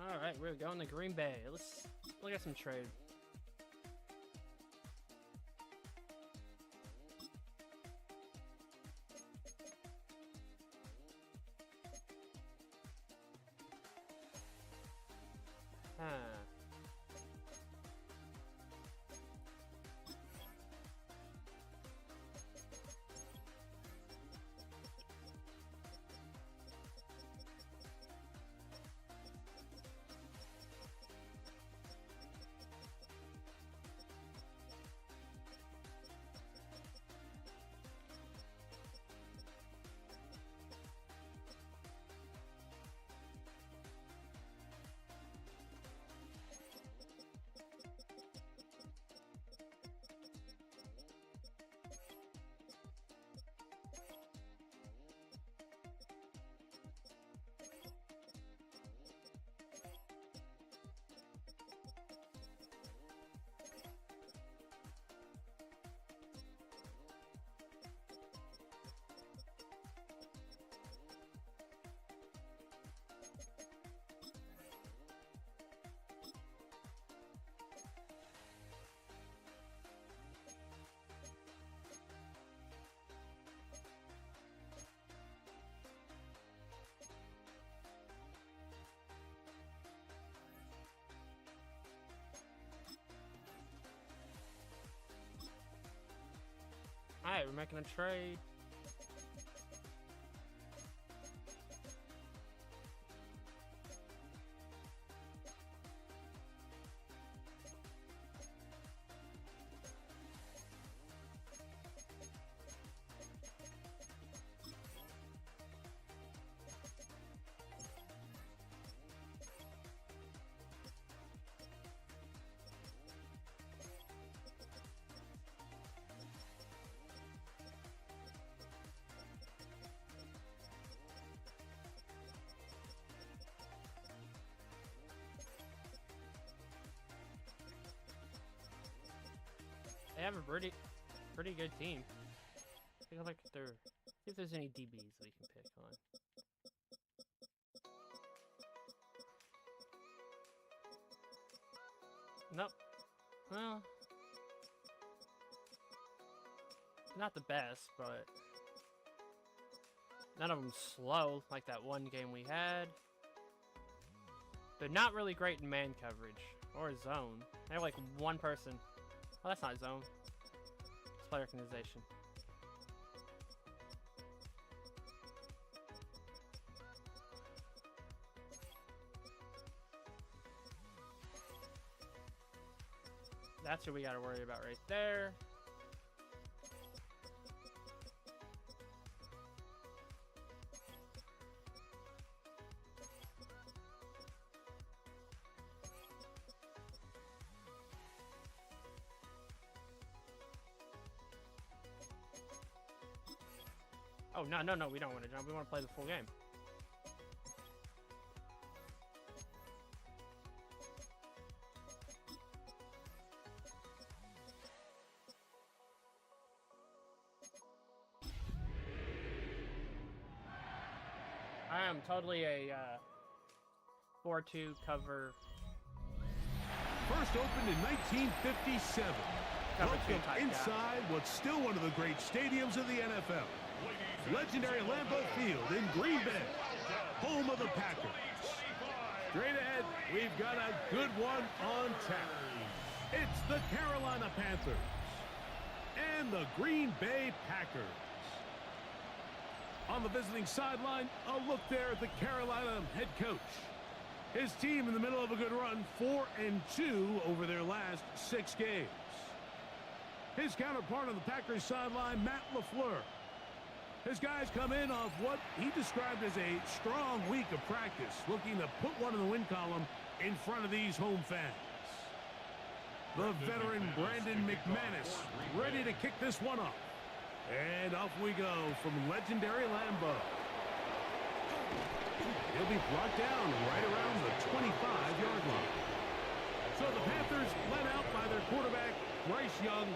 All right, we're going to Green Bay. Let's look at some trade. Alright, we're making a trade. They have a pretty good team. I feel like they're. See if there's any DBs we can pick on. Nope. Well, not the best, but none of them slow like that one game we had. They're not really great in man coverage or zone. They have like one person. Oh, that's not zone. It's play organization. That's what we gotta worry about right there. Oh, no, we don't want to jump. We want to play the full game. I am totally a 4-2 cover. First opened in 1957. Welcome inside what's still one of the great stadiums of the NFL. Legendary Lambeau Field in Green Bay, home of the Packers. Straight ahead, we've got a good one on tap. It's the Carolina Panthers and the Green Bay Packers. On the visiting sideline, a look there at the Carolina head coach. His team in the middle of a good run, 4-2 over their last 6 games. His counterpart on the Packers sideline, Matt LaFleur. His guys come in off what he described as a strong week of practice, looking to put one in the win column in front of these home fans. The veteran Brandon McManus ready to kick this one off. And off we go from legendary Lambeau. He'll be brought down right around the 25-yard line. So the Panthers led out by their quarterback, Bryce Young.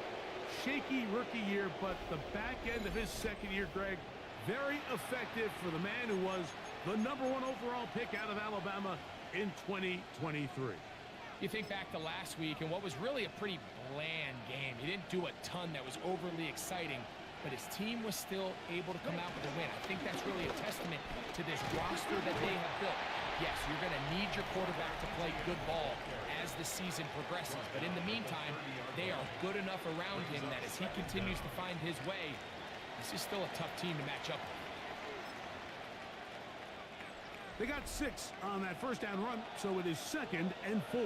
Shaky rookie year, but the back end of his second year, Greg, very effective for the man who was the #1 overall pick out of Alabama in 2023. You think back to last week and what was really a pretty bland game. He didn't do a ton that was overly exciting, but his team was still able to come out with a win. I think that's really a testament to this roster that they have built. Yes, you're going to need your quarterback to play good ball as the season progresses, but in the meantime, they are good enough around him that as he continues to find his way, this is still a tough team to match up with. They got 6 on that first down run, so it is 2nd and 4.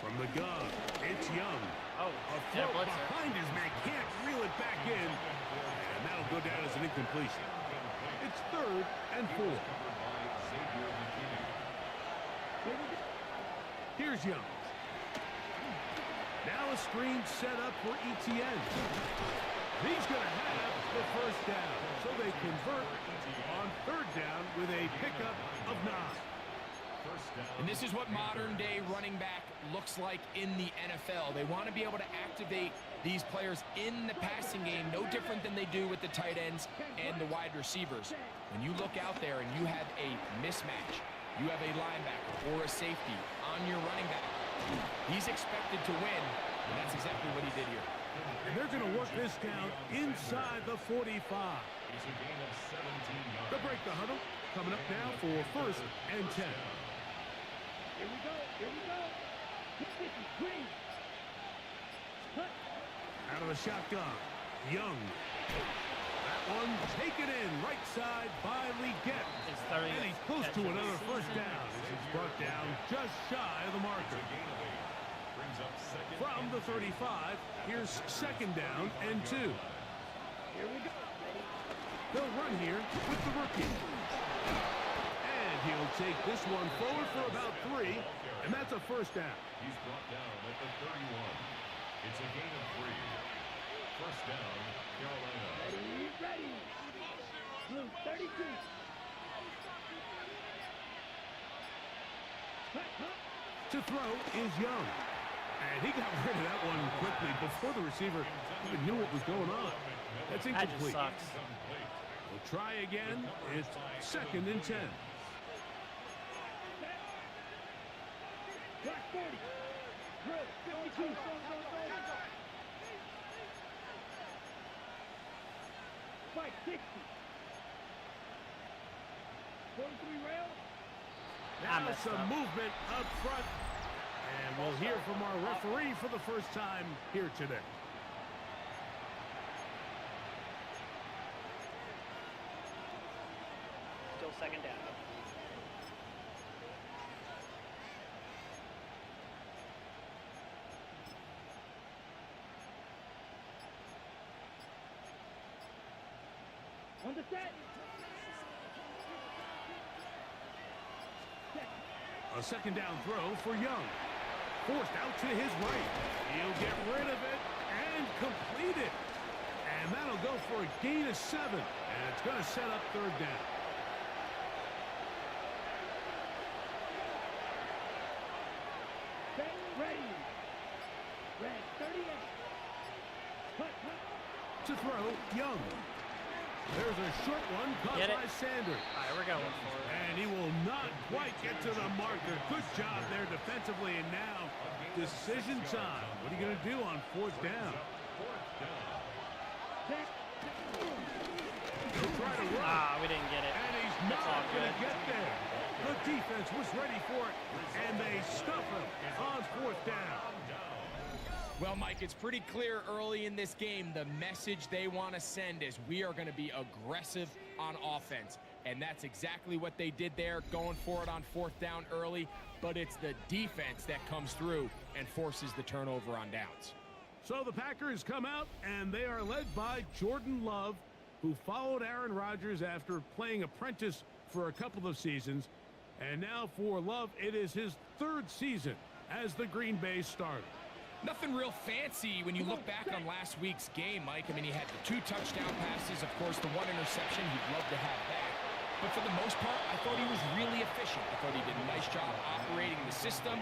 From the gun, it's Young. Oh, A throw behind his man, can't reel it back in, and that'll go down as an incompletion. It's 3rd and 4. Here's Young. Now a screen set up for Etienne. He's going to have the first down, so they convert on 3rd down with a pickup of 9. And this is what modern-day running back looks like in the NFL. They want to be able to activate these players in the passing game, no different than they do with the tight ends and the wide receivers. When you look out there and you have a mismatch, you have a linebacker or a safety on your running back, he's expected to win, and that's exactly what he did here. And they're going to work this down inside the 45. They'll break the huddle. Coming up now for 1st and 10. Here we go. This is green. Out of the shotgun, Young. That one taken in right side by Leggett. And he's close to another first down as he's brought down just shy of the marker. From the 35, here's 2nd down and 2. Here we go. They'll run here with the rookie. And he'll take this one forward for about 3, and that's a first down. He's brought down at the 31. It's a gain of 3. First down, Carolina. Ready. Blue 32. To throw is Young. And he got rid of that one quickly before the receiver even knew what was going on. That's That just incomplete. sucks. We'll try again. It's 2nd and 10. Black 40. Drill 52. Fight 60. 43 rail. Now some movement up front. And we'll hear from our referee for the first time here today. Still 2nd down. On the set. A 2nd down throw for Young. Forced out to his right. He'll get rid of it and complete it. And that'll go for a gain of 7. And it's going to set up 3rd down. Ready. Red 38. To throw, Young. There's a short one caught by Sanders. All right, we're going for it. And he will not quite get to the marker. Good job there defensively. And now, decision time. What are you going to do on 4th down? He'll try to run. We didn't get it. And he's That's all not going good. to get there. The defense was ready for it, and they stuff him on 4th down. Well, Mike, it's pretty clear early in this game the message they want to send is we are going to be aggressive on offense. And that's exactly what they did there, going for it on 4th down early. But it's the defense that comes through and forces the turnover on downs. So the Packers come out, and they are led by Jordan Love, who followed Aaron Rodgers after playing apprentice for a couple of seasons. And now for Love, it is his 3rd season as the Green Bay starter. Nothing real fancy when you look back on last week's game, Mike. I mean, he had the 2 touchdown passes, of course, the 1 interception. He'd love to have that. But for the most part, I thought he was really efficient. I thought he did a nice job operating the system.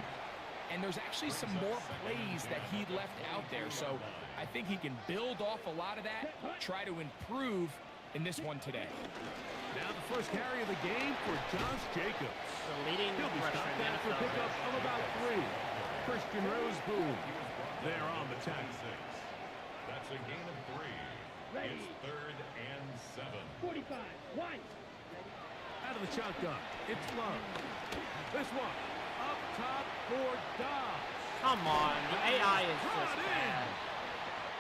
And there's actually some more plays that he left out there. So I think he can build off a lot of that, try to improve in this one today. Now the first carry of the game for Josh Jacobs. The leading He'll be rusher stopped in the after NFL. pickup of about 3. Christian Roseboom there on the tackle. That's a gain of 3. Ready. It's 3rd and 7. 45. Wide. Out of the shotgun, it's Love. This one, up top for Dobbs. Come on, the AI is just Brought in. bad.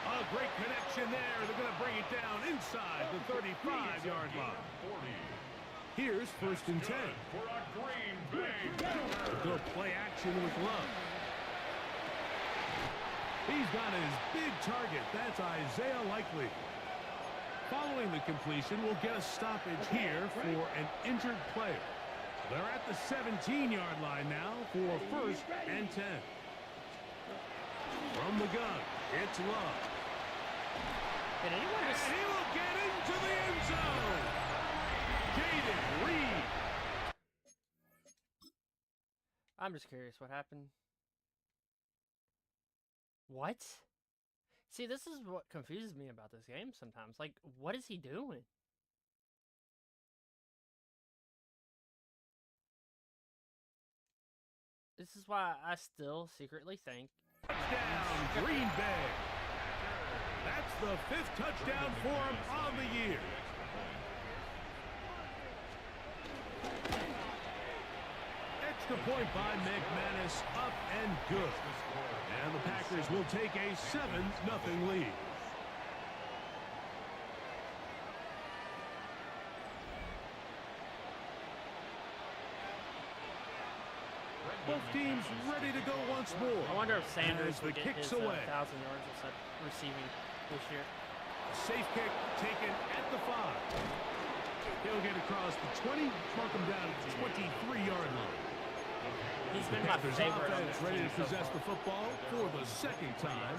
A great connection there. They're going to bring it down inside the 35-yard line. 40. Here's 1st and 10. For a Green Bay Go play action with Love. He's got his big target. That's Isaiah Likely. Following the completion, we'll get a stoppage here for an injured player. They're at the 17-yard line now for 1st and 10. From the gun, it's Love. Did anyone And just... he will get into the end zone. Jaden Reed. I'm just curious what happened. What? See, this is what confuses me about this game sometimes. Like, what is he doing? This is why I still secretly think... Touchdown, Green Bay. That's the 5th touchdown for him on the year. Extra point by McManus, up and good. And the Packers will take a 7-0 lead. Both teams ready to go once more. I wonder if Sanders As will the get kicks his 1,000 away. yards receiving this year. Safe kick taken at the 5. He'll get across the 20, mark him down at the 23-yard line. He's been my Panthers favorite on offense this ready team to so possess far. the football for the 2nd time.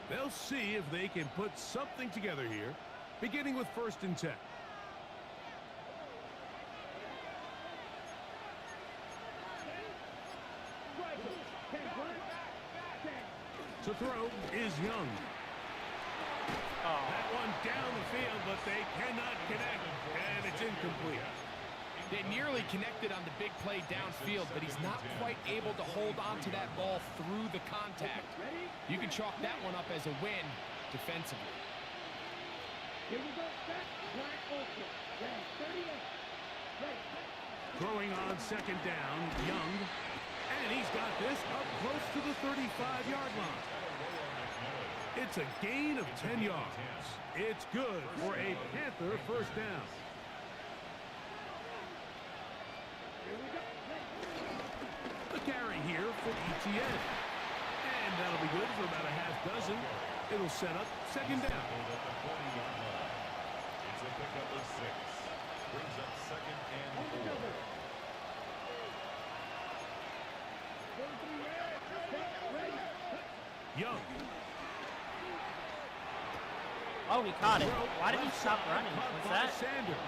They'll see if they can put something together here, beginning with 1st and 10. To throw is Young. Oh, That one down the field, but they cannot connect, and it's incomplete. They nearly connected on the big play downfield, but he's not quite able to hold on to that ball through the contact. You can chalk that one up as a win defensively. Here we go. Set. Flag open. Ready. 38. Ready. Throwing on 2nd down, Young. And he's got this up close to the 35-yard line. It's a gain of 10 yards. It's good for a Panther 1st down. Here we go. Ready. The carry here for ETN. And that'll be good for about a half dozen. It'll set up 2nd down. at the 40-yard line. It's a pickup of 6. Brings up 2nd and On the 4. double. 43 red. Set. Ready. Young. oh, he caught it. Throw Why did he left stop side, running? caught What's by that? Sanders.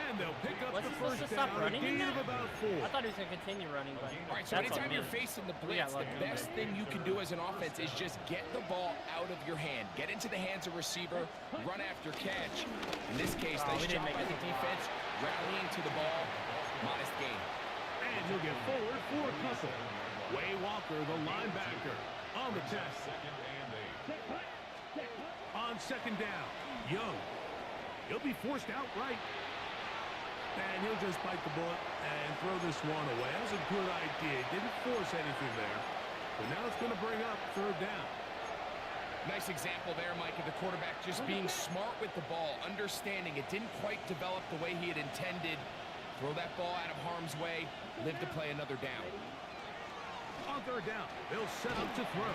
And they'll pick up Was the he supposed 1st to stop down, a running in gain that? of about 4. I thought he was going to continue running, but All right, so that's on anytime me. you're facing the We got blitz, the lucky. best thing you can do as an offense is just get the ball out of your hand. Get into the hands of receiver, run after catch. In this case, Oh, nice we didn't job make by it. the defense, rallying to the ball. Modest gain. And he'll get forward for a couple. Way Walker, the linebacker, on the test. 2nd and 8. Set. Hut. Set. Hut. On 2nd down, Young. He'll be forced outright. And he'll just bite the bullet and throw this one away. That was a good idea. Didn't force anything there. But now it's going to bring up 3rd down. Nice example there, Mike, of the quarterback just being smart with the ball, understanding it didn't quite develop the way he had intended. Throw that ball out of harm's way, live to play another down. On 3rd down, they'll set up to throw.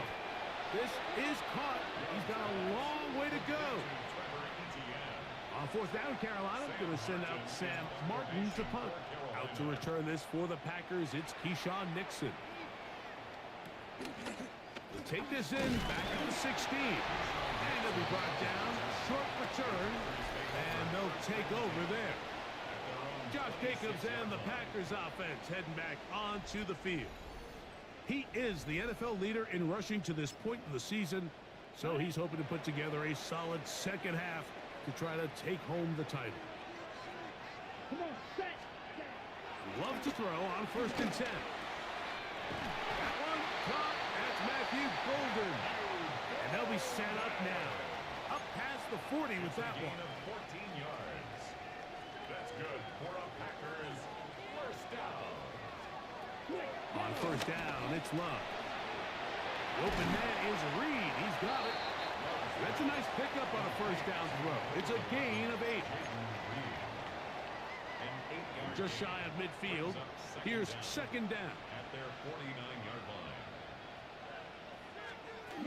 This is caught. He's got a long way to go. On 4th down, Carolina going to send out Sam Martin to punt. Out to return this for the Packers, it's Keyshawn Nixon. They'll take this in, back at the 16. And it'll be brought down, short return, and they'll take over there. Josh Jacobs and the Packers offense heading back onto the field. He is the NFL leader in rushing to this point in the season, so he's hoping to put together a solid 2nd half to try to take home the title. Come on, set. Love to throw on 1st and 10. That one caught. That's Matthew Golden. And they'll be set up now. Up past the 40 with that Gain one. of 14 yards. That's good for a Packers first down. On 1st down, it's Love. Open man is Reed. He's got it. That's a nice pickup on a 1st down throw. It's a gain of 8. Just shy of midfield. Here's 2nd down. At their 49-yard line.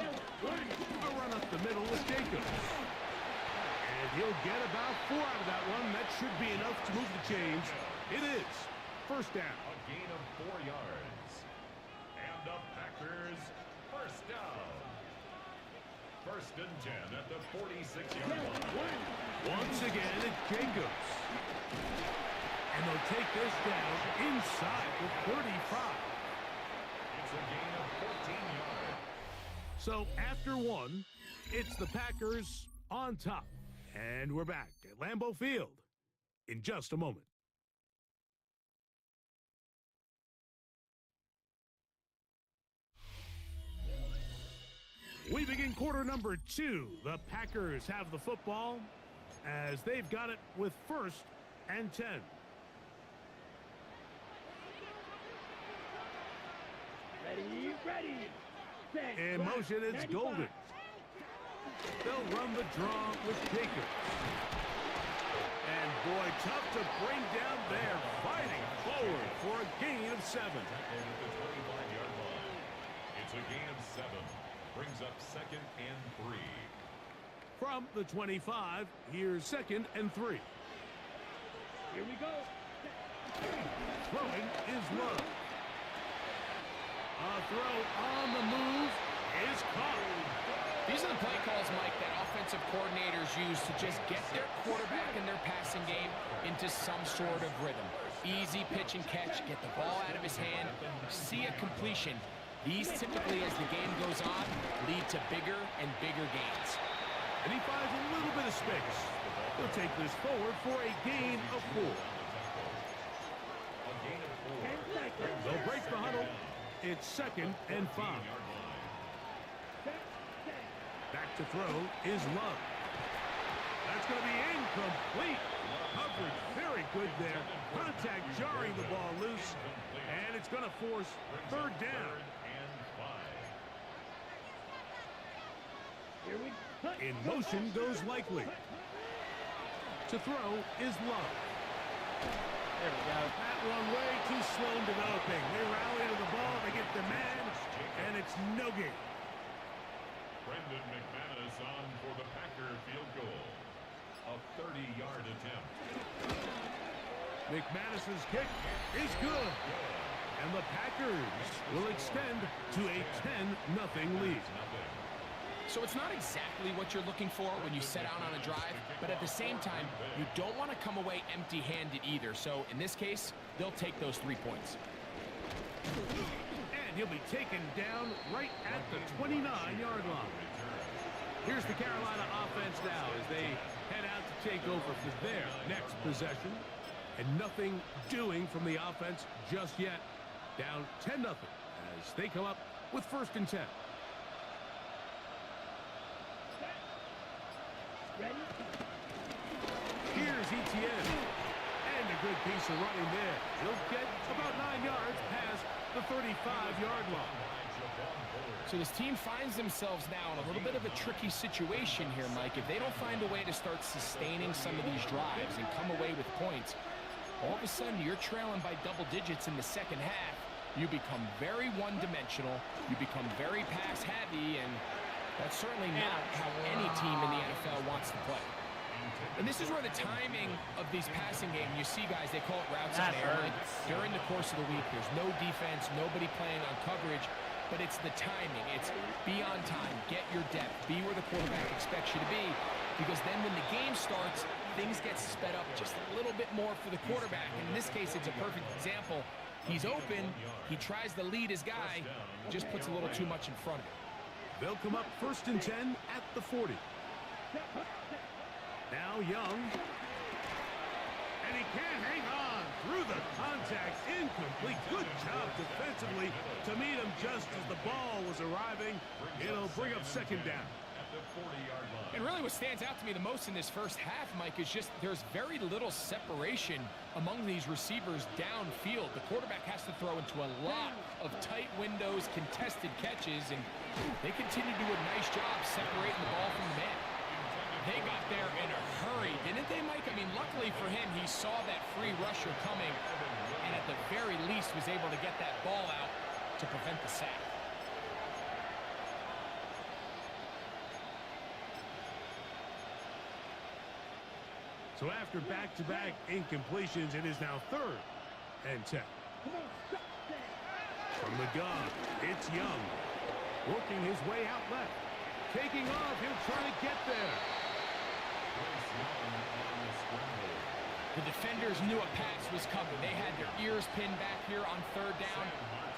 A run up the middle with Jacobs. And he'll get about 4 out of that one. That should be enough to move the chains. It is 1st down. A gain of 4 yards. And the Packers first down. 1st and 10 at the 46-yard line. Once again, it's Jacobs. And they'll take this down inside the 35. It's a gain of 14 yards. So after 1, it's the Packers on top. And we're back at Lambeau Field in just a moment. We begin quarter number 2. The Packers have the football as they've got it with 1st and 10. Ready. Set. In motion, it's 95. Golden. They'll run the draw with Jacobs. And boy, tough to bring down there. Fighting forward for a gain of 7. At the 25-yard line. It's a gain of 7. Brings up 2nd and 3. From the 25, here's 2nd and 3. Here we go. Throwing is Love. A throw on the move is caught. These are the play calls, Mike, that offensive coordinators use to just get their quarterback and their passing game into some sort of rhythm. Easy pitch and catch, get the ball out of his hand, see a completion. These typically, as the game goes on, lead to bigger and bigger gains. And he finds a little bit of space. He'll take this forward for a gain of 4. A gain of 4. 10 seconds. They'll break the huddle. It's 2nd and 5. Back to throw is Love. That's going to be incomplete. Coverage very good there. Contact jarring the ball loose. And it's going to force 3rd down. Here we go. In motion goes Likely. To throw is Love. There we go. That one way too slow in developing. They rally to the ball, they get the man, and it's no gain. Brendan McManus on for the Packer field goal. A 30-yard attempt. McManus's kick is good. And the Packers will extend to a 10-0 lead. So it's not exactly what you're looking for when you set out on a drive, but at the same time, you don't want to come away empty-handed either. So in this case, they'll take those 3 points. And he'll be taken down right at the 29-yard line. Here's the Carolina offense now as they head out to take over for their next possession. And nothing doing from the offense just yet. Down 10-0 as they come up with 1st and 10. Ready. Here's Etienne. And a good piece of running there. He'll get about 9 yards past the 35-yard line. So this team finds themselves now in a little bit of a tricky situation here, Mike. If they don't find a way to start sustaining some of these drives and come away with points, all of a sudden you're trailing by double digits in the second half. You become very one-dimensional. You become very pass-heavy, and that's certainly not how any team in the NFL wants to play. And this is where the timing of these passing games, you see guys, they call it routes in the air. Like during the course of the week, there's no defense, nobody playing on coverage, but it's the timing. It's be on time, get your depth, be where the quarterback expects you to be, because then when the game starts, things get sped up just a little bit more for the quarterback. And in this case, it's a perfect example. He's open, he tries to lead his guy, just puts a little too much in front of him. They'll come up 1st and 10 at the 40. Now Young. And And he can't hang on through the contact. Incomplete. Good job defensively to meet him just as the ball was arriving. It'll bring up second down. At the 40-yard line. And really what stands out to me the most in this first half, Mike, is just there's very little separation among these receivers downfield. The quarterback has to throw into a lot of tight windows, contested catches, and they continue to do a nice job separating the ball from the man. They got there in a hurry, didn't they, Mike? I mean, luckily for him, he saw that free rusher coming, and at the very least was able to get that ball out to prevent the sack. So after back-to-back incompletions, it is now 3rd and 10. From the gun, it's Young. Working his way out left. Taking off, he'll try to get there. The defenders knew a pass was coming. They had their ears pinned back here on 3rd down,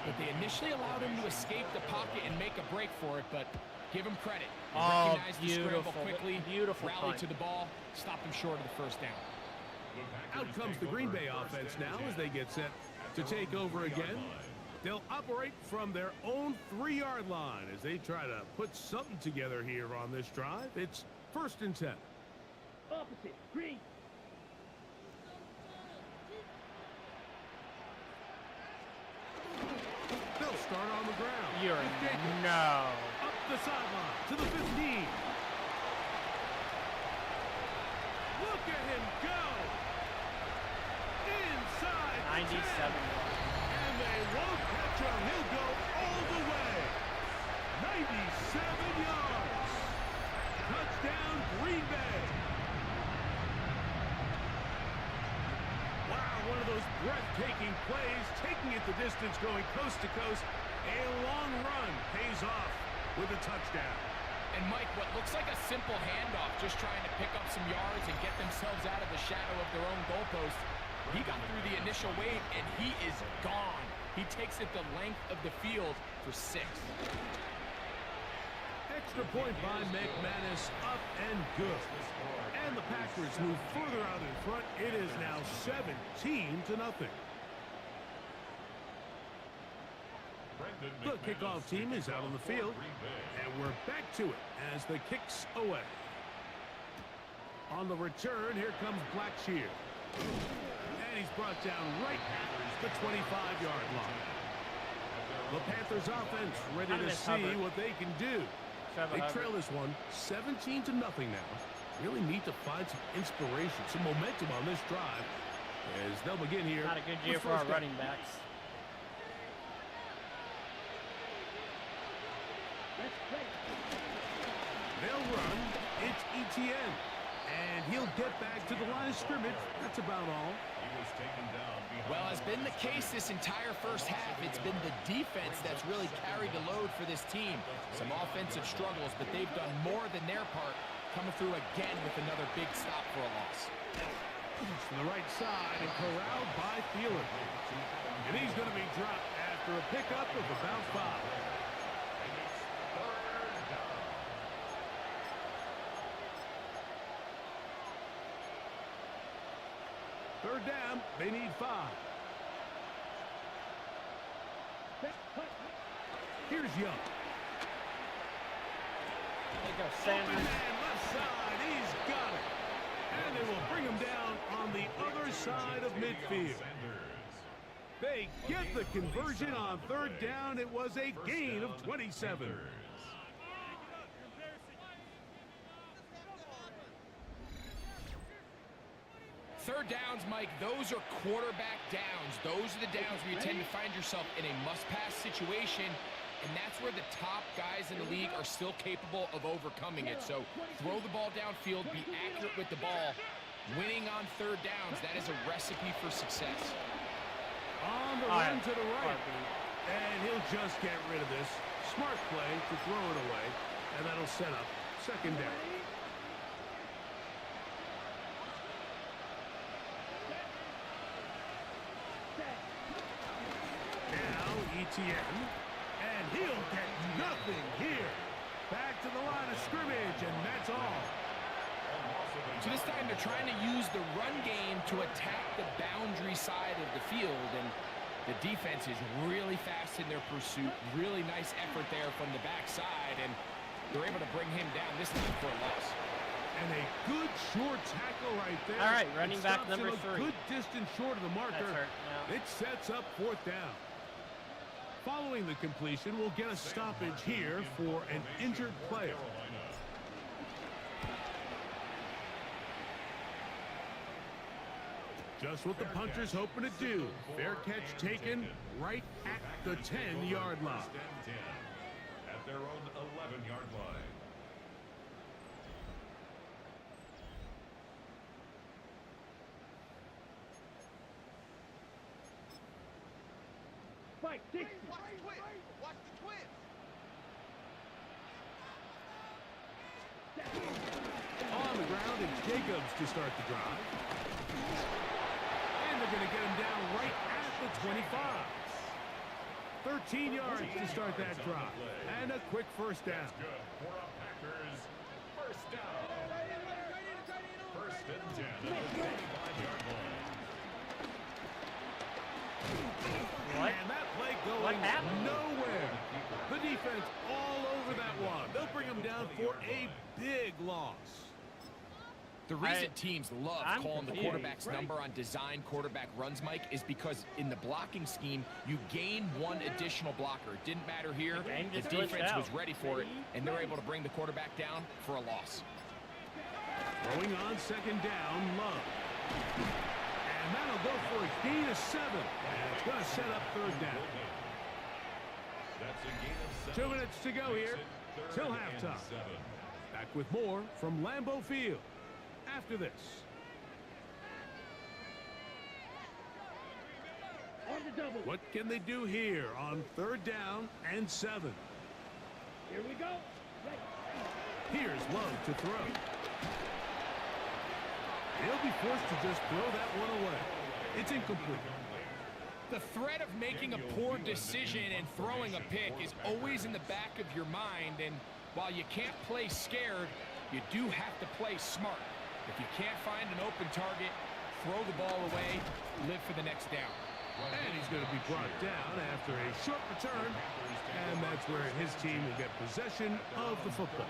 but they initially allowed him to escape the pocket and make a break for it, but give him credit. He recognized the scramble quickly, rallied to the ball, stopped him short of the 1st down. Out comes the Green Bay offense now as they get set to take over again. They'll operate from their own 3-yard line as they try to put something together here on this drive. It's 1st and 10. Opposite. Green. They'll start on the ground. You're With Jacobs. no. Up the sideline to the 15. Look at him go. Inside the 97 10. yards. And they won't catch him. He'll go all the way. 97 yards. Touchdown, Green Bay. Wow, one of those breathtaking plays, taking it the distance, going coast to coast. A long run pays off with a touchdown. And Mike, what looks like a simple handoff, just trying to pick up some yards and get themselves out of the shadow of their own goalpost. He got through the initial wave, and he is gone. He takes it the length of the field for 6. Extra point by McManus, up and good. And the Packers move further out in front. It is now 17-0. The kickoff team is out on the field, and we're back to it as the kick's away. On the return, here comes Blackshear. And he's brought down right at the 25-yard line. The Panthers offense ready to see what they can do. They trail this one 17-0 now. Really need to find some inspiration, some momentum on this drive as they'll begin here. Not a good year for our running backs. They'll run. It's Etienne. And he'll get back to the line of scrimmage. That's about all. Well, as been the case this entire first half, it's been the defense that's really carried the load for this team. Some offensive struggles, but they've done more than their part, coming through again with another big stop for a loss. To the right side and corralled by Thielen. And he's going to be dropped after a pickup of about 5. Third down, they need 5. Here's Young. There you go, Open Sanders. man, left side, he's got it. And they will bring him down on the other side of midfield. They get the conversion on 3rd down. It was a gain of 27. Third downs, Mike, those are quarterback downs. Those are the downs where you tend to find yourself in a must-pass situation, and that's where the top guys in the league are still capable of overcoming it. So throw the ball downfield, be accurate with the ball. Winning on 3rd downs, that is a recipe for success. On the run to the right. And he'll just get rid of this. Smart play to throw it away, and that'll set up 2nd down. Etienne, and he'll get nothing here. Back to the line of scrimmage, and that's all. So this time they're trying to use the run game to attack the boundary side of the field, and the defense is really fast in their pursuit. Really nice effort there from the backside, and they're able to bring him down this time for a loss. And a good short tackle right there. All right, running It back stops number him a 3. good distance short of the marker. That's hurt now. It sets up 4th down. Following the completion, we'll get a stoppage here for an injured player. Just what the punter's hoping to do. Fair catch taken right at the 10-yard line. At their own 11-yard line. Fight, Dixon. Watch the twins. On the ground, it's Jacobs to start the drive. And they're going to get him down right at the 25. 13 yards to start that drive. And a quick first down. Good for a Packers first down. First and 10 at the 25-yard line. What? And that play What going happened? nowhere. The defense all over that one. They'll bring him down for a big loss. The reason teams love I'm calling the confused. quarterback's number on design quarterback runs, Mike, is because in the blocking scheme, you gain one additional blocker. It didn't matter here. The game The just glitched defense out. was ready for it, and they're able to bring the quarterback down for a loss. Throwing on second down, Love. And that'll go for a gain of 7. And it's going to set up 3rd down. That's a gain of 7. 2 minutes to go here till halftime. Back with more from Lambeau Field after this. On the double. What can they do here on 3rd down and 7? Here we go. Right. Here's Love to throw. He'll be forced to just throw that one away. It's incomplete. The threat of making a poor decision and throwing a pick is always in the back of your mind, and while you can't play scared, you do have to play smart. If you can't find an open target, throw the ball away, live for the next down. And he's going to be brought down after a short return, and that's where his team will get possession of the football.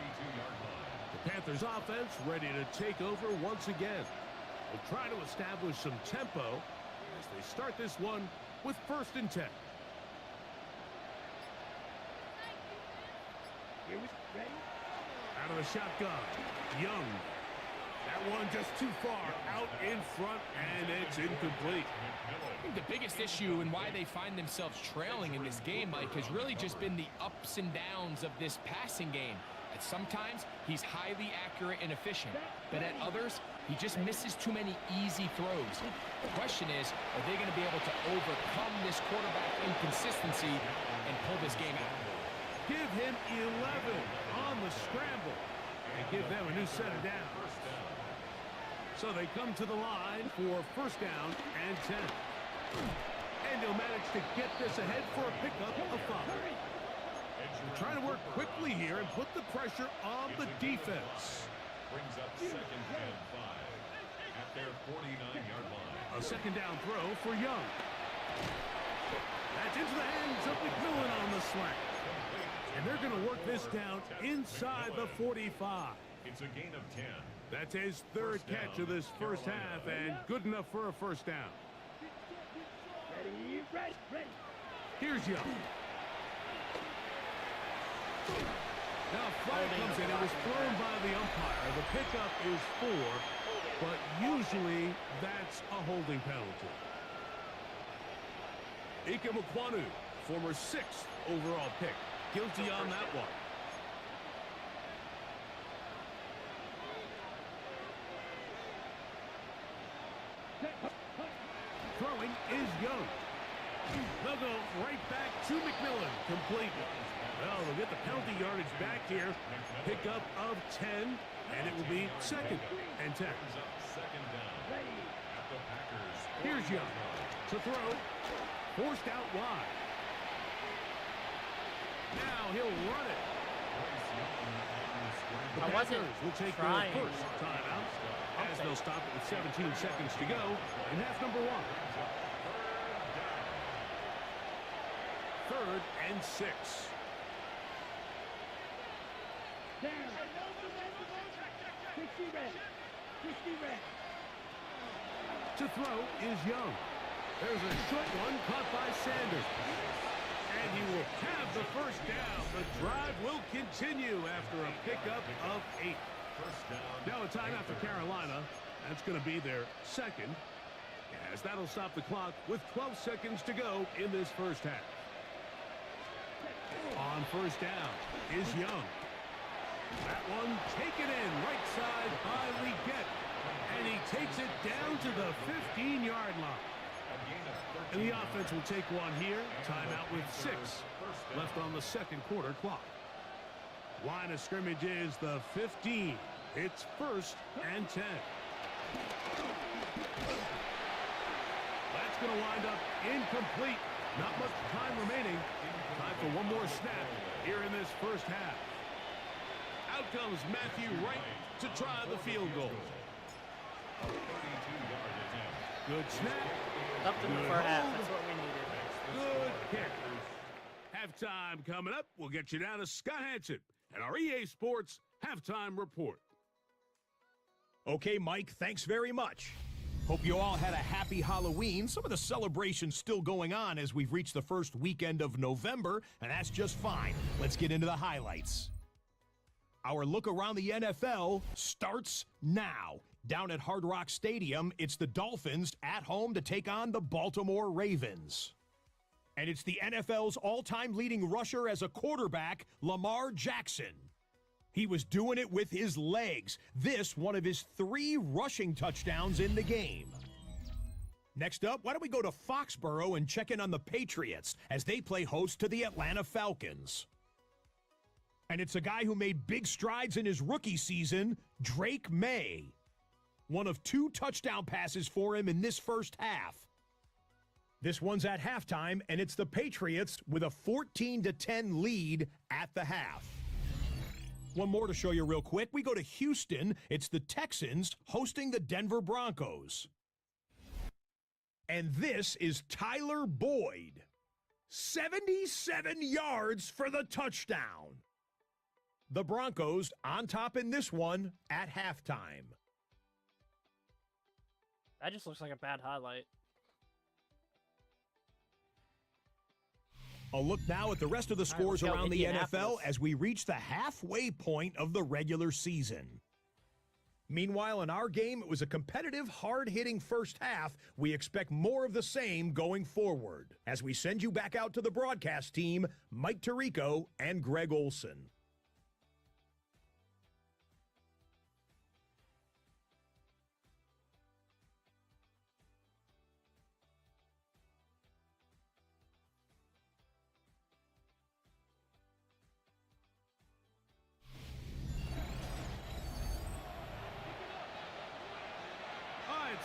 The Panthers offense ready to take over once again. They'll try to establish some tempo as they start this one with 1st and 10. Here we ready. Out of the shotgun, Young. That one just too far out in front, and it's incomplete. I think the biggest issue and why they find themselves trailing in this game, Mike, has really just been the ups and downs of this passing game. At sometimes, he's highly accurate and efficient, but at others, he just misses too many easy throws. The question is, are they going to be able to overcome this quarterback inconsistency and pull this game out? Give him 11 on the scramble and give them a new set of downs. So they come to the line for 1st down and 10. And he'll manage to get this ahead for a pickup of 5. They're trying to work quickly here and put the pressure on the defense. Brings up 2nd and 5 at their 49-yard line. A 2nd down throw for Young. That's into the hands of McMillan on the slant. And they're going to work this down inside the 45. It's a gain of 10. That's his 3rd catch of this first half, and good enough for a 1st down. Ready, ready, ready. Here's Young. Now flag comes in. It was thrown by the umpire. The pickup is 4, but usually that's a holding penalty. Ike Mukwanu, former 6th overall pick, guilty on that one. Throwing is Young. They'll go right back to McMillan. Complete. Well, they'll get the penalty yardage back here. Pickup of 10, and it will be 2nd and 10. Brings up 2nd down at the Packers. Here's Young to throw. Forced out wide. Now he'll run it. Bryce Young on the scramble. The I wasn't Panthers will take trying. their first timeout as they'll stop it with 17 seconds to go in half number 1. 3rd and 6. Down. 60 red. 60 red. To throw is Young. There's a short one caught by Sanders. And he will have the first down. The drive will continue after a pickup of 8. Now a timeout for Carolina. That's going to be their second, as that'll stop the clock with 12 seconds to go in this first half. On first down is Young. That one taken in right side by Leggett. And he takes it down to the 15-yard line. And the offense will take one here. Timeout with 6 left on the second quarter clock. Line of scrimmage is the 15. It's 1st and 10. That's going to wind up incomplete. Not much time remaining. Time for one more snap here in this first half. Out comes Matthew Wright to try the field goal. Good snap. Something for half. That's what we needed. Good kick. Halftime coming up. We'll get you down to Scott Hansen and our EA Sports Halftime Report. Okay, Mike, thanks very much. Hope you all had a happy Halloween. Some of the celebrations still going on as we've reached the first weekend of November, and that's just fine. Let's get into the highlights. Our look around the NFL starts now. Down at Hard Rock Stadium, it's the Dolphins at home to take on the Baltimore Ravens. And it's the NFL's all-time leading rusher as a quarterback, Lamar Jackson. He was doing it with his legs. This, one of his 3 rushing touchdowns in the game. Next up, why don't we go to Foxborough and check in on the Patriots as they play host to the Atlanta Falcons. And it's a guy who made big strides in his rookie season, Drake May. One of 2 touchdown passes for him in this first half. This one's at halftime, and it's the Patriots with a 14-10 lead at the half. One more to show you real quick. We go to Houston. It's the Texans hosting the Denver Broncos. And this is Tyler Boyd. 77 yards for the touchdown. The Broncos on top in this one at halftime. That just looks like a bad highlight. A look now at the rest of the scores let's go around the NFL Indianapolis. as we reach the halfway point of the regular season. Meanwhile, in our game, it was a competitive, hard-hitting first half. We expect more of the same going forward. As we send you back out to the broadcast team, Mike Tirico and Greg Olson.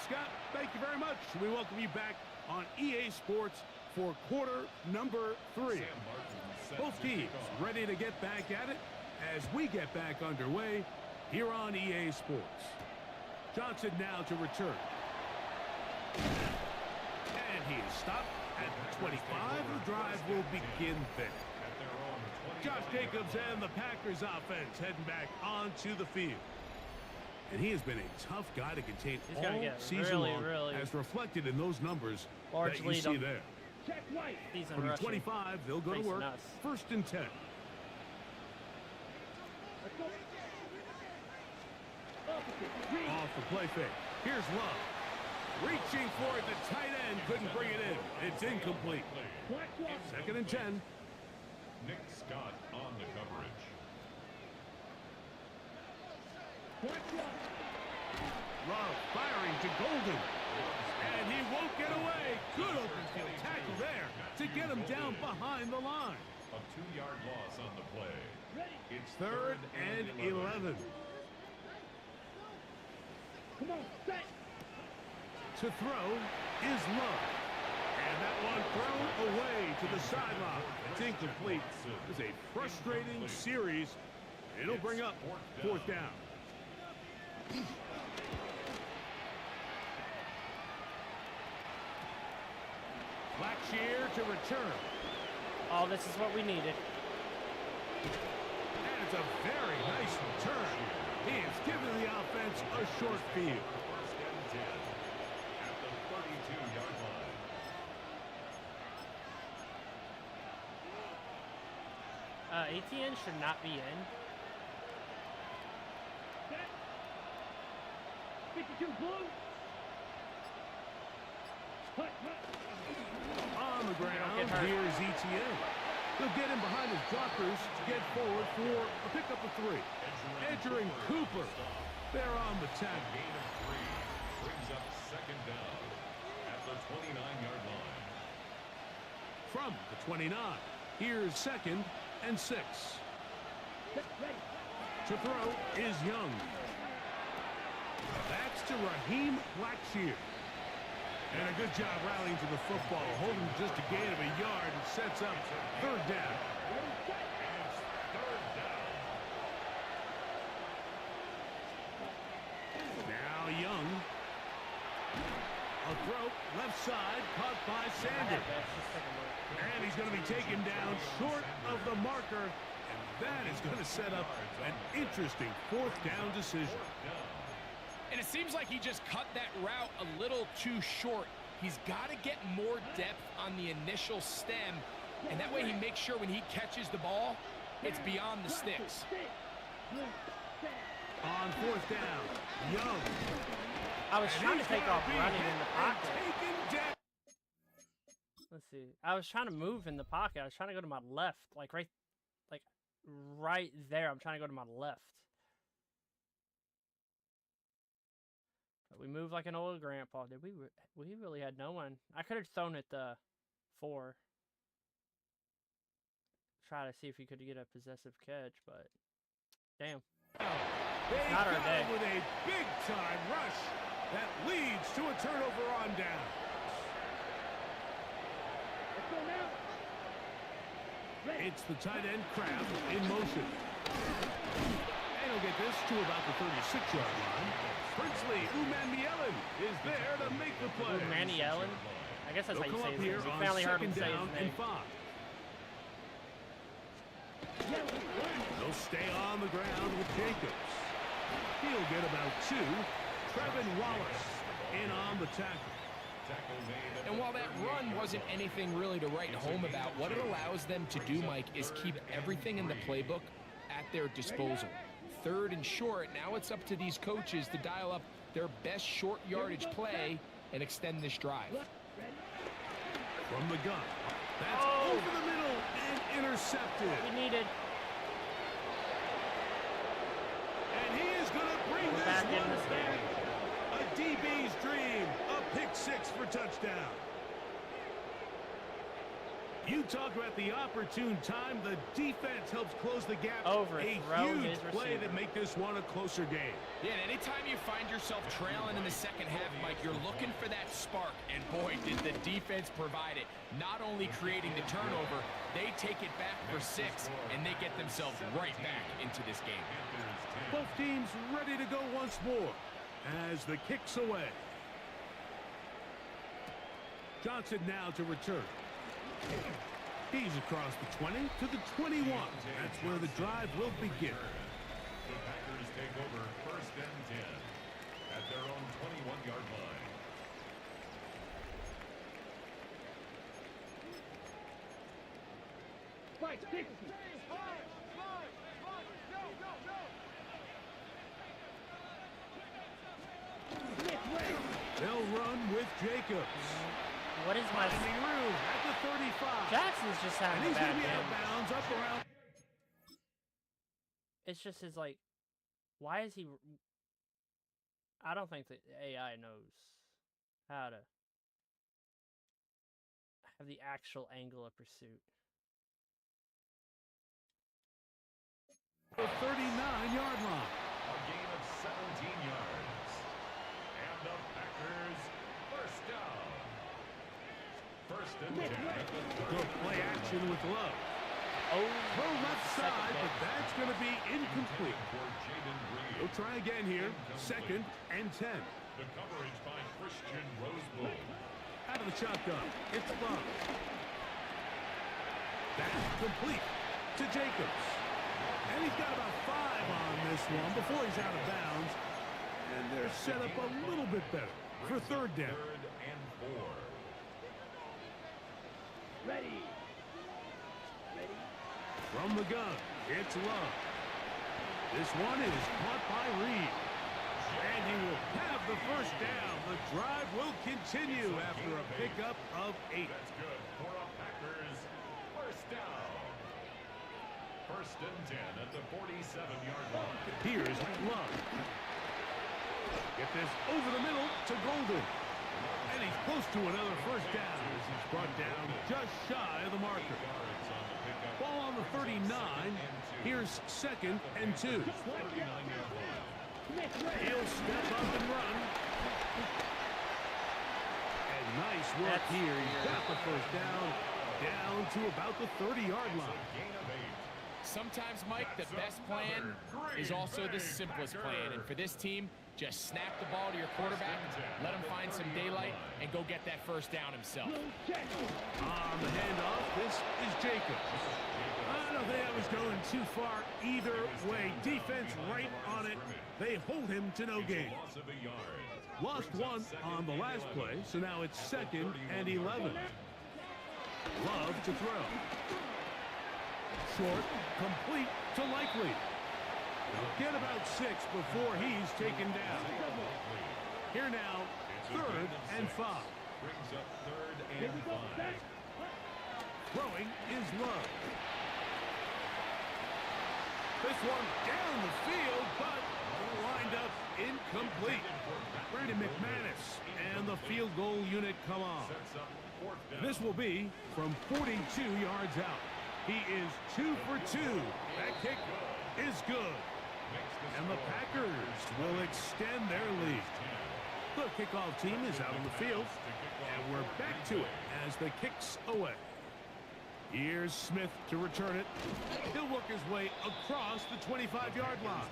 Scott, thank you very much. We welcome you back on EA Sports for quarter number 3. Both teams ready to get back at it as we get back underway here on EA Sports. Johnson now to return. And he is stopped at the 25. The drive will begin there. Josh Jacobs and the Packers offense heading back onto the field. And he has been a tough guy to contain all season long, as reflected in those numbers that you see there. From the 25, they'll go to work. 1st and 10. Off the play fake. Here's Love. Reaching for it, the tight end couldn't bring it in. It's incomplete. 2nd and 10. Nick Scott on the coverage. Love firing to Golden. And he won't get away. Good open field tackle there to get him down behind the line. A 2-yard loss on the play. It's 3rd and 11. Come on, set. To throw is Love. And that one thrown away to the sideline. It's incomplete. It's a frustrating series It'll bring up fourth down. Blackshear to return. Oh, this is what we needed. And it's a very nice return. He is giving the offense a short field. First and 10 at the 32-yard line. ATN should not be in. Set. 52 blue. Cut. On the ground, get hurt. here's ETN. He'll get him behind his blockers to get forward for a pickup of 3. Entering Cooper. They're on the tackle. Gain of 3 brings up second down at the 29-yard line. From the 29, here's second and 6. To throw is Young. That's to Raheem Blackshear. And a good job rallying to the football, holding just a gain of a yard and sets up third down. It's third down. Now Young. A throw, left side, caught by Sanders. And he's going to be taken down short of the marker. And that is going to set up an interesting fourth down decision. And it seems like he just cut that route a little too short. He's got to get more depth on the initial stem, and that way he makes sure when he catches the ball, it's beyond the sticks. On fourth down, Young. I was trying to take off running in the pocket. Taken down. Let's see. I was trying to move in the pocket. I was trying to go to my left, like right there. I'm trying to go to my left. But we moved like an old grandpa. Did we? We really had no one. I could have thrown it the 4. Try to see if he could get a possessive catch, but damn. They Not our got day. him with a big-time rush that leads to a turnover on down. Let's go now. It's the tight end Kraft in motion. And he'll get this to about the 36-yard line. Princely Umanmielen is there to make the play. Manny-Ellen? I guess that's They'll how you come say up his here name. You on finally heard him second say down his and name. 5. They'll stay on the ground with Jacobs. He'll get about 2. Trevin Wallace in on the tackle. And while that run wasn't anything really to write home about, what it allows them to do, Mike, is keep everything in the playbook at their disposal. Third and short, now it's up to these coaches to dial up their best short yardage play and extend this drive. From the gun. That's over the middle and intercepted. We needed. And he is going to bring We're this back in one this game. back. A DB's dream. A pick 6 for touchdown. You talk about the opportune time. The defense helps close the gap. Overthrow a huge his play receiver. that make this one a closer game. Yeah, and anytime you find yourself trailing in the second half, Mike, you're looking for that spark. And boy, did the defense provide it. Not only creating the turnover, they take it back for 6, and they get themselves right back into this game. Both teams ready to go once more as the kick's away. Johnson now to return. He's across the 20 to the 21. That's where the drive will begin. The Packers take over first and 10 at their own 21-yard line. Fight, stick. They'll run with Jacobs. What is my... Finding room at the 35. Jackson's just And having a he's going bad to be out of game. bounds up around. It's just his, like... Why is he... I don't think the AI knows how to have the actual angle of pursuit. The 39-yard line. A gain of 17 yards. And the Packers first down. First and 10 at the Go play action with Love. Oh, Throw left second side, pick. but that's going to be incomplete. We'll try again here. 2nd and 10. The coverage by Christian Roseboom. Out of the shotgun. It's Love. That's complete to Jacobs. And he's got about 5 on this one before he's out of bounds. And they're set up a little bit better for 3rd down. 3rd and 4. Ready. From the gun, it's Love. This one is caught by Reed. And he will have the first down. The drive will continue after a pickup of 8. That's good for a Packers first down. 1st and 10 at the 47-yard line. Here's Love. Get this over the middle to Golden. And he's close to another first down as he's brought down just shy of the marker. Yards on the pickup. Ball on the 39. Here's 2nd and 2. 39-yard line. He'll step up and run. And nice work That's here. He's weird. got the first down to about the 30-yard line. Gain of 8. Sometimes, Mike, the best plan is also the simplest plan. And for this team, just snap the ball to your quarterback, let him find some daylight, and go get that first down himself. On the handoff, this is Jacobs. I don't think I was going too far either way. Defense right on it. They hold him to no gain. Loss of a yard. Lost 1 on the last play, so now it's 2nd and 11. Love to throw. Short, complete to Likely. They'll get about 6 before he's taken down. Here now, 3rd and 5. Brings up 3rd and 5. Throwing is Love. This one down the field, but lined up incomplete. Brandon McManus and the field goal unit come on. Sets up 4th down. This will be from 42 yards out. He is 2 for 2. That kick is good. And the Packers will extend their lead. The kickoff team is out on the field, and we're back to it as the kick's away. Here's Smith to return it. He'll work his way across the 25-yard line.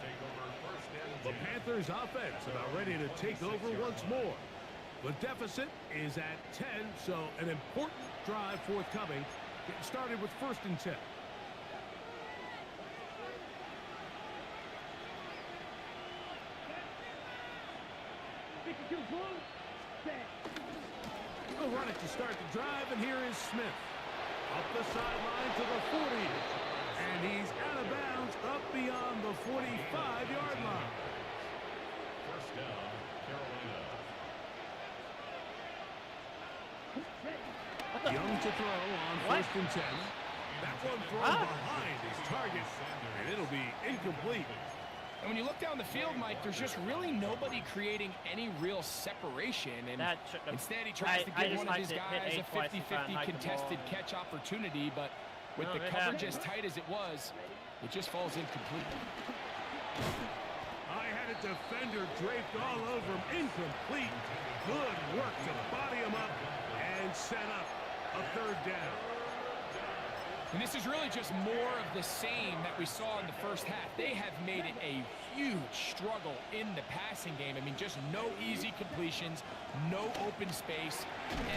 The Panthers offense about ready to take over once more. The deficit is at 10, so an important drive forthcoming. Getting started with 1st and 10. They'll run it to start the drive, and here is Smith. Up the sideline to the 40. And he's out of bounds up beyond the 45-yard line. First down, Carolina. Young to throw on 1st and 10. That one thrown behind his target, and it'll be incomplete. And when you look down the field, Mike, there's just really nobody creating any real separation. And instead, he tries to give one of his guys a 50-50 contested catch opportunity. But with the coverage as tight as it was, it just falls incomplete. I had a defender draped all over him. Incomplete. Good work to body him up and set up a 3rd down. And this is really just more of the same that we saw in the first half. They have made it a huge struggle in the passing game. I mean, just no easy completions, no open space.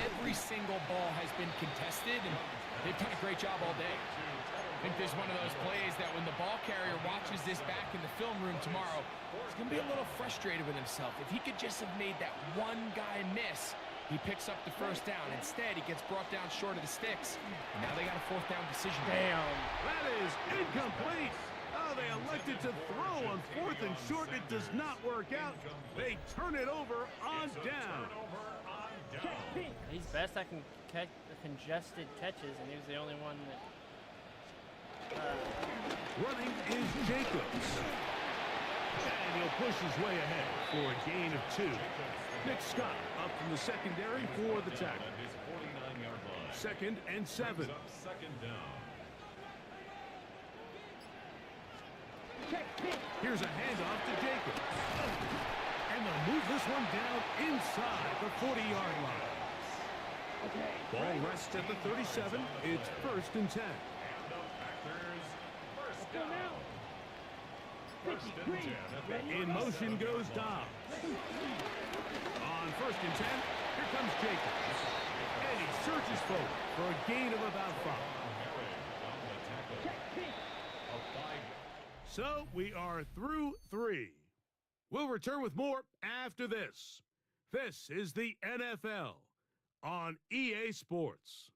Every single ball has been contested, and they've done a great job all day. I think there's one of those plays that when the ball carrier watches this back in the film room tomorrow, he's going to be a little frustrated with himself. If he could just have made that one guy miss, he picks up the first down. Instead, he gets brought down short of the sticks. And now they got a 4th down decision. Damn. That is incomplete. Oh, they elected to throw on 4th and short. It does not work out. They turn it over on down. He's best at congested catches, and he was the only one that... Running is Jacobs. And he'll push his way ahead for a gain of 2. Nick Scott up from the secondary for the tackle. 2nd and 7. 2nd down. Here's a handoff to Jacobs. And they'll move this one down inside the 40-yard line. Ball rests at the 37. It's 1st and 10. Packers, first down. First and 10 at the In motion goes Dobbs. On 1st and 10, here comes Jacobs. And he surges forward for a gain of about 5. So we are through 3. We'll return with more after this. This is the NFL on EA Sports.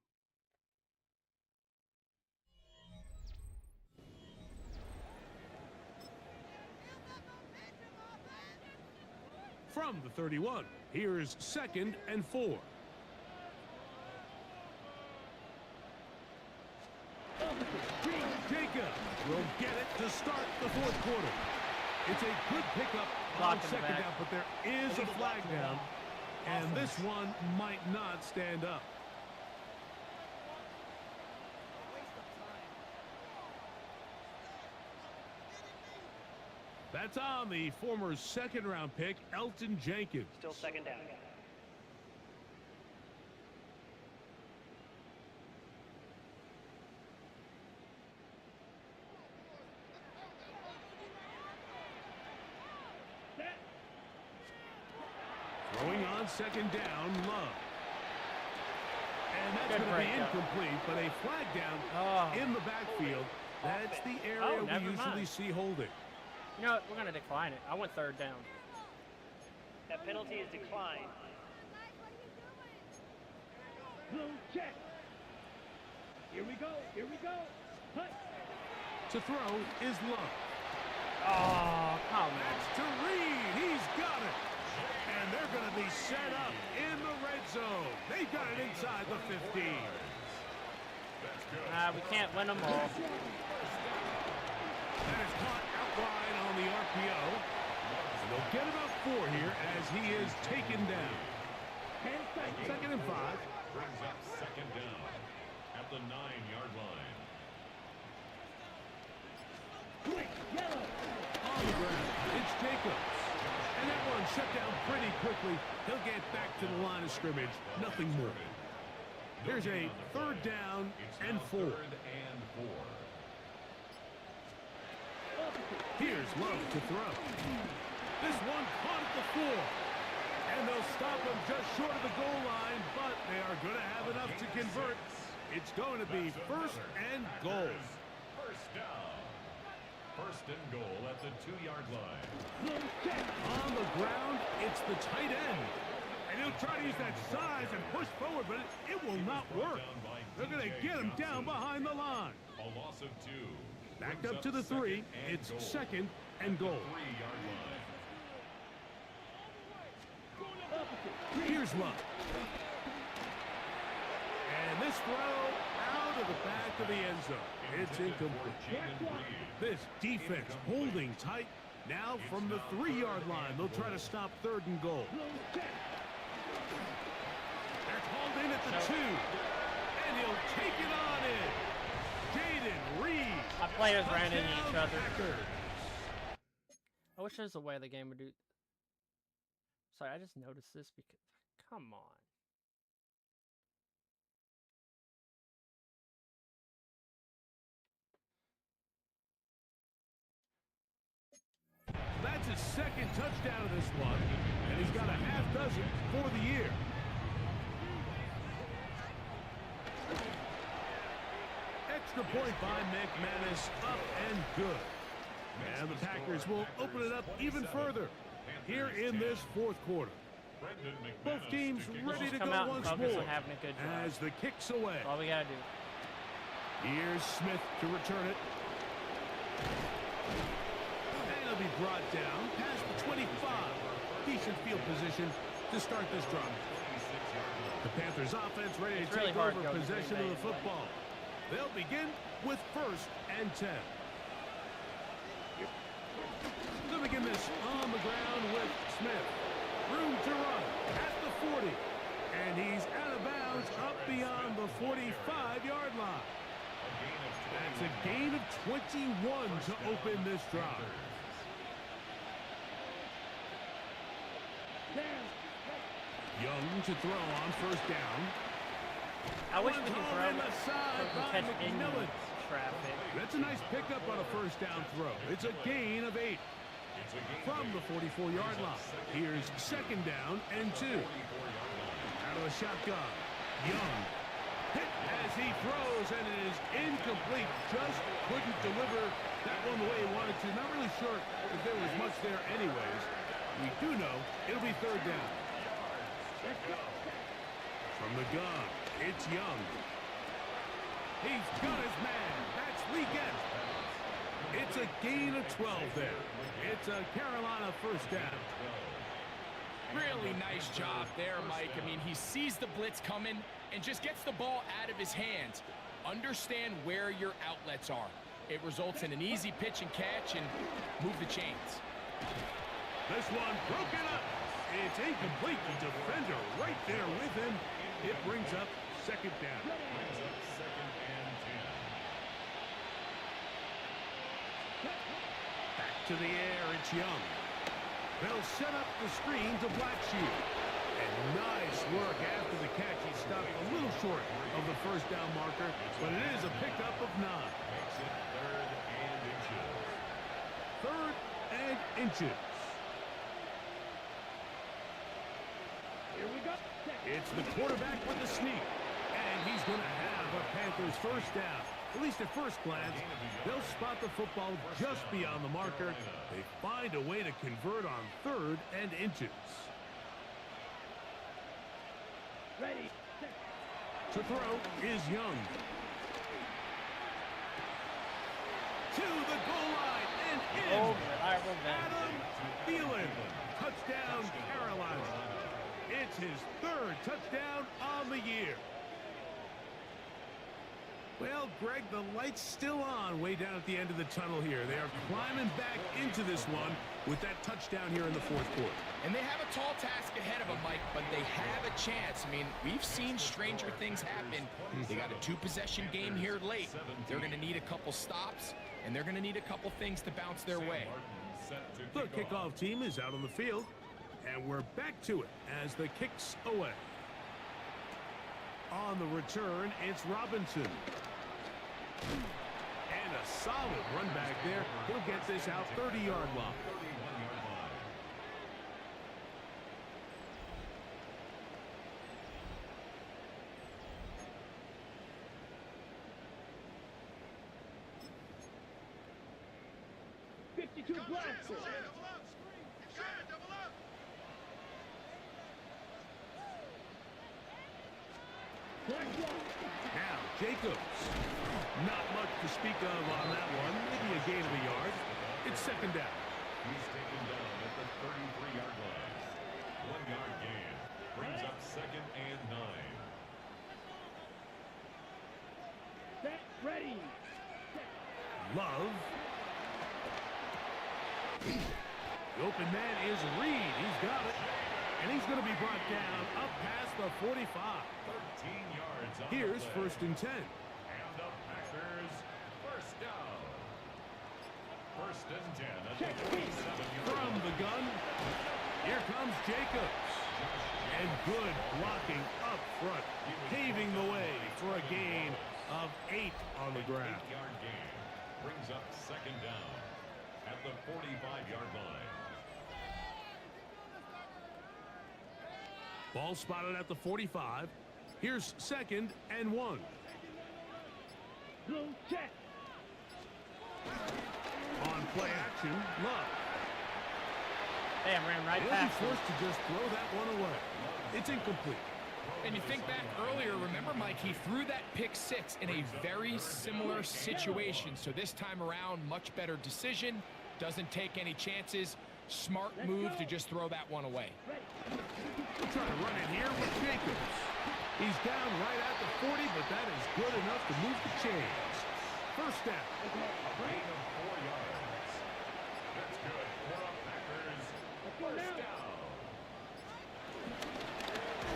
From the 31, here's 2nd and 4. Jacobs will get it to start the 4th quarter. It's a good pickup on 2nd down, but there is a flag down, and this one might not stand up. That's on the former 2nd-round pick, Elton Jenkins. Still 2nd down. Throwing on 2nd down, Love. And that's going to be incomplete, but a flag down in the backfield. That's the area we usually see holding. You know what? We're going to decline it. I went 3rd down. That penalty is declined. Check. Here we go. Here we go. Cut. To throw is Love. Oh, come on. That's to Reed. He's got it. And they're going to be set up in the red zone. They've got it inside the 15. We can't win them all. That is caught out wide on the RPO. And they'll get about 4 here as he is taken down. 2nd and 5. Brings up 2nd down at the 9-yard line. Quick, yellow. On the ground, it's Jacobs. And that one shut down pretty quickly. He'll get back to the line of scrimmage. Nothing more. Here's a 3rd down and 4. 3rd and 4. Here's Love to throw. This one caught at the 4. And they'll stop him just short of the goal line, but they are going to have enough to convert. It's going to be 1st and goal. First down. 1st and goal at the 2-yard line. On the ground, it's the tight end. And he'll try to use that size and push forward, but it will not work. They're going to get him down behind the line. A loss of 2. Back up to the 3. It's 2nd and goal. 3-yard line. Here's Love. And this throw out of the back of the end zone. It's incomplete. This defense holding tight. Now from the 3-yard line, they'll try to stop 3rd and goal. That's hauled in at the 2. And he'll take it on in. Jaden Reed. My players ran into each Touchdown, other. Packers. I wish there's a way the game would do. Sorry, I just noticed this because. Come on. That's his 2nd touchdown of this one, and he's got a half dozen for the year. Extra point by McManus, up and good. And the Packers will open it up even further here in this 4th quarter. Both teams ready to go once more as the kick's away. That's all we got to do. Here's Smith to return it. And it'll be brought down past the 25. Decent field position to start this drive. The Panthers offense ready to take over possession of the football. They'll begin with 1st and 10. They'll begin this on the ground with Smith. Room to run at the 40. And he's out of bounds up beyond the 45-yard line. That's a gain of 21 to open this drive. Young to throw on 1st down. I wish we could throw the side by catch McMillan. traffic. That's a nice pickup on a first down throw. It's a gain of 8. From the 44-yard line, here's second down and 2. Out of the shotgun, Young. Hit as he throws, and it is incomplete. Just couldn't deliver that one the way he wanted to. Not really sure if there was much there anyways. We do know it'll be third down. From the gun, it's Young. He's got his man. That's Legend. It's a gain of 12 there. It's a Carolina first down. Really nice job there, Mike. I mean, he sees the blitz coming and just gets the ball out of his hands. Understand where your outlets are. It results in an easy pitch and catch and move the chains. This one broken up. It's incomplete. The defender right there with him. It brings up second down. Back to the air, it's Young. They'll set up the screen to Blackshear. And nice work after the catch. He stopped a little short of the first down marker, but it is a pickup of 9. Third and inches. Here we go. It's the quarterback with the sneak. And he's going to have a Panthers first down. At least at first glance, they'll spot the football just beyond the marker. They find a way to convert on third and inches. Ready. To throw is Young. To the goal line and in. Oh, reliable Adam Thielen. Touchdown, Carolina. It's his third touchdown on the year. Well, Greg, the light's still on way down at the end of the tunnel here. They are climbing back into this one with that touchdown here in the fourth quarter. And they have a tall task ahead of them, Mike, but they have a chance. I mean, we've seen stranger things happen. They got a 2-possession game here late. They're going to need a couple stops, and they're going to need a couple things to bounce their way. The kickoff team is out on the field, and we're back to it as the kick's away. On the return, it's Robinson. And a solid run back there. He'll get this out 30-yard line. Blackford. Now, Jacobs. Not much to speak of on that one. Maybe a gain of a yard. It's second down. He's taken down at the 33-yard line. 1-yard gain. Brings up second and 9. Set, ready. Love. The open man is Reed. He's got it. And he's going to be brought down up past the 45. 13 yards on Here's the play. first and 10. And the Packers first down. First and 10 at the 47-yard From line. the gun, here comes Jacobs. And good blocking up front, paving the way for a gain of 8 on the ground. 8-yard gain. Brings up second down at the 45-yard line. Ball spotted at the 45. Here's second and 1. Blue check. On play action, Love. Damn, ran right He'll be past him. forced to just throw that one away. It's incomplete. And you think back earlier, remember, Mike, he threw that pick 6 in a very similar situation. So this time around, much better decision. Doesn't take any chances. Smart move to just throw that one away. We'll try to run it here with Jacobs. He's down right at the 40, but that is good enough to move the chains. First down. A gain of 4 yards. That's good for the Packers. First down.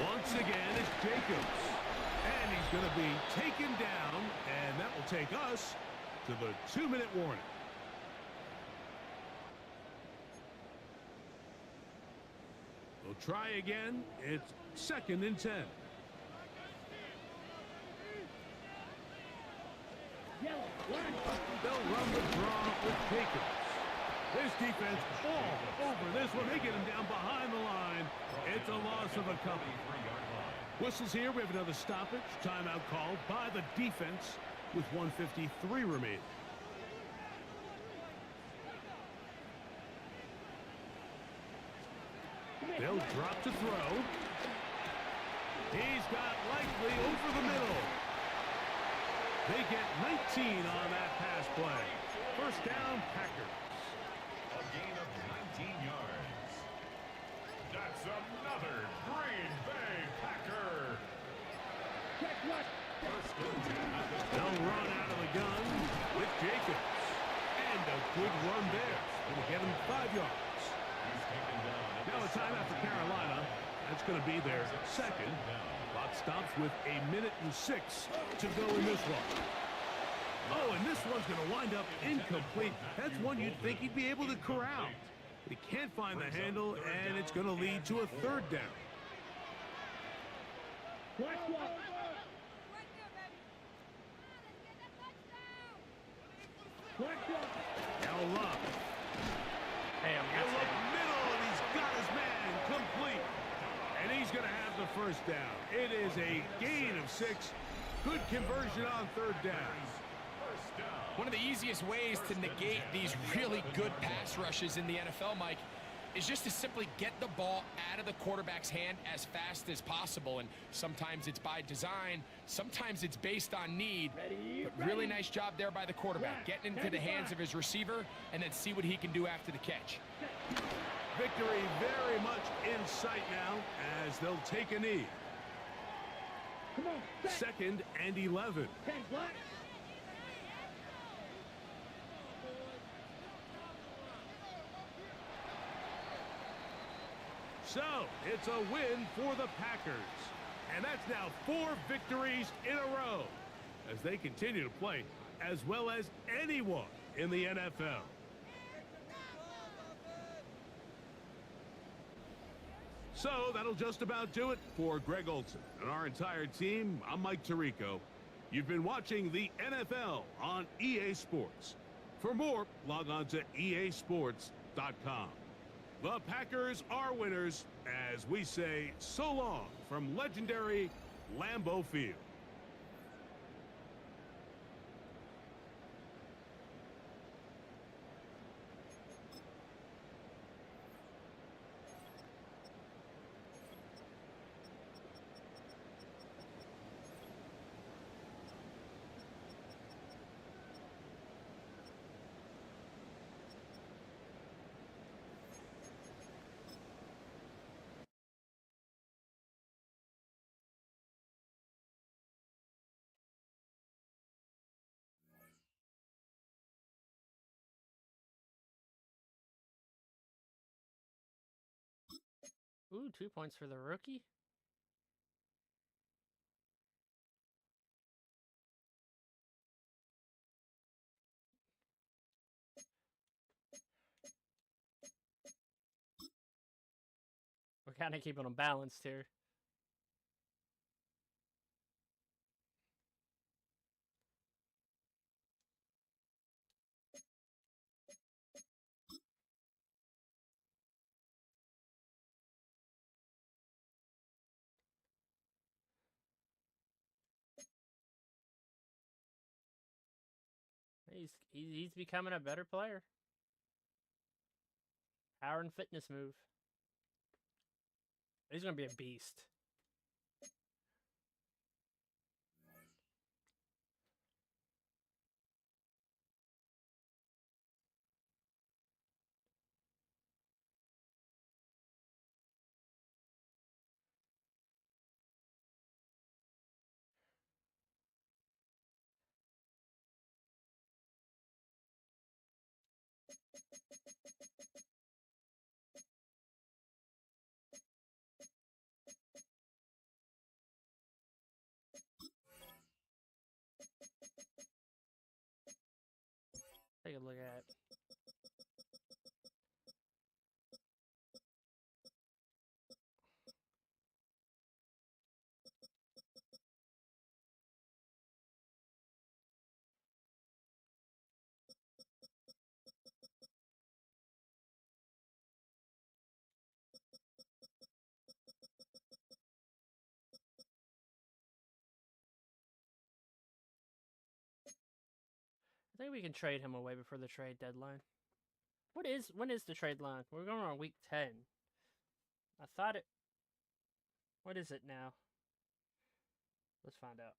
Once again, it's Jacobs. And he's going to be taken down, and that will take us to the 2-minute warning. We'll try again. It's second and 10. Yellow, flag. They'll run the draw with Jacobs. This defense all over this one. They get him down behind the line. It's a loss of a couple. Whistles here. We have another stoppage. Timeout called by the defense with 1:53 remaining. They'll drop to throw. He's got Likely over the middle. They get 19 on that pass play. First down, Packers. A gain of 19 yards. That's another Green Bay Packer. Check what? First and 10 at the They'll run out of the gun with Jacobs. And a good run there. It'll get him 5 yards. He's taken down. Now a timeout for Carolina. That's going to be their second. Clock stops with 1:06 to go in this one. Oh, and this one's going to wind up incomplete. That's one you'd think he'd be able to corral. But he can't find the handle, and it's going to lead to a third down. Black one. Black one. Now Love. Damn, He'll that's look it. middle, and he's got his man complete. And he's going to have the first down. It is a gain of 6. Good conversion on third down. One of the easiest ways to negate these really good pass rushes in the NFL, Mike, is just to simply get the ball out of the quarterback's hand as fast as possible. And sometimes it's by design, sometimes it's based on need. But really nice job there by the quarterback, getting into the hands of his receiver and then see what he can do after the catch. Victory very much in sight now as they'll take a knee. Come on. Set. 2nd and 11. 10 black. So, it's a win for the Packers. And that's now 4 victories in a row as they continue to play as well as anyone in the NFL. So, that'll just about do it for Greg Olson and our entire team. I'm Mike Tirico. You've been watching the NFL on EA Sports. For more, log on to easports.com. The Packers are winners as we say so long from legendary Lambeau Field. Ooh, 2 points for the rookie. We're kind of keeping them balanced here. He's becoming a better player. Power and fitness move. He's gonna be a beast. Take a look at it. think we can trade him away before the trade deadline. When is the trade line? We're going on week 10. I thought it. What is it now? Let's find out.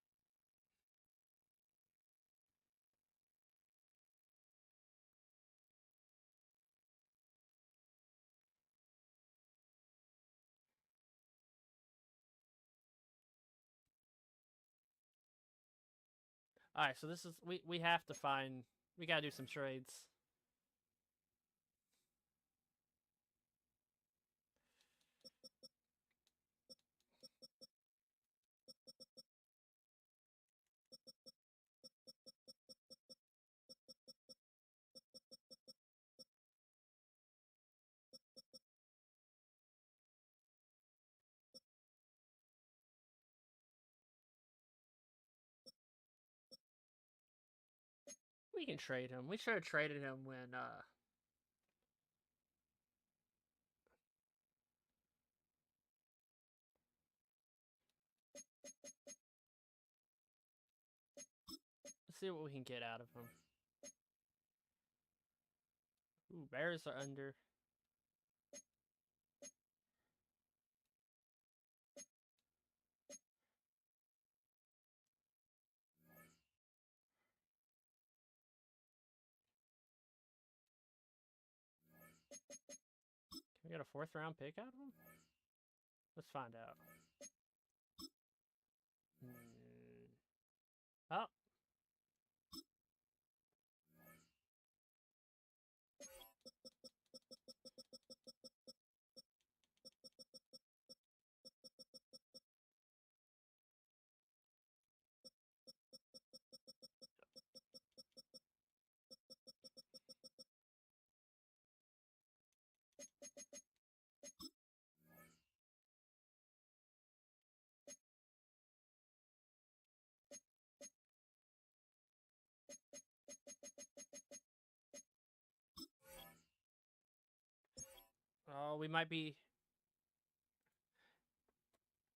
All right, so this is we have to find. We gotta do some trades. We can trade him. We should have traded him when let's see what we can get out of him. Ooh, Bears are under. Can we get a 4th round pick out of him? Let's find out. Oh. Oh, we might be.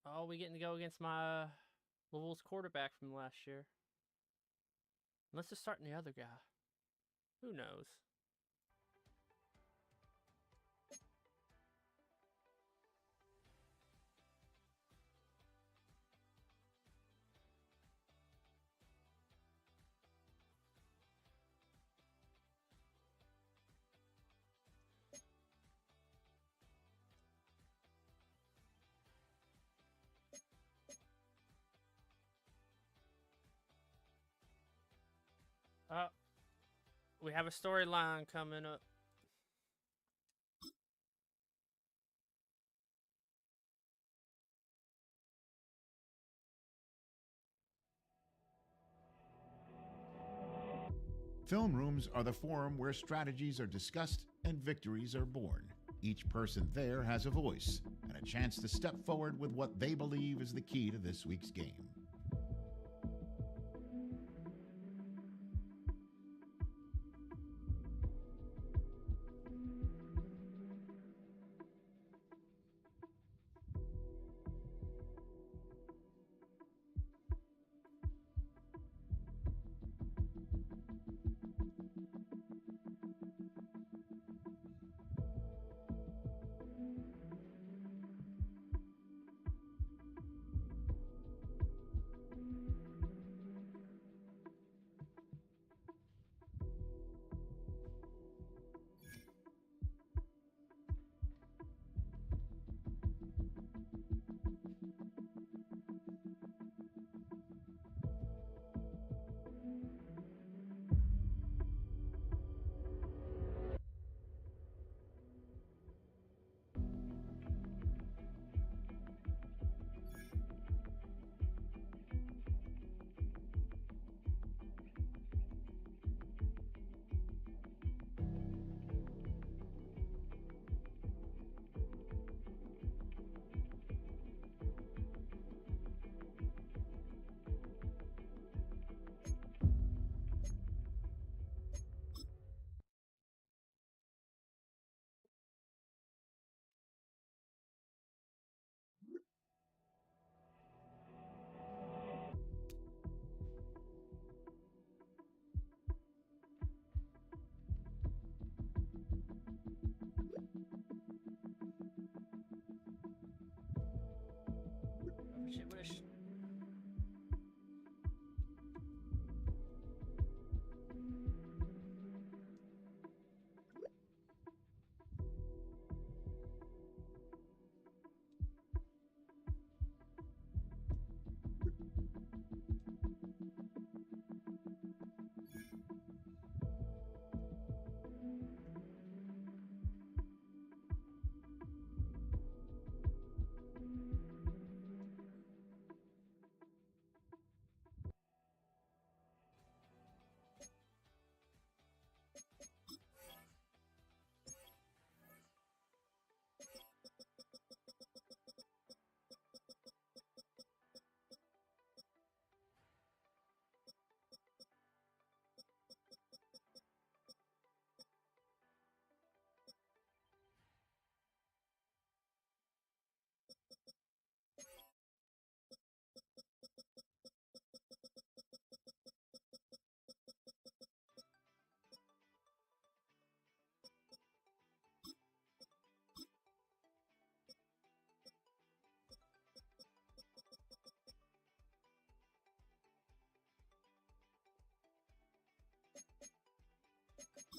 Oh, we getting to go against my Louisville's quarterback from last year. Let's just start in the other guy. Who knows? We have a storyline coming up. Film rooms are the forum where strategies are discussed and victories are born. Each person there has a voice and a chance to step forward with what they believe is the key to this week's game.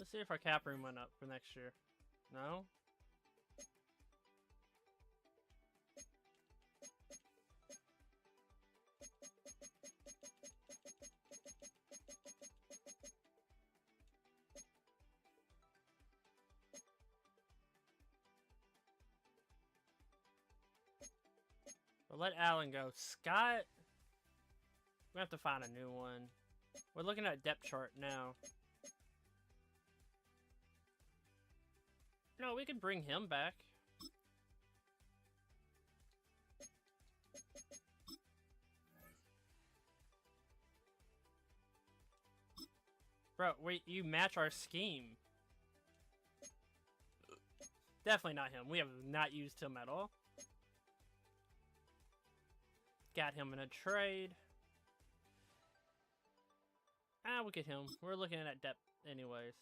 Let's see if our cap room went up for next year. No? Well, let Allen go. Scott, we have to find a new one. We're looking at depth chart now. No, we could bring him back. Bro, wait, you match our scheme. Definitely not him. We have not used him at all. Got him in a trade. Ah, we'll get him. We're looking at depth anyways.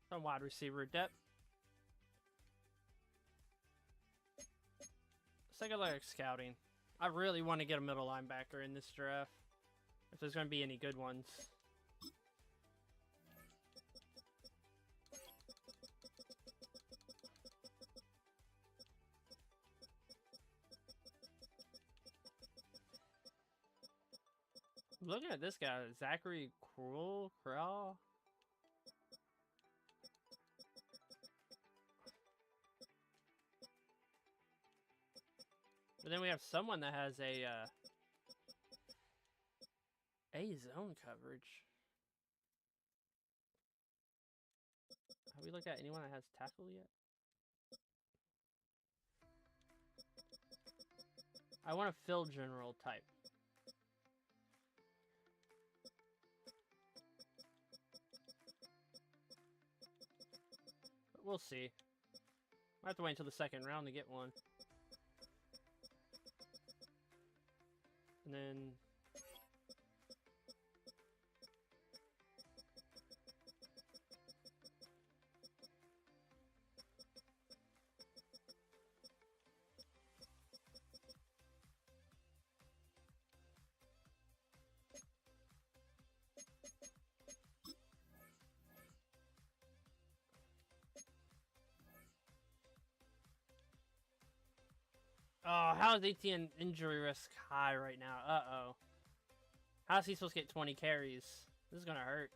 Some wide receiver depth. Let's take a look at scouting. I really want to get a middle linebacker in this draft. If there's going to be any good ones. Looking at this guy, Zachary Krul. But then we have someone that has a zone coverage. Have we looked at anyone that has tackle yet? I want a fill general type. But we'll see. I have to wait until the second round to get one. And then oh, how is ATN injury risk high right now? Uh-oh. How's he supposed to get 20 carries? This is gonna hurt.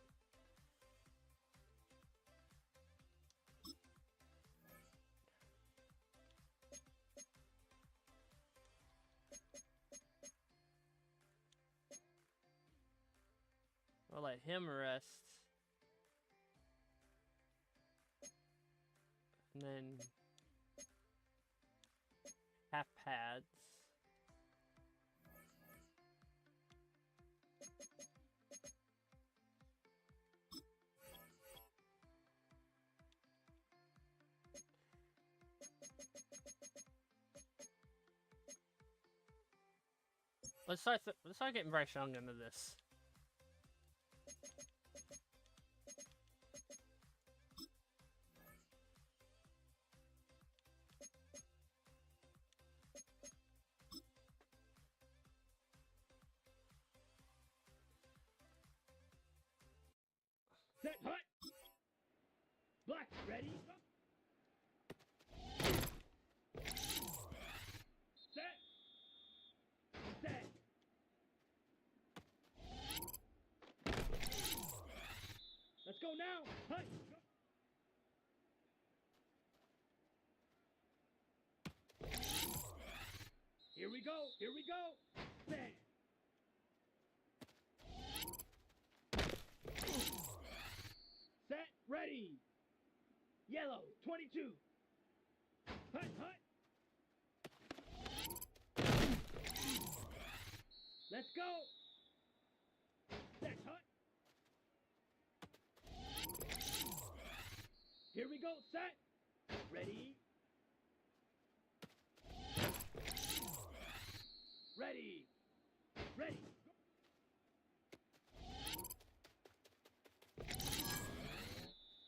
We'll let him rest. And then half pads. Let's start getting Bryce Young into this. Set, hut. Black, ready. Set. Set. Let's go now. Hut. Here we go. Here we go. Bang. Set, ready. Yellow, 22. Hut, hut. Let's go. Set, hut. Here we go. Set. Ready. Ready. Ready.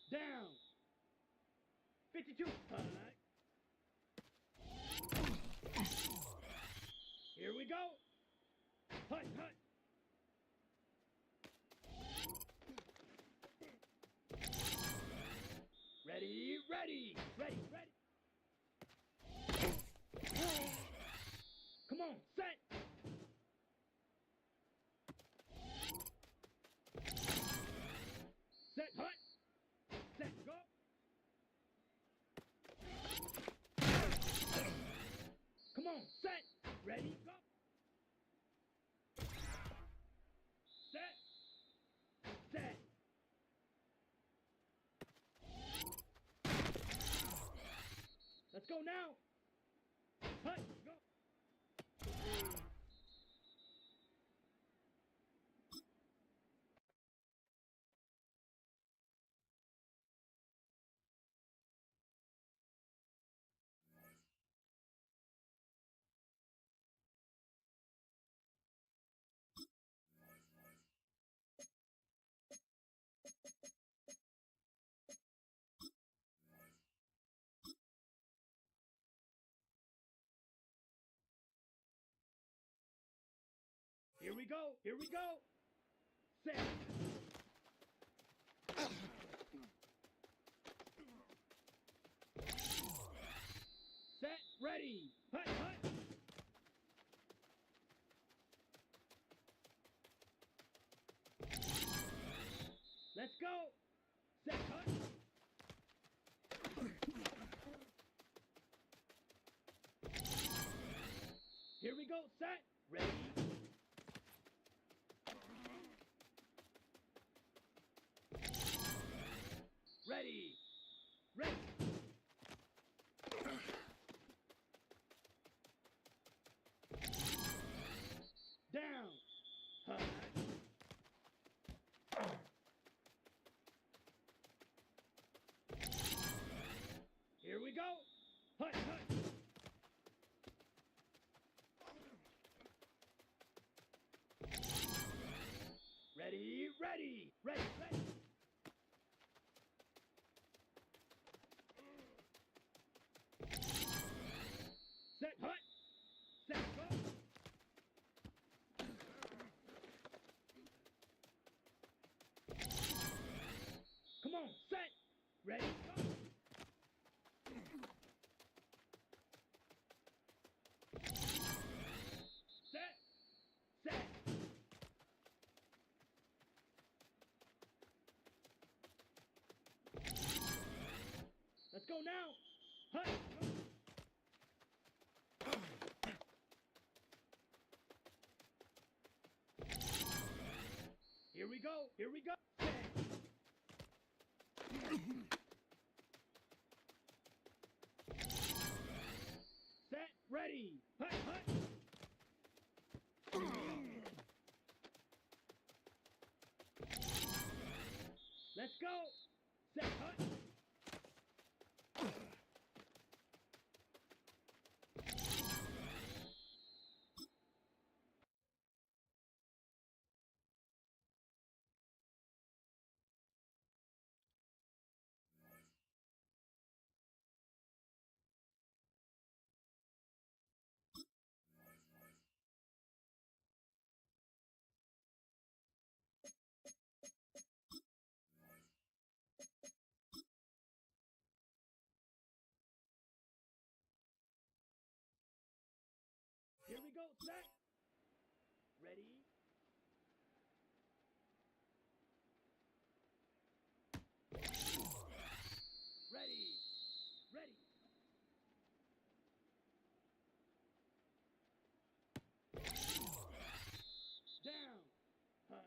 Down. 52. Hut. Here we go. Hut, hut. Ready, ready, ready, ready. Come on, set. Set, hut. Set, go. Come on, set. Ready, go. Set. Set. Let's go now. Hut, go. Here we go. Here we go. Set. Set. Ready. Hut, hut. Let's go. Set, hut. Here we go. Set. Ready. Ready! Ready! Down! Hut! Here we go! Hut, hut! Ready, ready! Ready, ready! Set, hut! Set, go! Come on, set! Ready, go! Set! Set! Let's go now! Hut! Go! Here we go. Here we go. Set. Ready. Hut, hut. Let's go. Set, hut. Here we go, set. Ready. Ready. Ready. Down. Hut.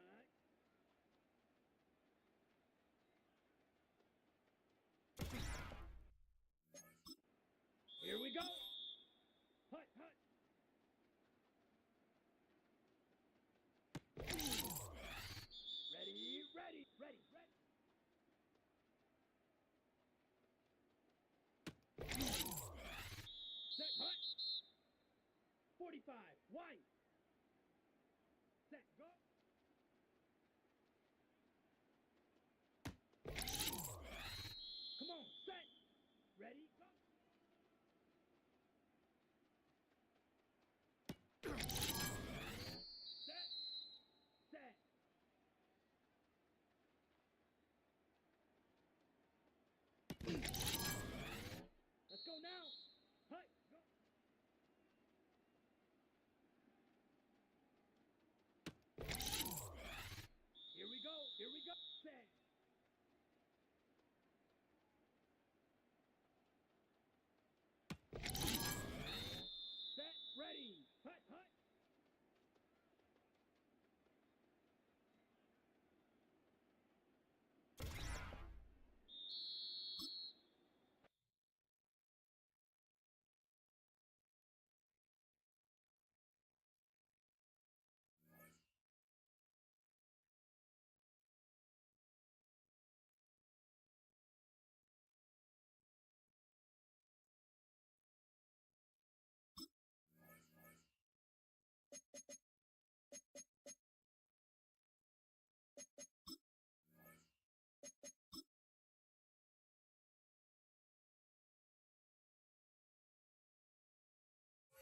Here we go. Hut, hut. Set, hut. 45, white. Set, go. Come on, set. Ready, go. Set. Set. Let's go now. Hut, go. Here we go. Here we go. Set. Set. Ready. Hut, hut.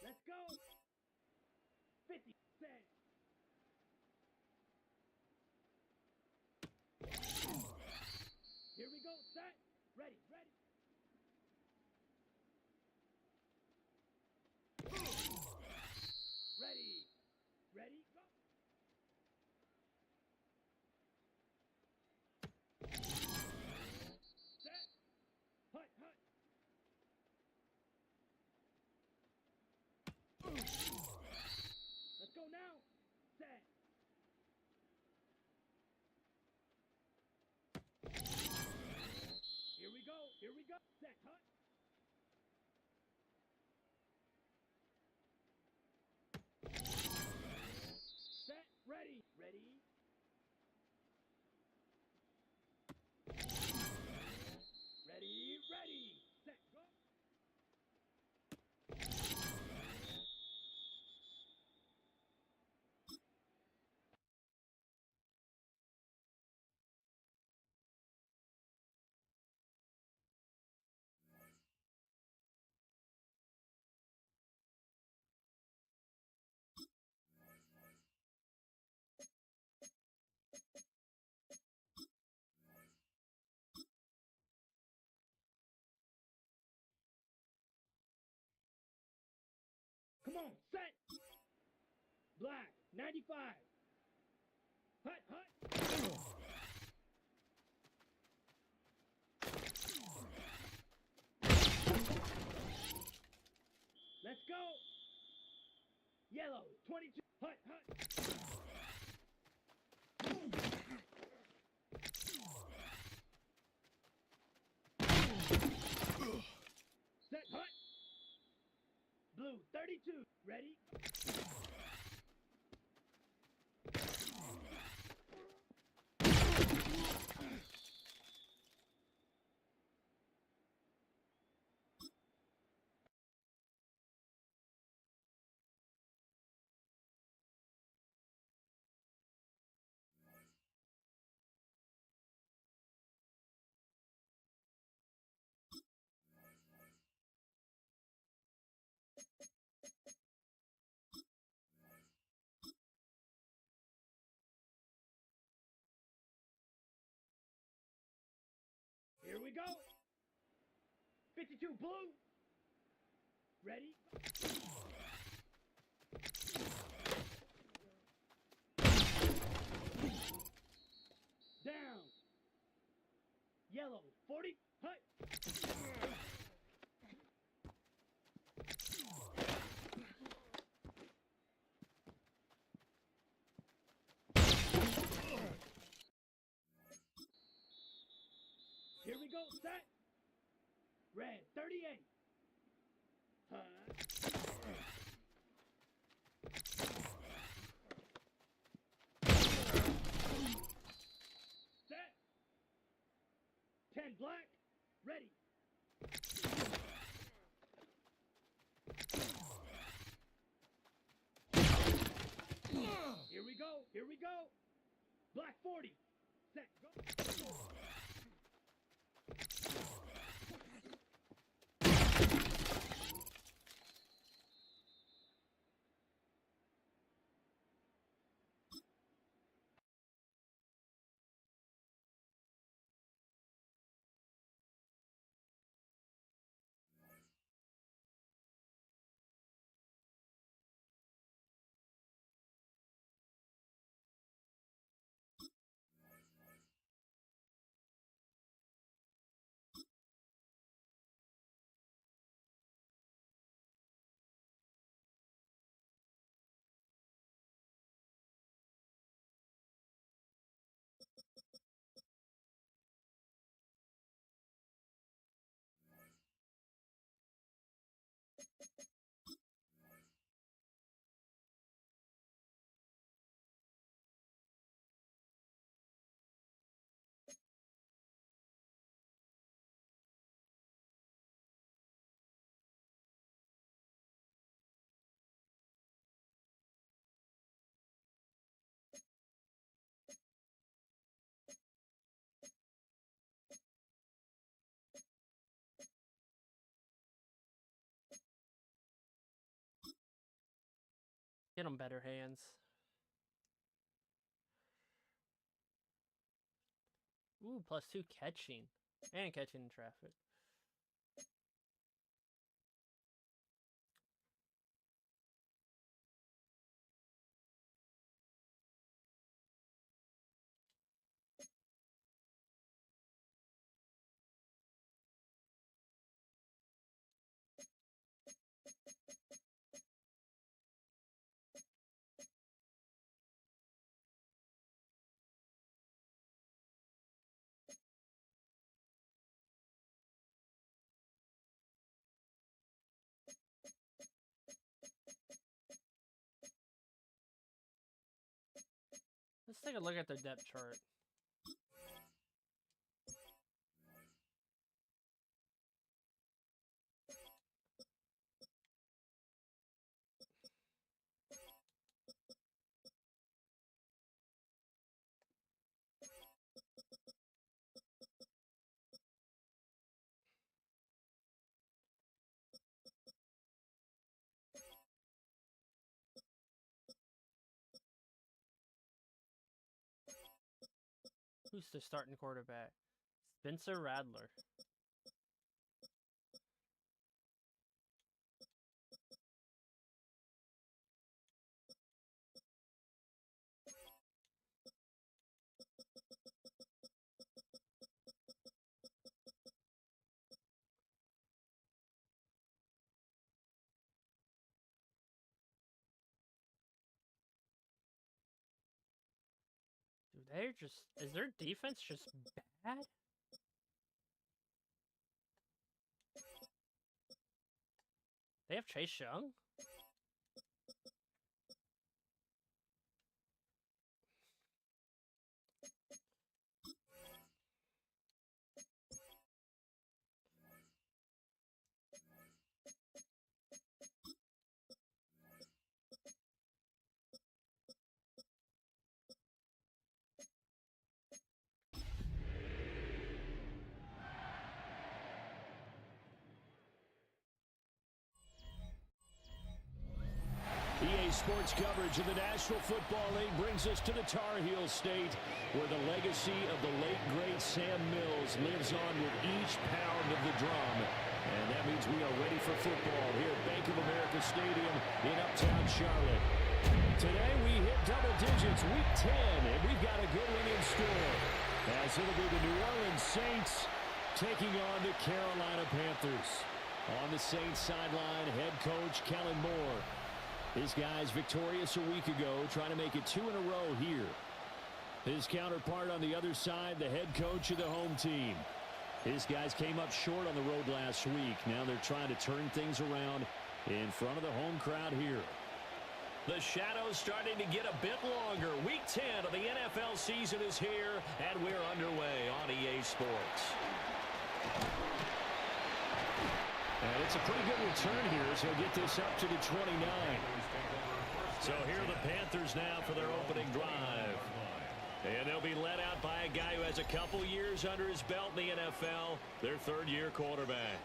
Let's go. 50. Set. Here we go. Set. Ready. Ready. Ready. Ready. Go. Set. Hut. Hut. Let's go now. Set. Here we go. Here we go. Set. Hut. Set. Ready. Ready. Ready. Ready. Set. Go. Come on, set. Black, 95. Hut, hut. Let's go. Yellow, 22. Hut, hut. Set, hut. Blue, 32. Ready? Here we go. 52 blue. Ready? Down. Yellow, 40. Hut. Here we go, set. Red, 38. Set. 10 black. Ready. Black 40. Set. Go. Get them better hands. Ooh, +2 catching. And catching in traffic. Let's take a look at their depth chart. Who's the starting quarterback? Spencer Radler. Dude, they're just... Is their defense just bad? They have Chase Young? EA Sports coverage of the National Football League brings us to the Tar Heel State, where the legacy of the late, great Sam Mills lives on with each pound of the drum. And that means we are ready for football here at Bank of America Stadium in Uptown Charlotte. Today we hit double digits, Week 10, and we've got a good one in store, as it'll be the New Orleans Saints taking on the Carolina Panthers. On the Saints sideline, head coach Kellen Moore. His guys victorious a week ago, trying to make it 2 in a row here. His counterpart on the other side, the head coach of the home team. His guys came up short on the road last week. Now they're trying to turn things around in front of the home crowd here. The shadows starting to get a bit longer. Week 10 of the NFL season is here, and we're underway on EA Sports. And it's a pretty good return here, so he'll get this up to the 29. So here are the Panthers now for their opening drive. And they'll be led out by a guy who has a couple years under his belt in the NFL, their third-year quarterback.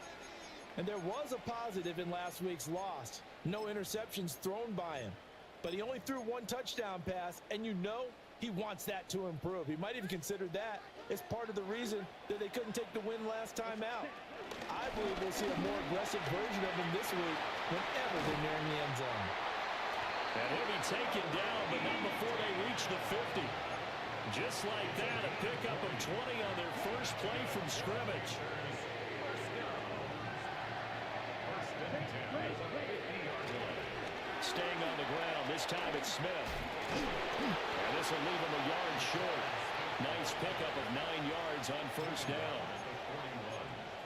And there was a positive in last week's loss. No interceptions thrown by him. But he only threw one touchdown pass, and you know he wants that to improve. He might even consider that as part of the reason that they couldn't take the win last time out. I believe we'll see a more aggressive version of him this week whenever they're nearing the end zone. And he'll be taken down, but not before they reach the 50. Just like that, a pickup of 20 on their first play from scrimmage. Staying on the ground, this time it's Smith. And this will leave him a yard short. Nice pickup of 9 yards on first down.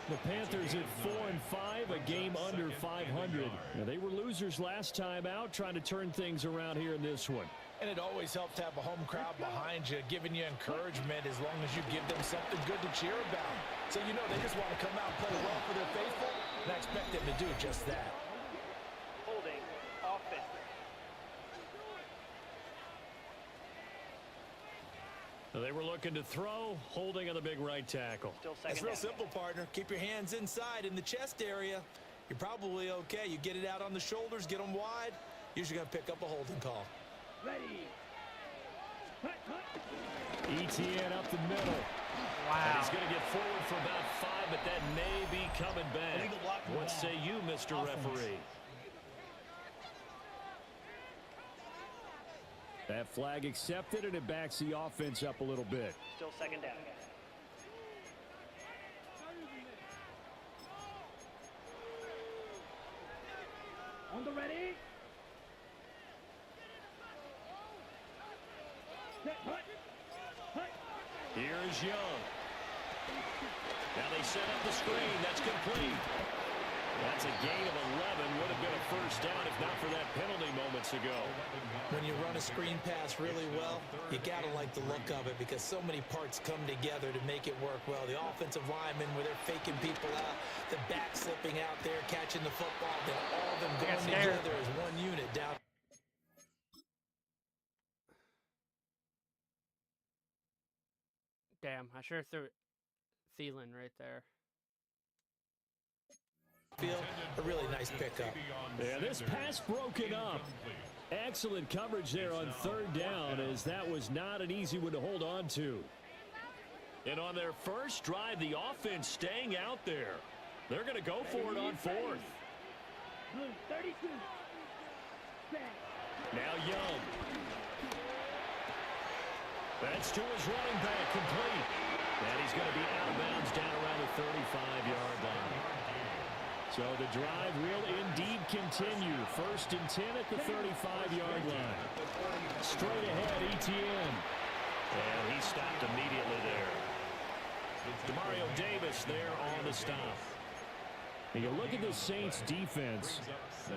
The Panthers at 4-5, a game under 500. Now, they were losers last time out, trying to turn things around here in this one. And it always helps to have a home crowd behind you, giving you encouragement as long as you give them something good to cheer about. So you know they just want to come out and play well for their faithful, and I expect them to do just that. Holding. Offense. They were looking to throw, holding on the big right tackle. Still second It's real down. simple, partner. Keep your hands inside in the chest area. You're probably okay. You get it out on the shoulders, get them wide. Usually going to pick up a holding call. Ready. Cut, cut. ETN up the middle. Wow. And he's going to get forward for about 5, but that may be coming back. What say you, Mr. Referee? That flag accepted, and it backs the offense up a little bit. Still second down. On the ready. Set, hut. Hut. Here's Young. Now they set up the screen. That's complete. That's a gain of 11. Would have been a first down if not for that penalty moments ago. When you run a screen pass really well, you got to like the look of it because so many parts come together to make it work well. The offensive linemen, where they're faking people out, the back slipping out there, catching the football, then all of them going together as one unit down. Damn, I sure threw Thielen right there. A really nice pickup. Yeah, this pass broken up. Excellent coverage there on third down, as that was not an easy one to hold on to. And on their first drive, the offense staying out there. They're going to go for it on fourth. Blue 32. Set. Now Young. That's to his running back, complete. And he's going to be out of bounds down around the 35-yard line. So the drive will indeed continue. First and 10 at the 35-yard line. Straight ahead, ETN. And he stopped immediately there. Demario Davis there on the stop. And you look at the Saints defense.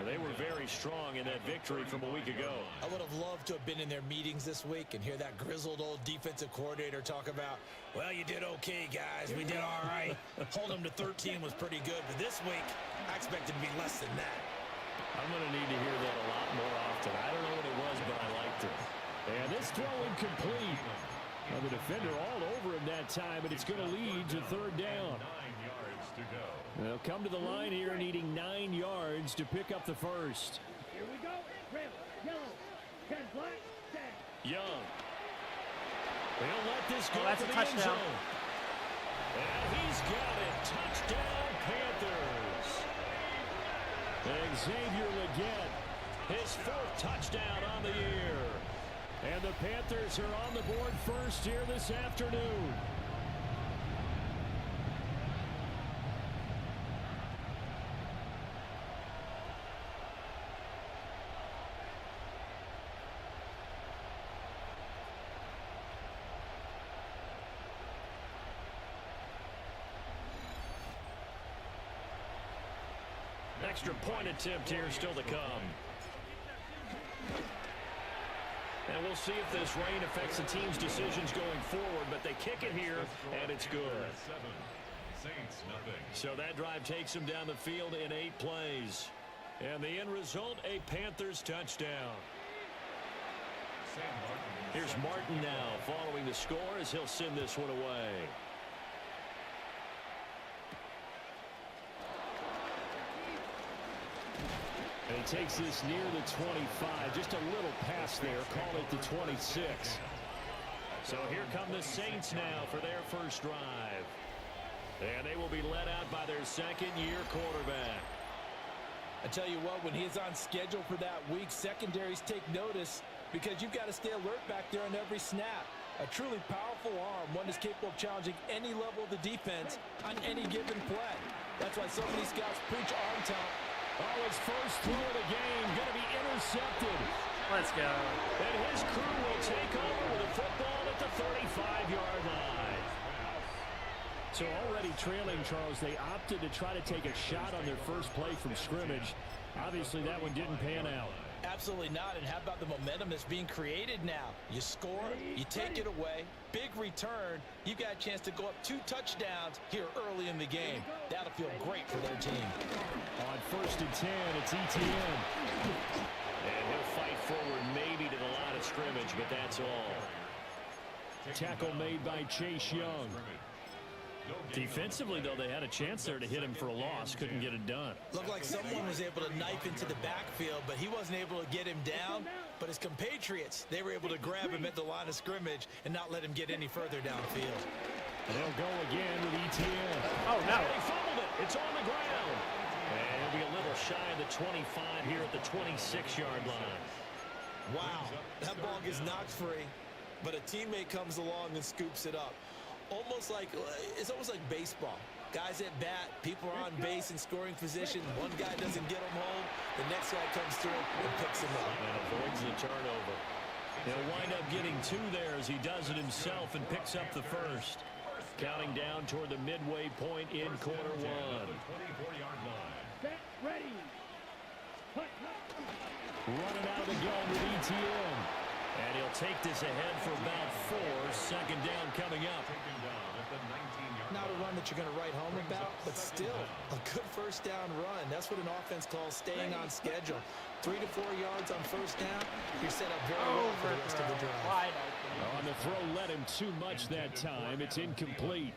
They were very strong in that victory from a week ago. I would have loved to have been in their meetings this week and hear that grizzled old defensive coordinator talk about, well, you did okay, guys. We did all right. Hold them to 13 was pretty good. But this week, I expect it to be less than that. I'm going to need to hear that a lot more often. I don't know what it was, but I liked it. And this throw incomplete. Well, the defender all over him that time, and it's going to lead to third down. 9 yards to go. They'll come to the line here needing 9 yards to pick up the first. Here we go. Red, yellow, 10 black, 10. Young. They'll let this go that's to a the touchdown. end zone. And he's got it. Touchdown, Panthers. Xavier Legette, his 4th touchdown on the year. And the Panthers are on the board first here this afternoon. Extra point attempt here still to come. And we'll see if this rain affects the team's decisions going forward, but they kick it here, and it's good. Saints nothing. So that drive takes them down the field in 8 plays. And the end result, a Panthers touchdown. Here's Martin now following the score as he'll send this one away. And he takes this near the 25. Just a little pass there. Call it the 26. So here come the Saints now for their first drive. And they will be led out by their second-year quarterback. I tell you what, when he's on schedule for that week, secondaries take notice because you've got to stay alert back there on every snap. A truly powerful arm, one that's capable of challenging any level of the defense on any given play. That's why so many scouts preach arm talent. Oh, his first throw of the game going to be intercepted. Let's go. And his crew will take over with a football at the 35-yard line. So already trailing, Charles, they opted to try to take a shot on their first play from scrimmage. Obviously, that one didn't pan out. Absolutely not. And how about the momentum that's being created now? You score, you take it away, big return. You got a chance to go up 2 touchdowns here early in the game. That'll feel great for their team. On 1st and 10, it's ETN. And he'll fight forward maybe to the line of scrimmage, but that's all. Tackle made by Chase Young. Defensively, though, they had a chance there to hit him for a loss. Couldn't get it done. Looked like someone was able to knife into the backfield, but he wasn't able to get him down. But his compatriots, they were able to grab him at the line of scrimmage and not let him get any further downfield. And they'll go again with ETN. Oh, no. They fumbled it. It's on the ground. And he'll be a little shy of the 25 here at the 26-yard line. Wow, that ball gets knocked free, but a teammate comes along and scoops it up. It's almost like baseball. Guys at bat, people are on base in scoring position. One guy doesn't get him home. The next guy comes through and picks him up. And avoids the turnover. He'll wind up getting 2 there as he does it himself and picks up the first. Counting down toward the midway point in quarter 1. Set, ready. Running out of the gun with ETN. And he'll take this ahead for about 4. Second down coming up. Not a run that you're going to write home about, but still a good first down run. That's what an offense calls staying on schedule. 3 to 4 yards on first down. You're set up very well for the rest of the drive. Wide open. On the throw, led him too much that time. It's incomplete.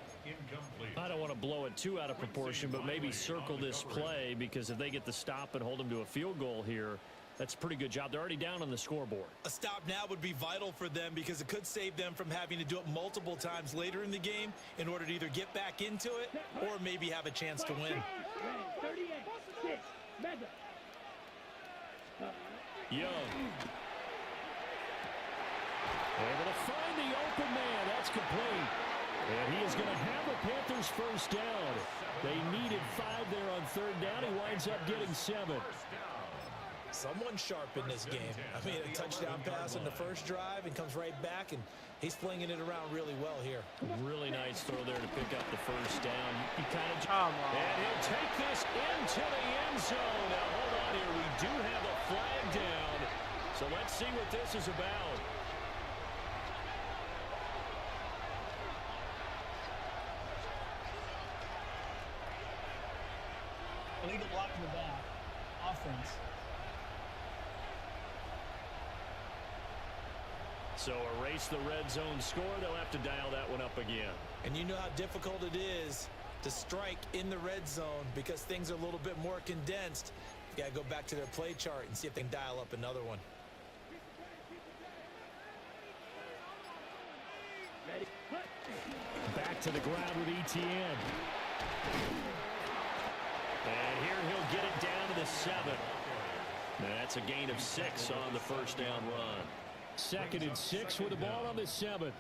I don't want to blow it too out of proportion, but maybe circle this play because if they get the stop and hold them to a field goal here, that's a pretty good job. They're already down on the scoreboard. A stop now would be vital for them because it could save them from having to do it multiple times later in the game in order to either get back into it or maybe have a chance to win. Young. Able to find the open man. That's complete. And he is going to have a Panthers first down. They needed 5 there on 3rd down. He winds up getting 7. Someone sharp in this game. I mean, a touchdown pass on the first drive and comes right back, and he's flinging it around really well here. Really nice throw there to pick up the first down. He kind of... And he'll take this into the end zone. Now, hold on here. We do have a flag down. So let's see what this is about. Illegal block in the back. Offense. So erase the red zone score. They'll have to dial that one up again. And you know how difficult it is to strike in the red zone because things are a little bit more condensed. You got to go back to their play chart and see if they can dial up another one. Back to the ground with ETN. And here he'll get it down to the 7. That's a gain of 6 on the first down run. 2nd and 6 with the ball on the 7.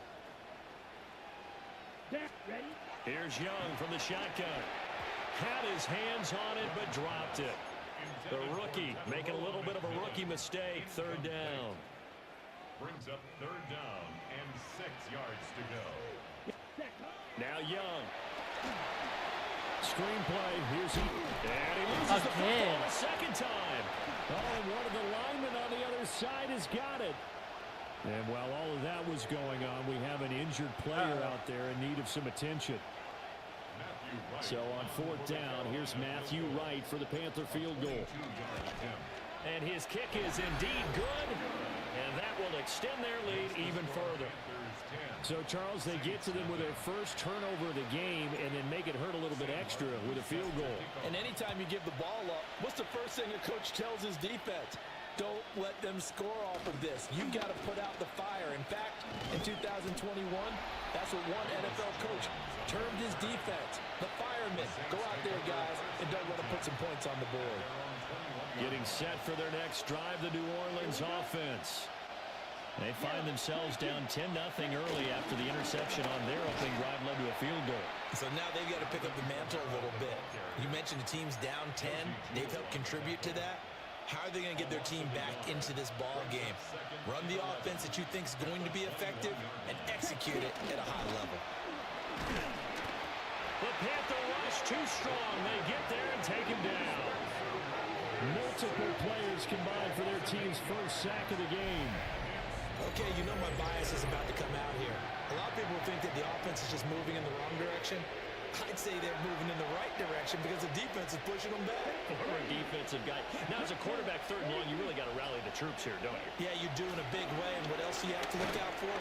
Here's Young from the shotgun. Had his hands on it, but dropped it. The rookie making a little bit of a rookie mistake. 3rd down. Brings up 3rd down and 6 yards to go. Now Young. Screenplay. Here's he. And he loses the football a second time. Oh, and one of the linemen on the other side has got it. And while all of that was going on, we have an injured player out there in need of some attention. So on 4th down, here's Matthew Wright for the Panther field goal. And his kick is indeed good, and that will extend their lead even further. So, Charles, they get to them with their first turnover of the game and then make it hurt a little bit extra with a field goal. And anytime you give the ball up, what's the first thing a coach tells his defense? Don't let them score off of this. You've got to put out the fire. In fact, in 2021, that's what one NFL coach termed his defense. The firemen. Go out there, guys, and don't let them put some points on the board. Getting set for their next drive, the New Orleans offense. They find themselves down 10-0 early after the interception on their opening drive led to a field goal. So now they've got to pick up the mantle a little bit. You mentioned the team's down 10. They've helped contribute to that. How are they going to get their team back into this ball game? Run the offense that you think is going to be effective and execute it at a high level. The Panther rush too strong. They get there and take him down. Multiple players combined for their team's first sack of the game. Okay, you know my bias is about to come out here. A lot of people think that the offense is just moving in the wrong direction. I'd say they're moving in the right direction because the defense is pushing them back. Former defensive guy. Now, as a quarterback, third and long, you really got to rally the troops here, don't you? Yeah, you do in a big way. And what else do you have to look out for?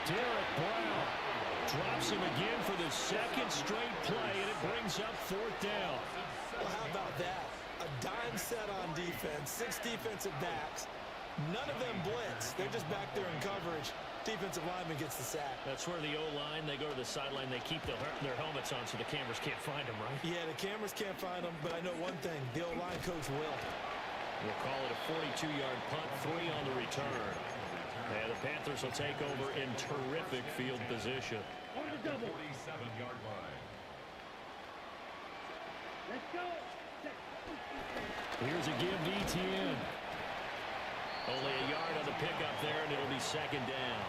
Derek Brown drops him again for the second straight play, and it brings up fourth down. Well, how about that? A dime set on defense, 6 defensive backs. None of them blitz. They're just back there in coverage. Defensive lineman gets the sack. That's where the O-line, they go to the sideline, they keep their helmets on so the cameras can't find them, right? Yeah, the cameras can't find them, but I know one thing. The O-line coach will. We'll call it a 42-yard punt, 3 on the return. And the Panthers will take over in terrific field position. On the double. 47-yard line. Let's go. Here's a give to Etienne. Only a yard on the pickup there, and it'll be second down.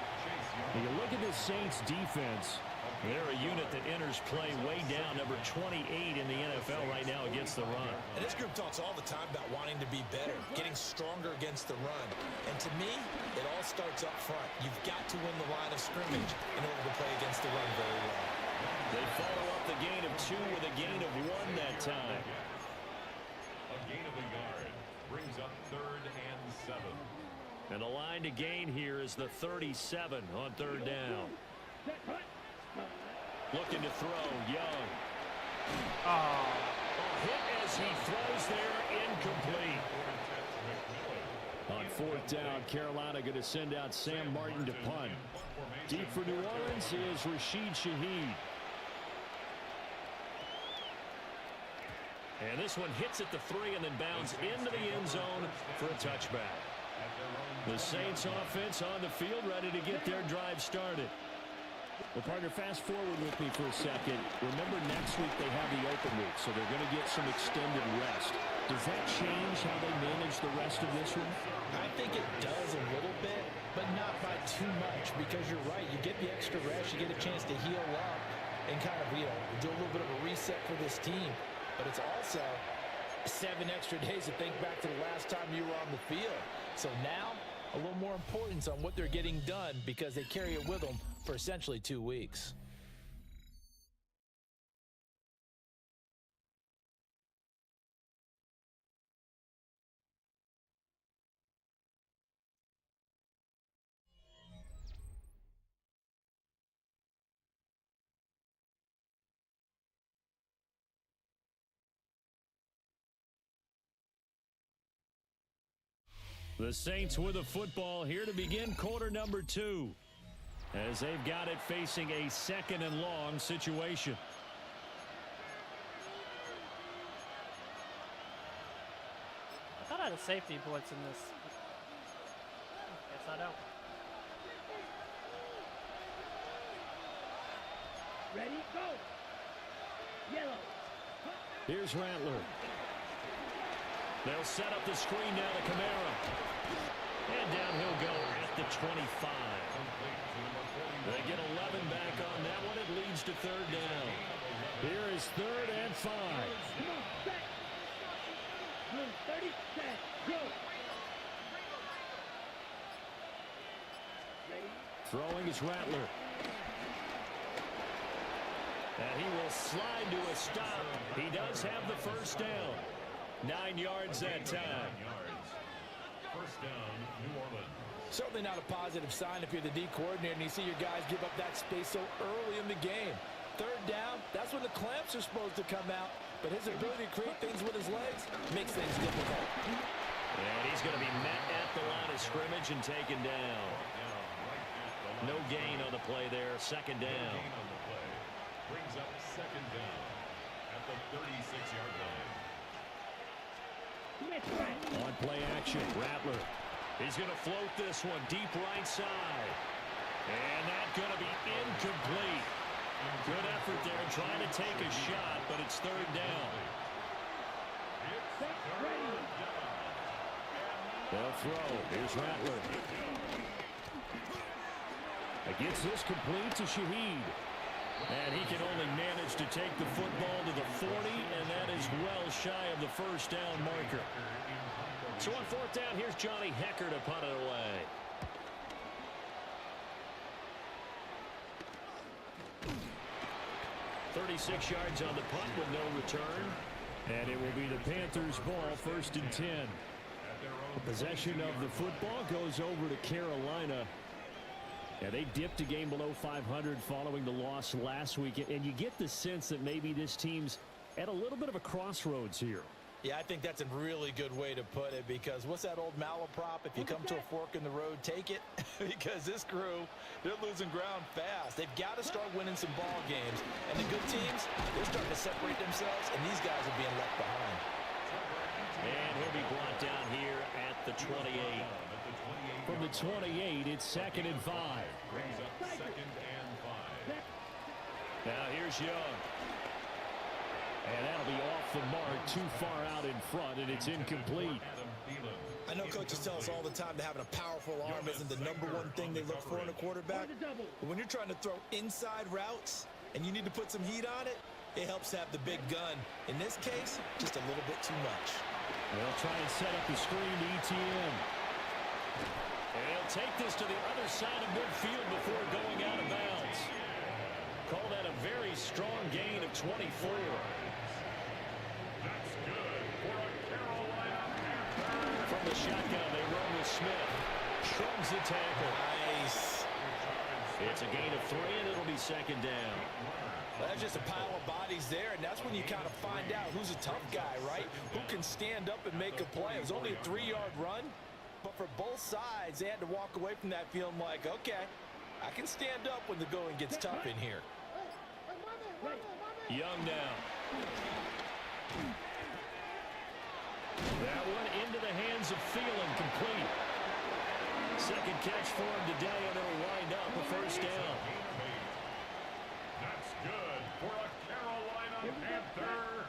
When you look at this Saints defense, they're a unit that enters play way down, number 28 in the NFL right now against the run. And this group talks all the time about wanting to be better, getting stronger against the run. And to me, it all starts up front. You've got to win the line of scrimmage in order to play against the run very well. They follow up the gain of 2 with a gain of 1 that time. A gain of a yard brings up 3rd and 7. And the line to gain here is the 37 on 3rd down. Looking to throw, Young. A hit as he throws there, incomplete. On 4th down, Carolina going to send out Sam Martin to punt. Deep for New Orleans is Rashid Shaheed. And this one hits at the 3 and then bounds into the end zone for a touchback. The Saints offense on the field, ready to get their drive started. Well, partner, fast forward with me for a second. Remember, next week they have the open week, so they're going to get some extended rest. Does that change how they manage the rest of this one? I think it does a little bit, but not by too much, because you're right. You get the extra rest, you get a chance to heal up and kind of, do a little bit of a reset for this team. But it's also 7 extra days to think back to the last time you were on the field. So now, a little more importance on what they're getting done because they carry it with them for essentially 2 weeks. The Saints with the football here to begin quarter number 2. As they've got it facing a 2nd and long situation. I thought I had a safety blitz in this. Guess I don't. Ready, go. Yellow. Here's Rattler. They'll set up the screen now to Kamara. And down he'll go at the 25. They get 11 back on that one. It leads to 3rd down. Here is 3rd and 5. Come on, back. 30 seconds. Go. Ready? Throwing is Rattler. And he will slide to a stop. He does have the first down. 9 yards that time. 9 yards. First down, New Orleans. Certainly not a positive sign if you're the D coordinator and you see your guys give up that space so early in the game. Third down, that's when the clamps are supposed to come out, but his ability to create things with his legs makes things difficult. And he's going to be met at the line of scrimmage and taken down. No gain on the play there, second down. No gain on the play. Brings up second down at the 36-yard line. On play action, Rattler. He's going to float this one deep right side. And that's going to be incomplete. Good effort there trying to take a shot, but it's third down. They'll throw. Here's Rattler. Gets this complete to Shaheed. And he can only manage to take the football to the 40, and that is well shy of the first down marker. So on fourth down, here's Johnny Hecker to punt it away. .36 yards on the punt with no return. And it will be the Panthers' ball, first and 10. The possession of the football goes over to Carolina. Yeah, they dipped a game below 500 following the loss last week. And you get the sense that maybe this team's at a little bit of a crossroads here. Yeah, I think that's a really good way to put it, because what's that old malaprop? If you come to a fork in the road, take it. Because this crew, they're losing ground fast. They've got to start winning some ball games. And the good teams, they're starting to separate themselves, and these guys are being left behind. And he'll be brought down here at the 28. From the 28, it's second and 5. Brings up second and 5. Now here's Young. And that'll be off the mark, too far out in front, and it's incomplete. I know coaches tell us all the time that having a powerful arm isn't the #1 thing they look for in a quarterback. But when you're trying to throw inside routes and you need to put some heat on it, it helps to have the big gun. In this case, just a little bit too much. They'll try and set up the screen to ETN. And he'll take this to the other side of midfield before going out of bounds. Call that a very strong gain of 24. That's good for a Carolina Panther. From the shotgun, they run with Smith. Shrugs the tackle. Nice. It's a gain of 3, and it'll be second down. That's just a pile of bodies there, and that's when you kind of find out who's a tough guy, right? Who can stand up and make a play. It was only a 3-yard run, but for both sides, they had to walk away from that feeling like, okay, I can stand up when the going gets tough in here. Young now. That one into the hands of Thielen, complete. Second catch for him today, and it'll wind up a first down. That's good for a Carolina Panther.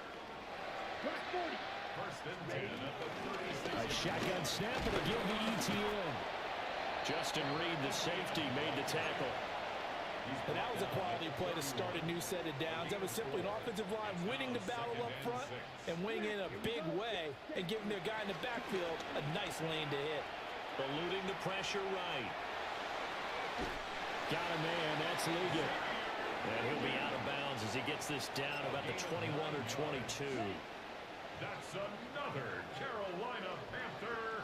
First and 10 at the 36. A shotgun snap, and a give to ETN. Justin Reed, the safety, made the tackle. And that was a quality play to start a new set of downs. That was simply an offensive line winning the battle up front and winning in a big way and giving their guy in the backfield a nice lane to hit. Eluding the pressure right. Got a man, that's Ligon. And he'll be out of bounds as he gets this down about the 21 or 22. That's another Carolina Panther.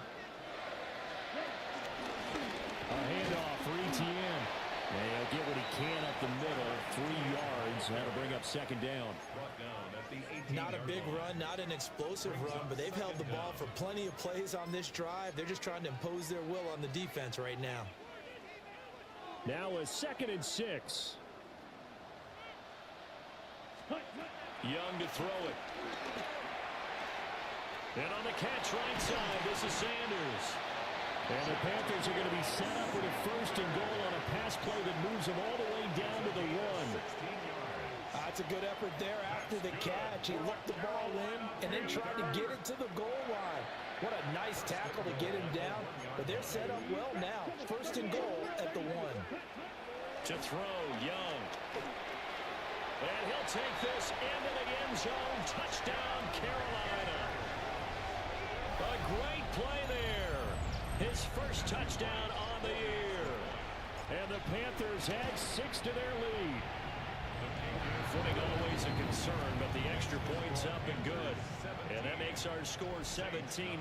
A handoff for ETN. And he'll get what he can up the middle, 3 yards. That'll bring up second down. Not a big run, not an explosive run, but they've held the ball for plenty of plays on this drive. They're just trying to impose their will on the defense right now. Now a second and 6. Young to throw it. And on the catch right side, this is Sanders. And the Panthers are going to be set up with a first and goal on a pass play that moves them all the way down to the 1. That's a good effort there after the catch. He looked the ball in and then tried to get it to the goal line. What a nice tackle to get him down. But they're set up well now. First and goal at the 1. To throw, Young. And he'll take this into the end zone. Touchdown, Carolina. A great play there. His first touchdown on the year. And the Panthers add 6 to their lead. Footing always a concern, but the extra point's up and good. And that makes makes our score 17-0.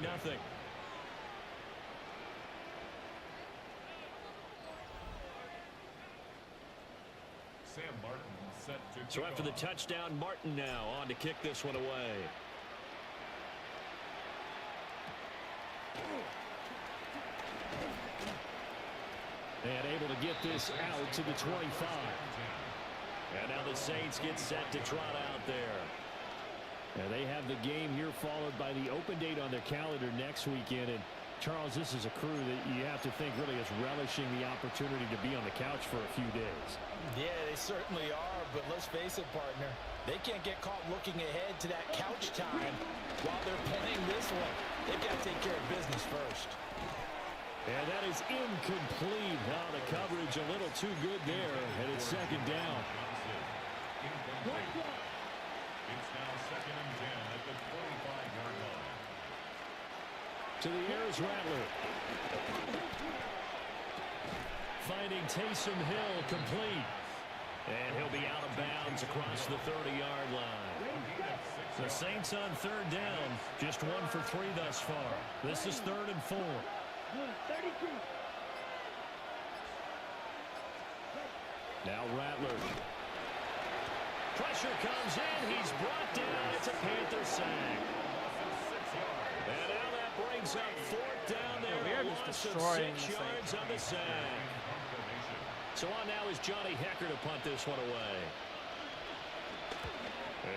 Sam Martin set to So after the touchdown, Martin now on to kick this one away. And able to get this out to the 25. And now the Saints get set to trot out there. And they have the game here followed by the open date on their calendar next weekend. And Charles, this is a crew that you have to think really is relishing the opportunity to be on the couch for a few days. Yeah, they certainly are, but let's face it, partner. They can't get caught looking ahead to that couch time while they're penning this one. They've got to take care of business first. And that is incomplete. Now the coverage a little too good there, and it's second down. It's now 2nd and 10 at the 25-yard line. To the air is Rattler. Finding Taysom Hill complete. And he'll be out of bounds across the 30-yard line. The Saints on third down. Just 1 for 3 thus far. This is 3rd and 4. 32. Now Rattler. Pressure comes in. He's brought down. It's a Panther sack. And now that brings up 4th down there. We are A just loss of destroying 6 the yards Saints. on the sack. So on now is Johnny Hecker to punt this one away.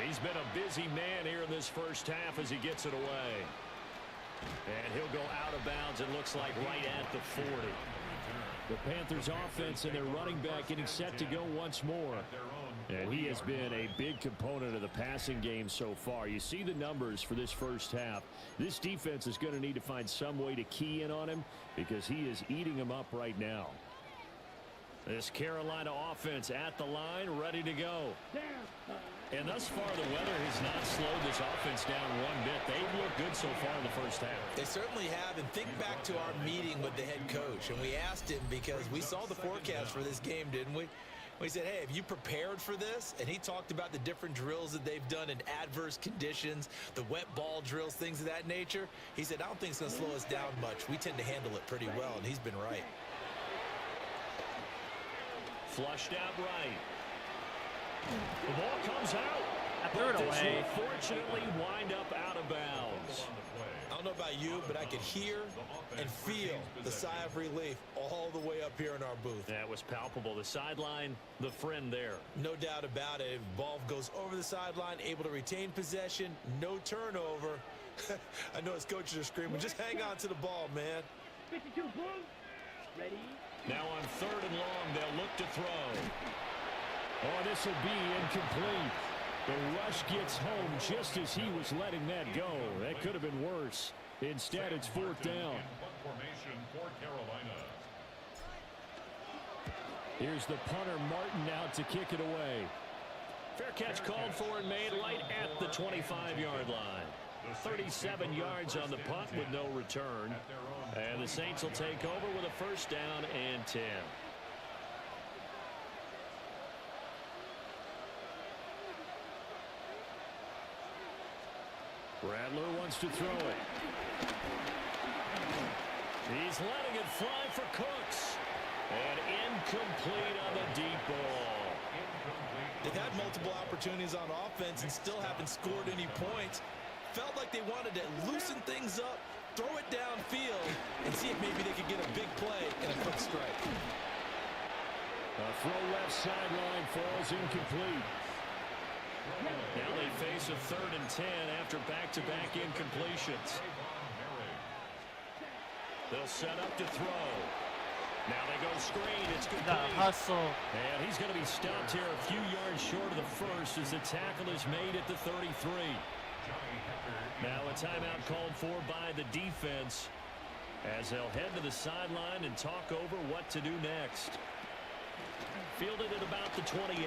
He's been a busy man here in this first half as he gets it away. And he'll go out of bounds, it looks like, right at the 40. The Panthers offense and their running back getting set to go once more. And he has been a big component of the passing game so far. You see the numbers for this first half. This defense is going to need to find some way to key in on him because he is eating them up right now. This Carolina offense at the line, ready to go. And thus far, the weather has not slowed this offense down one bit. They've looked good so far in the first half. They certainly have, and think back to our meeting with the head coach, and we asked him because we saw the forecast for this game, didn't we? We said, hey, have you prepared for this? And he talked about the different drills that they've done in adverse conditions, the wet ball drills, things of that nature. He said, I don't think it's going to slow us down much. We tend to handle it pretty well, and he's been right. Flushed out right. The ball comes out. I threw it away. This will fortunately wind up out of bounds. I don't know about you, but I could hear and feel the sigh of relief all the way up here in our booth. That was palpable. The sideline, the friend there. No doubt about it. Ball goes over the sideline, able to retain possession, no turnover. I know his coaches are screaming, just hang on to the ball, man. 52 Bulls. Ready? Now on 3rd and long, they'll look to throw. Oh, this will be incomplete. The rush gets home just as he was letting that go. That could have been worse. Instead, it's 4th down. Formation for Carolina. Here's the punter, Martin, out to kick it away. Fair catch called for and made right at the 25-yard line. 37 yards on the punt with no return. And the Saints will take over with a 1st down and 10. Rattler wants to throw it. He's letting it fly for Cooks. And incomplete on the deep ball. They've had multiple opportunities on offense and still haven't scored any points. Felt like they wanted to loosen things up, throw it downfield, and see if maybe they could get a big play and a quick strike. A throw left sideline falls incomplete. Now they face a 3rd and 10 after back-to-back incompletions. They'll set up to throw. Now they go screen. It's complete. The hustle. And he's going to be stopped here a few yards short of the first as the tackle is made at the 33. Now a timeout called for by the defense as they'll head to the sideline and talk over what to do next. Fielded at about the 28.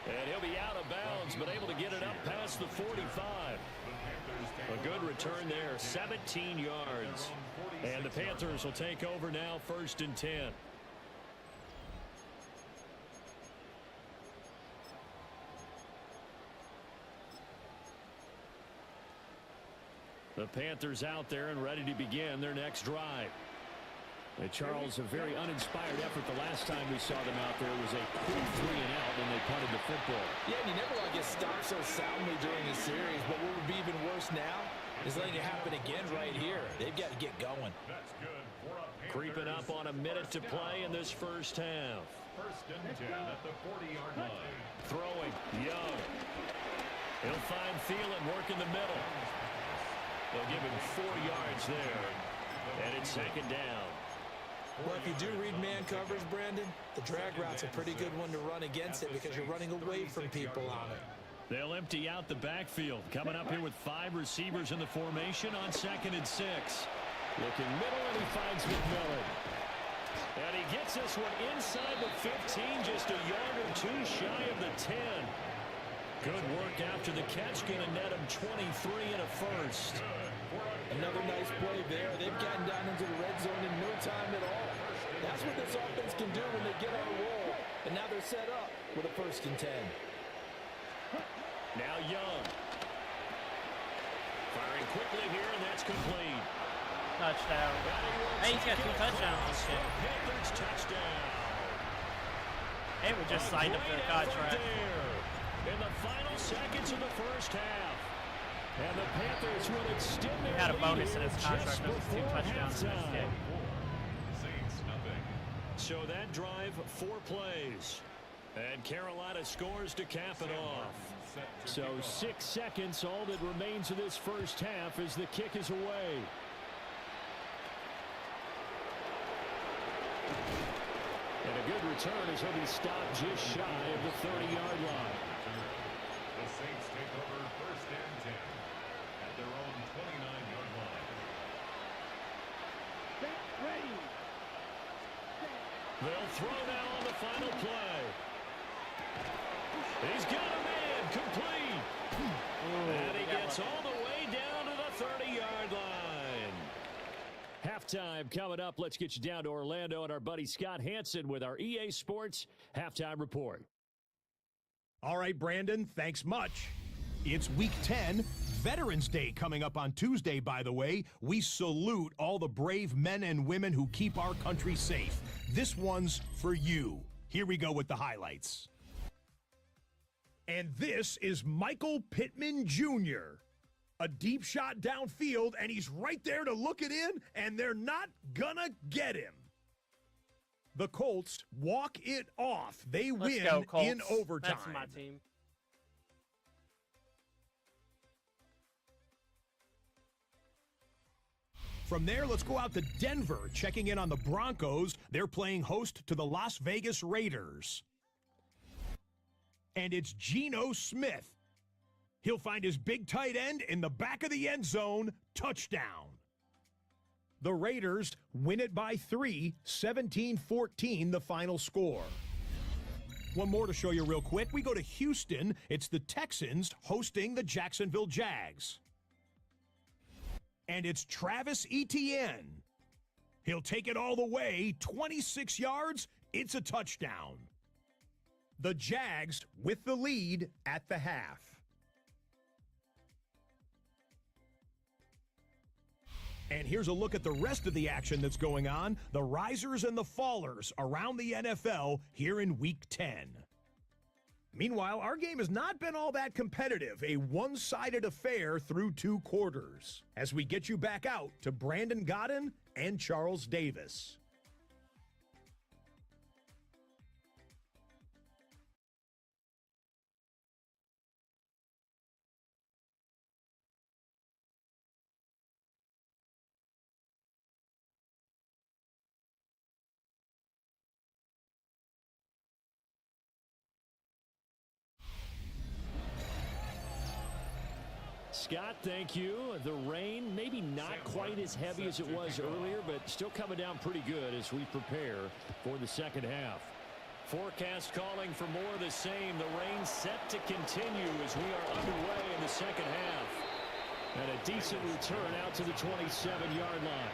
And he'll be out of bounds, but able to get it up past the 45. A good return there, 17 yards. And the Panthers will take over now, 1st and 10. The Panthers out there and ready to begin their next drive. Charles, a very uninspired effort the last time we saw them out there. It was a quick 3-and-out when they punted the football. Yeah, and you never want to get stopped so soundly during the series, but what would be even worse now is letting it happen again right here. They've got to get going. That's good for a Panthers. Creeping up on a minute to play in this first half. First and 10 at the 40-yard line. Throwing, Young. He'll find Thielen, work in the middle. They'll give him 4 yards there, and it's second down. Well, if you do read man coverage, Brandon, the drag route's a pretty good one to run against it because you're running away from people on it. They'll empty out the backfield. Coming up here with 5 receivers in the formation on 2nd and 6. Looking middle, and he finds McMillan. And he gets this one inside the 15, just a yard or 2 shy of the 10. Good work after the catch, going to net him 23 and a first. Another nice play there. They've gotten down into the red zone in no time at all. That's what this offense can do when they get on a roll. And now they're set up with a 1st and 10. Now Young. Firing quickly here, and that's complete. Touchdown. Hey, he's got 2 touchdowns this game. Panthers touchdown. Hey, we just signed up for the contract. In the final seconds of the first half. And the Panthers will extend their He had a lead bonus in his just contract of 2 before touchdowns in this halftime. game. Saints nothing. So that drive, 4 plays. And Carolina scores to cap it off. So 6 seconds, all that remains of this first half as the kick is away. And a good return as he'll be stopped just shy of the 30-yard line. The Saints take over 1st and 10 at their own 29-yard line. Set, ready. They'll throw now on the final play. He's got a man complete. And he gets all the way down to the 30-yard line. Halftime coming up. Let's get you down to Orlando and our buddy Scott Hansen with our EA Sports Halftime Report. All right, Brandon, thanks much. It's Week 10, Veterans Day coming up on Tuesday, by the way. We salute all the brave men and women who keep our country safe. This one's for you. Here we go with the highlights. And this is Michael Pittman Jr. A deep shot downfield, and he's right there to look it in, and they're not gonna get him. The Colts walk it off. They win in overtime. That's my team. From there, let's go out to Denver, checking in on the Broncos. They're playing host to the Las Vegas Raiders. And it's Geno Smith. He'll find his big tight end in the back of the end zone. Touchdown. The Raiders win it by 3, 17-14 the final score. One more to show you real quick. We go to Houston. It's the Texans hosting the Jacksonville Jags. And it's Travis Etienne. He'll take it all the way, 26 yards. It's a touchdown. The Jags with the lead at the half. And here's a look at the rest of the action that's going on. The risers and the fallers around the NFL here in Week 10. Meanwhile, our game has not been all that competitive, a one-sided affair through 2 quarters. As we get you back out to Brandon Godden and Charles Davis. Scott, thank you. The rain, maybe not quite as heavy as it was earlier, but still coming down pretty good as we prepare for the second half. Forecast calling for more of the same. The rain set to continue as we are underway in the second half. And a decent return out to the 27-yard line.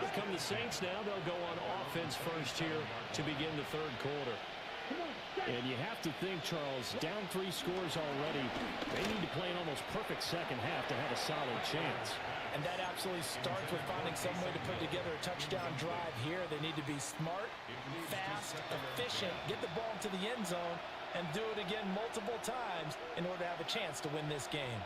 Out come the Saints now. They'll go on offense first here to begin the third quarter. And you have to think, Charles, down 3 scores already. They need to play an almost perfect second half to have a solid chance. And that absolutely starts with finding some way to put together a touchdown drive here. They need to be smart, fast, efficient, get the ball to the end zone, and do it again multiple times in order to have a chance to win this game.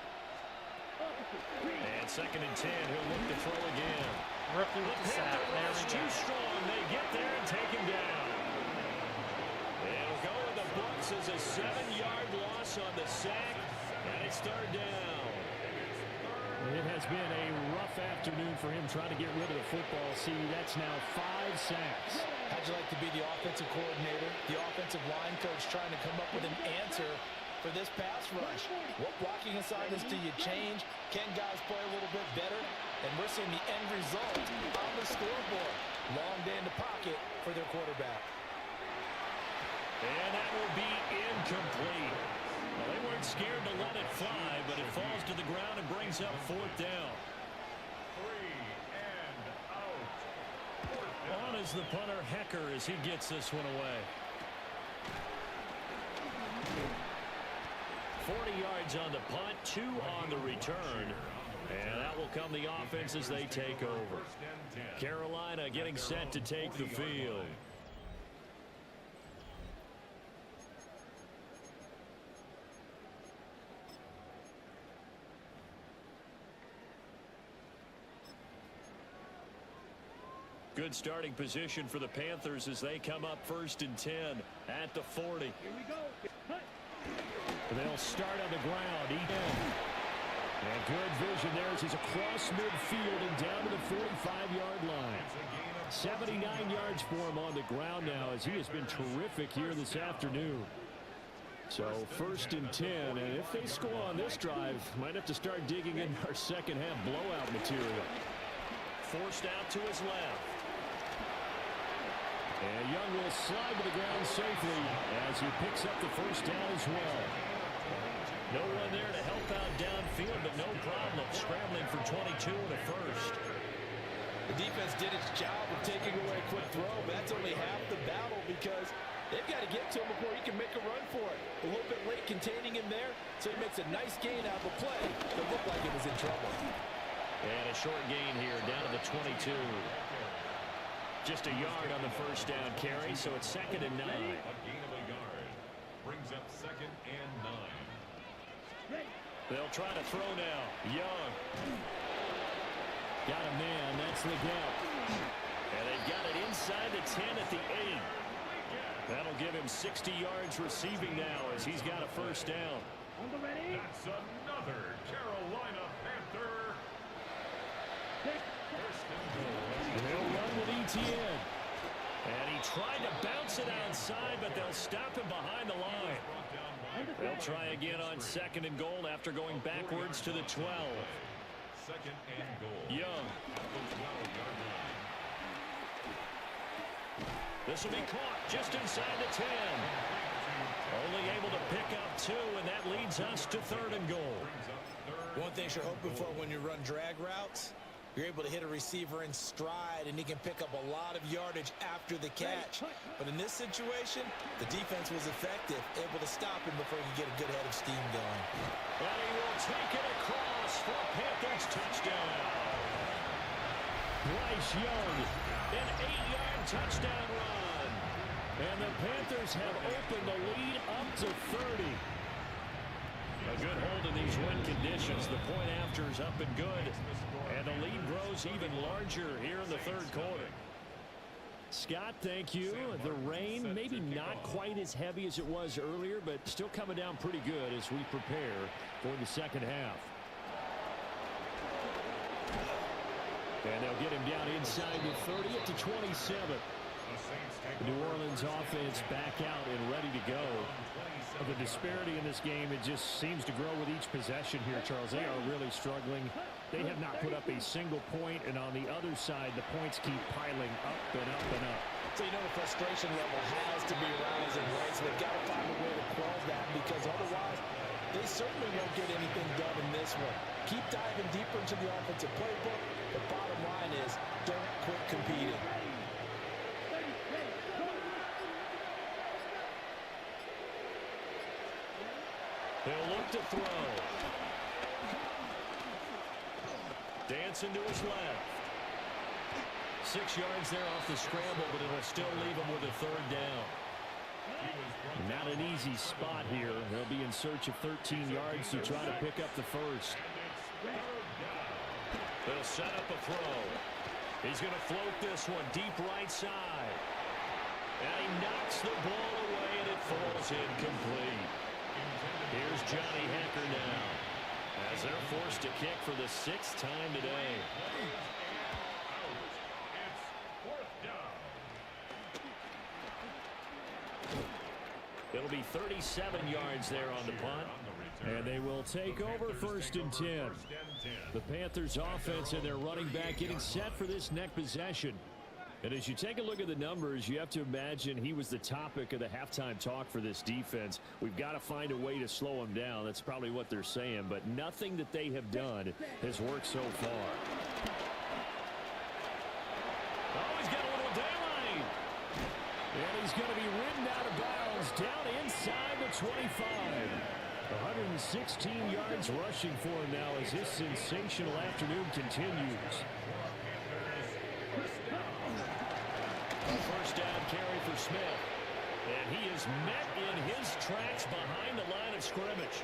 And 2nd and 10, he'll look to throw again. Rookie with the sack. There we go. Too strong. They get there and take him down. It'll go in the books as a 7-yard loss on the sack, and it's 3rd down. It has been a rough afternoon for him trying to get rid of the football. See, that's now 5 sacks. How'd you like to be the offensive coordinator, the offensive line coach trying to come up with an answer for this pass rush? What blocking assignments do you change? Can guys play a little bit better? And we're seeing the end result on the scoreboard. Long day in the pocket for their quarterback. And that will be incomplete. Well, they weren't scared to let it fly, but it falls to the ground and brings up 4th down. 3 and out. On is the punter, Hecker, as he gets this one away. 40 yards on the punt, 2 on the return. And that will come the offense as they take over. Carolina getting set to take the field. Good starting position for the Panthers as they come up 1st and 10 at the 40. Here we go. They'll start on the ground. And good vision there as he's across midfield and down to the 45-yard line. 79 yards for him on the ground now as he has been terrific here this afternoon. So 1st and 10, and if they score on this drive, might have to start digging in our second half blowout material. Forced out to his left. And Young will slide to the ground safely as he picks up the 1st down as well. No one there to help out downfield, but no problem scrambling for 22 and a 1st. The defense did its job of taking away a quick throw, but that's only half the battle because they've got to get to him before he can make a run for it. A little bit late containing him there, so he makes a nice gain out of the play that looked like it was in trouble. And a short gain here down to the 22. Just a yard on the 1st down carry, so it's 2nd and 9. A gain of a yard brings up 2nd and 9. They'll try to throw now. Young. Got a man. That's the gap. And they've got it inside the 10 at the 8. That'll give him 60 yards receiving now as he's got a 1st down. That's another Carolina Panther. They'll run with ETN. And he tried to bounce it outside, but they'll stop him behind the line. They'll try again on 2nd and goal after going backwards to the 12. 2nd and goal. Young. This will be caught just inside the 10. Only able to pick up 2, and that leads us to 3rd and goal. One thing you're hoping for when you run drag routes, you're able to hit a receiver in stride, and he can pick up a lot of yardage after the catch. But in this situation, the defense was effective, able to stop him before he could get a good head of steam going. And he will take it across for a Panthers touchdown. Bryce Young, an 8-yard touchdown run. And the Panthers have opened the lead up to 30. A good hold in these wind conditions. The point after is up and good. And the lead grows even larger here in the 3rd quarter. Scott, thank you. The rain, maybe not quite as heavy as it was earlier, but still coming down pretty good as we prepare for the second half. And they'll get him down inside the 30 up to 27. The New Orleans offense back out and ready to go. The disparity in this game, it just seems to grow with each possession here, Charles. They are really struggling. They have not put up a single point, and on the other side, the points keep piling up and up and up. So you know the frustration level has to be rising, right? So they've got to find a way to quell that because otherwise they certainly won't get anything done in this one. Keep diving deeper into the offensive playbook. The bottom line is don't quit competing. They'll look to throw. Dancing to his left. 6 yards there off the scramble, but it'll still leave him with a 3rd down. Not an easy spot here. They'll be in search of 13 yards to try to pick up the first. They'll set up a throw. He's going to float this one deep right side. And he knocks the ball away, and it falls incomplete. Here's Johnny Hacker now, as they're forced to kick for the 6th time today. It'll be 37 yards there on the punt. And they will take over 1st and 10. The Panthers offense and their running back getting set for this next possession. And as you take a look at the numbers, you have to imagine he was the topic of the halftime talk for this defense. We've got to find a way to slow him down. That's probably what they're saying. But nothing that they have done has worked so far. Oh, he's got a little daylight. And he's going to be ridden out of bounds down inside the 25. 116 yards rushing for him now as his sensational afternoon continues. A 1st down carry for Smith. And he is met in his tracks behind the line of scrimmage.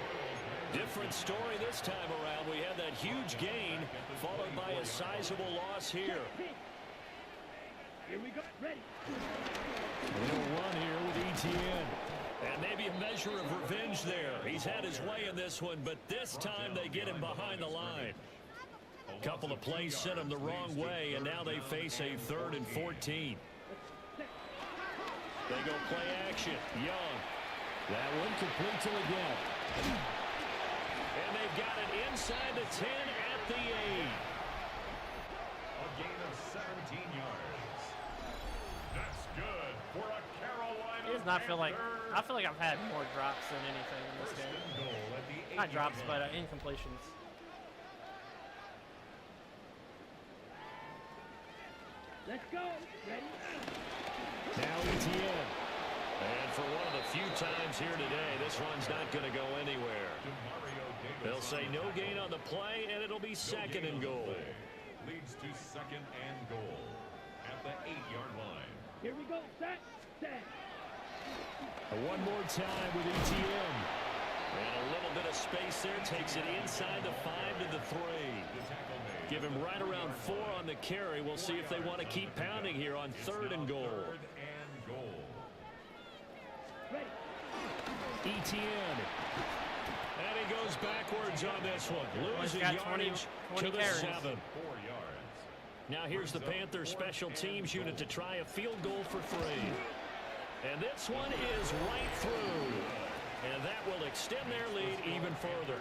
Different story this time around. We had that huge gain followed by a sizable loss here. Here we go. Ready. A little run here with ETN. And maybe a measure of revenge there. He's had his way in this one, but this time they get him behind the line. A couple of plays sent him the wrong way, and now they face a 3rd and 14. They go play action. Young. That one complete to the gap. And they've got it inside the 10 at the 8. A gain of 17 yards. That's good for a Carolina. It does not feel like, I feel like I've had more drops than anything in this game. Not drops, but incompletions. Let's go. Ready. Now ETN. And for one of the few times here today, this one's not going to go anywhere. They'll say no gain on the play, and it'll be 2nd and goal. Leads to 2nd and goal at the 8-yard line. Here we go. Set. One more time with ETN. And a little bit of space there. Takes it inside the 5 to the 3. Give him right around 4 on the carry. We'll see if they want to keep pounding here on 3rd and goal. ETN. And he goes backwards on this one. Losing yardage to the 7. Now here's the Panthers special teams unit to try a field goal for 3. And this one is right through. And that will extend their lead even further.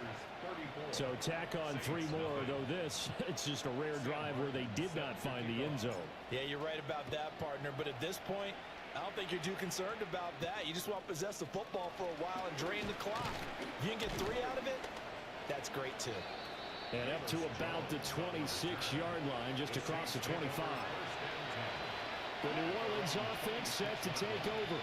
So tack on 3 more, though this, it's just a rare drive where they did not find the end zone. Yeah, you're right about that, partner. But at this point, I don't think you're too concerned about that. You just want to possess the football for a while and drain the clock. If you can get 3 out of it, that's great, too. And up to about the 26-yard line, just across the 25. The New Orleans offense set to take over.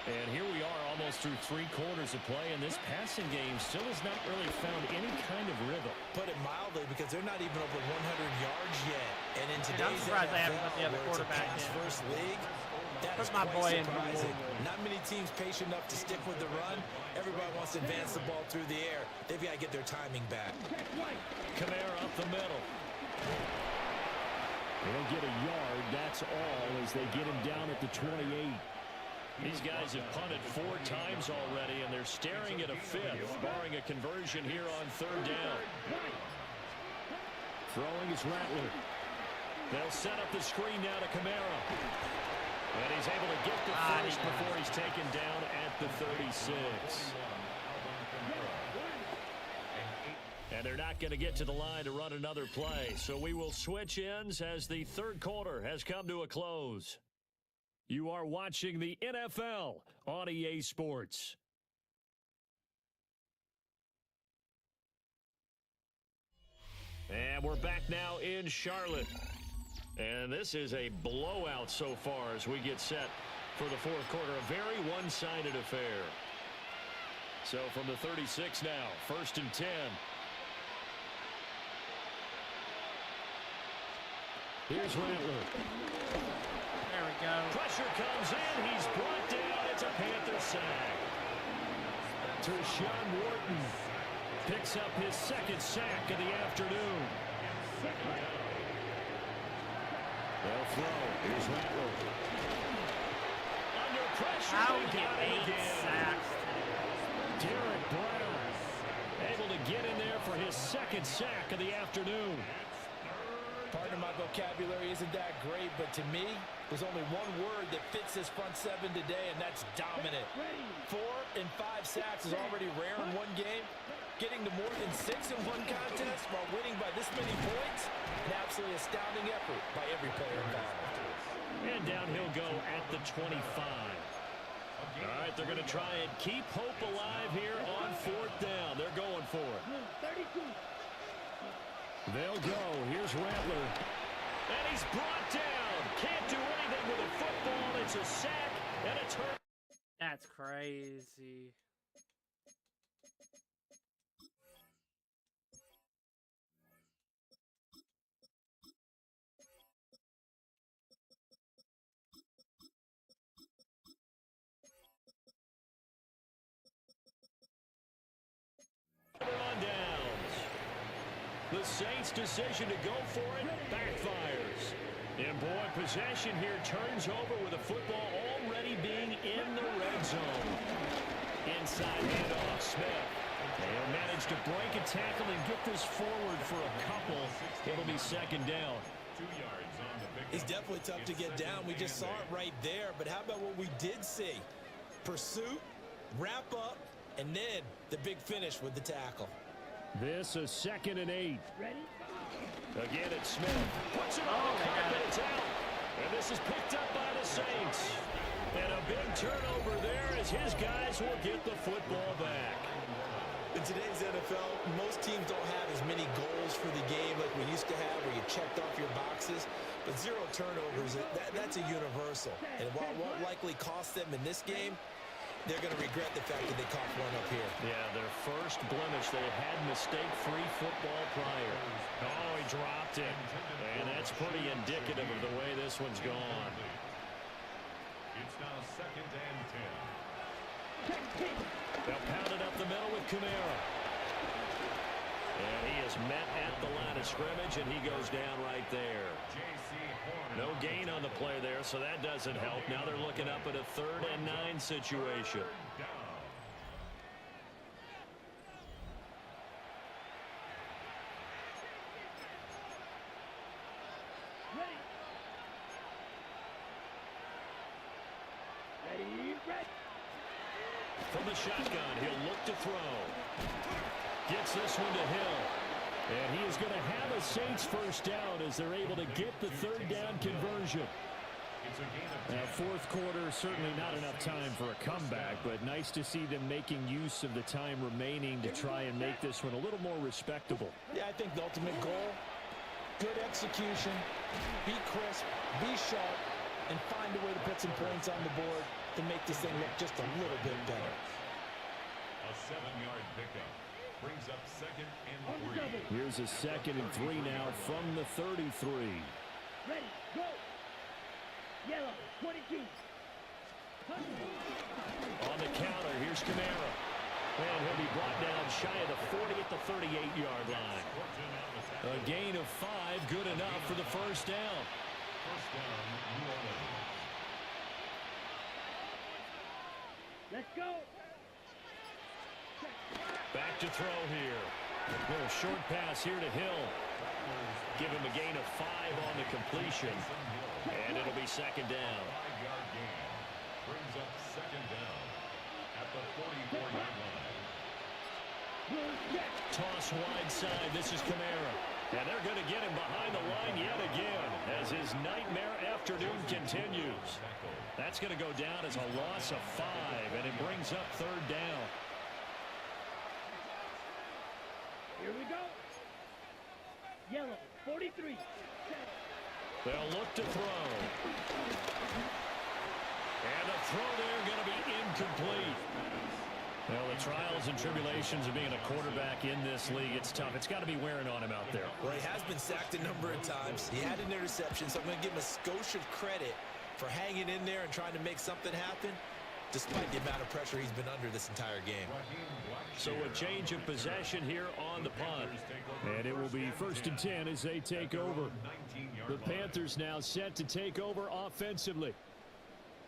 And here we are almost through 3 quarters of play, and this passing game still has not really found any kind of rhythm. Put it mildly, because they're not even over 100 yards yet. And in today's I'm surprised they haven't put the other quarterback in. First league, that put is my boy in. Not many teams patient enough to stick with the run. Everybody wants to advance the ball through the air. They've got to get their timing back. Kamara up the middle. They'll get a yard, that's all, as they get him down at the 28. These guys have punted 4 times already, and they're staring at a 5th, barring a conversion here on 3rd down. Throwing is Rattler. They'll set up the screen now to Kamara. And he's able to get the first before he's taken down at the 36. And they're not going to get to the line to run another play, so we will switch ends as the 3rd quarter has come to a close. You are watching the NFL on EA Sports. And we're back now in Charlotte. And this is a blowout so far as we get set for the 4th quarter. A very one-sided affair. So from the 36 now, 1st and 10. Here's Rattler. There we go. Pressure comes in. He's brought down. It's a Panther sack. Tershawn Wharton picks up his second sack of the afternoon. They'll throw. Here's Rattler. Under pressure. How They get got him 8 again. sacks? Derek Brown able to get in there for his second sack of the afternoon. Pardon my vocabulary isn't that great, but to me, there's only one word that fits this front seven today, and that's dominant. 4 and 5 sacks is already rare in one game. Getting to more than 6 in one contest while winning by this many points, an absolutely astounding effort by every player involved. And down he'll go at the 25. All right, they're going to try and keep hope alive here on 4th down. They're going for it. They'll go. Here's Rattler. And he's brought down. Can't do anything with a football. It's a sack and a turn. That's crazy. On downs. The Saints' decision to go for it backfires. And boy, possession here turns over with the football already being in the red zone. Inside handoff, Smith. They'll manage to break a tackle and get this forward for a couple. It'll be second down. 2 yards on the pickup. It's definitely tough to get down. We just saw it right there. But how about what we did see? Pursuit, wrap up, and then the big finish with the tackle. This is 2nd and 8. Ready? Again, it's Smith. Puts it on the carpet. It's out. And this is picked up by the Saints. And a big turnover there as his guys will get the football back. In today's NFL, most teams don't have as many goals for the game like we used to have where you checked off your boxes. But 0 turnovers, that's a universal. And while it won't likely cost them in this game, they're going to regret the fact that they caught one up here. Yeah, their first blemish. They had mistake-free football prior. Oh, he dropped it. And that's pretty indicative of the way this one's gone. It's now 2nd and 10. They'll pound it up the middle with Kamara. And he is met at the line of scrimmage, and he goes down right there. No gain on the play there, so that doesn't help. Now they're looking up at a 3rd and 9 situation. From the shotgun, he'll look to throw. Gets this one to Hill. And he is going to have a Saints first down as they're able to get the 3rd down conversion. Now, 4th quarter, certainly not enough time for a comeback, but nice to see them making use of the time remaining to try and make this one a little more respectable. Yeah, I think the ultimate goal, good execution, be crisp, be sharp, and find a way to put some points on the board to make this thing look just a little bit better. A 7-yard pickup brings up 2nd and 3. Here's a 2nd and 3 now from the 33. Ready, go. Yellow, 22. On the counter, here's Kamara. And he'll be brought down shy of the 40 at the 38-yard line. A gain of 5, good enough for the first down. First down, New Orleans. Let's go. Back to throw here. A little short pass here to Hill. Give him a gain of 5 on the completion. And it'll be second down. 5-yard gain brings up second down at the 44-yard line. Toss wide side. This is Kamara. And they're going to get him behind the line yet again as his nightmare afternoon continues. That's going to go down as a loss of 5, and it brings up third down. Here we go. Yellow, 43. They'll look to throw. And the throw there going to be incomplete. Well, the trials and tribulations of being a quarterback in this league, it's tough. It's got to be wearing on him out there. Well, he has been sacked a number of times. He had an interception, so I'm going to give him a skosh of credit for hanging in there and trying to make something happen, despite the amount of pressure he's been under this entire game. So a change of possession here on the punt. And it will be 1st and 10 as they take over. The Panthers now set to take over offensively.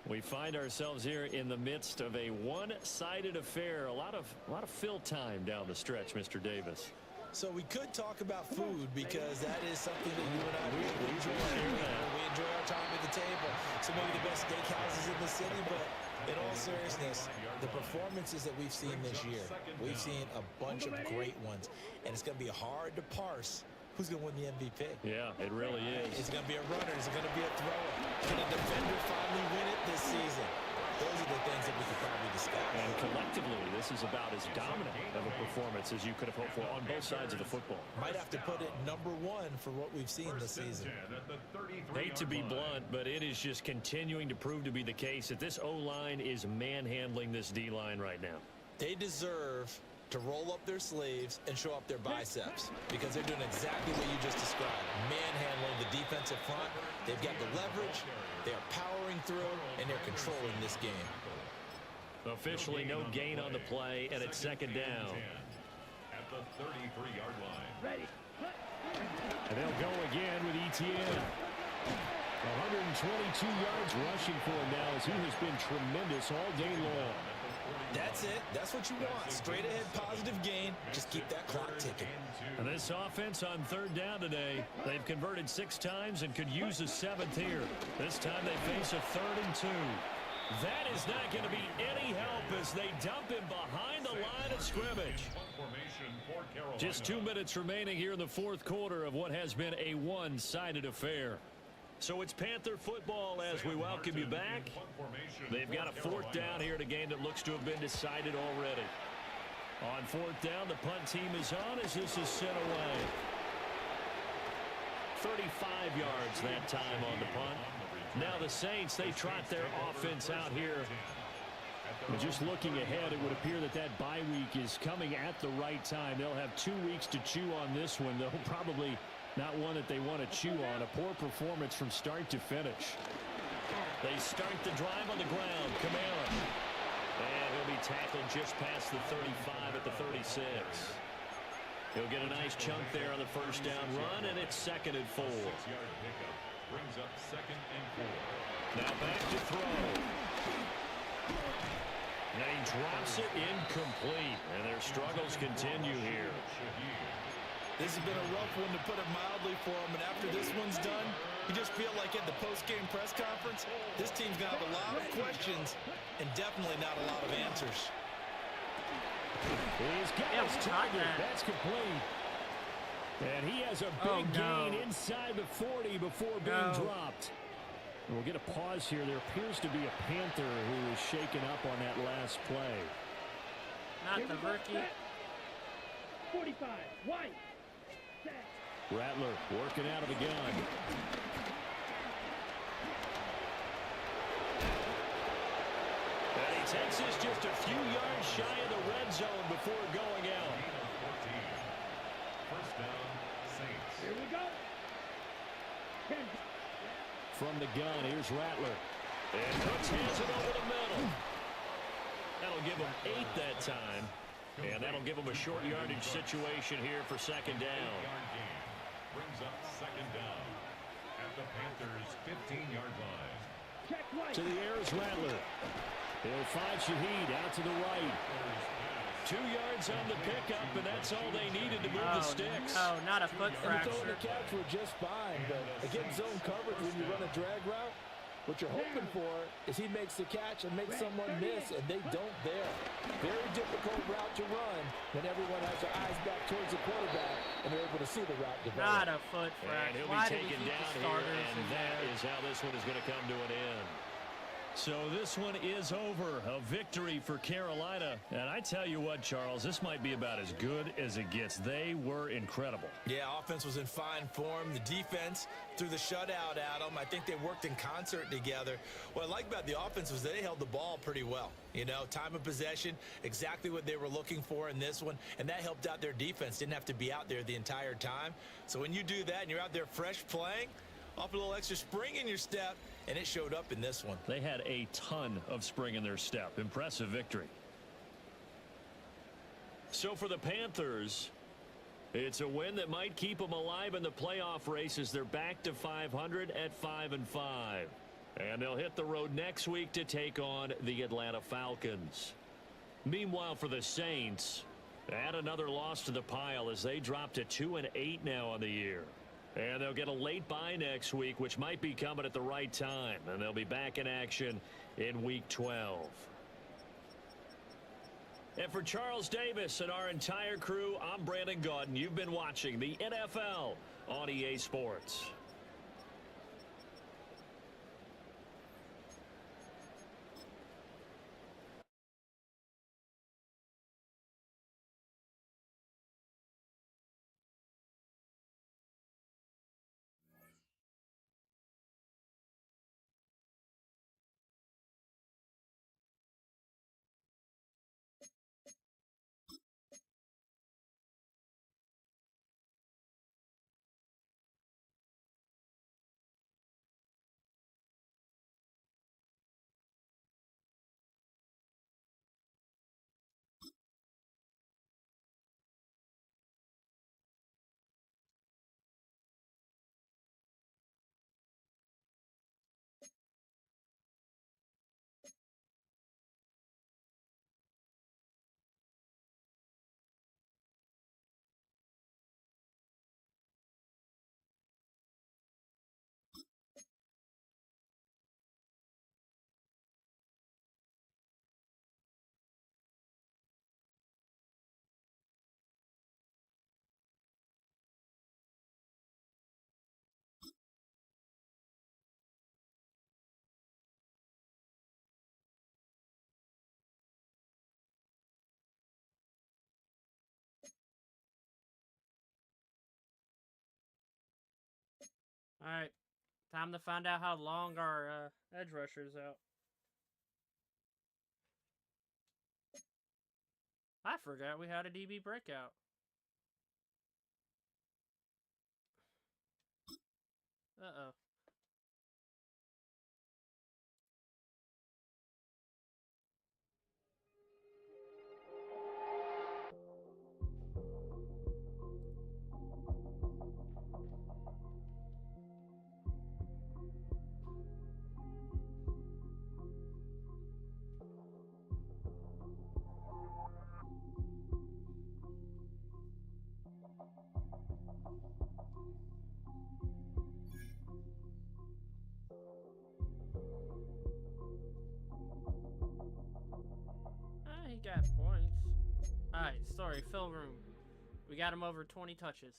We find ourselves here in the midst of a one-sided affair. A lot of fill time down the stretch, Mr. Davis. So we could talk about food because that is something that you and I really enjoy. We enjoy our time at the table. So maybe the best steakhouses in the city, but in all seriousness, the performances that we've seen this year, we've seen a bunch of great ones, and it's going to be hard to parse who's going to win the MVP. Yeah, it really is. Is it going to be a runner? Is it going to be a thrower? Can a defender finally win it this season? Those are the things that we could probably discuss. And collectively, this is about as dominant of a performance as you could have hoped for on both sides of the football. Might have to put it number one for what we've seen this season. Hate to be blunt, but it is just continuing to prove to be the case that this O-line is manhandling this D-line right now. They deserve to roll up their sleeves and show up their biceps because they're doing exactly what you just described. Manhandling the defensive front. They've got the leverage. They are powering through, and they're controlling this game. Officially no gain on the play, and it's 2nd down. At the 33-yard line. Ready. And they'll go again with Etienne. 122 yards rushing for him now as he has been tremendous all day long. That's it. That's what you want. Straight ahead positive gain. Just keep that clock ticking. And this offense on 3rd down today, they've converted 6 times and could use a 7th here. This time they face a 3rd and 2. That is not going to be any help as they dump him behind the line of scrimmage. Just 2 minutes remaining here in the 4th quarter of what has been a one-sided affair. So it's Panther football as we welcome you back. They've got a 4th down here in a game that looks to have been decided already. On 4th down, the punt team is on as this is sent away. 35 yards that time on the punt. Now the Saints, they trot their offense out here. And just looking ahead, it would appear that that bye week is coming at the right time. They'll have 2 weeks to chew on this one. They'll probably not one that they want to chew on. A poor performance from start to finish. They start the drive on the ground. Kamara. And he'll be tackled just past the 35 at the 36. He'll get a nice chunk there on the 1st down run, and it's 2nd and 4. Brings up 2nd and 4. Now back to throw. And he drops it incomplete. And their struggles continue here. This has been a rough one, to put it mildly, for him. And after this one's done, you just feel like at the post-game press conference, this team's going to have a lot of questions and definitely not a lot of answers. He's got his target. That's complete. And he has a big gain inside the 40 before being dropped. And we'll get a pause here. There appears to be a Panther who is shaken up on that last play. Not the rookie. 45, White. Rattler working out of the gun. And he takes this just a few yards shy of the red zone before going out. 1st down, Saints. Here we go. From the gun, here's Rattler. And Brooks hands it over the middle. That'll give him 8 that time. And that'll give him a short yardage situation here for 2nd down. Brings up 2nd down at the Panthers' 15-yard line. To the air is Rattler. He'll find Shaheed out to the right. 2 yards on the pickup, and that's all they needed to move the sticks. Oh, not a foot fracture. And the catch were just fine, but against zone coverage, when you run a drag route, what you're hoping for is he makes the catch and makes someone miss, and they don't there. Very difficult route to run when everyone has their eyes back towards the quarterback and they're able to see the route develop. Not a foot fracture. And he'll be taken down here, and that is how this one is going to come to an end. So this one is over. A victory for Carolina. And I tell you what, Charles, this might be about as good as it gets. They were incredible. Yeah, offense was in fine form. The defense threw the shutout at them. I think they worked in concert together. What I like about the offense was they held the ball pretty well. You know, time of possession, exactly what they were looking for in this one. And that helped out their defense. Didn't have to be out there the entire time. So when you do that and you're out there fresh playing, off a little extra spring in your step, and it showed up in this one. They had a ton of spring in their step. Impressive victory. So for the Panthers, it's a win that might keep them alive in the playoff race as they're back to 500 at 5-5. And they'll hit the road next week to take on the Atlanta Falcons. Meanwhile, for the Saints, add another loss to the pile as they drop to 2-8 now on the year. And they'll get a late bye next week, which might be coming at the right time. And they'll be back in action in Week 12. And for Charles Davis and our entire crew, I'm Brandon Gaudin. You've been watching the NFL on EA Sports. Alright, time to find out how long our edge rusher's out. I forgot we had a DB breakout. Uh-oh. He got points. Alright, sorry, film room. We got him over 20 touches.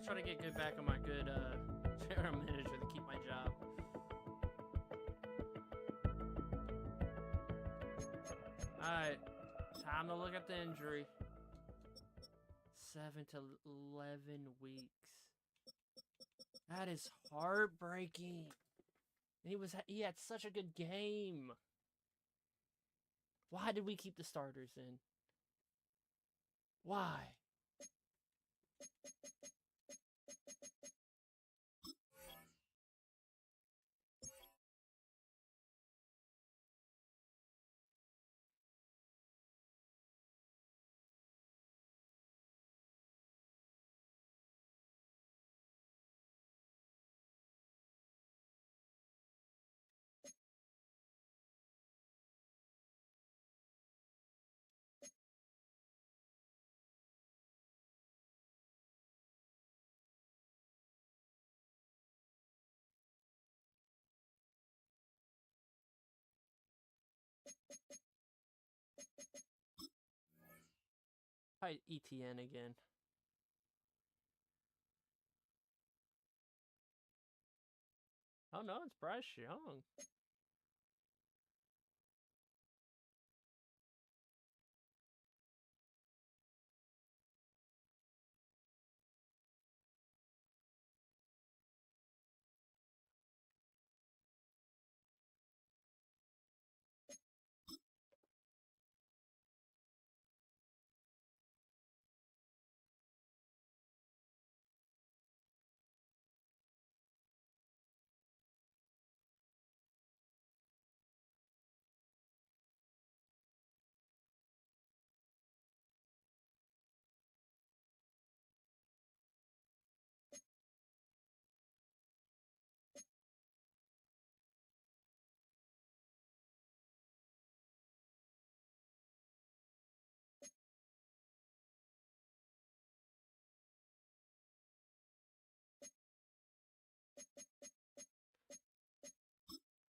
Try to get good back on my good general manager to keep my job. Alright, time to look at the injury. 7 to 11 weeks. That is heartbreaking. And he had such a good game. Why did we keep the starters in? Why? Probably ETN again. Oh no, it's Bryce Young.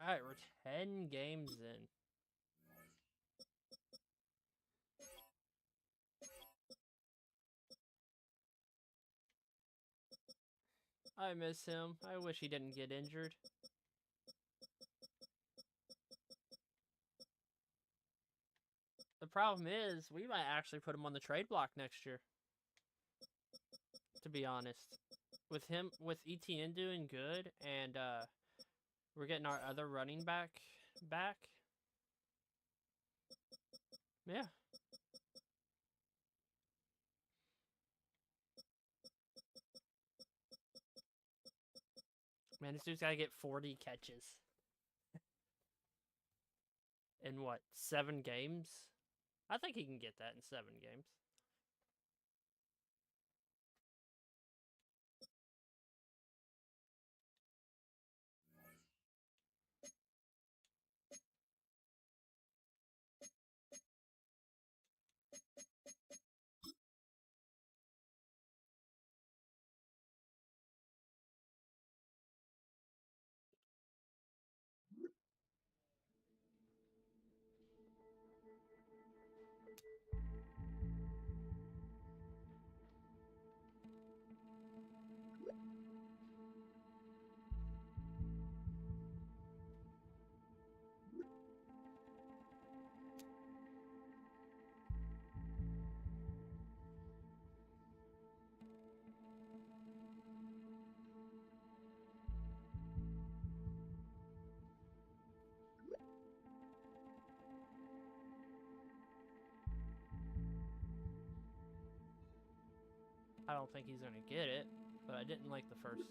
Alright, we're 10 games in. I miss him. I wish he didn't get injured. The problem is, we might actually put him on the trade block next year. To be honest. With ETN doing good, and we're getting our other running back. Yeah. Man, this dude's got to get 40 catches. In what, 7 games? I think he can get that in 7 games. I don't think he's going to get it, but I didn't like the first one.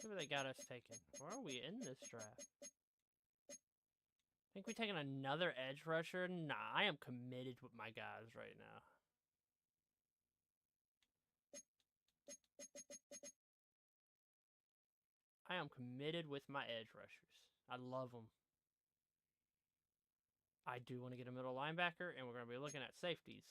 Who they got us taking? Where are we in this draft? Think we taking another edge rusher? Nah, I am committed with my guys right now. I am committed with my edge rushers. I love them. I do want to get a middle linebacker, and we're going to be looking at safeties.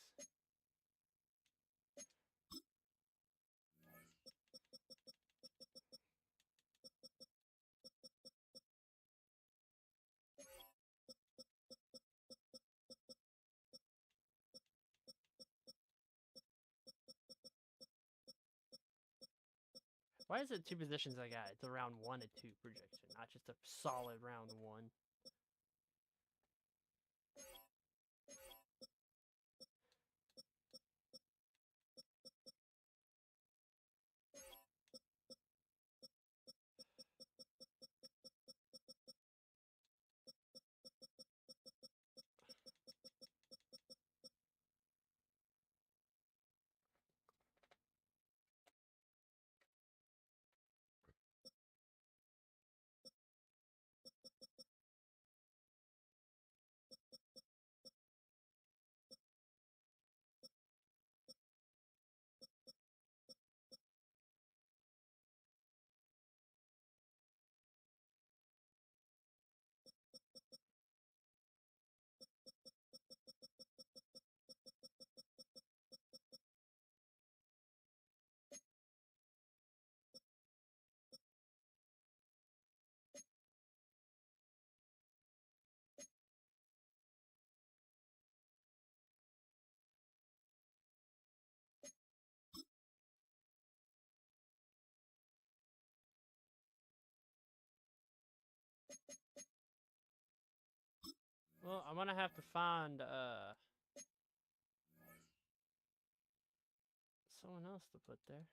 Why is it 2 positions I got? It's a round 1 and 2 projection, not just a solid round 1. Well, I'm gonna have to find someone else to put there.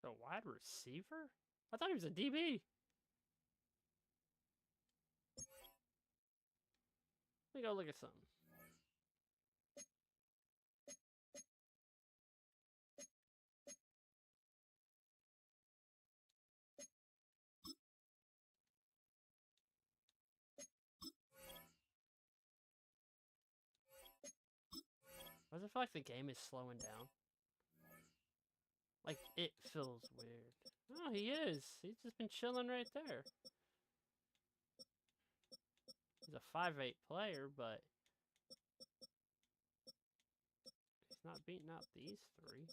The wide receiver? I thought he was a DB. Let me go look at something. Why does it feel like the game is slowing down? Like, it feels weird. Oh, he is. He's just been chilling right there. He's a 5'8" player, but he's not beating out these three.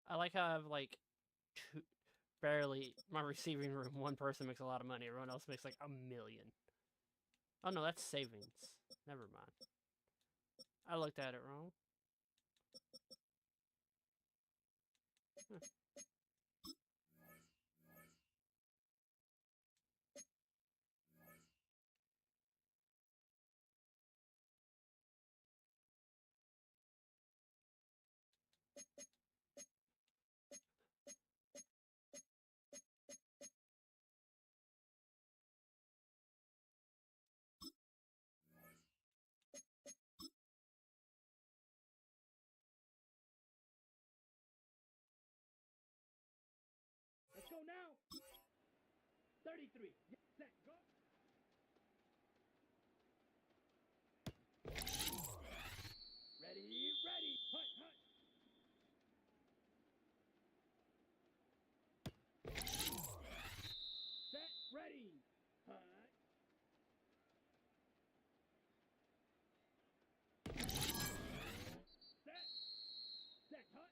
I like how I have like barely my receiving room. One person makes a lot of money. Everyone else makes like $1 million. Oh no, that's savings. Never mind. I looked at it wrong. Huh. Let's go now. 33. Get set. Go. Ready, ready. Hut, hut. Set, ready. Hut. Set. Set, hut.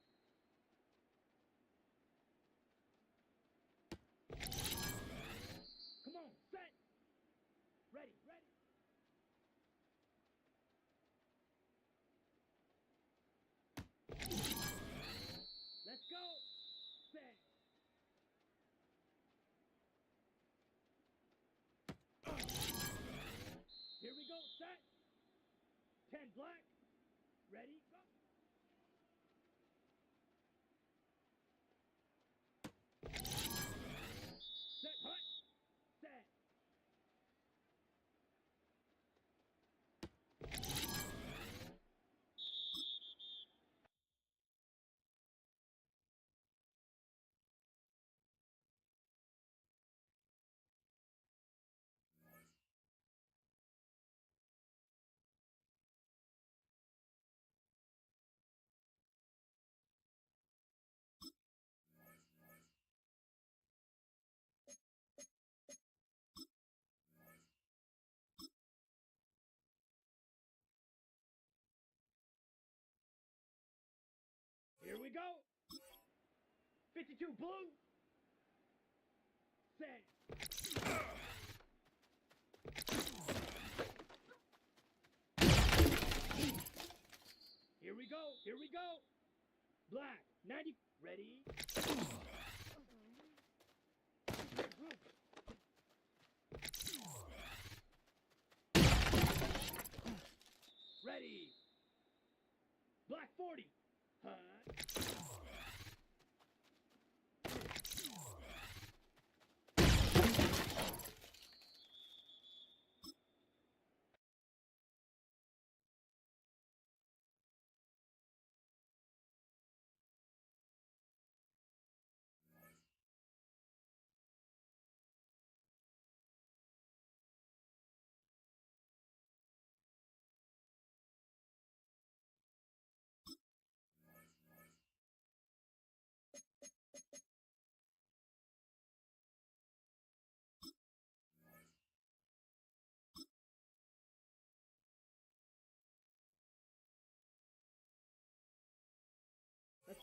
Come on, set. Ready, ready. Let's go. Set. Here we go, set. 10 black. Ready, go. Set, hut. Set. Here we go. 52 blue. Set. Here we go. Here we go. Black. 90. Ready. Ready. Black 40. Hut.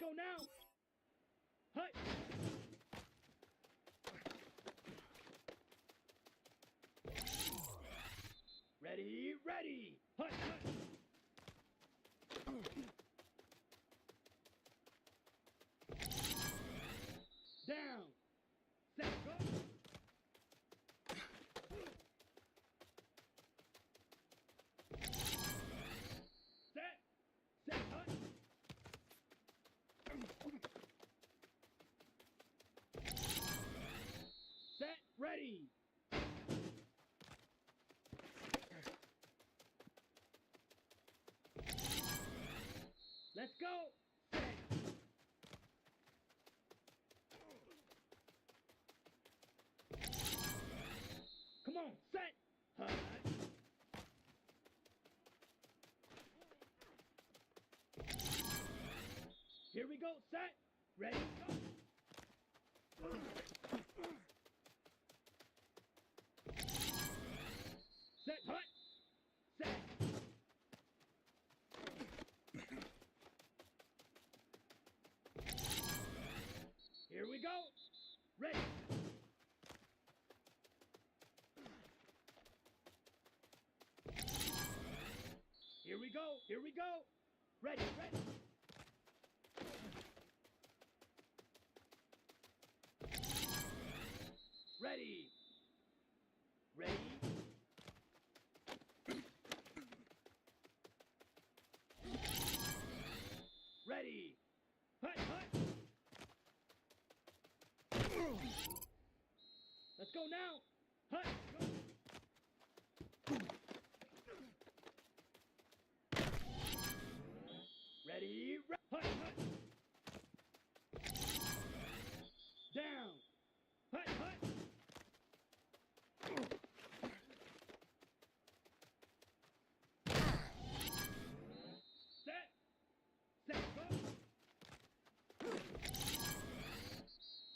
Let's go now. Hut. Ready, ready. Hut, hut. Down. Set, go. Set. Set, hut. Set, ready. Let's go. Set. Come on, set. Hut. Here we go, set. Ready, go. Set, hut. Set. Here we go. Ready. Here we go. Here we go. Ready, ready. Ready. Ready. Ready. Hut, hut. Let's go now. Hut, go. Ready, hut, hut. Down. Hut, hut. Set. Set, go.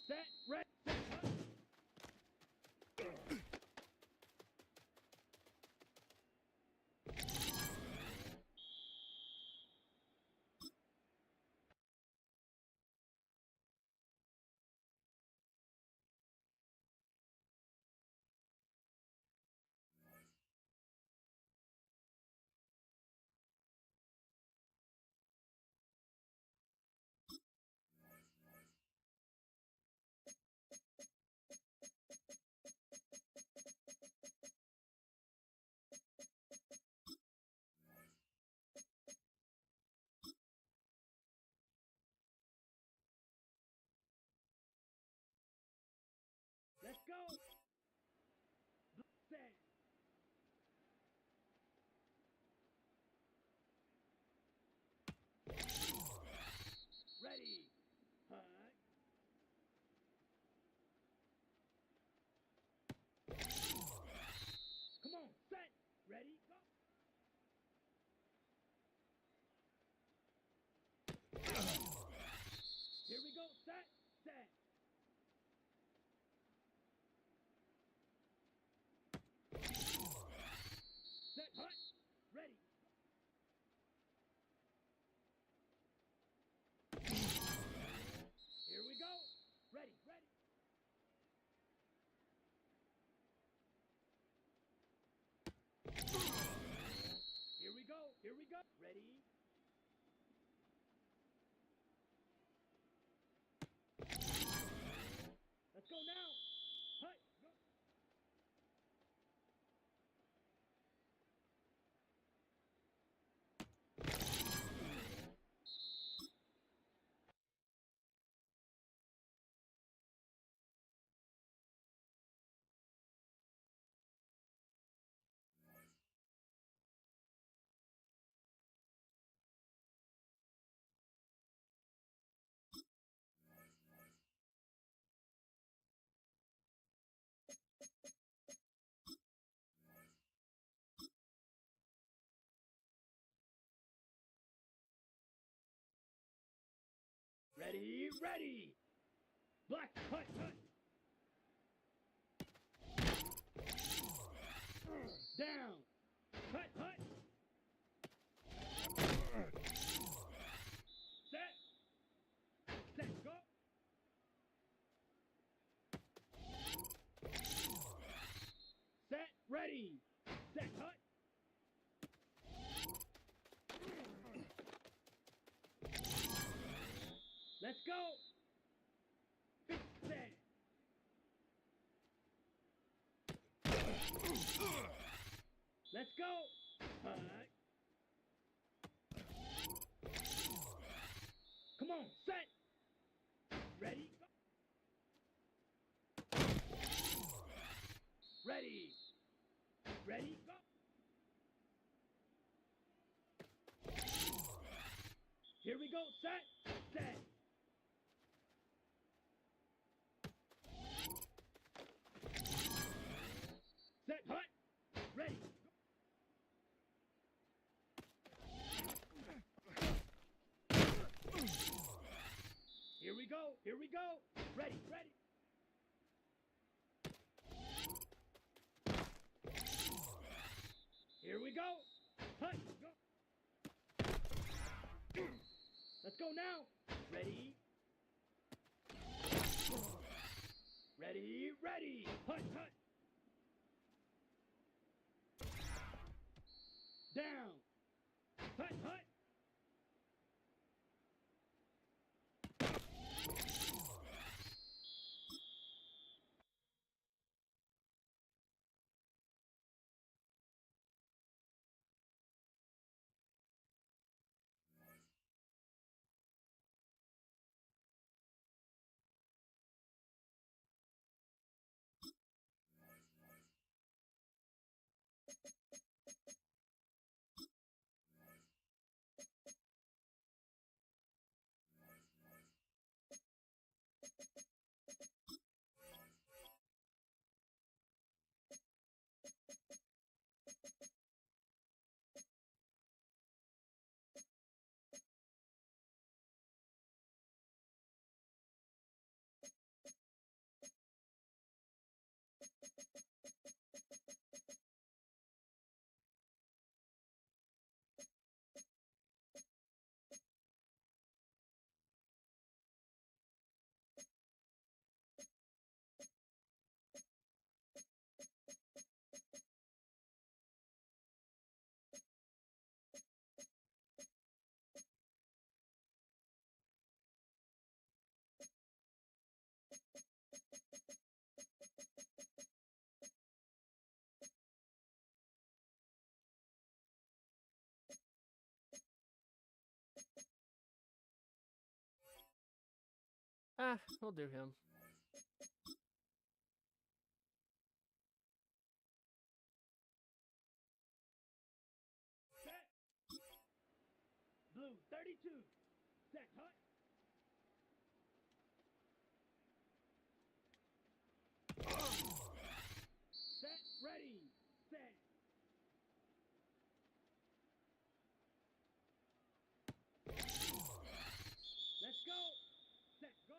Set, red, set, hut. Let's go. Set. Ready. Hut. Come on, set. Ready, go. Here we go, set, set. Set, hut, ready. Here we go. Ready, ready. Here we go, here we go. Ready. Let's go now. Hut, go. Ready, ready. Black, hut, hut. Down. Hut, hut. Set. Let's go. Set. Let's go. Come on, set. Ready. Go. Ready. Ready. Go. Here we go. Set. Set. Set. Hut. Ready. Here we go. Here we go. Ready. Ready. Here we go. Hut. Go. Let's go now. Ready. Ready. Ready. Hut. Hut. Down. Hut. Hut. We'll do him. Set. Blue 32. Set. Hut. Set. Ready. Set. Let's go. Set. Go.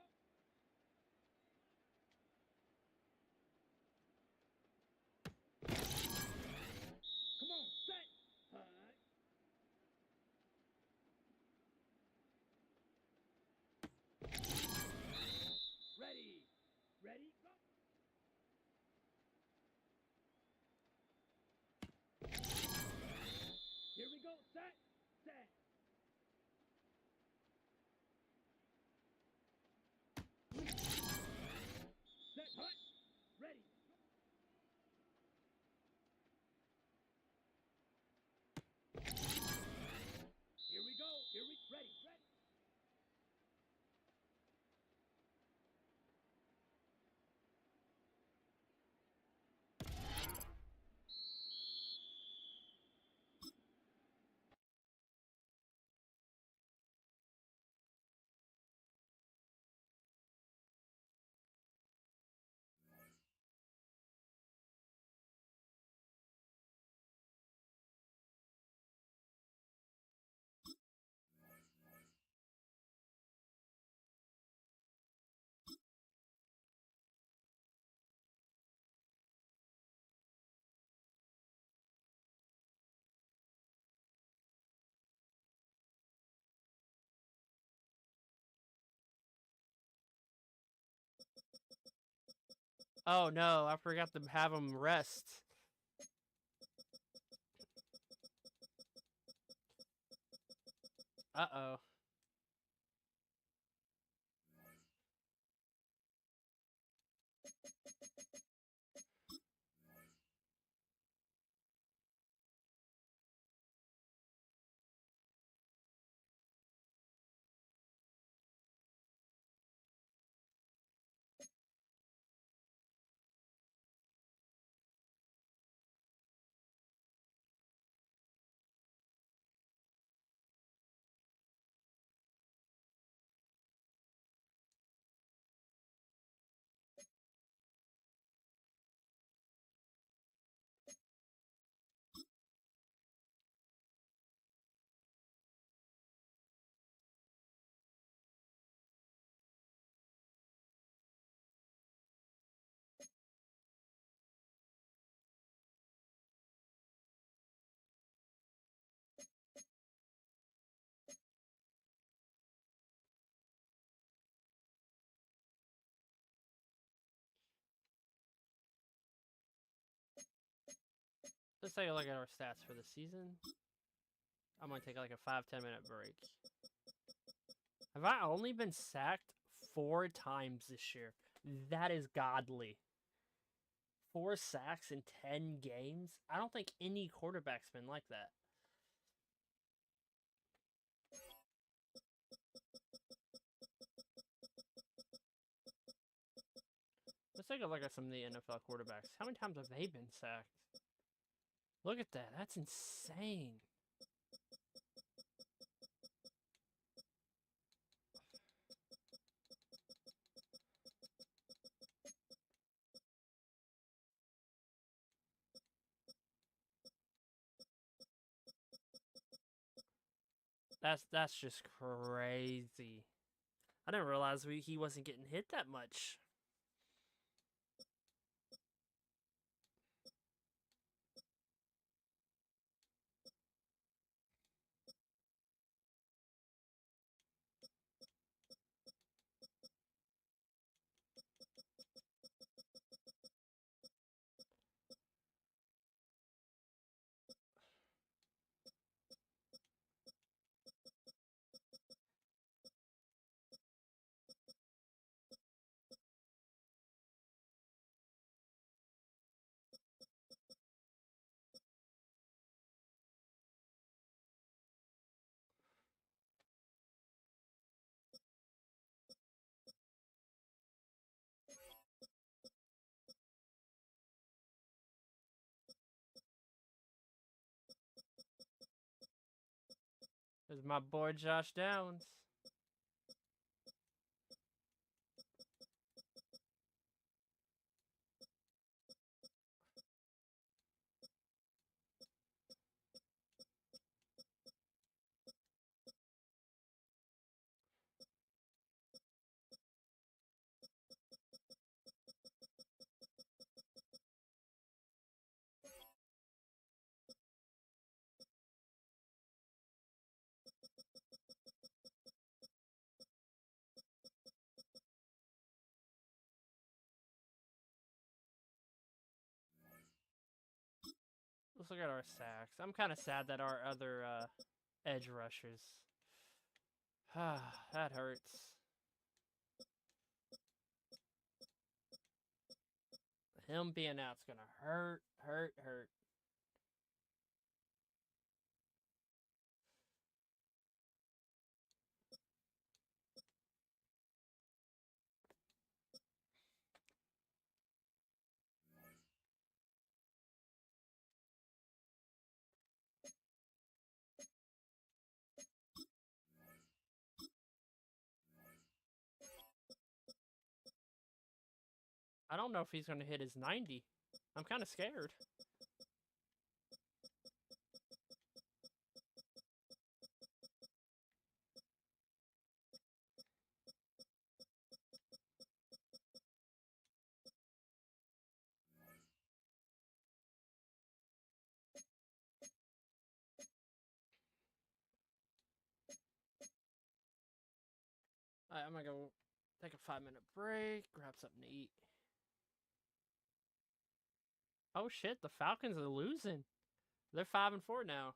Come on. Set. Hut. Ready. Ready. Go. Here we go. Set. Set. Set. Hut. Ready. Here we go. Here we ready. Ready. Oh no, I forgot to have him rest. Uh-oh. Let's take a look at our stats for the season. I'm going to take like a 5-10 minute break. Have I only been sacked 4 times this year? That is godly. 4 sacks in 10 games? I don't think any quarterback's been like that. Let's take a look at some of the NFL quarterbacks. How many times have they been sacked? Look at that. That's insane. That's just crazy. I didn't realize he wasn't getting hit that much. There's my boy Josh Downs. Let's look at our sacks. I'm kind of sad that our other edge rushers. That hurts. Him being out's gonna hurt. I don't know if he's gonna hit his 90. I'm kind of scared. Alright, I'm gonna go take a 5-minute break, grab something to eat. Oh shit, the Falcons are losing. They're 5-4 now.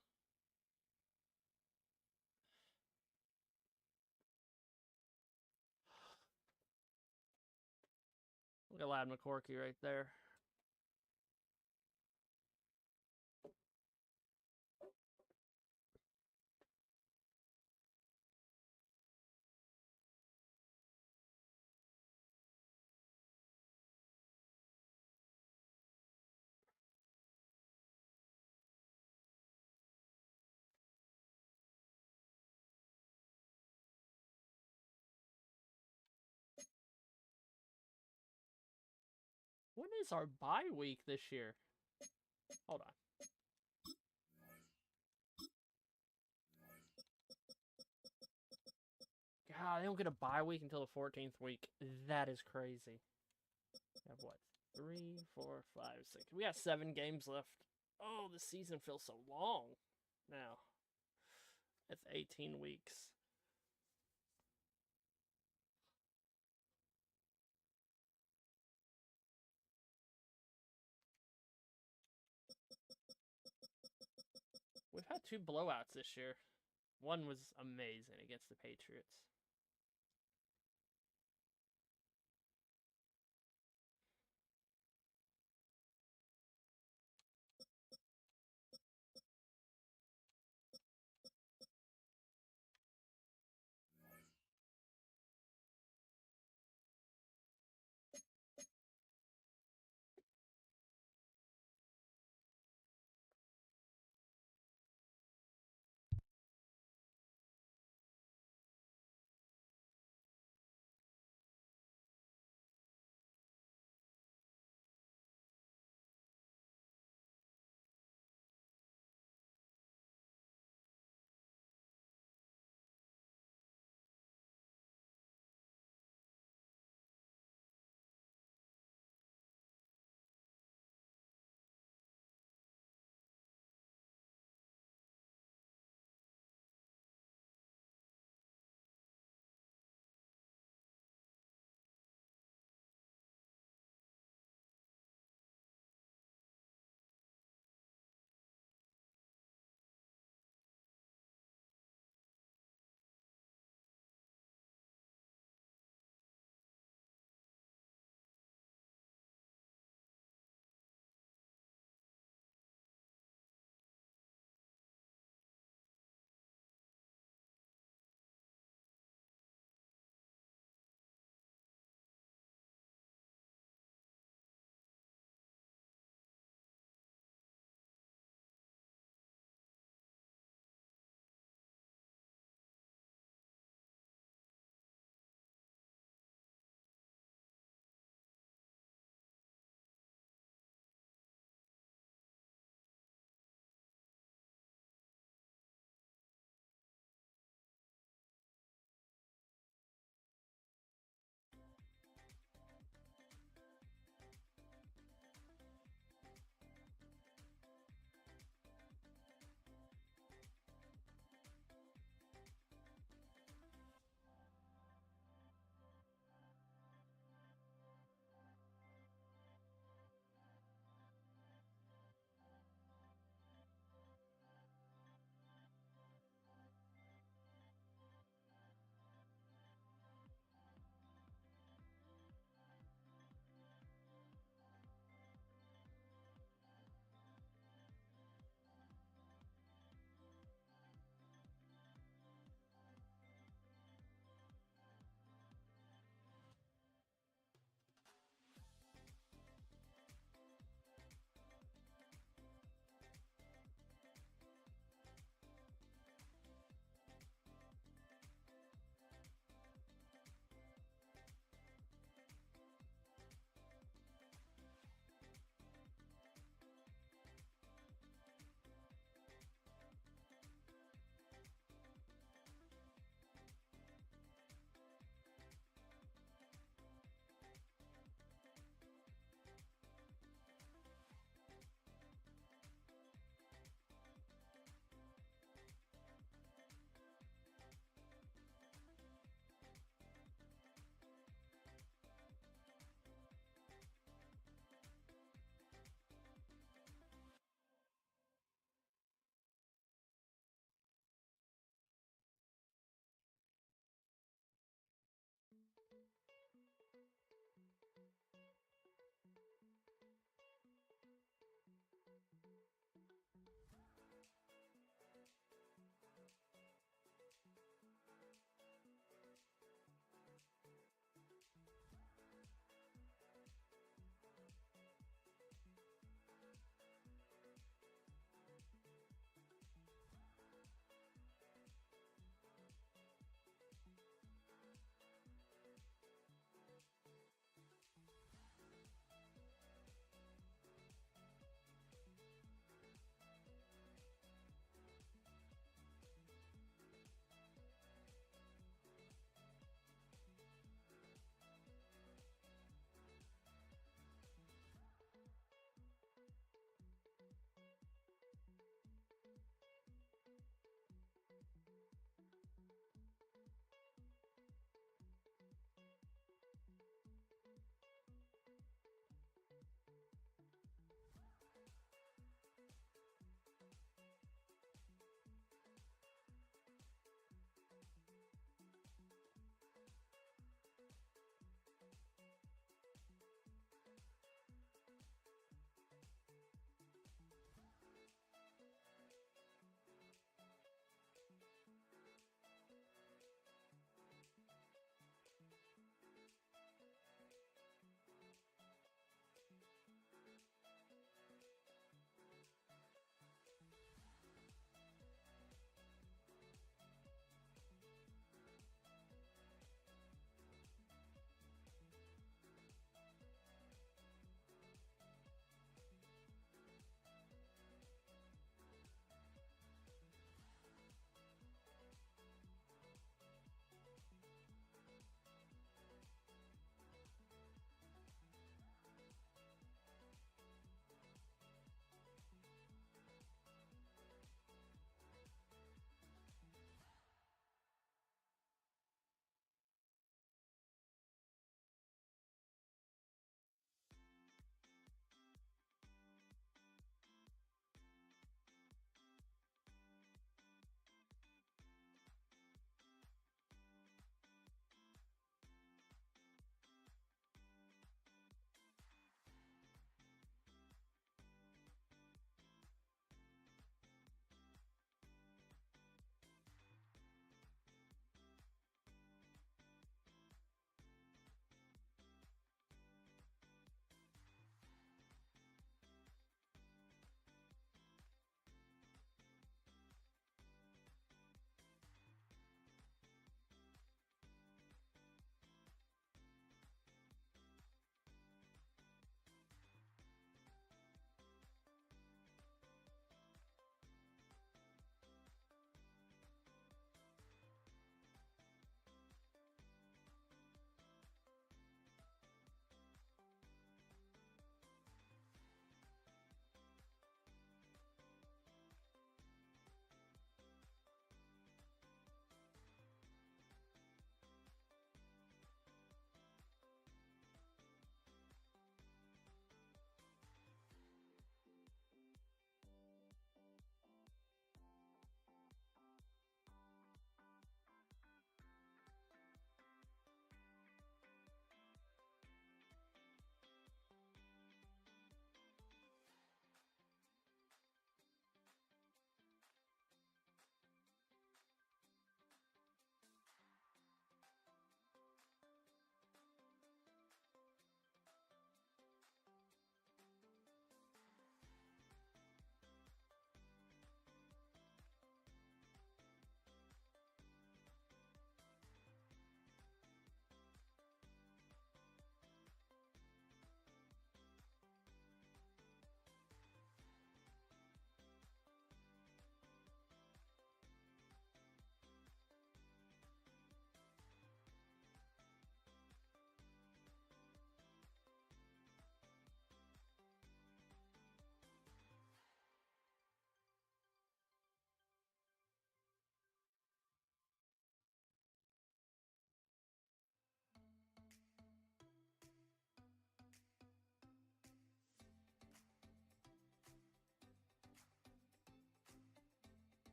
Look at Lad McCorkey right there. When is our bye week this year? Hold on. God, they don't get a bye week until the 14th week. That is crazy. We have what? 3, 4, 5, 6. We got 7 games left. Oh, the season feels so long now. It's 18 weeks. 2 blowouts this year. One was amazing against the Patriots.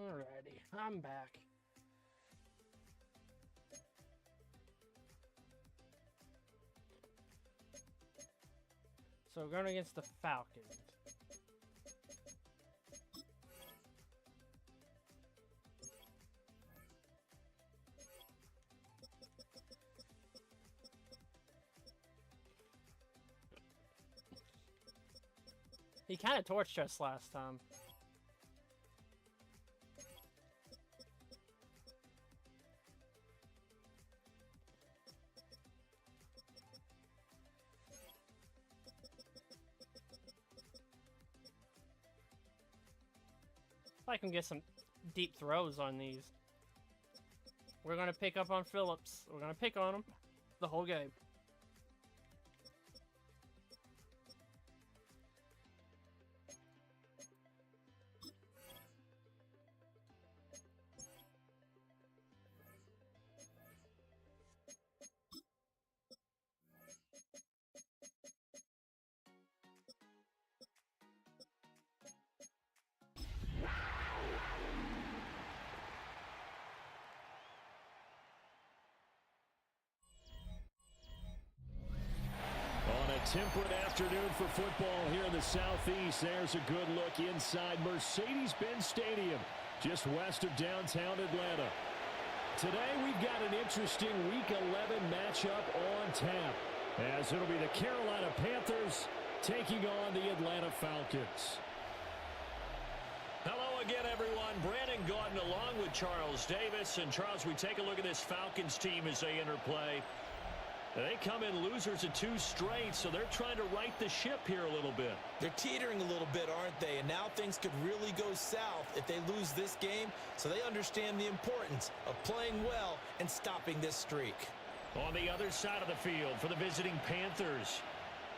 Alrighty, I'm back. So we're going against the Falcons. He kind of torched us last time. I can get some deep throws on these. We're going to pick up on Phillips. We're going to pick on him the whole game. Temperate afternoon for football here in the Southeast. There's a good look inside Mercedes-Benz Stadium, just west of downtown Atlanta. Today we've got an interesting Week 11 matchup on tap, as it'll be the Carolina Panthers taking on the Atlanta Falcons. Hello again, everyone. Brandon Gordon along with Charles Davis. And Charles, we take a look at this Falcons team as they enter play. They come in losers of 2 straight, so they're trying to right the ship here a little bit. They're teetering a little bit, aren't they? And now things could really go south if they lose this game, so they understand the importance of playing well and stopping this streak. On the other side of the field for the visiting Panthers,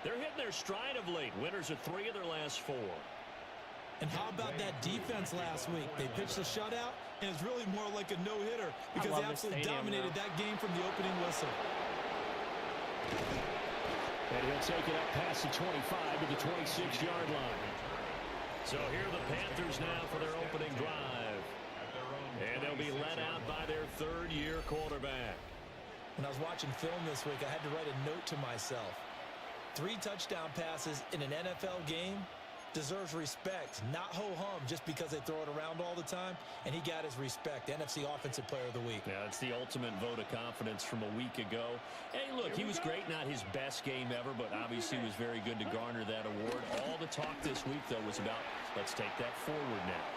they're hitting their stride of late. Winners of 3 of their last 4. And how about that defense last week? They pitched a shutout, and it's really more like a no-hitter because they absolutely dominated that game from the opening whistle. And he'll take it up past the 25 to the 26-yard line. So here are the Panthers now for their opening drive. And they'll be led out by their 3rd-year quarterback. When I was watching film this week, I had to write a note to myself. 3 touchdown passes in an NFL game deserves respect, not ho-hum just because they throw it around all the time. And he got his respect, NFC Offensive Player of the Week. Yeah, it's the ultimate vote of confidence from a week ago. Hey, look, he was great, not his best game ever, but obviously was very good to garner that award. All the talk this week, though, was about, let's take that forward now.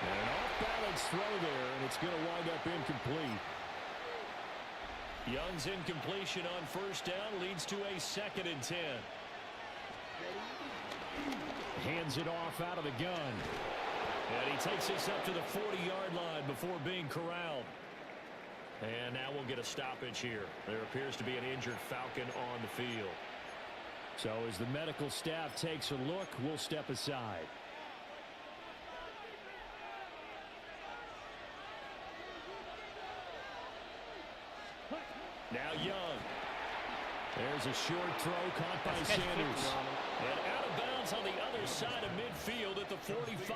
And an off-balance throw there, and it's going to wind up incomplete. Young's incompletion on 1st down leads to a 2nd and 10. Hands it off out of the gun. And he takes this up to the 40-yard line before being corralled. And now we'll get a stoppage here. There appears to be an injured Falcon on the field. So as the medical staff takes a look, we'll step aside. Now Young. There's a short throw caught by Sanders. And out of bounds on the other side of midfield at the 45.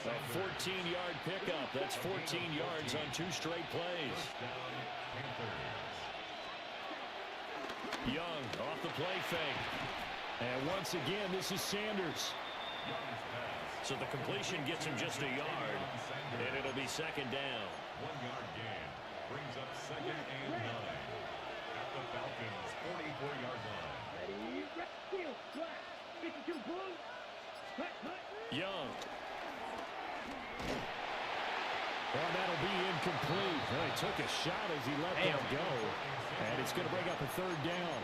A 14-yard pickup. That's 14 yards on 2 straight plays. Young off the play fake. And once again, this is Sanders. So the completion gets him just a yard. And it'll be 2nd down. 1-yard gain brings up 2nd and 9 at the Falcons' 44-yard line. Young. Well, that'll be incomplete. Well, he took a shot as he let that go. And it's going to bring up a 3rd down.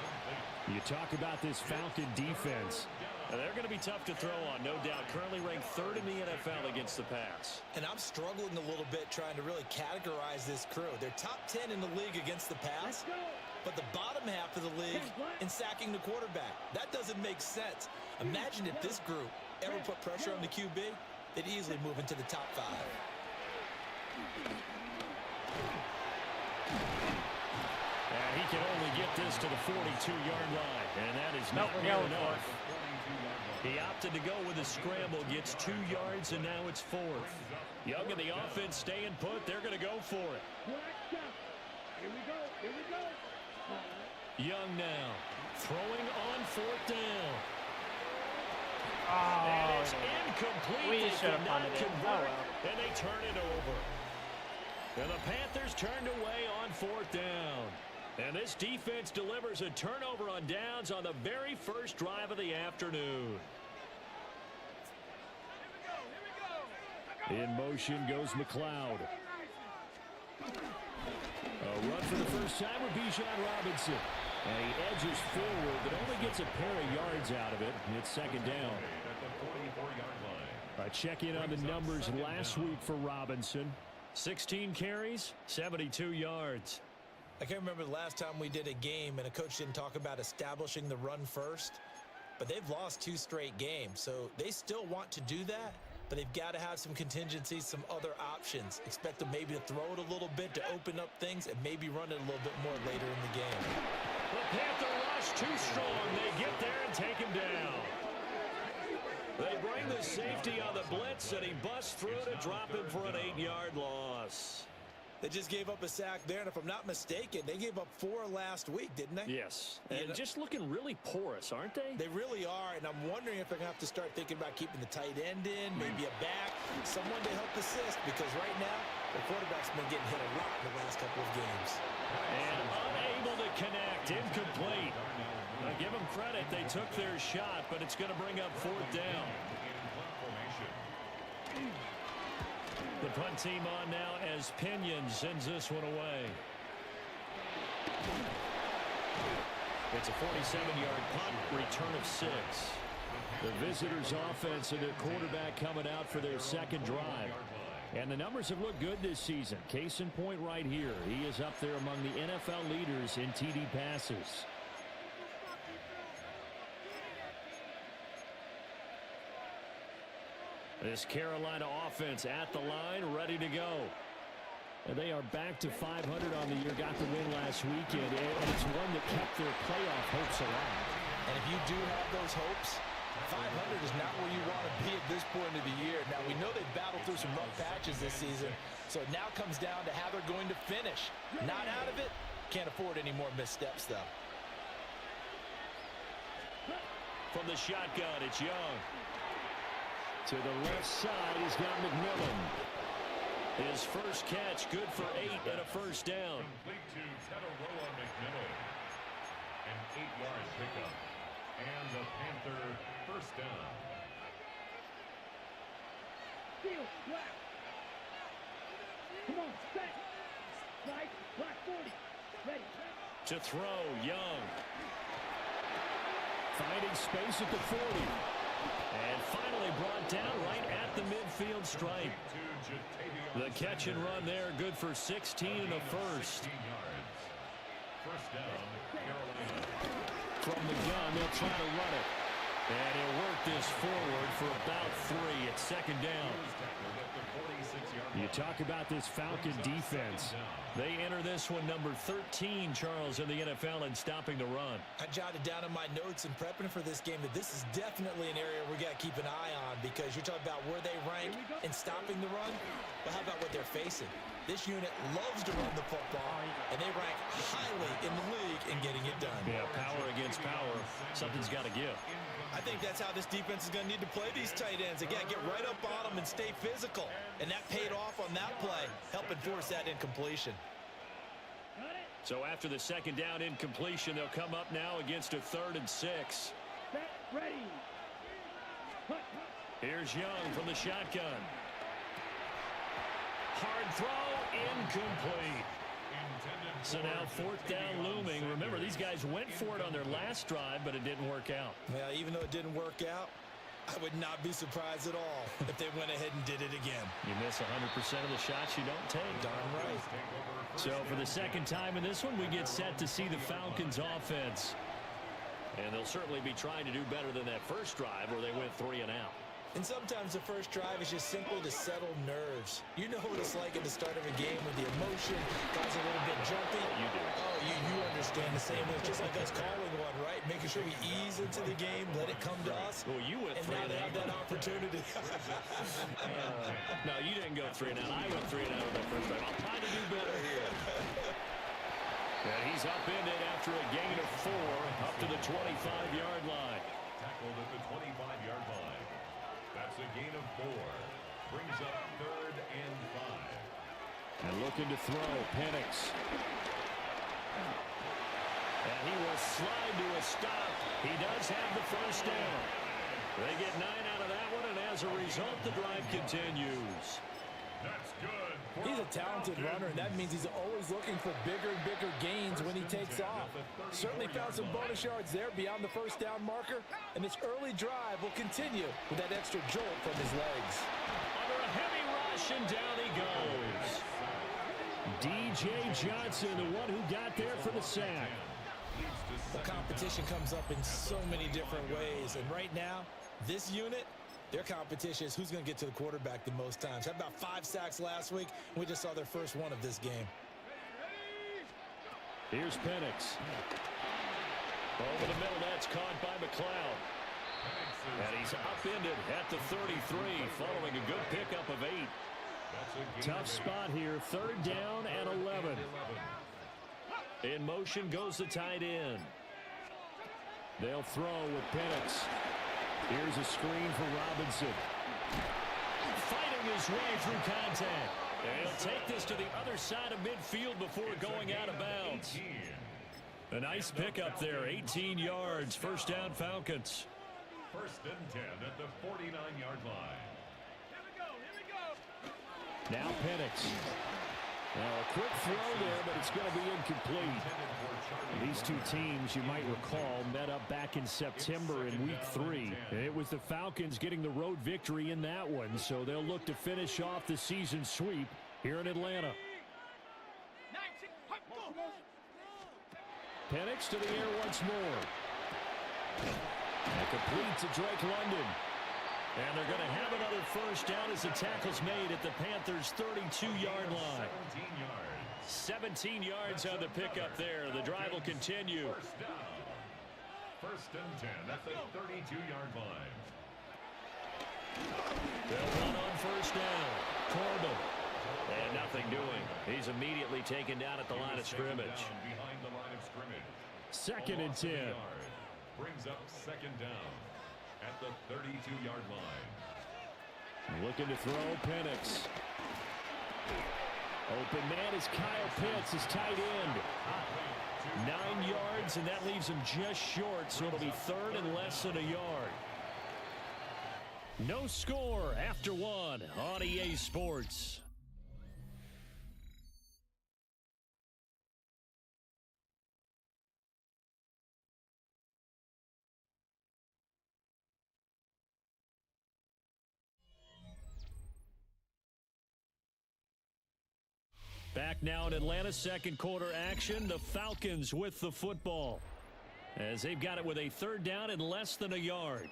You talk about this Falcon defense. They're going to be tough to throw on, no doubt. Currently ranked 3rd in the NFL against the pass. And I'm struggling a little bit trying to really categorize this crew. They're top 10 in the league against the pass, but the bottom half of the league in sacking the quarterback. That doesn't make sense. Imagine if this group ever put pressure on the QB, they'd easily move into the top 5. And he can only get this to the 42-yard line, and that is not near enough. He opted to go with a scramble, gets 2 yards, and now it's 4th. Young and the offense staying put. They're going to go for it. Here we go. Here we go. Young now throwing on 4th down. Oh, and it's incomplete. we They should have could not punted it. convert, Oh, well. and they turn it over. And the Panthers turned away on 4th down. And this defense delivers a turnover on downs on the very first drive of the afternoon. In motion goes McLeod. A run for the first time with Bijan Robinson. And he edges forward, but only gets a pair of yards out of it. And it's 2nd down. A check-in on the numbers last week for Robinson. 16 carries, 72 yards. I can't remember the last time we did a game and a coach didn't talk about establishing the run first. But they've lost 2 straight games, so they still want to do that. But they've got to have some contingencies, some other options. Expect them maybe to throw it a little bit to open up things and maybe run it a little bit more later in the game. The Panther rush too strong. They get there and take him down. They bring the safety on the blitz, and he busts through to drop him for an 8-yard loss. They just gave up a sack there, and if I'm not mistaken, they gave up 4 last week, didn't they? Yes, and just looking really porous, aren't they? They really are, and I'm wondering if they're going to have to start thinking about keeping the tight end in, maybe a back, someone to help assist, because right now, the quarterback's been getting hit a lot in the last couple of games. And unable to connect, incomplete. Now give them credit, they took their shot, but it's going to bring up 4th down. The punt team on now as Pinion sends this one away. It's a 47-yard punt, return of 6. The visitors' offense and their quarterback coming out for their 2nd drive. And the numbers have looked good this season. Case in point right here. He is up there among the NFL leaders in TD passes. This Carolina offense at the line, ready to go. And they are back to 500 on the year. Got the win last weekend, and it's one that kept their playoff hopes alive. And if you do have those hopes, 500 is not where you want to be at this point of the year. Now, we know they've battled through some rough patches this season, so it now comes down to how they're going to finish. Not out of it. Can't afford any more missteps, though. From the shotgun, it's Young. To the left side, he's got McMillan. His first catch, good for 8 and a first down. Complete to Tataroa McMillan. An 8-yard pickup. And the Panther first down. Steal, flat. Come on, set. Right, black 40. Ready. To throw, Young. Finding space at the 40. And finally brought down right at the midfield stripe. The catch and run there, good for 16 and a first. First down, Carolina. From the gun, they'll try to run it. And he'll work this forward for about 3. It's 2nd down. You talk about this Falcon defense. They enter this one number 13, Charles, in the NFL in stopping the run. I jotted down in my notes in prepping for this game that this is definitely an area we got to keep an eye on, because you're talking about where they rank in stopping the run. But how about what they're facing? This unit loves to run the football, and they rank highly in the league in getting it done. Yeah, power against power. Something's got to give. I think that's how this defense is going to need to play these tight ends. Again, get right up on them and stay physical. And that paid off on that play, helping force that incompletion. So after the 2nd down incompletion, they'll come up now against a 3rd and 6. Set, ready. Here's Young from the shotgun. Hard throw, incomplete. So now 4th down looming. Remember, these guys went for it on their last drive, but it didn't work out. Yeah, even though it didn't work out, I would not be surprised at all if they went ahead and did it again. You miss 100% of the shots you don't take. Darn right. So for the 2nd time in this one, we get set to see the Falcons offense. And they'll certainly be trying to do better than that first drive where they went 3 and out. And sometimes the first drive is just simply to settle nerves. You know what it's like at the start of a game with the emotion, guys a little bit jumpy. You do. Oh, you understand the same way. Just like us calling one, right? Making sure we ease into the game, let it come to us. Well, you went and 3 now and they out. have that opportunity. No, you didn't go 3 and out. I went 3 and out on that first drive. I'll try to do better here. And he's upended after a gain of 4 up to the 25-yard line. Tackled at the 25-yard line. That's a gain of 4. Brings up 3rd and 5. And looking to throw, Penix. And he will slide to a stop. He does have the first down. They get 9 out of that one, and as a result, the drive continues. That's good. He's a talented runner, and that means he's always looking for bigger and bigger gains when he takes off. Certainly found some bonus yards there beyond the first down marker, and this early drive will continue with that extra jolt from his legs. Under a heavy rush, and down he goes. D.J. Johnson, the one who got there for the sack. The competition comes up in so many different ways, and right now, this unit, their competition is who's going to get to the quarterback the most times. Had about 5 sacks last week. We just saw their first one of this game. Here's Penix. Over the middle, that's caught by McLeod. And he's upended at the 33, following a good pickup of 8. Tough spot here, 3rd down and 11. In motion goes the tight end. They'll throw with Penix. Here's a screen for Robinson. Fighting his way through contact. And he'll take this to the other side of midfield before going out of bounds. A nice pickup there, 18 yards. First down, Falcons. 1st and 10 at the 49-yard line. Now Penix. Now a quick throw there, but it's going to be incomplete. These two teams, you might recall, met up back in September in Week 3. And it was the Falcons getting the road victory in that one, so they'll look to finish off the season sweep here in Atlanta. Penix to the air once more. And complete to Drake London. And they're going to have another first down as the tackle's made at the Panthers' 32-yard line. 17 yards on the pickup there. The drive will continue. 1st and 10 at the 32-yard line. They'll run on first down. Corbin. And nothing doing. He's immediately taken down at the line of scrimmage. Behind the line of scrimmage. 2nd and 10. Brings up 2nd down at the 32-yard line. Looking to throw, Penix. Open man is Kyle Pitts, his tight end. 9 yards, and that leaves him just short, so it'll be 3rd and less than a yard. No score after 1 on EA Sports. Back now in Atlanta, 2nd quarter action. The Falcons with the football as they've got it with a 3rd down and less than a yard.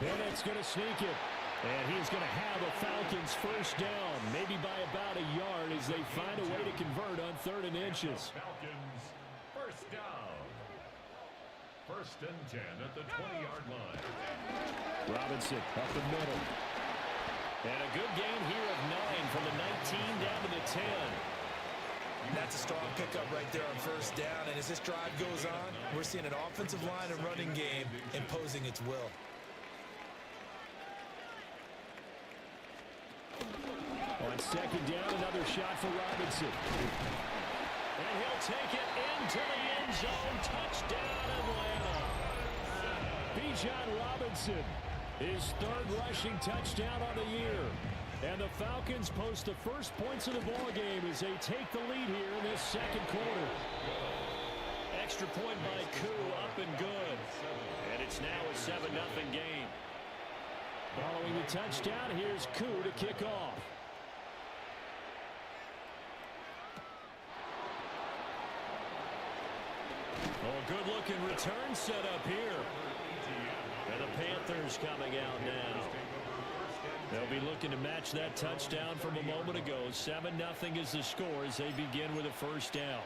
Bennett's going to sneak it. And he's going to have a Falcons first down, maybe by about a yard as they find a way to convert on 3rd and inches. Falcons first down. 1st and 10 at the 20-yard line. Robinson up the middle. And a good gain here of 9 from the 19 down to the 10. That's a strong pickup right there on first down. And as this drive goes on, we're seeing an offensive line and running game imposing its will. On 2nd down, another shot for Robinson. And he'll take it into the end zone. Touchdown, Atlanta. Bijan Robinson, his 3rd rushing touchdown on the year. And the Falcons post the first points of the ballgame as they take the lead here in this 2nd quarter. Extra point by Koo, up and good. And it's now a 7-0 game. Following the touchdown, here's Koo to kick off. good-looking return set up here. And the Panthers coming out now. They'll be looking to match that touchdown from a moment ago. 7-0 is the score as they begin with a first down.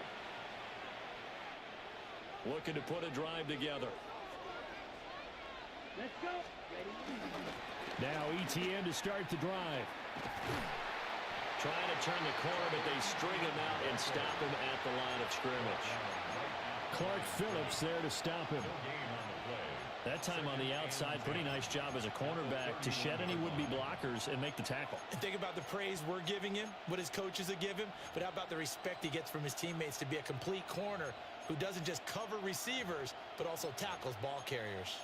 Looking to put a drive together. Let's go. Now ETN to start the drive. Trying to turn the corner, but they string him out and stop him at the line of scrimmage. Clark Phillips there to stop him. That time on the outside, pretty nice job as a cornerback to shed any would-be blockers and make the tackle. Think about the praise we're giving him, what his coaches have given him, but how about the respect he gets from his teammates to be a complete corner who doesn't just cover receivers, but also tackles ball carriers.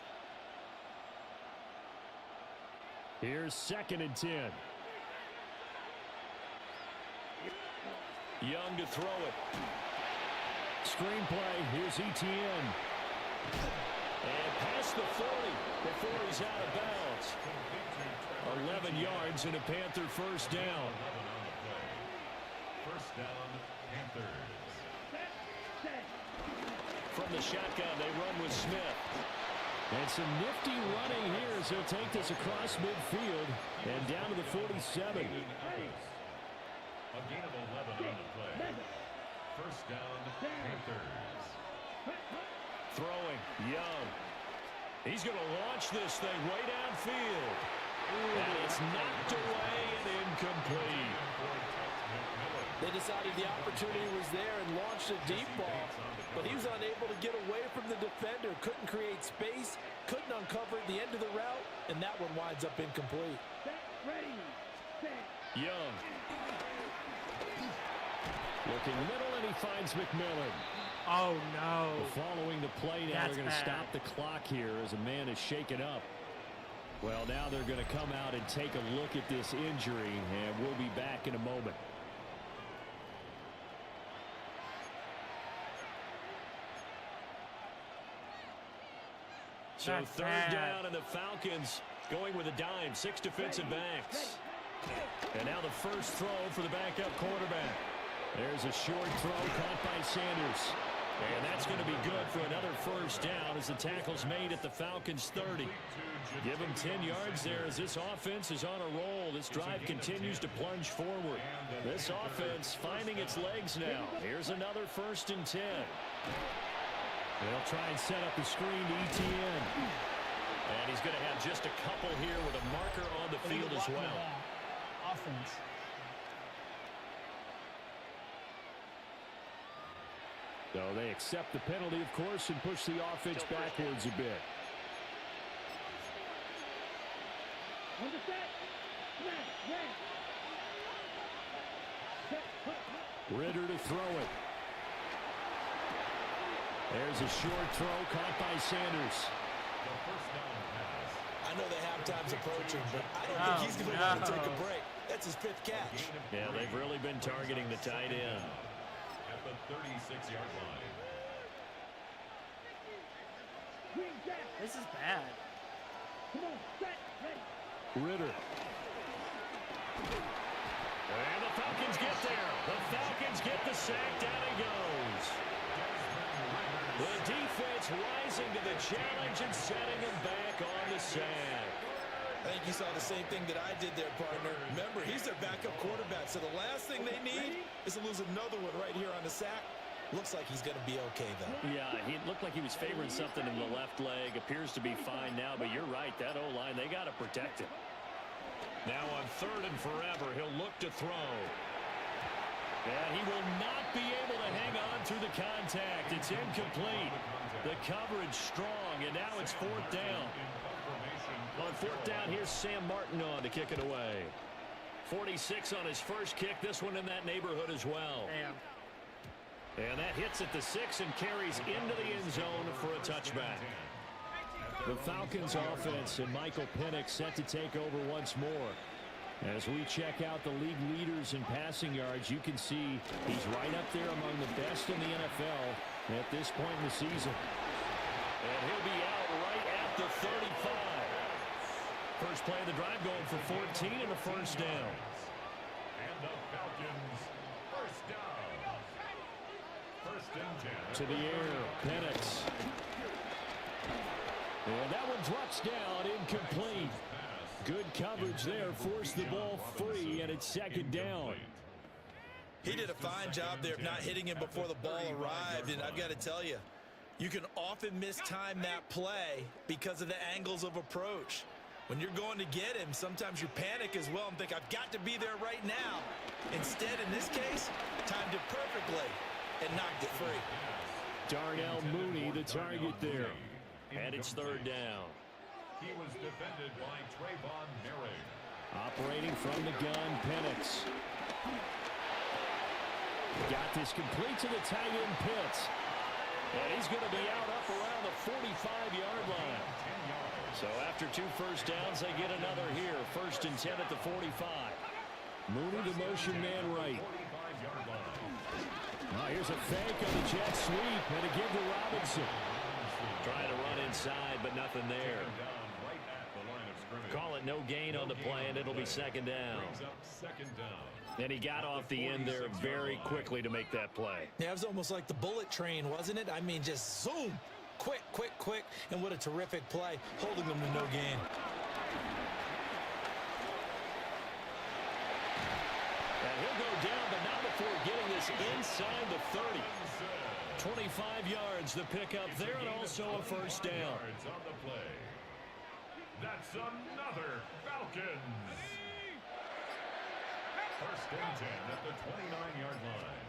Here's 2nd and 10. Young to throw it. Screenplay, here's ETN. And past the 40 before he's out of bounds. 11 yards and a Panther first down. First down, Panthers. From the shotgun, they run with Smith. And some nifty running here as he'll take this across midfield and down to the 47. A gain of 11 on the play. First down, Panthers. Throwing, Young. He's going to launch this thing way downfield. And it's knocked away and incomplete. They decided the opportunity was there and launched a deep ball, but he was unable to get away from the defender, couldn't create space, couldn't uncover the end of the route, and that one winds up incomplete. Young. Looking middle, and he finds McMillan. Oh, no. Following the play now, they're going to stop the clock here as a man is shaken up. Well, now they're going to come out and take a look at this injury, and we'll be back in a moment. So third down, and the Falcons going with a dime. 6 defensive backs. And now the first throw for the backup quarterback. There's a short throw caught by Sanders. And that's going to be good for another first down as the tackle's made at the Falcons' 30. Give them 10 yards there as this offense is on a roll. This drive continues to plunge forward. This offense finding its legs now. Here's another 1st and 10. They'll try and set up the screen to ETN. And he's going to have just a couple here with a marker on the field as well. Offense. So they accept the penalty, of course, and push the offense backwards a bit. Ritter to throw it. There's a short throw caught by Sanders. I know the halftime's approaching, but I don't think he's going to want to take a break. That's his 5th catch. Yeah, they've really been targeting the tight end. At the 36-yard line. This is bad. Ritter. And the Falcons get there. The Falcons get the sack. Down he goes. The defense rising to the challenge and setting him back on the sack. I think you saw the same thing that I did there, partner. Remember, he's their backup quarterback, so the last thing they need is to lose another one right here on the sack. Looks like he's going to be okay, though. Yeah, he looked like he was favoring something in the left leg. Appears to be fine now, but you're right. That O-line, they got to protect him. Now on 3rd and forever, he'll look to throw. And he will not be able to hang on through the contact. It's incomplete. The coverage strong, and now it's 4th down. On 4th down, here's Sam Martin on to kick it away. 46 on his first kick. This one in that neighborhood as well. Damn. And that hits at the 6 and carries into the end zone for a touchback. The Falcons offense and Michael Penix set to take over once more. As we check out the league leaders in passing yards, you can see he's right up there among the best in the NFL at this point in the season. And he'll be out right at the 35. First play of the drive going for 14 and a first down. And the Falcons first down. First and 10. To the air, Penix. And that one drops down, incomplete. Good coverage there, forced the ball free, and it's second down. He did a fine job there of not hitting him before the ball arrived, and I've got to tell you, you can often mistime that play because of the angles of approach. When you're going to get him, sometimes you panic as well and think, I've got to be there right now. Instead, in this case, timed it perfectly and knocked it free. Darnell Mooney, the target there. And it's third down. He was defended by Trayvon Merrick. Operating from the gun, Penix. Got this complete to the tight end, Pitts. And he's going to be out up around the 45-yard line. So after 2 first downs, they get another here. First and 10 at the 45. Mooney, the motion man right. Here's a fake on the jet sweep, and a give to Robinson. Trying to run inside, but nothing there. Call it no gain on the play, and it'll be second down. And he got off the end there very quickly to make that play. Yeah, it was almost like the bullet train, wasn't it? I mean, just zoom. Quick, quick, quick. And what a terrific play, holding them to no gain. And he'll go down, but not before getting this inside the 30. 25 yards the pickup there, and also a first down. That's another Falcons. First and 10 at the 29-yard line.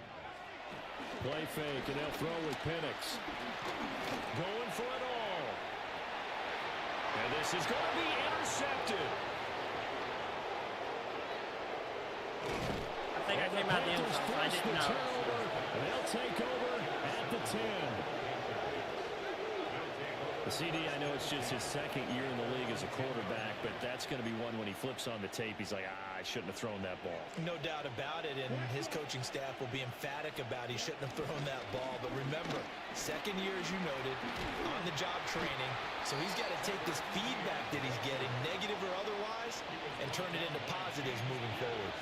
Play fake, and they'll throw with Penix. Going for it all. And this is going to be intercepted. I think I came out the end zone, so I didn't know. They'll take over at the 10. The CD, I know it's just his second year in the league as a quarterback, but that's going to be one when he flips on the tape, he's like, I shouldn't have thrown that ball. No doubt about it, and his coaching staff will be emphatic about he shouldn't have thrown that ball. But remember, second year, as you noted, on-the-job training, so he's got to take this feedback that he's getting, negative or otherwise, and turn it into positives moving forward.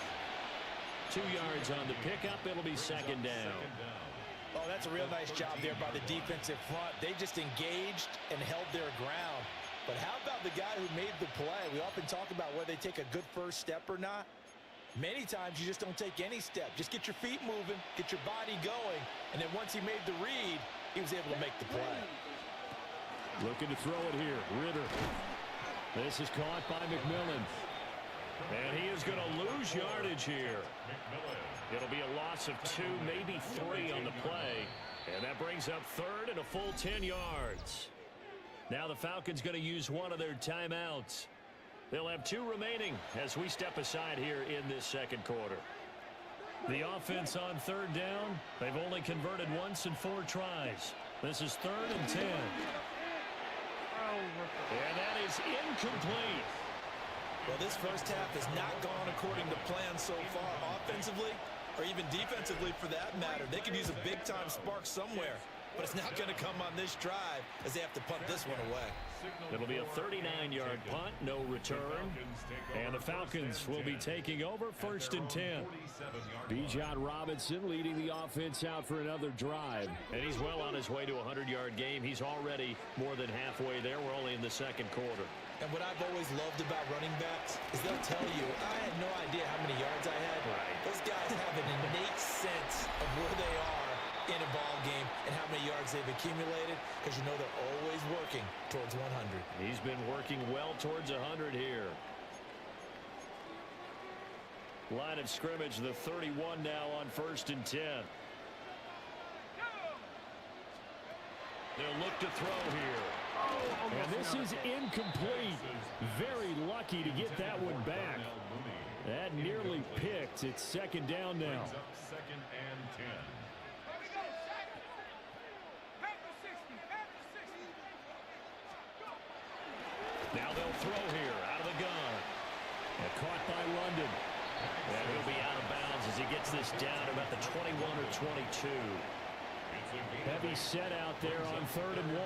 2 yards on the pickup, it'll be second down. Oh, that's a real nice job there by the defensive front. They just engaged and held their ground. But how about the guy who made the play? We often talk about whether they take a good first step or not. Many times you just don't take any step. Just get your feet moving, get your body going, and then once he made the read, he was able to make the play. Looking to throw it here, Ritter. This is caught by McMillan. And he is going to lose yardage here. It'll be a loss of 2, maybe 3 on the play. And that brings up third and a full 10 yards. Now the Falcons going to use one of their timeouts. They'll have 2 remaining as we step aside here in this second quarter. The offense on third down, they've only converted once in 4 tries. This is third and 10. And that is incomplete. Well, this first half has not gone according to plan so far offensively or even defensively for that matter. They could use a big-time spark somewhere, but it's not going to come on this drive as they have to punt this one away. It'll be a 39-yard punt, no return. And the Falcons will be taking over first and 10. Bijan Robinson leading the offense out for another drive. And he's well on his way to a 100-yard game. He's already more than halfway there. We're only in the second quarter. And what I've always loved about running backs is they'll tell you, I had no idea how many yards I had. Right. Those guys have an innate sense of where they are in a ball game and how many yards they've accumulated, because you know they're always working towards 100. He's been working well towards 100 here. Line of scrimmage, the 31 now on first and 10. They'll look to throw here. And this is incomplete. Very lucky to get that one back. That nearly picked. It's second down now. Second and 10. Now they'll throw here out of the gun. And caught by London. And he'll be out of bounds as he gets this down about the 21 or 22. Heavy set out there on third and 1.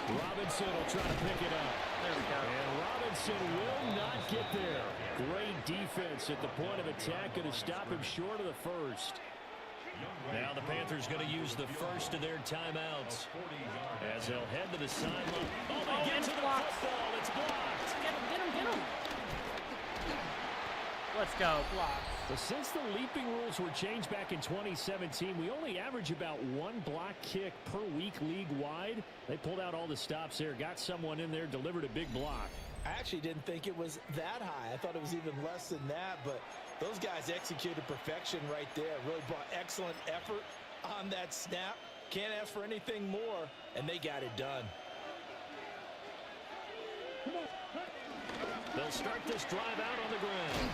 Robinson will try to pick it up. There we go. And Robinson will not get there. Great defense at the point of attack, going to stop him short of the first. Now the Panthers going to use the first of their timeouts as they'll head to the sideline. Oh, they get to the football. It's blocked. Get him. Let's go, block. But since the leaping rules were changed back in 2017, we only average about 1 block kick per week league-wide. They pulled out all the stops there, got someone in there, delivered a big block. I actually didn't think it was that high. I thought it was even less than that, but those guys executed perfection right there. Really brought excellent effort on that snap. Can't ask for anything more, and they got it done. They'll start this drive out on the ground.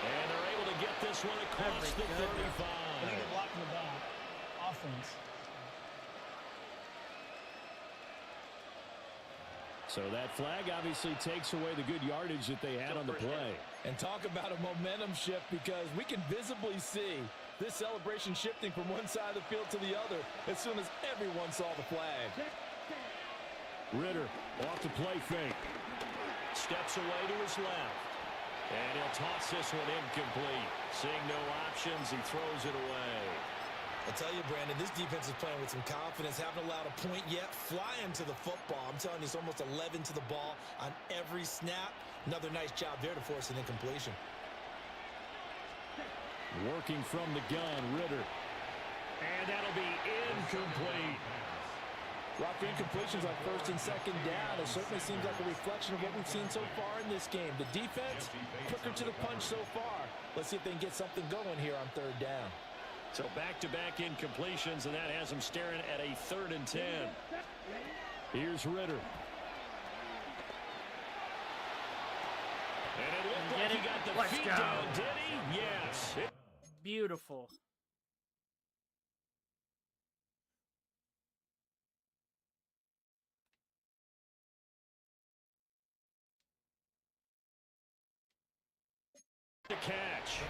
And they're able to get this one across the 35. Illegal block in the back. Offense. So that flag obviously takes away the good yardage that they had on the play. And talk about a momentum shift, because we can visibly see this celebration shifting from one side of the field to the other as soon as everyone saw the flag. Ritter off the play fake. Steps away to his left. And he'll toss this one incomplete. Seeing no options, he throws it away. I tell you, Brandon, this defense is playing with some confidence. Haven't allowed a point yet. Flying to the football. I'm telling you, it's almost 11 to the ball on every snap. Another nice job there to force an incompletion. Working from the gun, Ritter. And that'll be incomplete. Rock, incompletions on first and second down. It certainly seems like a reflection of what we've seen so far in this game. The defense, quicker to the punch so far. Let's see if they can get something going here on third down. So back-to-back incompletions, and that has them staring at a 3rd and 10. Here's Ritter. And it looked like he got the feet down, did he? Yes. Beautiful. The catch.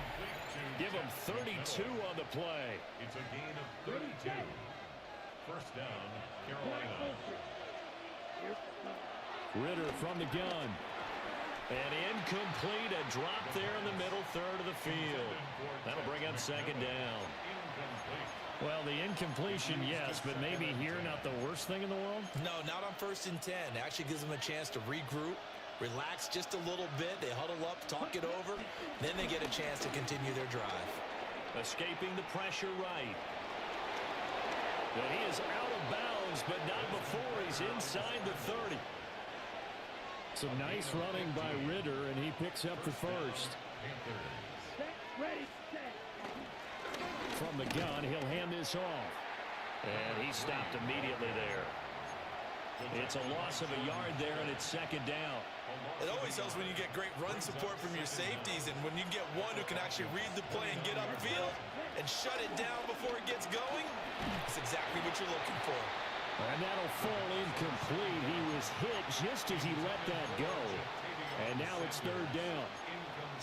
Give him 32 on the play. It's a gain of 32. First down, Carolina. Ritter from the gun. And incomplete, a drop there in the middle third of the field. That'll bring up second down. Well, the incompletion, yes, but maybe here not the worst thing in the world? No, not on first and 10. It actually gives them a chance to regroup, relax just a little bit. They huddle up, talk it over. Then they get a chance to continue their drive. Escaping the pressure right. And he is out of bounds, but not before he's inside the 30. Some nice running by Ritter, and he picks up the first. From the gun, he'll hand this off. And he stopped immediately there. It's a loss of a yard there, and it's second down. It always helps when you get great run support from your safeties, and when you get one who can actually read the play and get upfield and shut it down before it gets going, that's exactly what you're looking for. And that'll fall incomplete. He was hit just as he let that go. And now it's third down.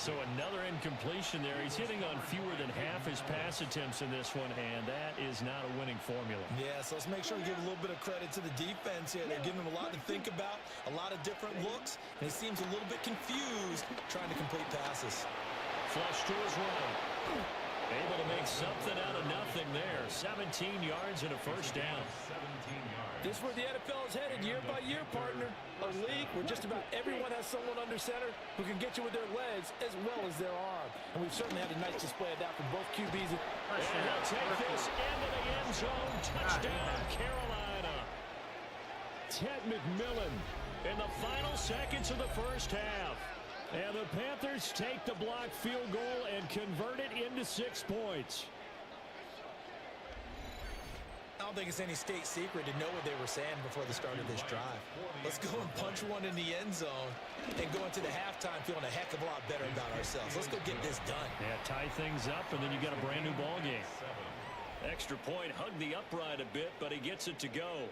So another incompletion there. He's hitting on fewer than half his pass attempts in this one, and that is not a winning formula. Yeah, so let's make sure we give a little bit of credit to the defense here. They're giving him a lot to think about, a lot of different looks, and he seems a little bit confused trying to complete passes. Flush to his right. Able to make something out of nothing there. 17 yards and a first down. This is where the NFL is headed year by year, partner. A league where just about everyone has someone under center who can get you with their legs as well as their arm. And we've certainly had a nice display of that from both QBs. And they'll take this into the end zone. Touchdown, Carolina. Ted McMillan In the final seconds of the first half. And the Panthers take the blocked field goal and convert it into 6 points. I don't think it's any state secret to know what they were saying before the start of this drive. Let's go and punch one in the end zone and go into the halftime feeling a heck of a lot better about ourselves. Let's go get this done. Yeah, tie things up, and then you got a brand new ball game. Extra point, hugged the upright a bit, but he gets it to go.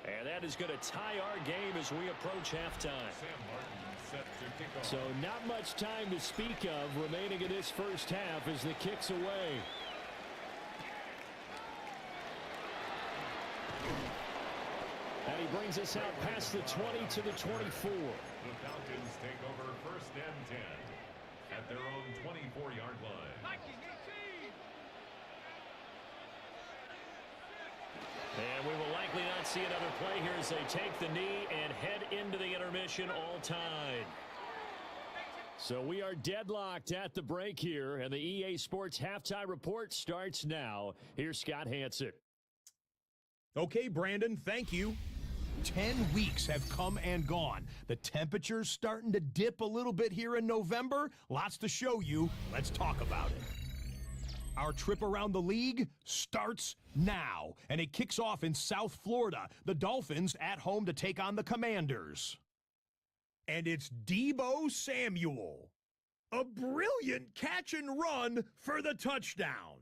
And that is going to tie our game as we approach halftime. So not much time to speak of remaining in this first half as the kick's away. And He brings us out past the 20 to the 24. The Falcons take over 1st and 10 at their own 24-yard line. And we will likely not see another play here as they take the knee and head into the intermission all tied. So we are deadlocked at the break here, and the EA Sports Halftime Report starts now. Here's Scott Hansen. Okay, Brandon, thank you. 10 weeks have come and gone. The temperature's starting to dip a little bit here in November. Lots to show you. Let's talk about it. Our trip around the league starts now, and it kicks off in South Florida. The Dolphins at home to take on the Commanders. And it's Deebo Samuel. A brilliant catch and run for the touchdown.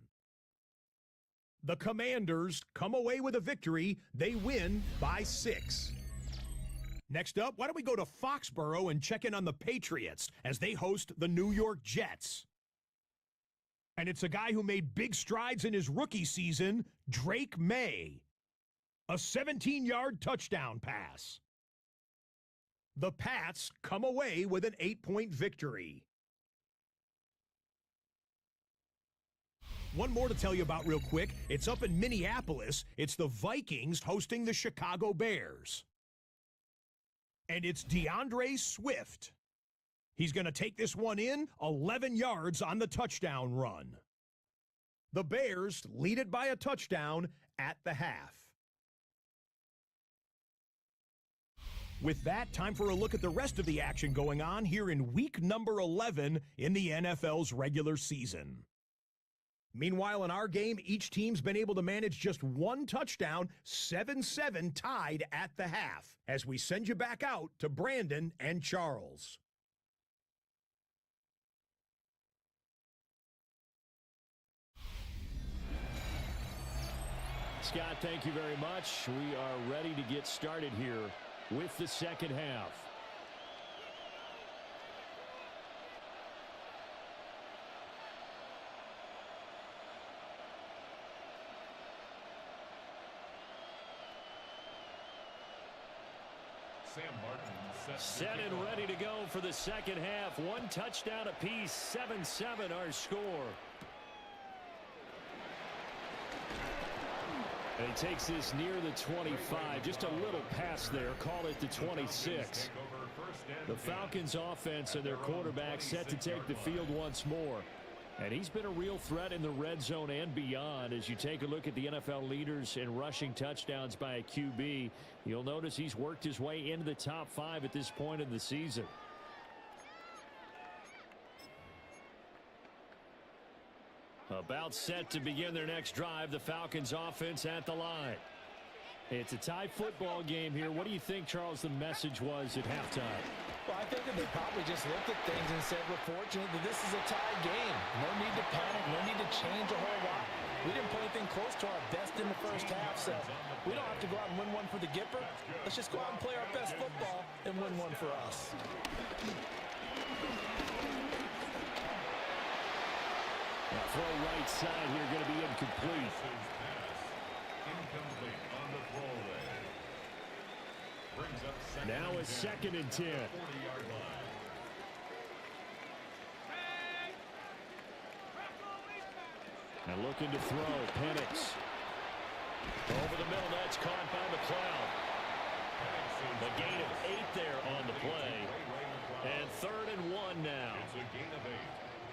The Commanders come away with a victory. They win by 6. Next up, why don't we go to Foxborough and check in on the Patriots as they host the New York Jets. And it's a guy who made big strides in his rookie season, Drake May. A 17-yard touchdown pass. The Pats come away with an 8-point victory. One more to tell you about real quick. It's up in Minneapolis. It's the Vikings hosting the Chicago Bears. And it's DeAndre Swift. He's going to take this one in, 11 yards on the touchdown run. The Bears lead it by a touchdown at the half. With that, time for a look at the rest of the action going on here in week number 11 in the NFL's regular season. Meanwhile, in our game, each team's been able to manage just one touchdown, 7-7 tied at the half, as we send you back out to Brandon and Charles. Scott, thank you very much. We are ready to get started here with the second half. Sam Martin set and ready to go for the second half. One touchdown apiece, 7-7 our score. And he takes this near the 25. Just a little pass there. Call it the 26. The Falcons offense and their quarterback set to take the field once more. And he's been a real threat in the red zone and beyond. As you take a look at the NFL leaders in rushing touchdowns by a QB, you'll notice he's worked his way into the top 5 at this point in the season. About set to begin their next drive. The Falcons offense at the line. It's a tie football game here. What do you think, Charles, the message was at halftime? Well, I think that they probably just looked at things and said, we're fortunate that this is a tie game. No need to panic. No need to change a whole lot. We didn't play anything close to our best in the first half, so we don't have to go out and win one for the Gipper. Let's just go out and play our best football and win one for us. Throw right side here, going to be incomplete. Incomplete on the throwaway. Brings up now it's 2nd and 10. 40-yard line. And looking to throw, Penix. Over the middle, that's caught by McLeod. A gain of 8 there on the play. And 3rd and 1 now. It's a gain of 8.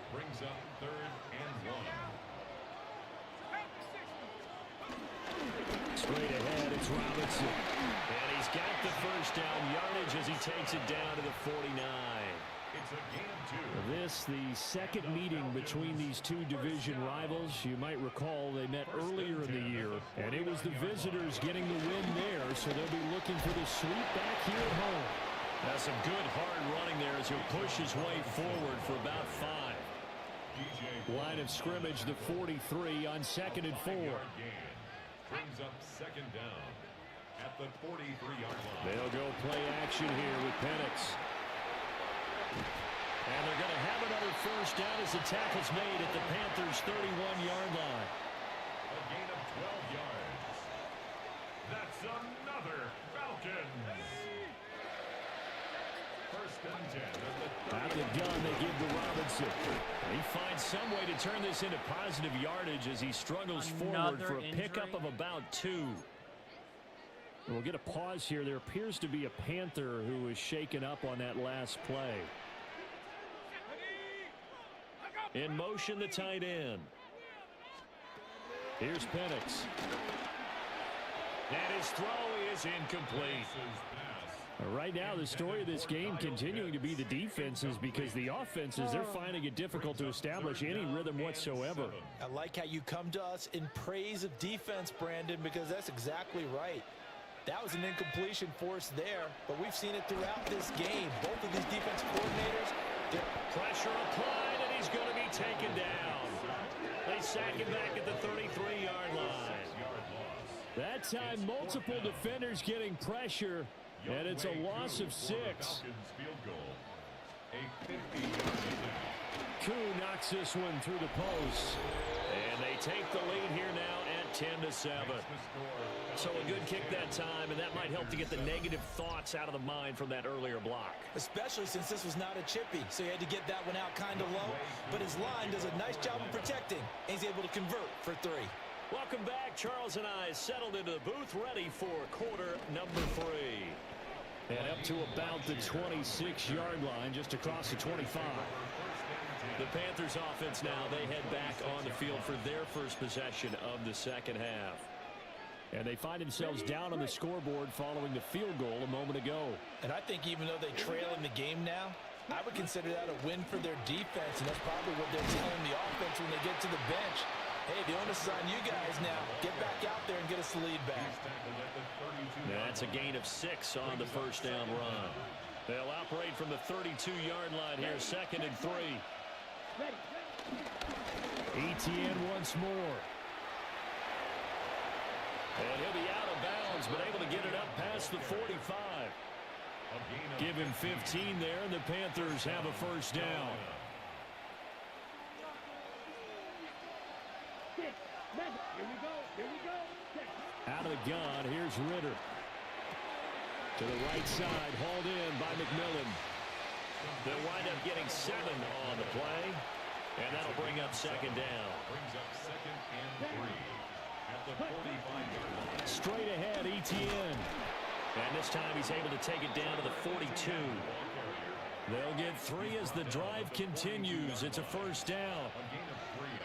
Brings up 3rd and 1. Straight ahead, it's Robinson. And he's got the first down yardage as he takes it down to the 49. It's a gain of 2. This, the second meeting between these two division rivals. You might recall they met earlier in the year, and it was the visitors getting the win there, so they'll be looking for the sweep back here at home. That's some good hard running there as he'll push his way forward for about 5. Line of scrimmage, the 43 on 2nd and 4. Brings up 2nd down at the 43-yard line. They'll go play action here with Penix. And they're going to have another first down as the tackle's made at the Panthers' 31-yard line. A gain of 12 yards. That's another Falcon Out the gun, they give to Robinson. He finds some way to turn this into positive yardage as he struggles forward for a pickup of about 2. And we'll get a pause here. There appears to be a Panther who was shaken up on that last play. In motion, the tight end. Here's Penix. And his throw is incomplete. Right now, the story of this game continuing to be the defenses, because the offenses, they're finding it difficult to establish any rhythm whatsoever. I like how you come to us in praise of defense, Brandon, because that's exactly right. That was an incompletion forced there, but we've seen it throughout this game. Both of these defense coordinators, pressure applied, and he's going to be taken down. They sack him back at the 33-yard line. That time, multiple defenders getting pressure, and it's a loss of 6. Koo knocks this one through the post. And they take the lead here now at 10-7. So a good kick that time, and that might help to get the negative thoughts out of the mind from that earlier block. Especially since this was not a chippy, so he had to get that one out kind of low. But his line does a nice job of protecting, and he's able to convert for 3. Welcome back. Charles and I settled into the booth, ready for quarter number 3. And up to about the 26-yard line, just across the 25. The Panthers offense now, they head back on the field for their first possession of the second half. And they find themselves down on the scoreboard following the field goal a moment ago. And I think even though they trail in the game now, I would consider that a win for their defense, and that's probably what they're telling the offense when they get to the bench. Hey, the onus is on you guys now. Get back out there and get us the lead back. That's a gain of 6 on the first down run. They'll operate from the 32-yard line here, 2nd and 3. Etienne once more. And he'll be out of bounds, but able to get it up past the 45. Give him 15 there, and the Panthers have a first down. Out of the gun, here's Ritter. To the right side, hauled in by McMillan. They'll wind up getting 7 on the play, and that'll bring up 2nd down. Brings up 2nd and 3 at the 45-yard line. Straight ahead, Etienne. And this time he's able to take it down to the 42. They'll get 3 as the drive continues. It's a first down.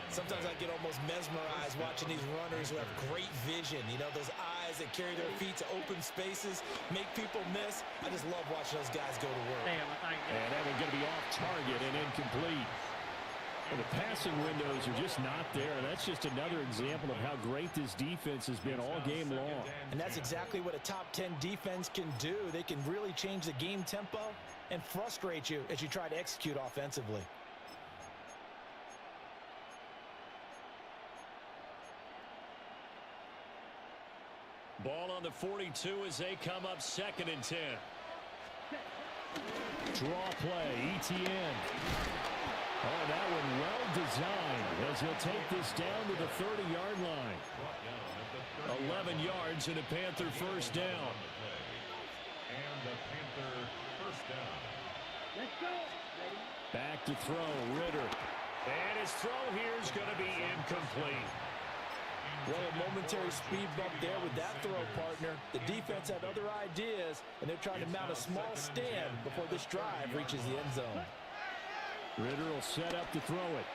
Sometimes I get almost mesmerized watching these runners who have great vision. You know, those eyes that carry their feet to open spaces, make people miss. I just love watching those guys go to work. And that one's going to be off target and incomplete. Well, the passing windows are just not there. That's just another example of how great this defense has been all game long. And that's exactly what a top 10 defense can do. They can really change the game tempo and frustrate you as you try to execute offensively. Ball on the 42 as they come up 2nd and 10. Draw play, Etienne. Oh, that one well designed as he'll take this down to the 30-yard line. 11 yards and a Panther first down. And the Panther first down. Let's go. Back to throw, Ritter. And his throw here is going to be incomplete. Well, a momentary speed bump there with that throw, partner. The defense had other ideas, and they're trying to mount a small stand before this drive reaches the end zone. Ritter will set up to throw it.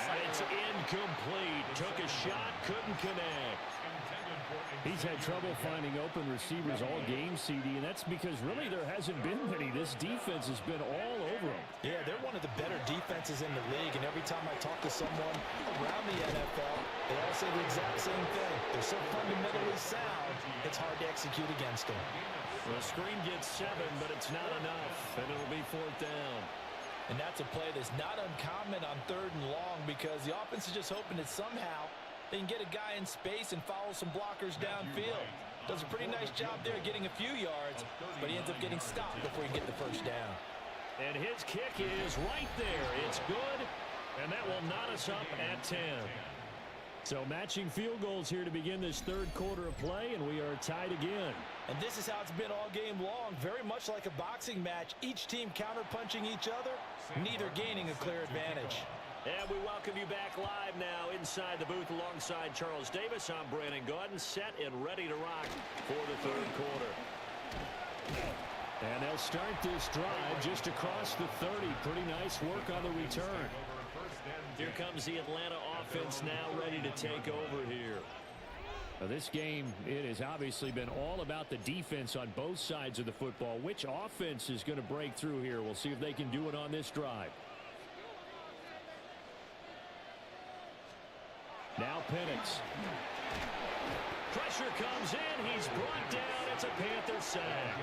And it's incomplete. Took a shot, couldn't connect. He's had trouble finding open receivers all game, CD, and that's because really there hasn't been many. This defense has been all over them. Yeah, they're one of the better defenses in the league, and every time I talk to someone around the NFL, they all say the exact same thing. They're so fundamentally sound, it's hard to execute against them. The screen gets 7, but it's not enough, and it'll be 4th down. And that's a play that's not uncommon on 3rd and long because the offense is just hoping that somehow they can get a guy in space and follow some blockers downfield. Does a pretty nice job there getting a few yards, but he ends up getting stopped before he can get the first down. And his kick is right there. It's good, and that will knot us up at 10. So matching field goals here to begin this third quarter of play, and we are tied again. And this is how it's been all game long, very much like a boxing match. Each team counterpunching each other, neither gaining a clear advantage. And we welcome you back live now inside the booth alongside Charles Davis. I'm Brandon Gaudin, set and ready to rock for the third quarter. And they'll start this drive just across the 30. Pretty nice work on the return. Here comes the Atlanta offense now ready to take over here. Now this game, it has obviously been all about the defense on both sides of the football. Which offense is going to break through here? We'll see if they can do it on this drive. Now Penix. Pressure comes in. He's brought down. It's a Panther sack.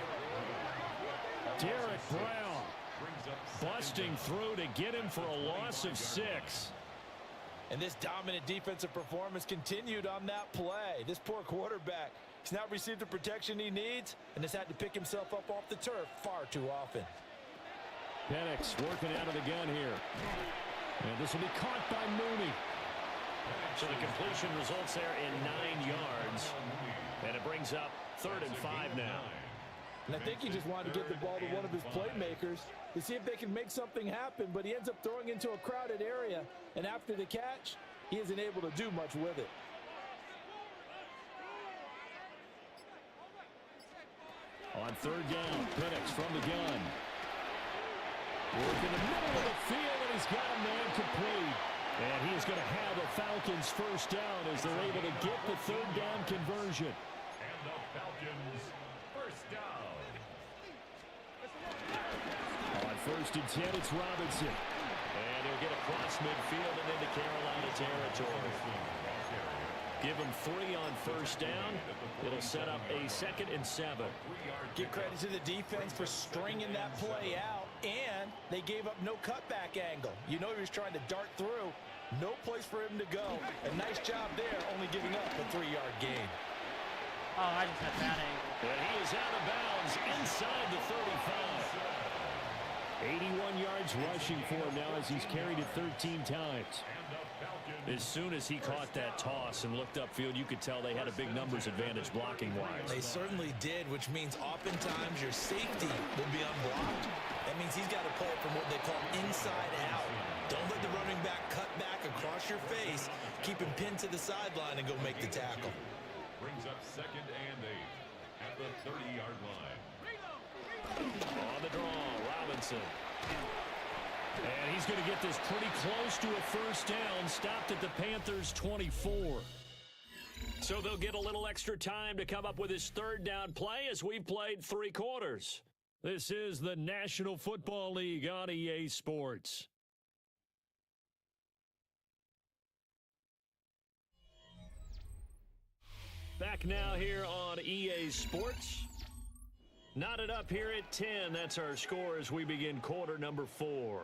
Derek Brown busting through to get him for a loss of 6. And this dominant defensive performance continued on that play. This poor quarterback, he's not received the protection he needs and has had to pick himself up off the turf far too often. Penix working out of the gun here. And this will be caught by Mooney. So the completion results there in 9 yards. And it brings up 3rd and 5 now. And I think he just wanted to get the ball to one of his playmakers to see if they can make something happen, but he ends up throwing into a crowded area, and after the catch, he isn't able to do much with it. On 3rd down, Penix from the gun. Work in the middle of the field, and he's got a man complete. And he is going to have the Falcons first down as they're able to get the 3rd down conversion. And the Falcons first down. On 1st and 10, it's Robinson. And he'll get across midfield and into Carolina territory. Give him 3 on 1st down. It'll set up a 2nd and 7. Give credit to the defense for stringing that play out, and they gave up no cutback angle. You know he was trying to dart through. No place for him to go. A nice job there, only giving up a 3-yard gain. Oh, I just had that angle. And he is out of bounds inside the 35. 81 yards rushing for him now as he's carried it 13 times. As soon as he caught that toss and looked upfield, you could tell they had a big numbers advantage blocking-wise. They certainly did, which means oftentimes your safety will be unblocked. That means he's got to play it from what they call inside out. Don't let the running back cut back across your face. Keep him pinned to the sideline and go make the tackle. Brings up 2nd and 8 at the 30-yard line. On the draw, Robinson. And he's going to get this pretty close to a first down. Stopped at the Panthers' 24. So they'll get a little extra time to come up with his 3rd down play as we've played 3 quarters. This is the National Football League on EA Sports. Back now here on EA Sports. Knotted up here at 10. That's our score as we begin quarter number 4.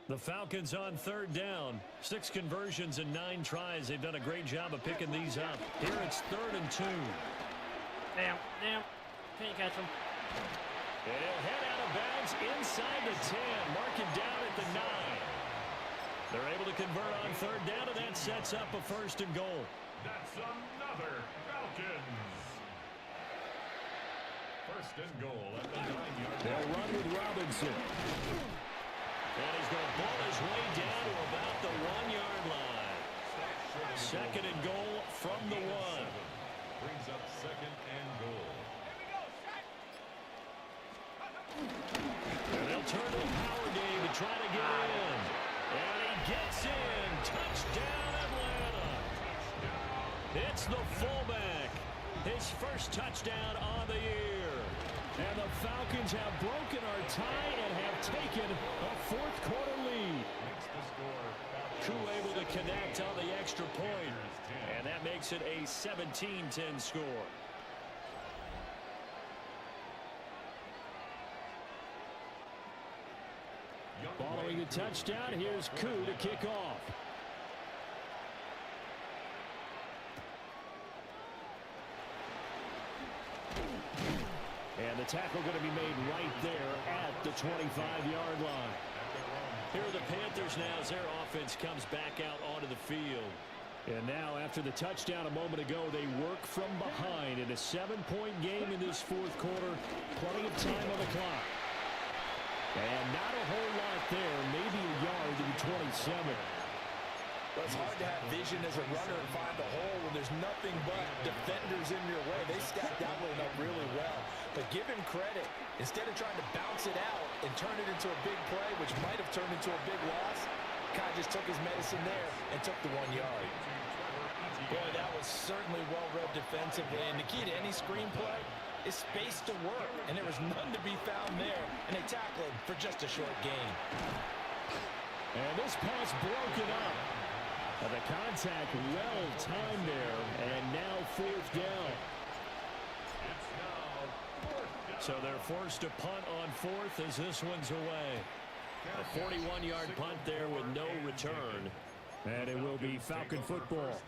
The Falcons on 3rd down. 6 conversions and 9 tries. They've done a great job of picking these up. Here it's 3rd and 2. Damn. Can't catch him. And he'll head out of bounds inside the 10. Mark it down at the 9. They're able to convert on 3rd down, and that sets up a 1st and goal. That's another Falcons. 1st and goal at the 9-yard line. They'll run with Robinson. And he's going to ball his way down to about the 1-yard line. 2nd and goal from the 1. Brings up 2nd and goal. And they'll turn to a power game to try to get in. And he gets in. Touchdown, Atlanta. It's the fullback. His first touchdown on the year. And the Falcons have broken our tie and have taken a 4th quarter lead. Koo able to connect on the extra point. And that makes it a 17-10 score. Following the touchdown, here's Koo to kick off. And the tackle going to be made right there at the 25-yard line. Here are the Panthers now as their offense comes back out onto the field. And now, after the touchdown a moment ago, they work from behind in a 7-point game in this fourth quarter. Plenty of time on the clock. And not a whole lot there, maybe a yard to the 27. Well, it's hard to have vision as a runner and find a hole when there's nothing but defenders in your way. They stacked that one up really well. But give him credit. Instead of trying to bounce it out and turn it into a big play, which might have turned into a big loss, Kai just took his medicine there and took the 1 yard. Boy, that was certainly well-read defensively. And the key to any screenplay is space to work. And there was none to be found there. And they tackled him for just a short gain. And this pass broken up. The contact well timed there, and now fourth down. So they're forced to punt on fourth as this one's away. A 41-yard punt there with no return. And it will be Falcon football.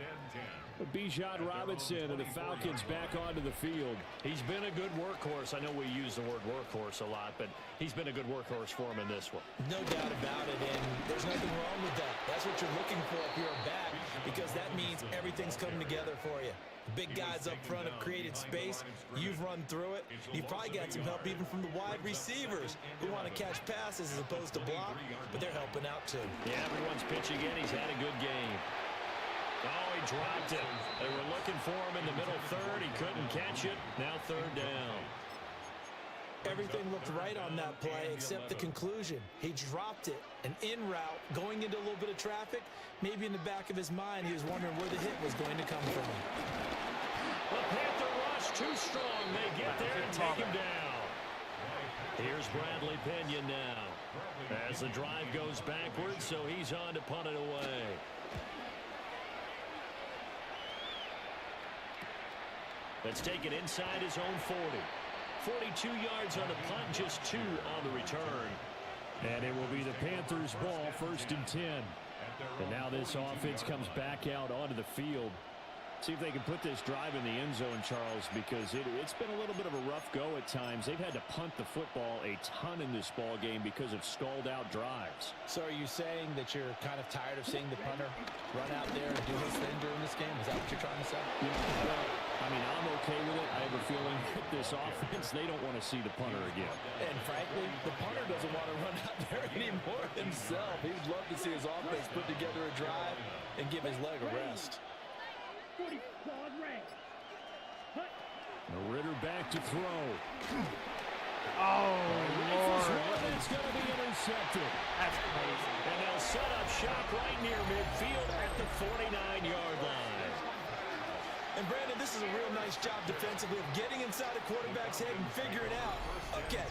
Bijan Robinson and the Falcons back onto the field. He's been a good workhorse. I know we use the word workhorse a lot, but he's been a good workhorse for him in this one. No doubt about it, and there's nothing wrong with that. That's what you're looking for if you're a back, because that means everything's coming together for you. The big guys up front have created space. You've run through it. You've probably got some help even from the wide receivers who want to catch passes as opposed to block, but they're helping out too. Yeah, everyone's pitching in. He's had a good game. Oh, he dropped it. They were looking for him in the middle third. He couldn't catch it. Now third down. Everything looked right on that play except the conclusion. He dropped it. An in route, going into a little bit of traffic. Maybe in the back of his mind, he was wondering where the hit was going to come from. The Panther rush too strong. They get there and take him down. Here's Bradley Pinion now. As the drive goes backwards, so he's on to punt it away. Let's take it inside his own 40. 42 yards on the punt, just 2 on the return. And it will be the Panthers' ball, 1st and 10. And now this offense comes back out onto the field. See if they can put this drive in the end zone, Charles, because it's been a little bit of a rough go at times. They've had to punt the football a ton in this ball game because of stalled-out drives. So are you saying that you're kind of tired of seeing the punter run out there and do his thing during this game? Is that what you're trying to say? Well, I mean, I'm okay with it. I have a feeling that this offense, they don't want to see the punter again. And frankly, the punter doesn't want to run out there anymore himself. He'd love to see his offense put together a drive and give his leg a rest. Ritter back to throw. Oh, Lord. It's going to be intercepted. That's crazy. And they'll set up shop right near midfield at the 49-yard line. And Brandon, this is a real nice job defensively of getting inside a quarterback's head and figuring out, okay,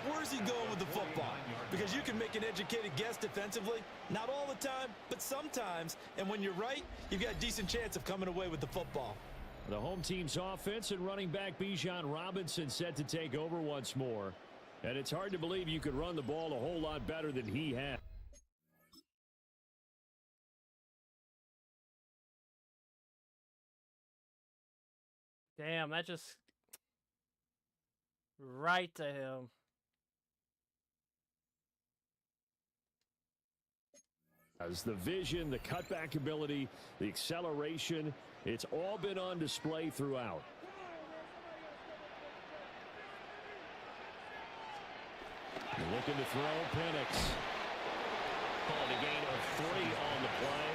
where's he going with the football? Because you can make an educated guess defensively. Not all the time, but sometimes. And when you're right, you've got a decent chance of coming away with the football. The home team's offense and running back Bijan Robinson set to take over once more. And it's hard to believe you could run the ball a whole lot better than he has. Damn, that just right to him. As the vision, the cutback ability, the acceleration, it's all been on display throughout. Looking to throw, Penix. Calling a gain of 3 on the play.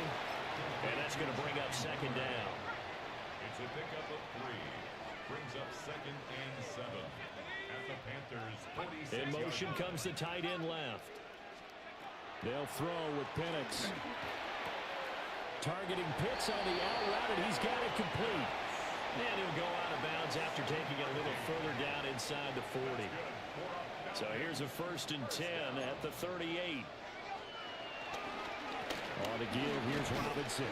And that's going to bring up second down. It's a pickup of 3. Brings up 2nd and 7. At the Panthers' 46. In motion comes the tight end left. They'll throw with Penix. Targeting Pitts on the out route, and he's got it complete. And he'll go out of bounds after taking it a little further down inside the 40. So here's a 1st and 10 at the 38. On to give, here's Robinson.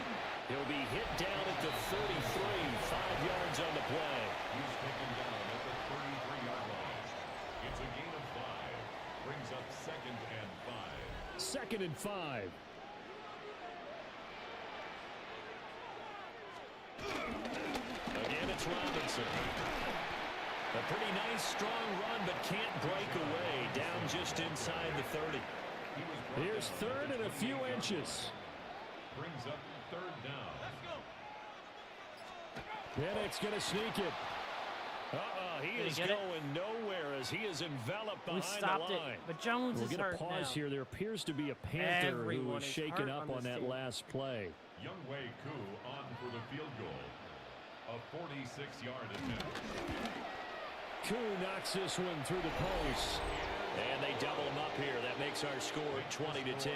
He'll be hit down at the 33, 5 yards on the play. He's taken down at the 33-yard line. It's a gain of 5. Brings up 2nd and 5. 2nd and 5. Again, it's Robinson. A pretty nice, strong run, but can't break away. Down just inside the 30. Here's 3rd and a few inches. Brings up 3rd down. Penix going to sneak it. He is going nowhere as he is enveloped behind the line. We stopped it, but Jones is hurt now. We'll get a pause here. There appears to be a Panther who was shaken up on that last play. Younghoe Koo on for the field goal. A 46-yard attempt. Koo knocks this one through the post. And they double him up here. That makes our score 20-10.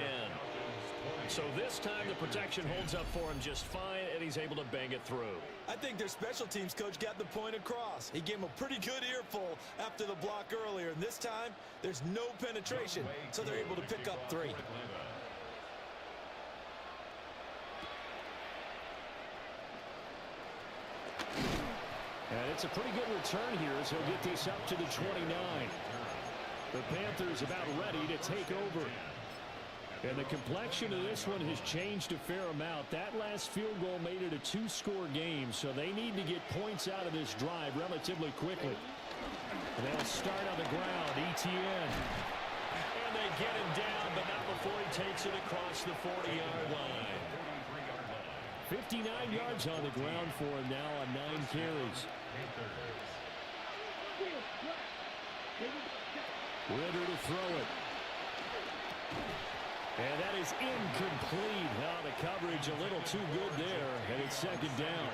So this time the protection holds up for him just fine, and he's able to bang it through. I think their special teams coach got the point across. He gave him a pretty good earful after the block earlier, and this time there's no penetration, so they're able to pick up 3. And it's a pretty good return here as he'll get this up to the 29. The Panthers about ready to take over. And the complexion of this one has changed a fair amount. That last field goal made it a 2-score game, so they need to get points out of this drive relatively quickly. And they'll start on the ground. ETN. And they get him down, but not before he takes it across the 40-yard line. 59 yards on the ground for him now on 9 carries. Ritter to throw it. And that is incomplete. Now the coverage a little too good there, and it's second down.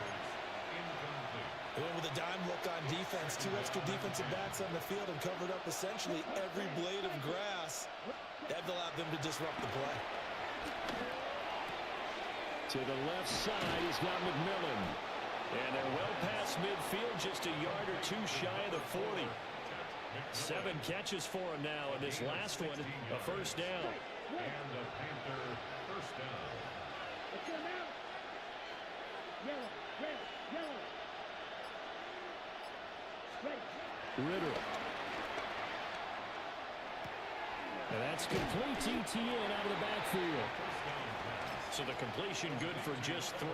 And with a dime look on defense, 2 extra defensive backs on the field and covered up essentially every blade of grass. That allowed them to disrupt the play. To the left side, he's got McMillan. And they're well past midfield, just a yard or 2 shy of the 40. 7 catches for him now, and this last one, a first down. And a Panther first down. Let's go now. Yellow, red, yellow. Straight. Ritter. And that's complete ETN out of the backfield. So the completion good for just 3.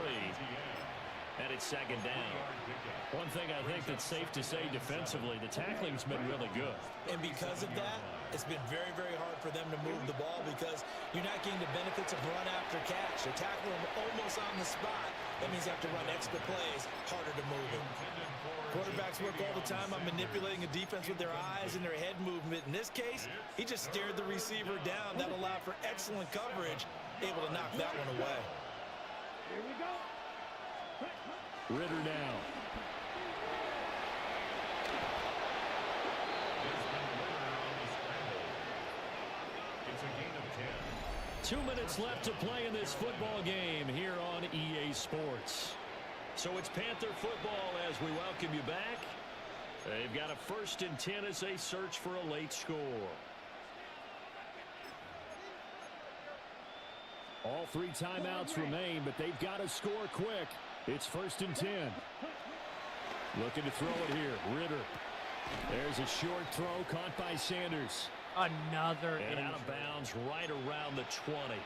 And it's second down. One thing I think that's safe to say defensively, the tackling's been really good. And because of that, it's been very, very hard for them to move the ball because you're not getting the benefits of run after catch. They're tackling them almost on the spot. That means you have to run extra plays, harder to move it. Quarterbacks work all the time on manipulating a defense with their eyes and their head movement. In this case, he just stared the receiver down. That allowed for excellent coverage, able to knock that one away. Here we go. Ritter now. It's a gain of 10. 2 minutes left to play in this football game here on EA Sports. So it's Panther football as we welcome you back. They've got a 1st and 10 as they search for a late score. All 3 timeouts remain, but they've got to score quick. It's 1st and 10. Looking to throw it here. Ritter. There's a short throw caught by Sanders. Another and out of bounds right around the 20.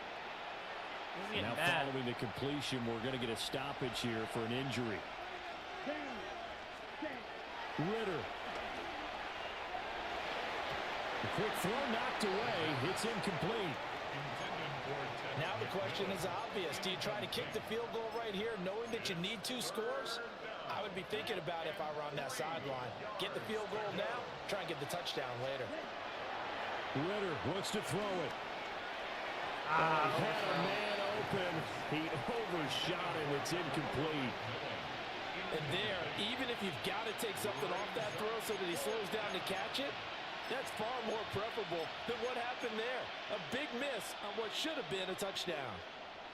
Now following the completion, we're going to get a stoppage here for an injury. Ritter. The quick throw knocked away. It's incomplete. Now the question is obvious. Do you try to kick the field goal right here knowing that you need 2 scores? I would be thinking about it if I were on that sideline. Get the field goal now, try and get the touchdown later. Ritter looks to throw it. Had a man open. He overshot him. It's incomplete. And there, even if you've got to take something off that throw so that he slows down to catch it, that's far more preferable than what happened there. A big miss on what should have been a touchdown.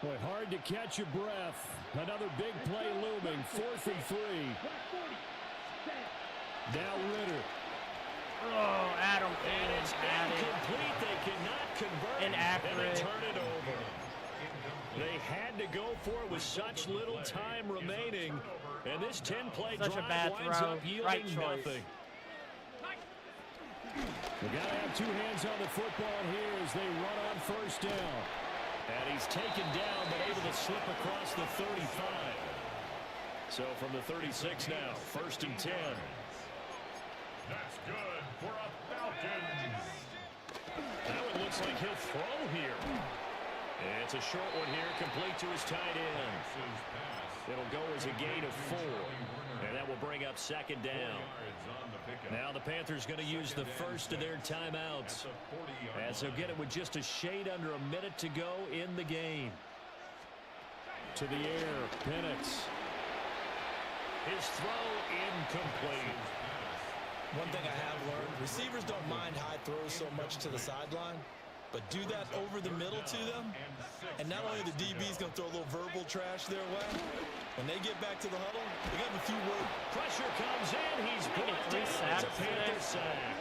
Boy, hard to catch your breath. Another big play looming. 4th and 3. Now Ritter. Oh, Adam. And it's incomplete. They cannot convert. Inaccurate. And they turn it over. They had to go for it with such little time remaining. And this 10-play drive winds up yielding nothing. We got to have 2 hands on the football here as they run on 1st down. And he's taken down, but able to slip across the 35. So from the 36 now, 1st and 10. That's good for a Falcons. Now it looks like he'll throw here. And it's a short one here, complete to his tight end. It'll go as a gain of 4. And that will bring up second down. Now the Panthers going to use the first of their timeouts, as they'll get it with just a shade under a minute to go in the game. To the air, Penix. His throw incomplete. One thing I have learned, receivers don't mind high throws so much to the sideline, but do that over the middle to them, and not only the DB's going to throw a little verbal trash their way, when they get back to the huddle, they got a few words. Pressure comes in. He's brought down. It's a Panther sack.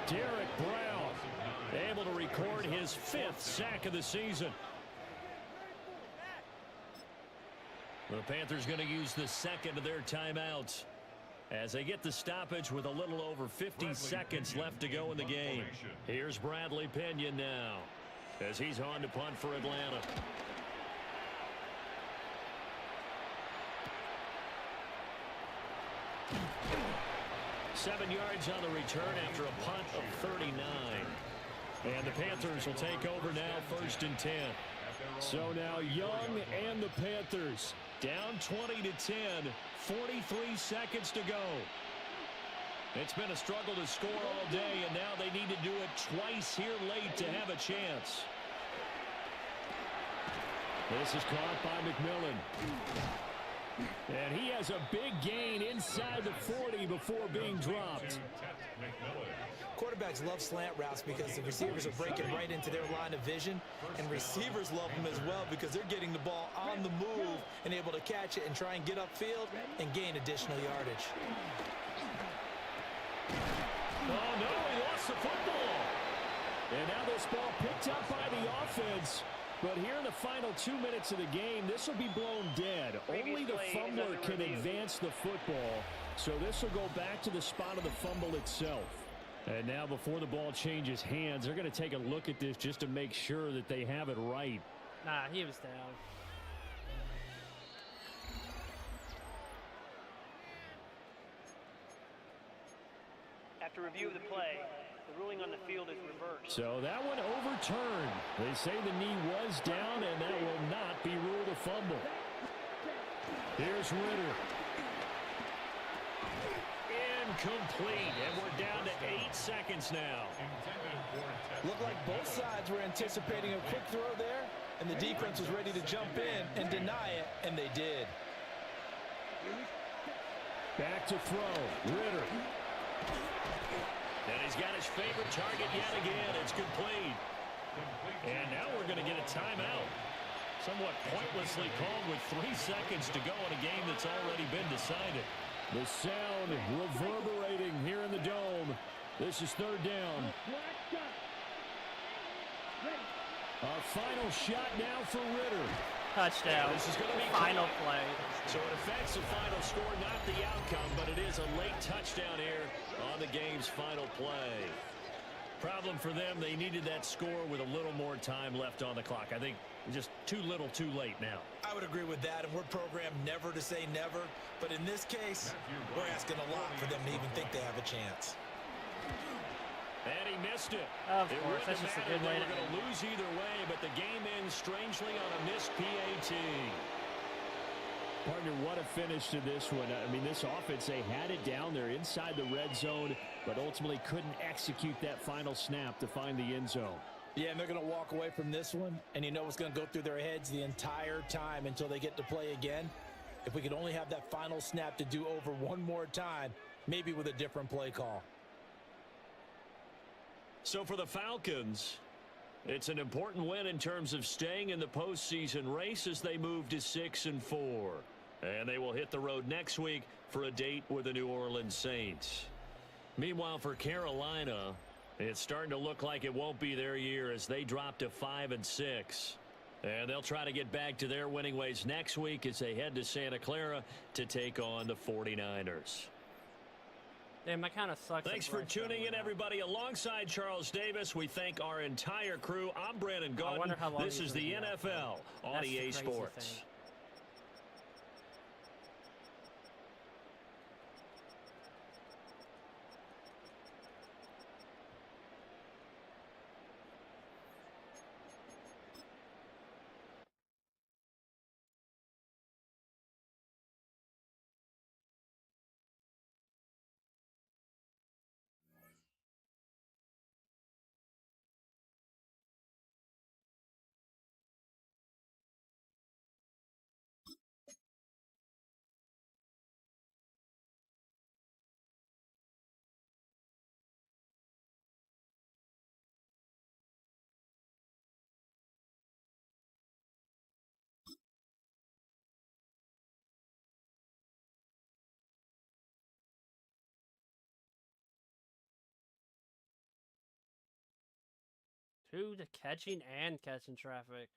Derek Brown able to record his 5th sack of the season. The Panthers going to use the second of their timeouts as they get the stoppage with a little over 50 seconds left to go in the game. Here's Bradley Pinion now as he's on to punt for Atlanta. Seven yards on the return after a punt of 39. And the Panthers will take over now, 1st and 10. So now Young and the Panthers down 20-10, 43 seconds to go. It's been a struggle to score all day, and now they need to do it twice here late to have a chance. This is caught by McMillan. And he has a big gain inside the 40 before being dropped. Quarterbacks love slant routes because the receivers are breaking right into their line of vision, and receivers love them as well because they're getting the ball on the move and able to catch it and try and get upfield and gain additional yardage. Oh, no, he lost the football. And now this ball picked up by the offense. But here in the final 2 minutes of the game, this will be blown dead. Only the fumbler can advance the football. So this will go back to the spot of the fumble itself. And now before the ball changes hands, they're going to take a look at this just to make sure that they have it right. Nah, he was down. After review of the play, the ruling on the field is reversed. So that one overturned. They say the knee was down, and that will not be ruled a fumble. Here's Ritter. Incomplete, and we're down to 8 seconds now. Looked like both sides were anticipating a quick throw there, and the defense was ready to jump in and deny it, and they did. Back to throw, Ritter. And he's got his favorite target yet again. It's complete. And now we're going to get a timeout. Somewhat pointlessly called with 3 seconds to go in a game that's already been decided. The sound reverberating here in the dome. This is 3rd down. Our final shot now for Ritter. Touchdown. This is going to be final play. So it affects the final score, not the outcome, but it is a late touchdown here on the game's final play. Problem for them, they needed that score with a little more time left on the clock. I think just too little too late now. I would agree with that, and we're programmed never to say never. But in this case, we're asking a lot for them to even think they have a chance. And he missed it. Of course, that's just a good way to... They were going to lose either way, but the game ends strangely on a missed PAT. Partner, what a finish to this one. I mean, this offense, they had it down there inside the red zone, but ultimately couldn't execute that final snap to find the end zone. Yeah, and they're going to walk away from this one, and you know what's going to go through their heads the entire time until they get to play again. If we could only have that final snap to do over one more time, maybe with a different play call. So for the Falcons, it's an important win in terms of staying in the postseason race as they move to 6-4. And they will hit the road next week for a date with the New Orleans Saints. Meanwhile, for Carolina, it's starting to look like it won't be their year as they drop to 5-6. And they'll try to get back to their winning ways next week as they head to Santa Clara to take on the 49ers. Damn, that kind of sucks. Thanks for tuning in, everybody. Alongside Charles Davis, we thank our entire crew. I'm Brandon Gaudin. This is the NFL on EA Sports. 2 to catching and catching traffic.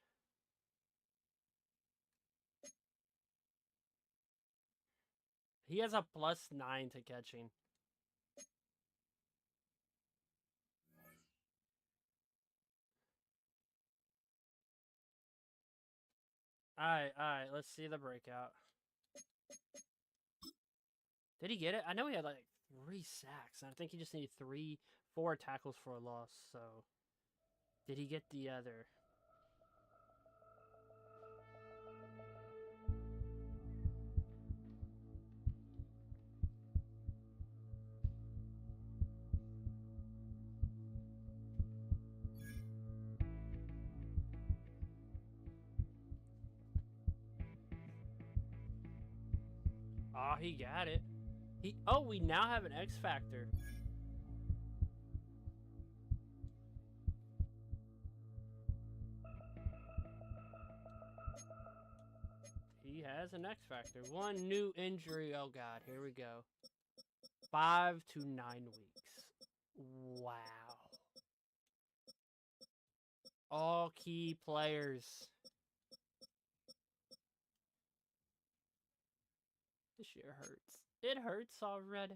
He has a +9 to catching. Alright, let's see the breakout. Did he get it? I know he had like 3 sacks, and I think he just needed 4 tackles for a loss, so... Did he get the other? Oh, he got it. Oh, we now have an X Factor. He has an X Factor. 1 new injury. Oh, God. Here we go. 5 to 9 weeks. Wow. All key players. This shit hurts. It hurts already.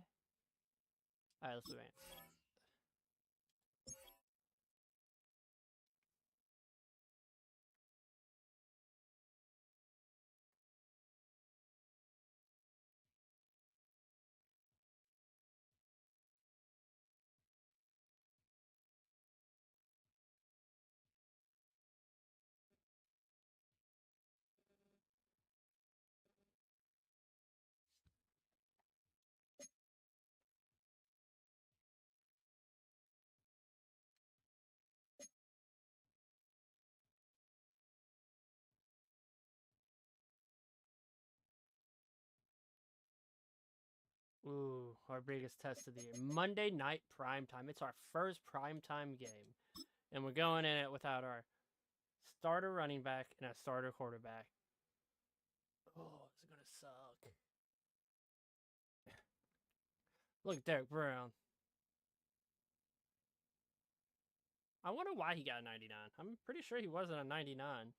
Alright, let's advance. Ooh, our biggest test of the year. Monday night primetime. It's our first primetime game. And we're going in it without our starter running back and a starter quarterback. Oh, it's going to suck. Look, Derek Brown. I wonder why he got a 99. I'm pretty sure he wasn't a 99.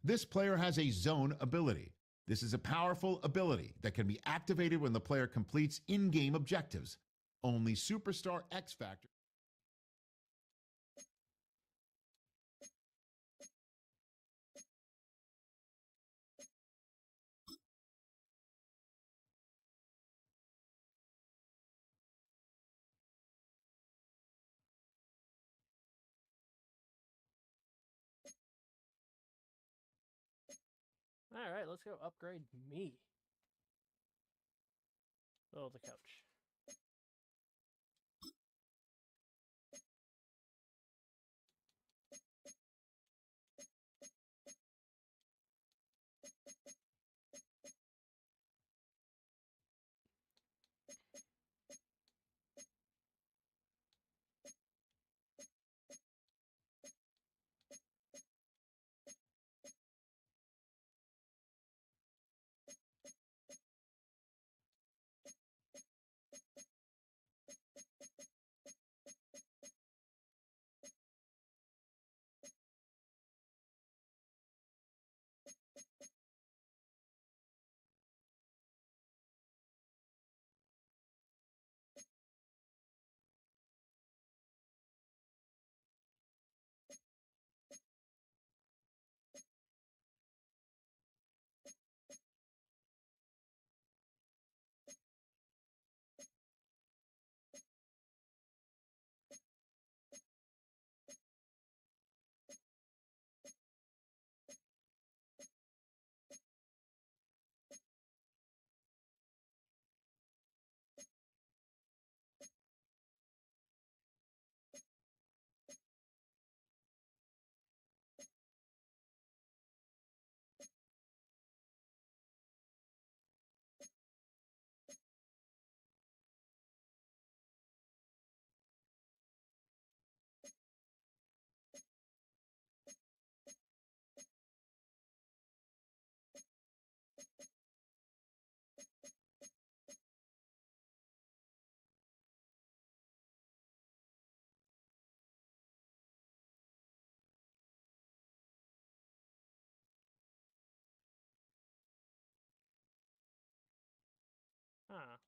This player has a zone ability. This is a powerful ability that can be activated when the player completes in-game objectives. Only Superstar X Factor. Alright, let's go upgrade me. Oh, the coach.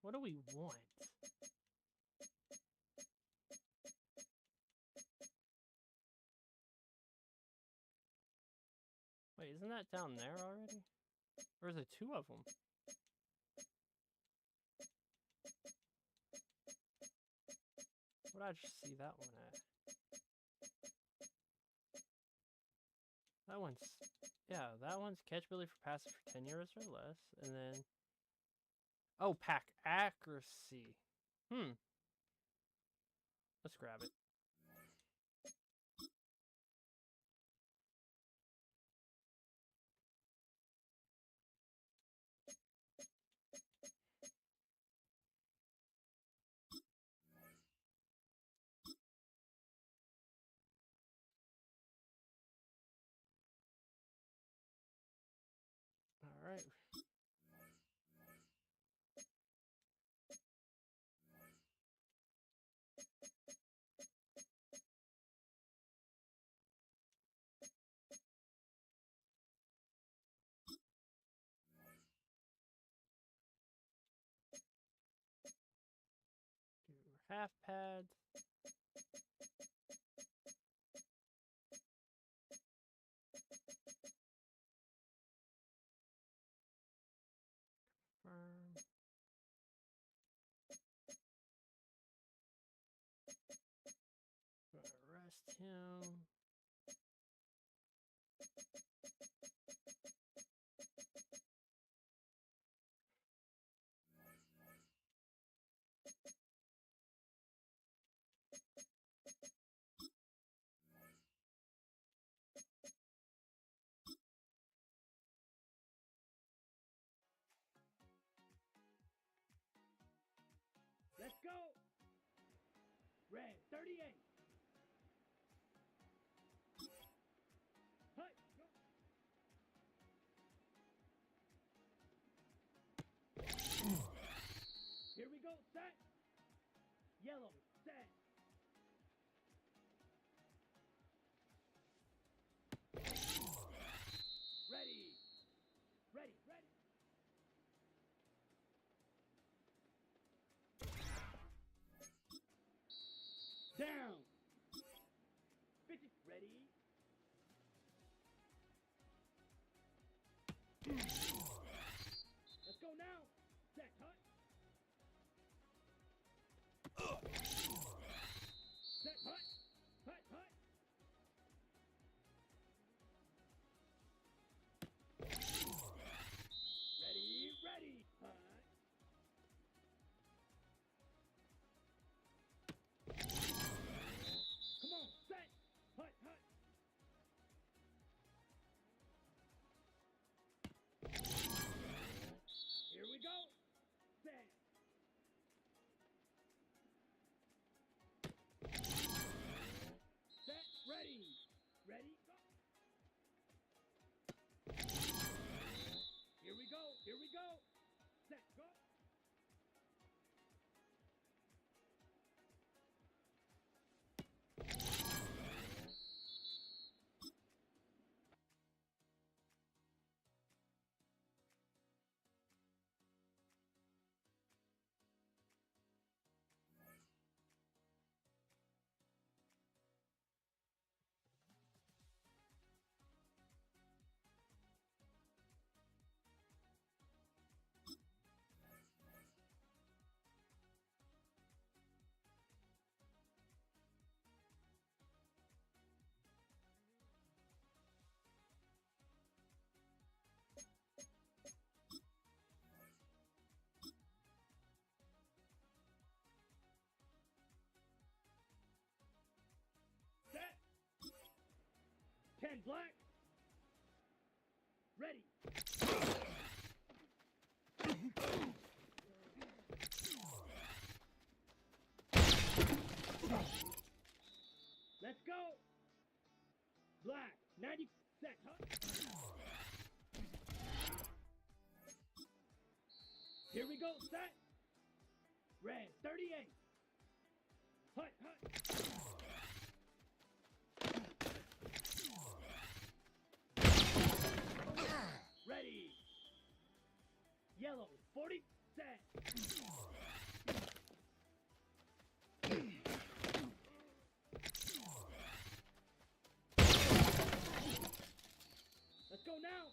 What do we want? Wait, isn't that down there already? Or is it two of them? What did I just see that one at? That one's, yeah, that one's catchability for passes for 10 yards or less. And then, oh, pack accuracy. Let's grab it. All right. Do half pads. Confirm. Arrest him. Let's go. Red 38. Hut. Go. Here we go. Set. Yellow. Set. Ready. Ready. Ready. Down. 50. Ready. Let's go now. Set. Hut. Set. Hut. Hut. Hut. Ready. Ready. Hut. Come on. Set. Hut. Hut. Here we go. Set. Set. Ready. Ready. Go. Here we go. Here we go. Set. Go. Set. 10 black. Ready. Let's go. Black. 90. Set. Hut. Here we go. Set. Red. 38. Hut. Hut. Ready. Yellow. 40. set. Let's go now.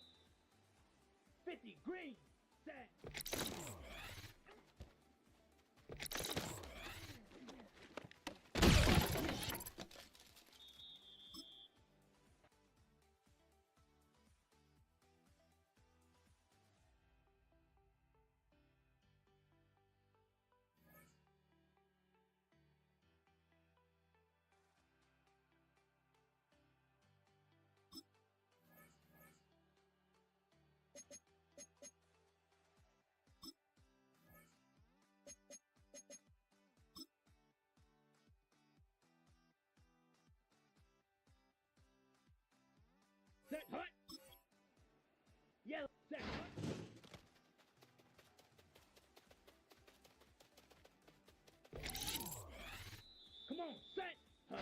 50 green, set. Set hut. Yellow. Set hut. Come on. Set hut.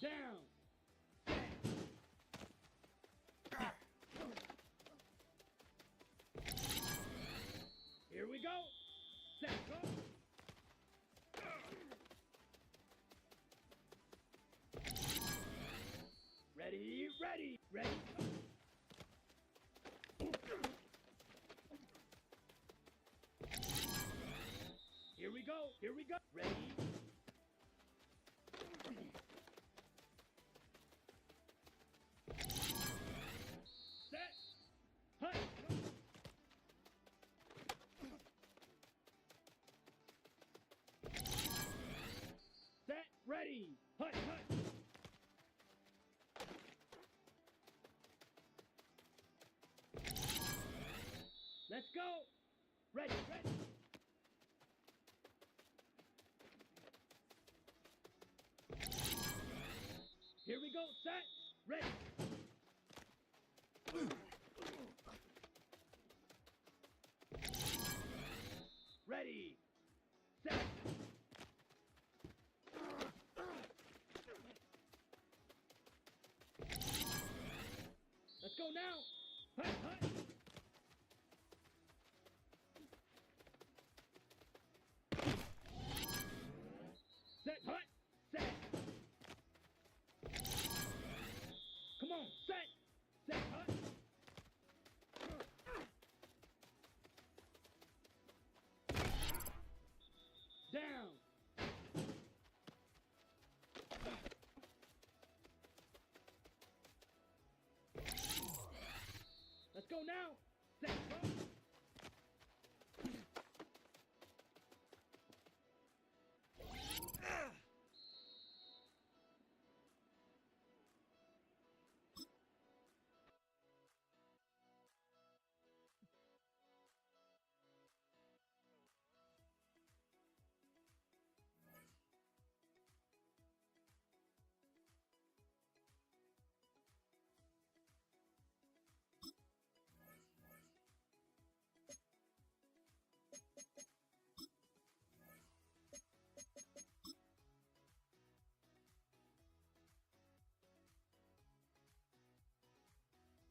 Down. Here we go. Set go. Ready, ready, ready. Here we go, here we go. Ready. Set. Hut. Set, ready. Hut, hut. Let's go. Ready, ready. Here we go. Set. Ready. Ready. Set. Let's go now. Hut, hut. Set, hut, set. Come on, set, set, hut. Down. Let's go now. Set, hut.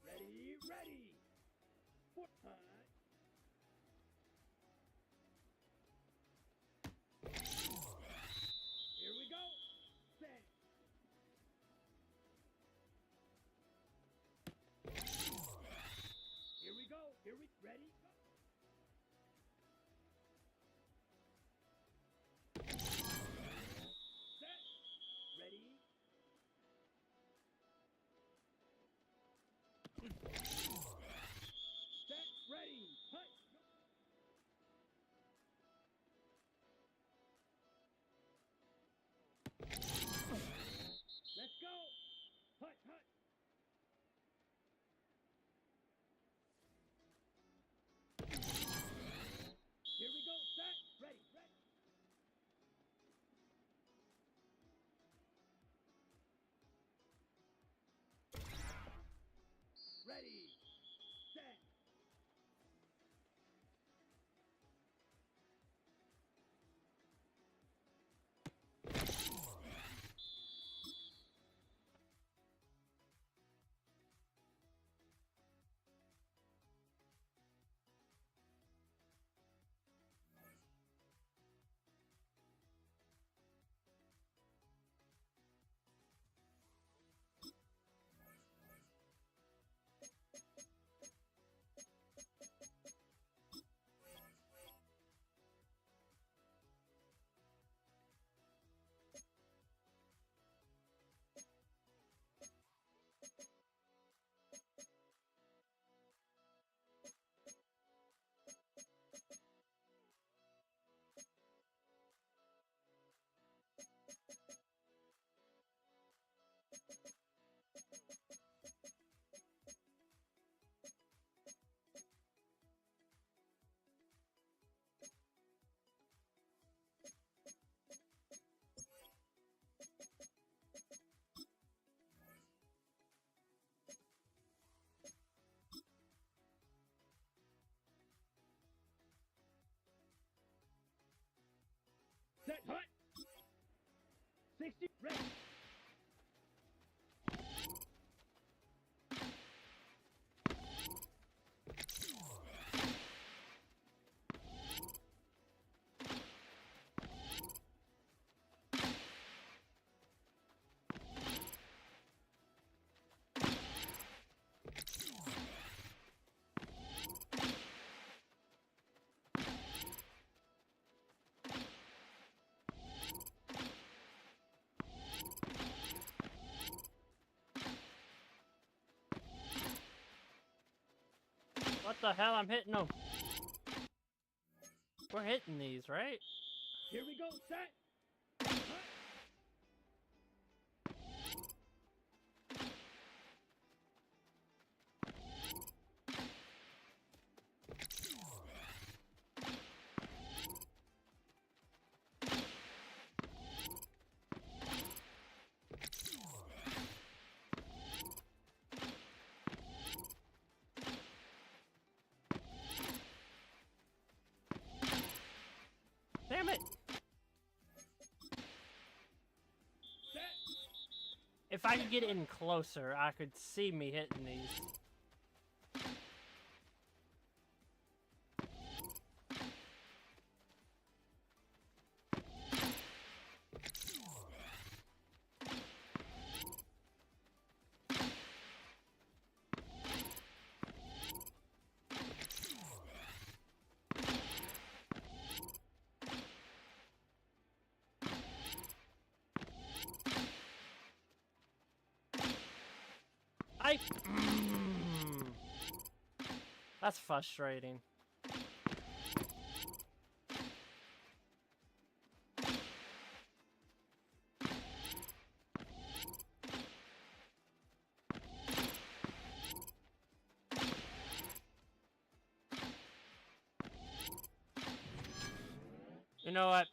Ready, ready. For hut. Here we go. Set. Here we go. Here we ready. Go. Set. Ready. Set, ready, hut. Let's go. Hut, hut. Here we go. Set, ready, ready. Ready, set. set, hut. 60, ready. What the hell? I'm hitting them. We're hitting these, right? Here we go, set. Hut. Damn it! Set. If I could get in closer, I could see me hitting these. That's frustrating. You know what?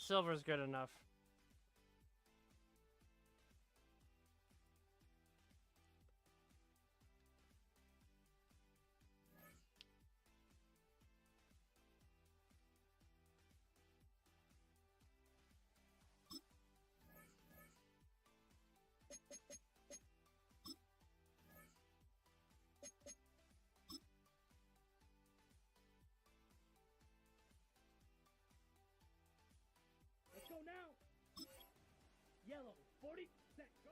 Silver's good enough. Let's go now. Yellow, 40, set, go.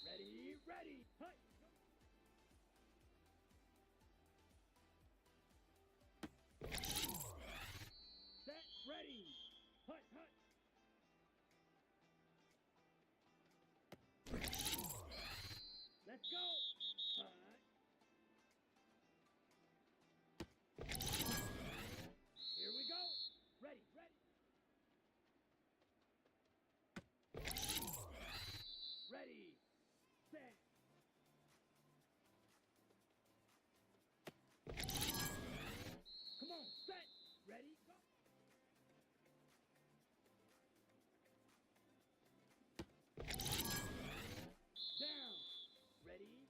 Ready, ready, hut. Set, ready, hut, hut. Let's go. Hut. Here we go. Ready, ready. Ready, set. Come on, set. Ready, go. Down. Ready.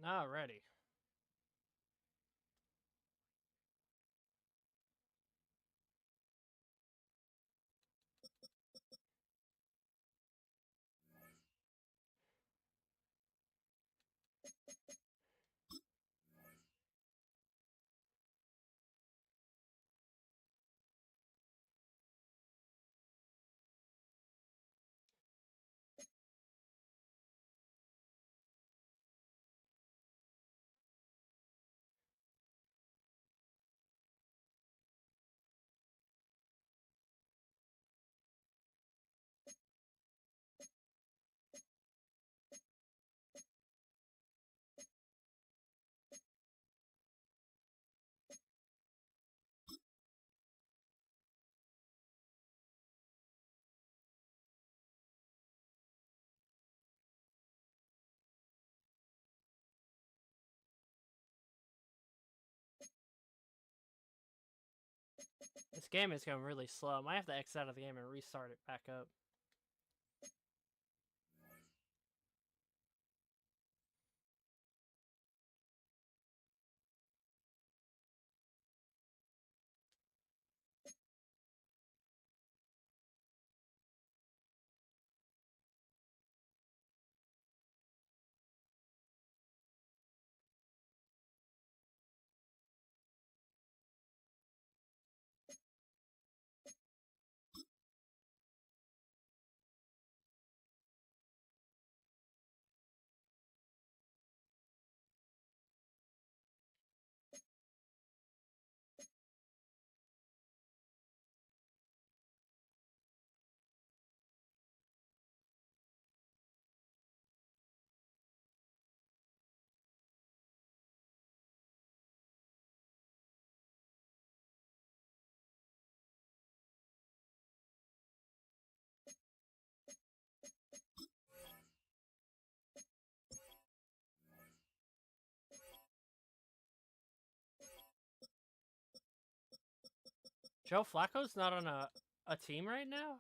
Alrighty. This game is going really slow. I might have to exit out of the game and restart it back up. Joe Flacco's not on a team right now?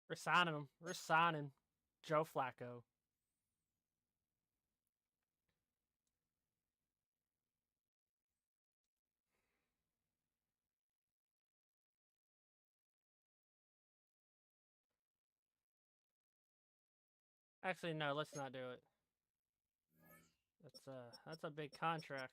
We're signing him. We're signing Joe Flacco. Actually, no, let's not do it. That's a big contract.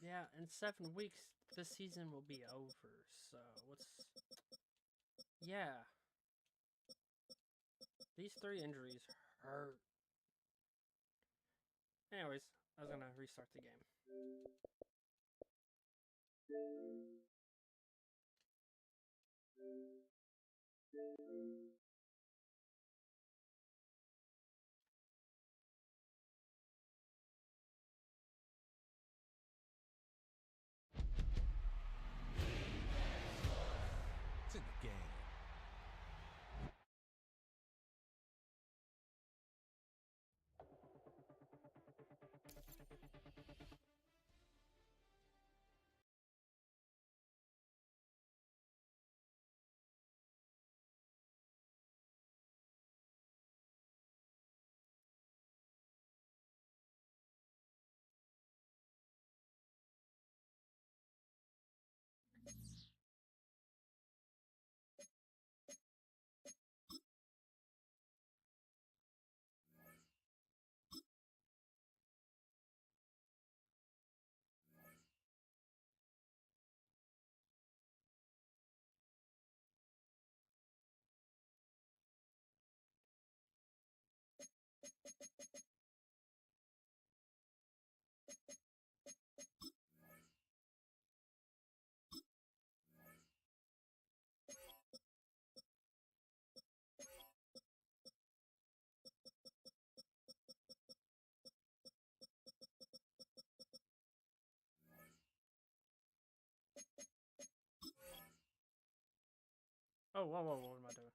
Yeah, in 7 weeks, this season will be over, so what's... Yeah. These 3 injuries hurt. Anyways, I was gonna restart the game. It's in the game. Oh, whoa, what am I doing?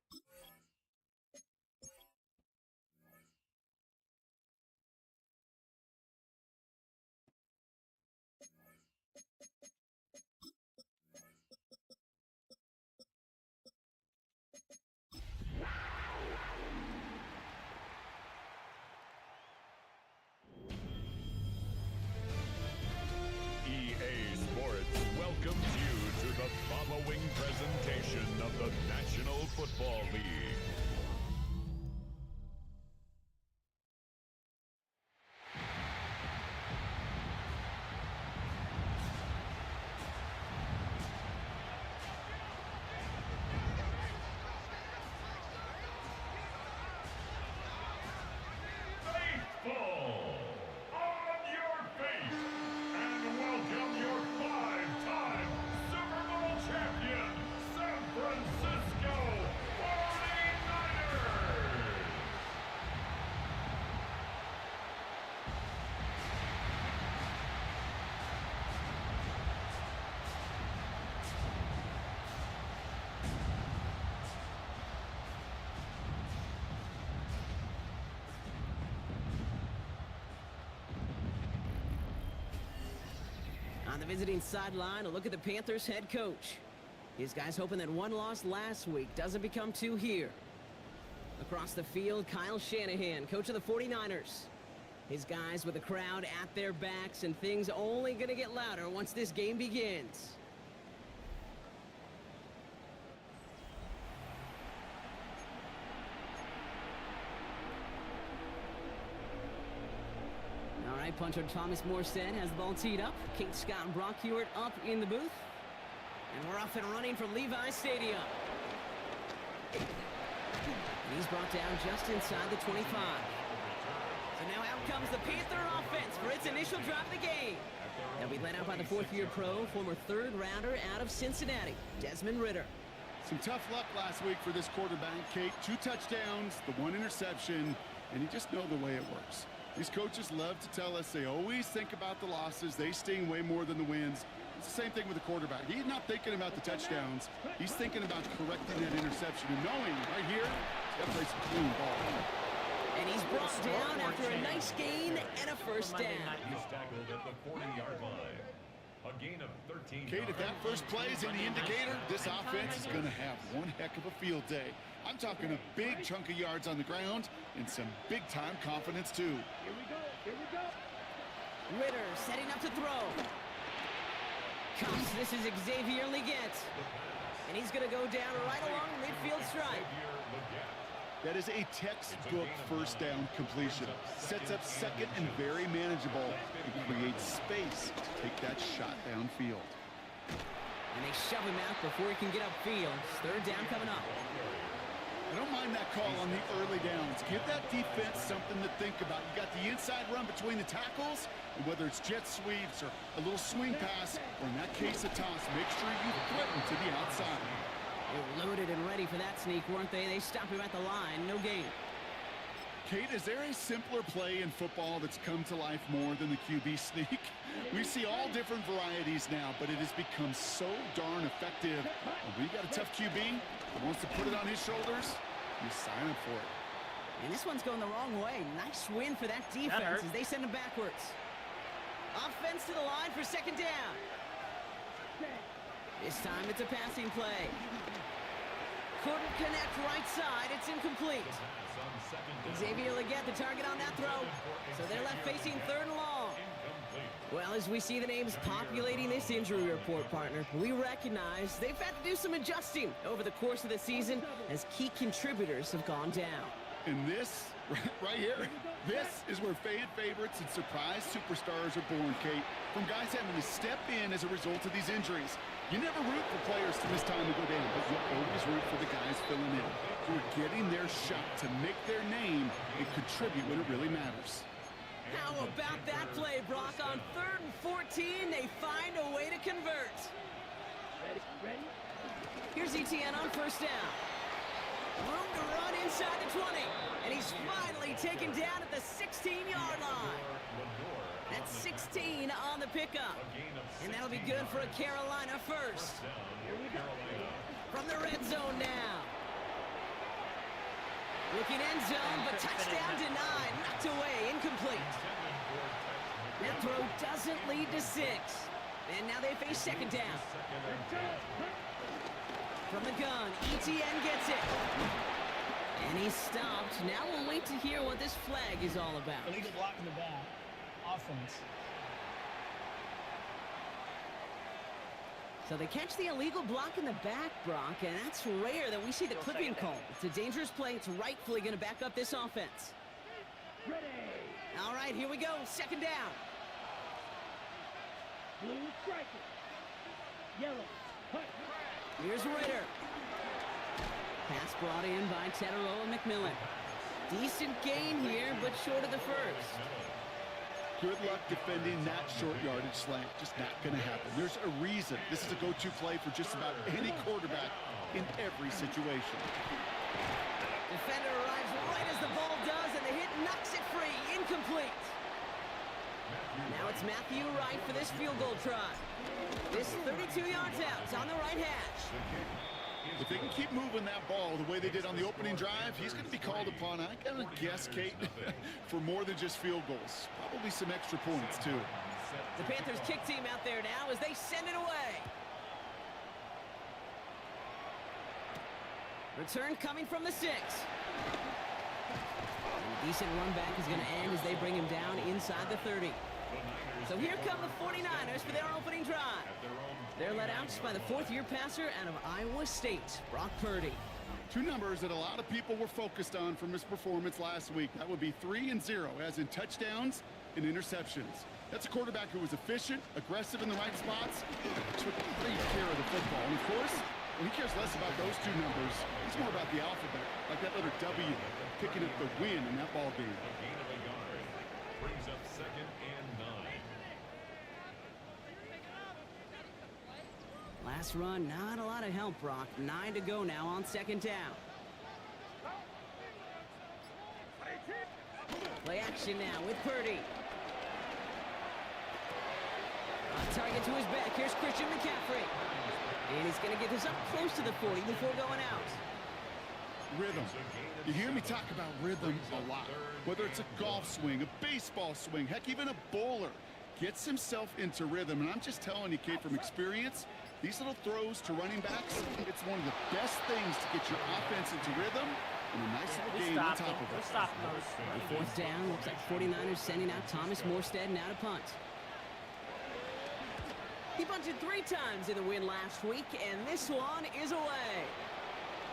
EA Sports welcomes you to the following presentation of the National Football League. Baseball on your feet, and welcome your 5-time Super Bowl champion, San Francisco 49ers! On the visiting sideline, a look at the Panthers head coach. His guys hoping that one loss last week doesn't become 2 here. Across the field, Kyle Shanahan, coach of the 49ers. His guys with the crowd at their backs, and things only going to get louder once this game begins. All right, punter Thomas Morstead has the ball teed up. Kate Scott and Brock Hewitt up in the booth. And we're off and running from Levi Stadium. He's brought down just inside the 25. So now out comes the Panther offense for its initial drive of the game. They'll be led out by the 4th-year pro, former 3rd-rounder out of Cincinnati, Desmond Ridder. Some tough luck last week for this quarterback, Kate. 2 touchdowns, the 1 interception, and you just know the way it works. These coaches love to tell us they always think about the losses. They sting way more than the wins. It's the same thing with the quarterback. He's not thinking about the touchdowns. He's thinking about correcting that interception and knowing right here, he's got to play some clean ball. And he's brought down after a nice gain and a first down. He's tackled at the 40-yard line. A gain of 13 Kate, if that first play is any indicator, this offense is going to have one heck of a field day. I'm talking a big chunk of yards on the ground and some big-time confidence, too. Here we go. Here we go. Ritter setting up to throw. Comes, this is Xavier Leggett. And he's going to go down right along the midfield stripe. That is a textbook first down completion. Sets up second and very manageable. It creates space to take that shot downfield. And they shove him out before he can get upfield. Third down coming up. I don't mind that call on the early downs. Give that defense something to think about. You got the inside run between the tackles, and whether it's jet sweeps or a little swing pass, or in that case a toss, make sure you threaten to the outside. They're loaded and ready for that sneak, weren't they? They stop him at the line. No gain. Kate, is there a simpler play in football that's come to life more than the QB sneak? We see all different varieties now, but it has become so darn effective. And when you got a tough QB that wants to put it on his shoulders, you sign up for it. And this one's going the wrong way. Nice win for that defense as they send him backwards. Offense to the line for second down. This time it's a passing play. Couldn't connect right side. It's incomplete. Xavier Leggett, the target on that throw. So they're left facing third and long. Well, as we see the names populating this injury report, partner, we recognize they've had to do some adjusting over the course of the season as key contributors have gone down. And this, right here, this is where fan favorites and surprise superstars are born, Kate. From guys having to step in as a result of these injuries. You never root for players to miss time to go down, but you always root for the guys filling in, who are getting their shot to make their name and contribute when it really matters. How about that play, Brock? On 3rd and 14, they find a way to convert. Ready? Here's ETN on first down. Room to run inside the 20. And he's finally taken down at the 16-yard line. That's 16 on the pickup. And that'll be good for a Carolina first. From the red zone now. Looking end zone, but touchdown denied. Knocked away, incomplete. That throw doesn't lead to 6. And now they face second down. From the gun, ETN gets it. And he's stopped. Now we'll wait to hear what this flag is all about. Illegal block in the back. Offense. So they catch the illegal block in the back, Brock, and that's rare that we see the clipping call. It's a dangerous play. It's rightfully going to back up this offense. Ready. All right, here we go. Second down. Blue striker. Yellow. Cut. Here's Ritter. Pass brought in by Teteroa McMillan. Decent gain here, but short of the first. Good luck defending that short yardage slant. Just not going to happen. There's a reason this is a go-to play for just about any quarterback in every situation. Defender arrives right as the ball does, and the hit knocks it free. Incomplete. Now it's Matthew Wright for this field goal try. This 32 yards out. It's on the right hash. If they can keep moving that ball the way they did on the opening drive, he's going to be called upon, I gotta guess, Kate, for more than just field goals. Probably some extra points, too. The Panthers kick team out there now as they send it away. Return coming from the 6. A decent run back is going to end as they bring him down inside the 30. So here come the 49ers for their opening drive. They're led out by the fourth-year passer out of Iowa State, Brock Purdy. Two numbers that a lot of people were focused on from his performance last week. That would be 3 and 0, as in touchdowns and interceptions. That's a quarterback who was efficient, aggressive in the right spots, took great care of the football. And of course, he cares less about those two numbers. It's more about the alphabet, like that letter W, picking up the win in that ball game. Brings up 2nd and 9. Last run, not a lot of help, Brock. 9 to go now on second down. Play action now with Purdy. On target to his back. Here's Christian McCaffrey. And he's going to get this up close to the 40 before going out. Rhythm. You hear me talk about rhythm a lot. Whether it's a golf swing, a baseball swing, heck, even a bowler. gets himself into rhythm. And I'm just telling you, kid, from experience, these little throws to running backs, it's one of the best things to get your offense into rhythm and a nice little game on top of it. Fourth down, looks like 49ers sending out Thomas Morstead now to punt. He punted 3 times in the win last week, and this one is away.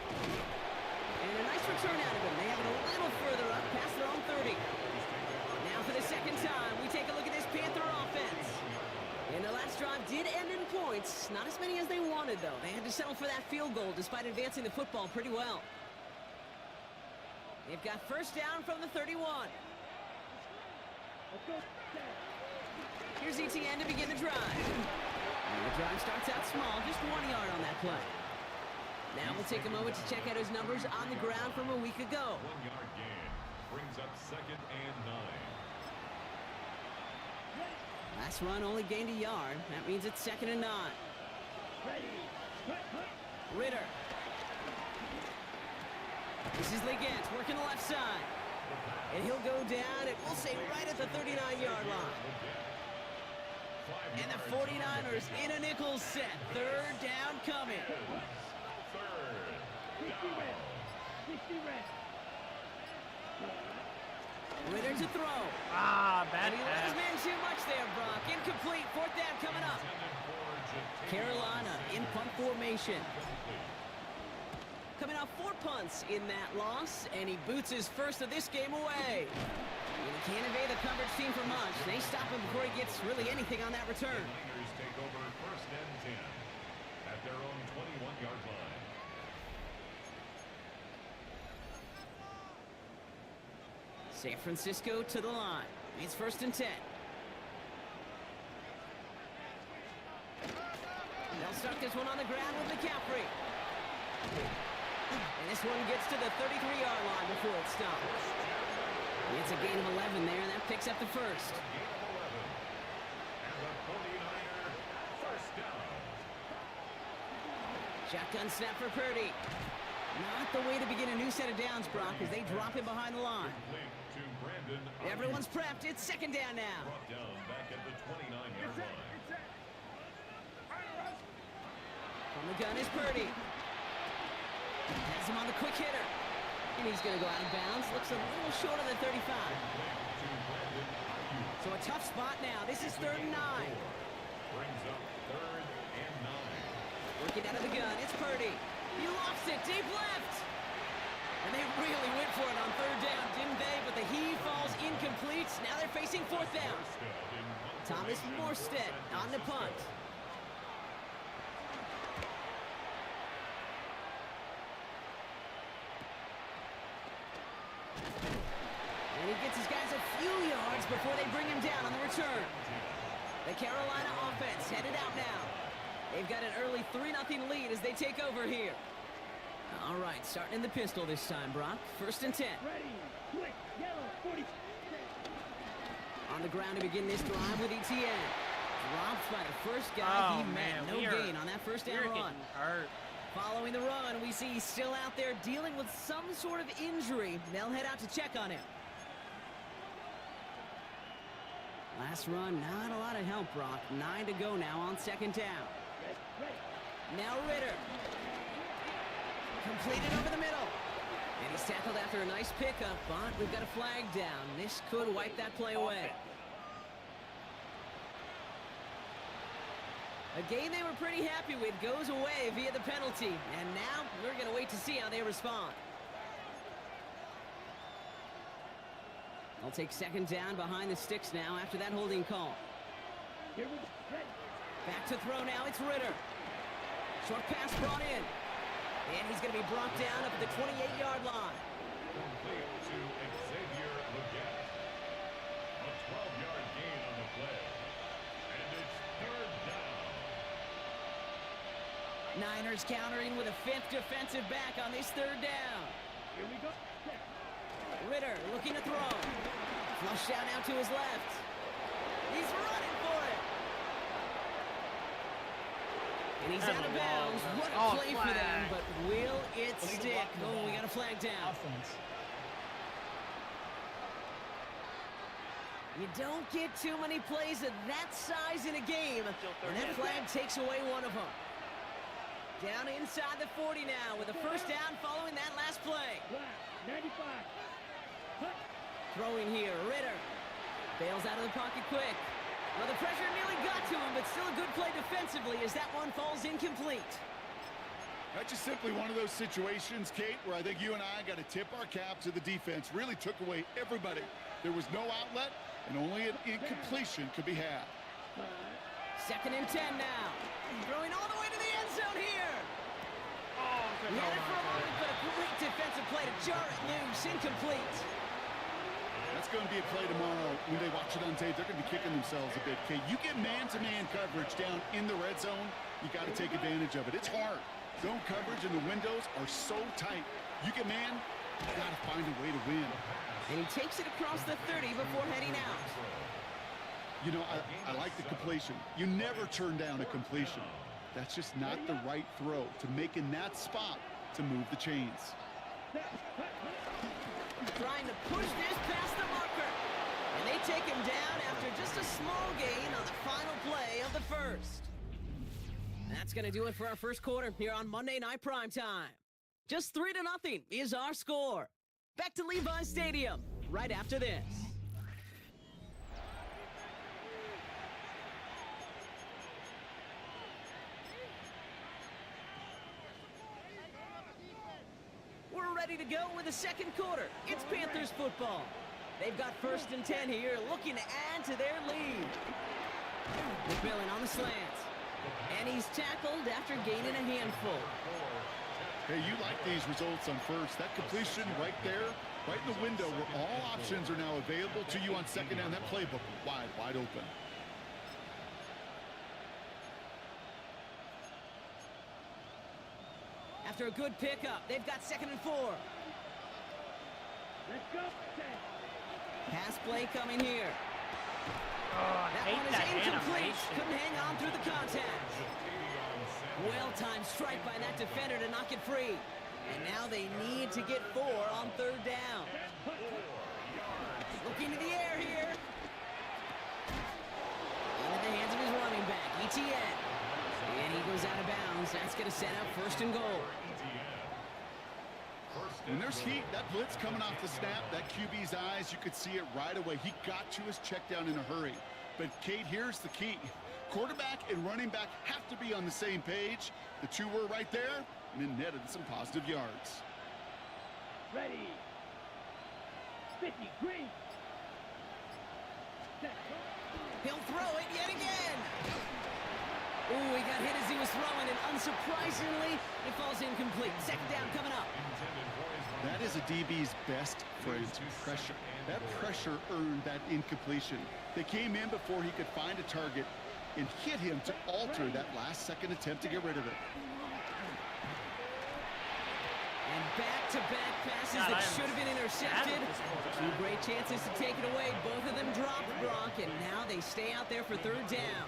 And a nice return out of him. They have it a little further up past their own 30. Now for the second time, we take a look at this Panther offense. And the last drive did end in points. Not as many as they wanted, though. They had to settle for that field goal despite advancing the football pretty well. They've got first down from the 31. Here's ETN to begin the drive. And the drive starts out small, just 1 yard on that play. Now we'll take a moment to check out his numbers on the ground from a week ago. 1 yard gain brings up 2nd and 9. Last run only gained a yard. That means it's 2nd and 9. Ritter. This is Liggett working the left side. And he'll go down, and we'll say right at the 39-yard line. And the 49ers in a nickel set. 3rd down coming. Ritter to throw. Bad He let his man too much there, Brock. Incomplete. 4th down coming up. Carolina in punt formation. Coming off 4 punts in that loss, and he boots his first of this game away. And he can't evade the coverage team for much. They stop him before he gets really anything on that return. The Niners take over 1st and 10 at their own 21-yard line. San Francisco to the line. It's 1st and 10. They'll start this one on the ground with McCaffrey. And this one gets to the 33-yard line before it stops. It's a gain of 11 there, and that picks up the first. Shotgun snap for Purdy. Not the way to begin a new set of downs, Brock, as they drop him behind the line. Everyone's prepped. It's 2nd down now. Brought down back at the 29-yard line. From the gun is Purdy. Has him on the quick hitter. And he's going to go out of bounds. Looks a little short of the 35. So a tough spot now. This is 3rd and 9. Brings up 3rd and 9. Working out of the gun. It's Purdy. He lofts it deep left. And they really went for it on 3rd down, didn't they? But the heave falls incomplete. Now they're facing 4th down. Thomas Morstead on the punt. And he gets his guys a few yards before they bring him down on the return. The Carolina offense headed out now. They've got an early 3-0 lead as they take over here. All right, starting in the pistol this time, Brock. 1st and 10. Ready, quick, yellow, 40. On the ground to begin this drive with ETN. Dropped by the first guy he met. No gain on that first down run. Following the run, we see he's still out there dealing with some sort of injury. They'll head out to check on him. Last run, not a lot of help, Brock. 9 to go now on 2nd down. Now Ritter. Completed over the middle. And he's tackled after a nice pickup, but we've got a flag down. This could wipe that play away. A game they were pretty happy with goes away via the penalty. And now we're going to wait to see how they respond. They'll take 2nd down behind the sticks now after that holding call. Back to throw now, it's Ritter. Short pass brought in. And he's going to be brought down up at the 28-yard line. Complete to Xavier Leggett. A 12-yard gain on the play. And it's 3rd down. Niners countering with a 5th defensive back on this 3rd down. Here we go. Ritter looking to throw. Flush down out to his left. He's running for it. And he's out of bounds. What a play for them, but will it stick? Oh, we got a flag down. You don't get too many plays of that size in a game, and that flag takes away one of them. Down inside the 40 now with a first down following that last play. 95. Throwing here, Ritter. Bails out of the pocket quick. Well, the pressure nearly got to him, but still a good play defensively as that one falls incomplete. That's just simply one of those situations, Kate, where I think you and I got to tip our cap to the defense. Really took away everybody. There was no outlet, and only an incompletion could be had. 2nd and 10 now. Throwing all the way to the end zone here. He had it for a moment, but a great defensive play to jar it loose. Incomplete. That's going to be a play tomorrow. When they watch it on tape, they're going to be kicking themselves a bit, Kate. You get man-to-man coverage down in the red zone, you got to take advantage of it. It's hard. Zone coverage and the windows are so tight. You get man, you got to find a way to win. And he takes it across the 30 before heading out. You know, I like the completion. You never turn down a completion. That's just not the right throw to make in that spot to move the chains. Trying to push this past the marker. And they take him down after just a small gain on the final play of the first. That's going to do it for our first quarter here on Monday Night Primetime. Just 3-0 is our score. Back to Levi's Stadium right after this. We're ready to go with the second quarter. It's Panthers football. They've got 1st and 10 here, looking to add to their lead. McMillan on the slants. And he's tackled after gaining a handful. Hey, you like these results on first. That completion right there, right in the window where all options are now available to you on 2nd down. That playbook wide open. After a good pickup, they've got 2nd and 4. Let's go. Pass play coming here. Oh, I hate that incomplete. animation. Couldn't hang on through the contact. Well-timed strike by that defender to knock it free. And now they need to get 4 on 3rd down. Looking to the air here. Into the hands of his running back, ETN. And he goes out of bounds. That's going to set up 1st and goal. When there's heat, that blitz coming off the snap, that QB's eyes, you could see it right away. He got to his check down in a hurry. But, Kate, here's the key. Quarterback and running back have to be on the same page. The two were right there, and it netted some positive yards. Ready. 50, green. He'll throw it yet again. Ooh, he got hit as he was throwing, and unsurprisingly, it falls incomplete. 2nd down coming up. That is a DB's best friend, pressure. That pressure earned that incompletion. They came in before he could find a target and hit him to alter that last-second attempt to get rid of it. And back-to-back passes that should have been intercepted. 2 great chances to take it away. Both of them dropped, Brock, and now they stay out there for 3rd down.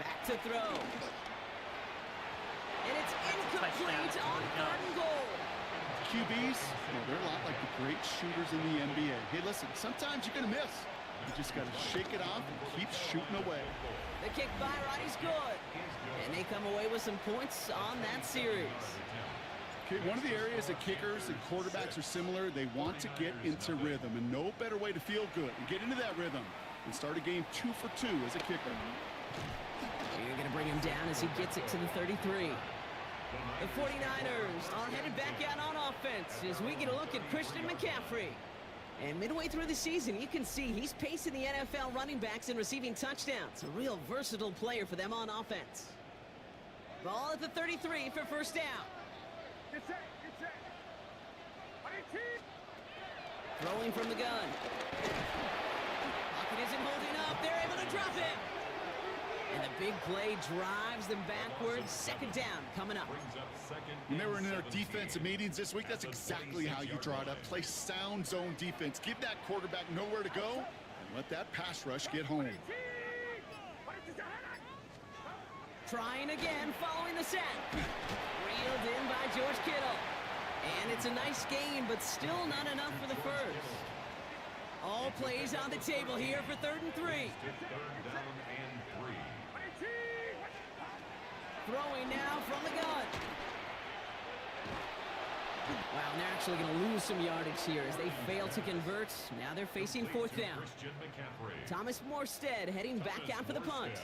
Back to throw. And it's incomplete on 3rd and goal. QBs, well, they're a lot like the great shooters in the NBA. Hey, listen, sometimes you're going to miss. You just got to shake it off and keep shooting away. The kick by Roddy's good. And they come away with some points on that series. Okay, one of the areas that kickers and quarterbacks are similar, they want to get into rhythm. And no better way to feel good and get into that rhythm and start a game 2 for 2 as a kicker. You're going to bring him down as he gets it to the 33. The 49ers are headed back out on offense as we get a look at Christian McCaffrey. And midway through the season, you can see he's pacing the NFL running backs and receiving touchdowns. A real versatile player for them on offense. Ball at the 33 for 1st down. Throwing from the gun. Pocket isn't holding up. They're able to drop it. And the big play drives them backwards. 2nd down coming up. When they were in their defensive meetings this week, that's exactly how you draw it up. Play sound zone defense. Give that quarterback nowhere to go and let that pass rush get home. Trying again following the set. Reeled in by George Kittle. And it's a nice gain, but still not enough for the first. All plays on the table here for 3rd and 3. Third down and 3. Throwing now from the gun. Wow, and they're actually going to lose some yardage here as they fail to convert. Now they're facing 4th down. Thomas Morstead heading back out for the punt.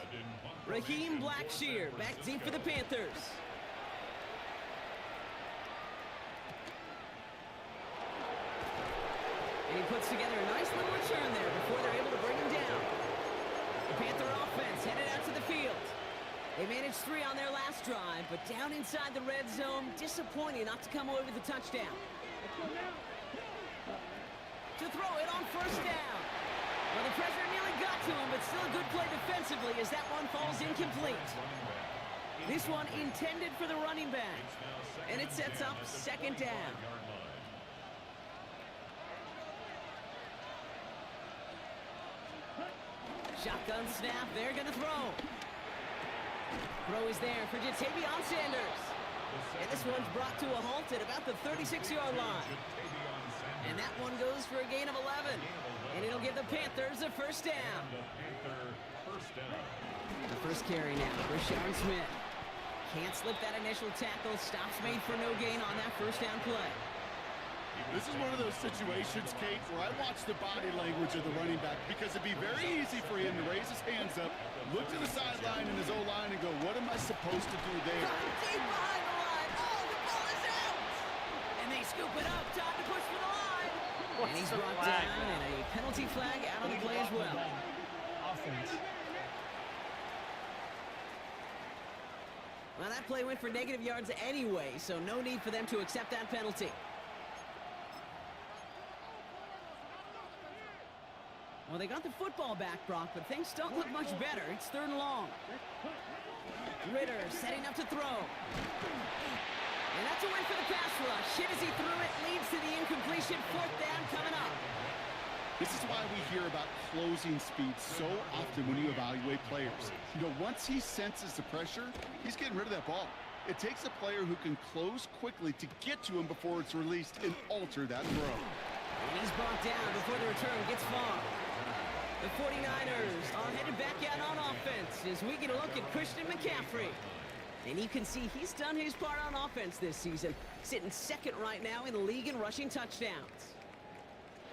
Raheem Blackshear back deep for the Panthers. And he puts together a nice little return there before they're able to bring him down. The Panther offense headed out to the field. They managed 3 on their last drive, but down inside the red zone, disappointing not to come away with a touchdown. To throw it on 1st down. Well, the pressure nearly got to him, but still a good play defensively as that one falls incomplete. This one intended for the running back, and it sets up 2nd down. Shotgun snap, they're going to throw. Throw is there for Jatavion Sanders. And this one's brought to a halt at about the 36-yard line. And that one goes for a gain of 11. And it'll give the Panthers a 1st down. The first carry now for Sean Smith. Can't slip that initial tackle. Stops made for no gain on that 1st down play. This is one of those situations, Kate, where I watch the body language of the running back because it'd be very easy for him to raise his hands up, look to the sideline and his O-line and go, what am I supposed to do there? Deep behind the line. Oh, the ball is out. And they scoop it up. Time to push for the line. And he's brought down, and a penalty flag out on the play as well. Offense. Well, that play went for negative yards anyway, so no need for them to accept that penalty. Well, they got the football back, Brock, but things don't look much better. It's 3rd and long. Ritter setting up to throw. And that's a win for the pass rush. Hit as he threw it, leads to the incompletion. 4th down coming up. This is why we hear about closing speed so often when you evaluate players. You know, once he senses the pressure, he's getting rid of that ball. It takes a player who can close quickly to get to him before it's released and alter that throw. And he's brought down before the return gets far. The 49ers are headed back out on offense as we get a look at Christian McCaffrey. And you can see he's done his part on offense this season, sitting 2nd right now in the league in rushing touchdowns.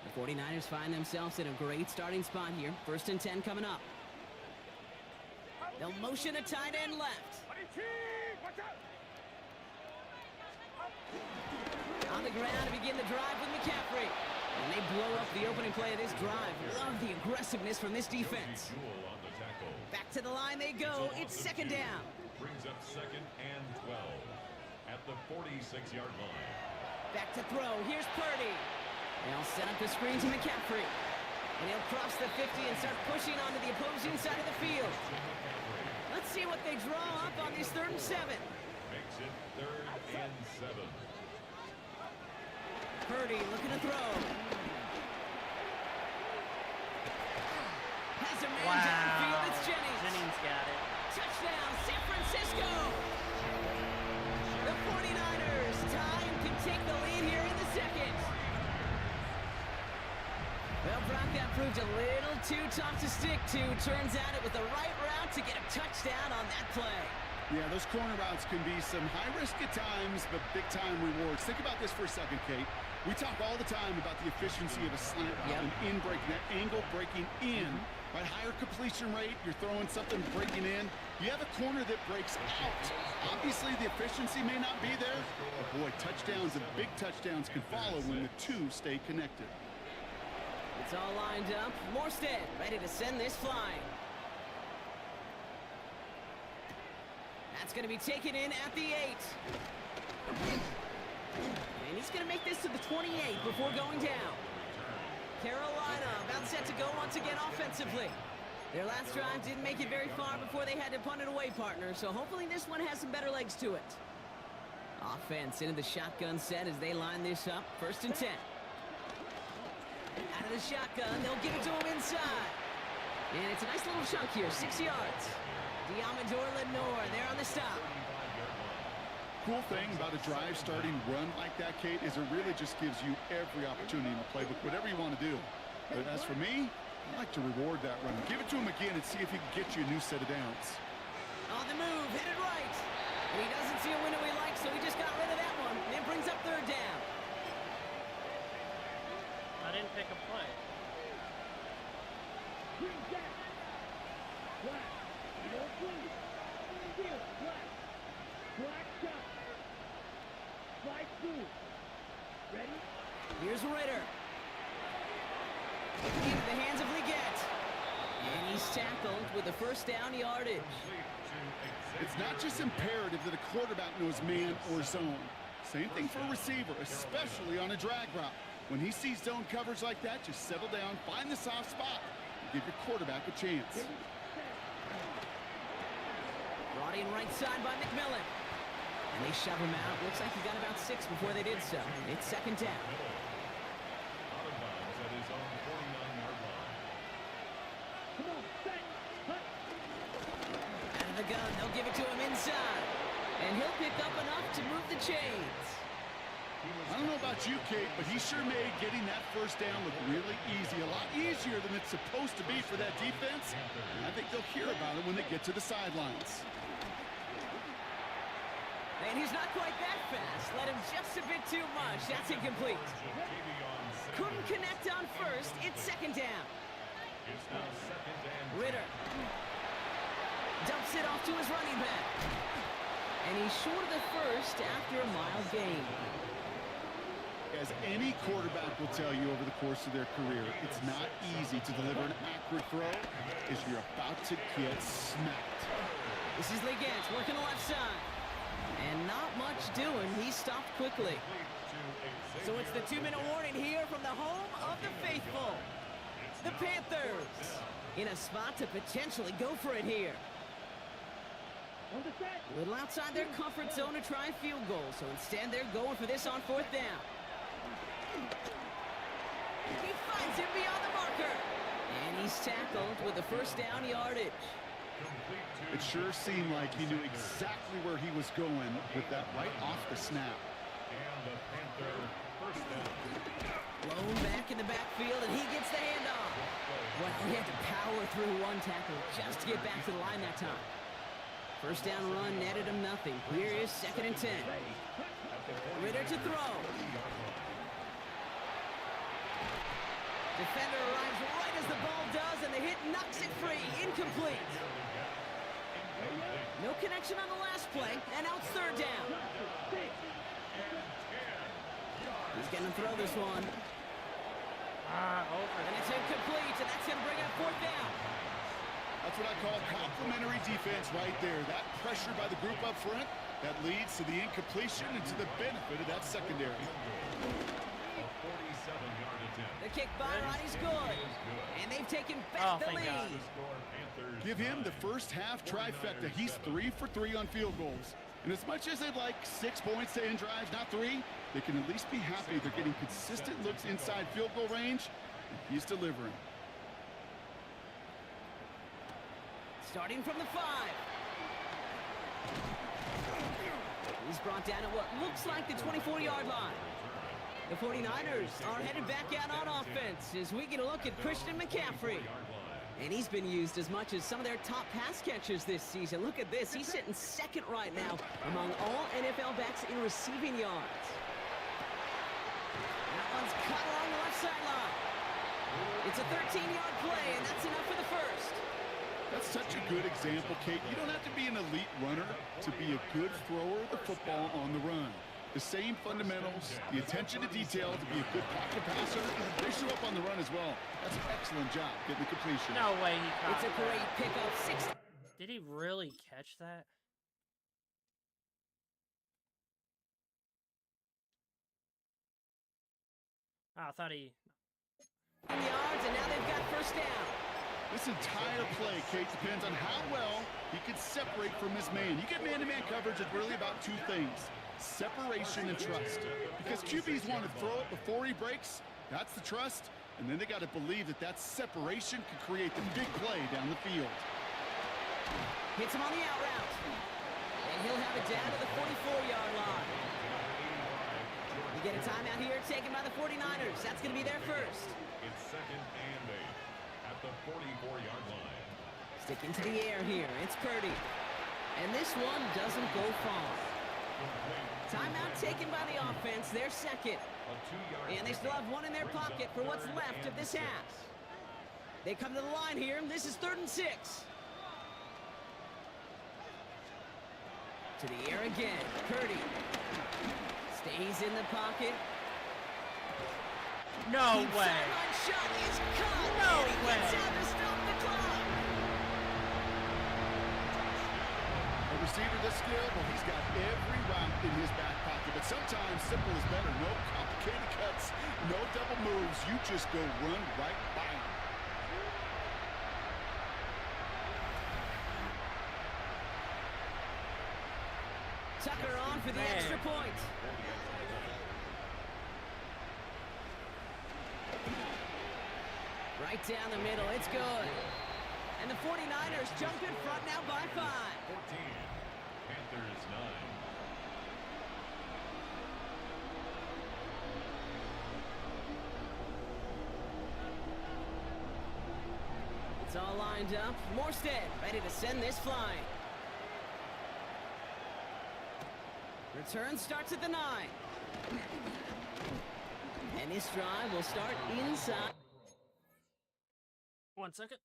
The 49ers find themselves in a great starting spot here. 1st and 10 coming up. They'll motion a tight end left. On the ground to begin the drive with McCaffrey. And they blow up the opening play of this drive. Love the aggressiveness from this defense. Back to the line they go. It's 2nd down. Brings up 2nd and 12 at the 46-yard line. Back to throw. Here's Purdy. They'll set up the screen to McCaffrey. And he'll cross the 50 and start pushing onto the opposing side of the field. Let's see what they draw up on this 3rd and 7. Makes it 3rd and 7. Purdy looking to throw. Has a man downfield. It's Jennings. Jennings got it. Touchdown, San Francisco. The 49ers tie and can take the lead here in the 2nd. Well, Brock, that proved a little too tough to stick to. Turns out it was the right route to get a touchdown on that play. Yeah, those corner routes can be some high risk at times, but big-time rewards. Think about this for a second, Kate. We talk all the time about the efficiency of a slant route and in breaking, that angle breaking in. By higher completion rate, you're throwing something breaking in. You have a corner that breaks out. Obviously, the efficiency may not be there, but boy, touchdowns and big touchdowns can follow when the two stay connected. It's all lined up. Morstead ready to send this flying. That's going to be taken in at the 8. And he's going to make this to the 28 before going down. Carolina about set to go once again offensively. Their last drive didn't make it very far before they had to punt it away, partner, so hopefully this one has some better legs to it. Offense into the shotgun set as they line this up. 1st and 10. Out of the shotgun, they'll give it to him inside. And it's a nice little chunk here, 6 yards. Diamador Lenore there on the stop. Cool thing about a drive starting run like that, Kate, is it really just gives you every opportunity in the playbook, whatever you want to do. But as for me, I like to reward that run. Give it to him again and see if he can get you a new set of downs. On the move, hit it right. And he doesn't see a window he likes, so he just got rid of that one. And brings up third down. I didn't pick a play. Green down. Black. No please. Field, black. Black shot. Slide through. Ready? Here's Ritter. Into the hands of Leggett. And he's tackled with the first down yardage. It's not just imperative that a quarterback knows man or zone. Same thing for a receiver, especially on a drag route. When he sees zone coverage like that, just settle down, find the soft spot, and give your quarterback a chance. Brought in right side by McMillan. And they shove him out. Looks like he got about 6 before they did so. It's second down. Out of bounds at his own 49-yard line. Come on, set. Hut. Out of the gun, they'll give it to him inside. And he'll pick up enough to move the chains. I don't know about you, Kate, but he sure made getting that first down look really easy. A lot easier than it's supposed to be for that defense. And I think they'll hear about it when they get to the sidelines. And he's not quite that fast. Let him just a bit too much. That's incomplete. Couldn't connect on first. It's second down. Ritter dumps it off to his running back. And he's short of the first after a mile gain. As any quarterback will tell you over the course of their career, it's not easy to deliver an accurate throw as you're about to get smacked. This is Leggett working the left side. And not much doing. He stopped quickly. So it's the 2-minute warning here from the home of the faithful. The Panthers in a spot to potentially go for it here. A little outside their comfort zone to try a field goal. So instead they're going for this on fourth down. He finds him beyond the marker. And he's tackled with the first down yardage. It sure seemed like he knew exactly where he was going with that right off the snap. And the Panther first down. Blown back in the backfield, and he gets the handoff. Well, he had to power through one tackle just to get back to the line that time. First down run netted him nothing. Here is second and 10. Ritter to throw. Defender arrives right as the ball does, and the hit knocks it free. Incomplete. No connection on the last play, and now it's third down. He's going to throw this one. Over. And it's incomplete, and that's going to bring up fourth down. That's what I call complimentary defense right there. That pressure by the group up front, that leads to the incompletion and to the benefit of that secondary. A 47-yard attempt. The kick by Ronnie's good. And they've taken back the lead. The score, Panthers Give him the 5. first half trifecta. He's 3 for 3 on field goals. And as much as they'd like 6 points to end drives, not 3, they can at least be happy they're getting consistent looks inside field goal range. And he's delivering. Starting from the 5. He's brought down at what looks like the 24-yard line. The 49ers are headed back out on offense as we get a look at Christian McCaffrey. And he's been used as much as some of their top pass catchers this season. Look at this. He's sitting second right now among all NFL backs in receiving yards. That one's cut along the left sideline. It's a 13-yard play, and that's enough for the first. That's such a good example, Kate. You don't have to be an elite runner to be a good thrower of the football on the run. The same fundamentals, the attention to detail to be a good pocket passer, they show up on the run as well. That's an excellent job getting the completion. No way he caught It's a great pickup. 6. Did he really catch that? Oh, I thought he... yards, and now they've got first down. This entire play, Kate, depends on how well he can separate from his man. You get man-to-man coverage, it's really about 2 things. Separation and trust. Because QBs want to throw it before he breaks. That's the trust. And then they got to believe that that separation can create the big play down the field. Hits him on the out route. And he'll have it down to the 44-yard line. We get a timeout here taken by the 49ers. That's going to be their first. It's 2nd and 8 at the 44-yard line. Sticking to the air here. It's Purdy. And this one doesn't go far. Timeout taken by the offense. Their second. And they still have one in their pocket for what's left of this half. They come to the line here. This is 3rd and 6. To the air again. Purdy. Stays in the pocket. No Deep way. sideline shot is caught. No and he way. gets out to stop the clock. A receiver this skilled, well, he's got every route in his back pocket. But sometimes simple is better. No complicated cuts, no double moves. You just go run right by him. Tucker on for the extra point. Right down the middle. It's good. And the 49ers jump in front now by 5. 14. Panthers 9. It's all lined up. Morstead ready to send this flying. Return starts at the 9. And this drive will start inside. 1 second.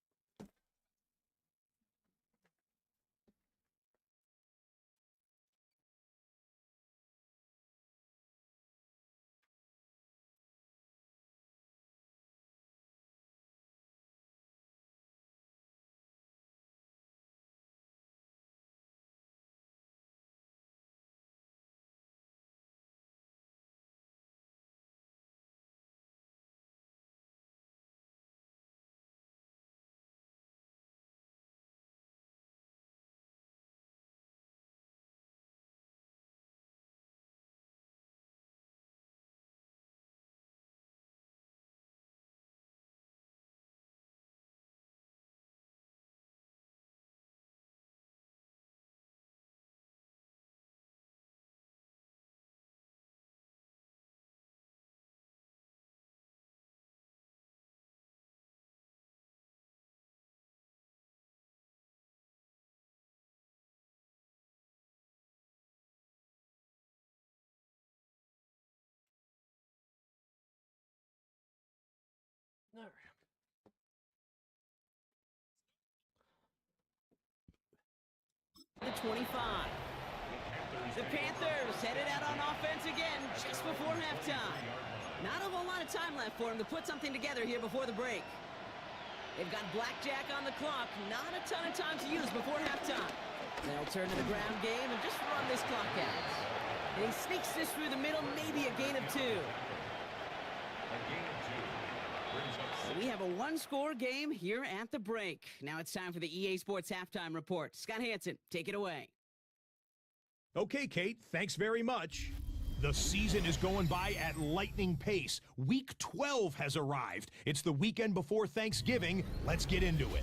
All right. The 25. The Panthers headed out on offense again just before halftime. Not a whole lot of time left for them to put something together here before the break. They've got blackjack on the clock. Not a ton of time to use before halftime. They'll turn to the ground game and just run this clock out. And he sneaks this through the middle, maybe a gain of 2. We have a one-score game here at the break. Now it's time for the EA Sports Halftime Report. Scott Hansen, take it away. Okay, Kate, thanks very much. The season is going by at lightning pace. Week 12 has arrived. It's the weekend before Thanksgiving. Let's get into it.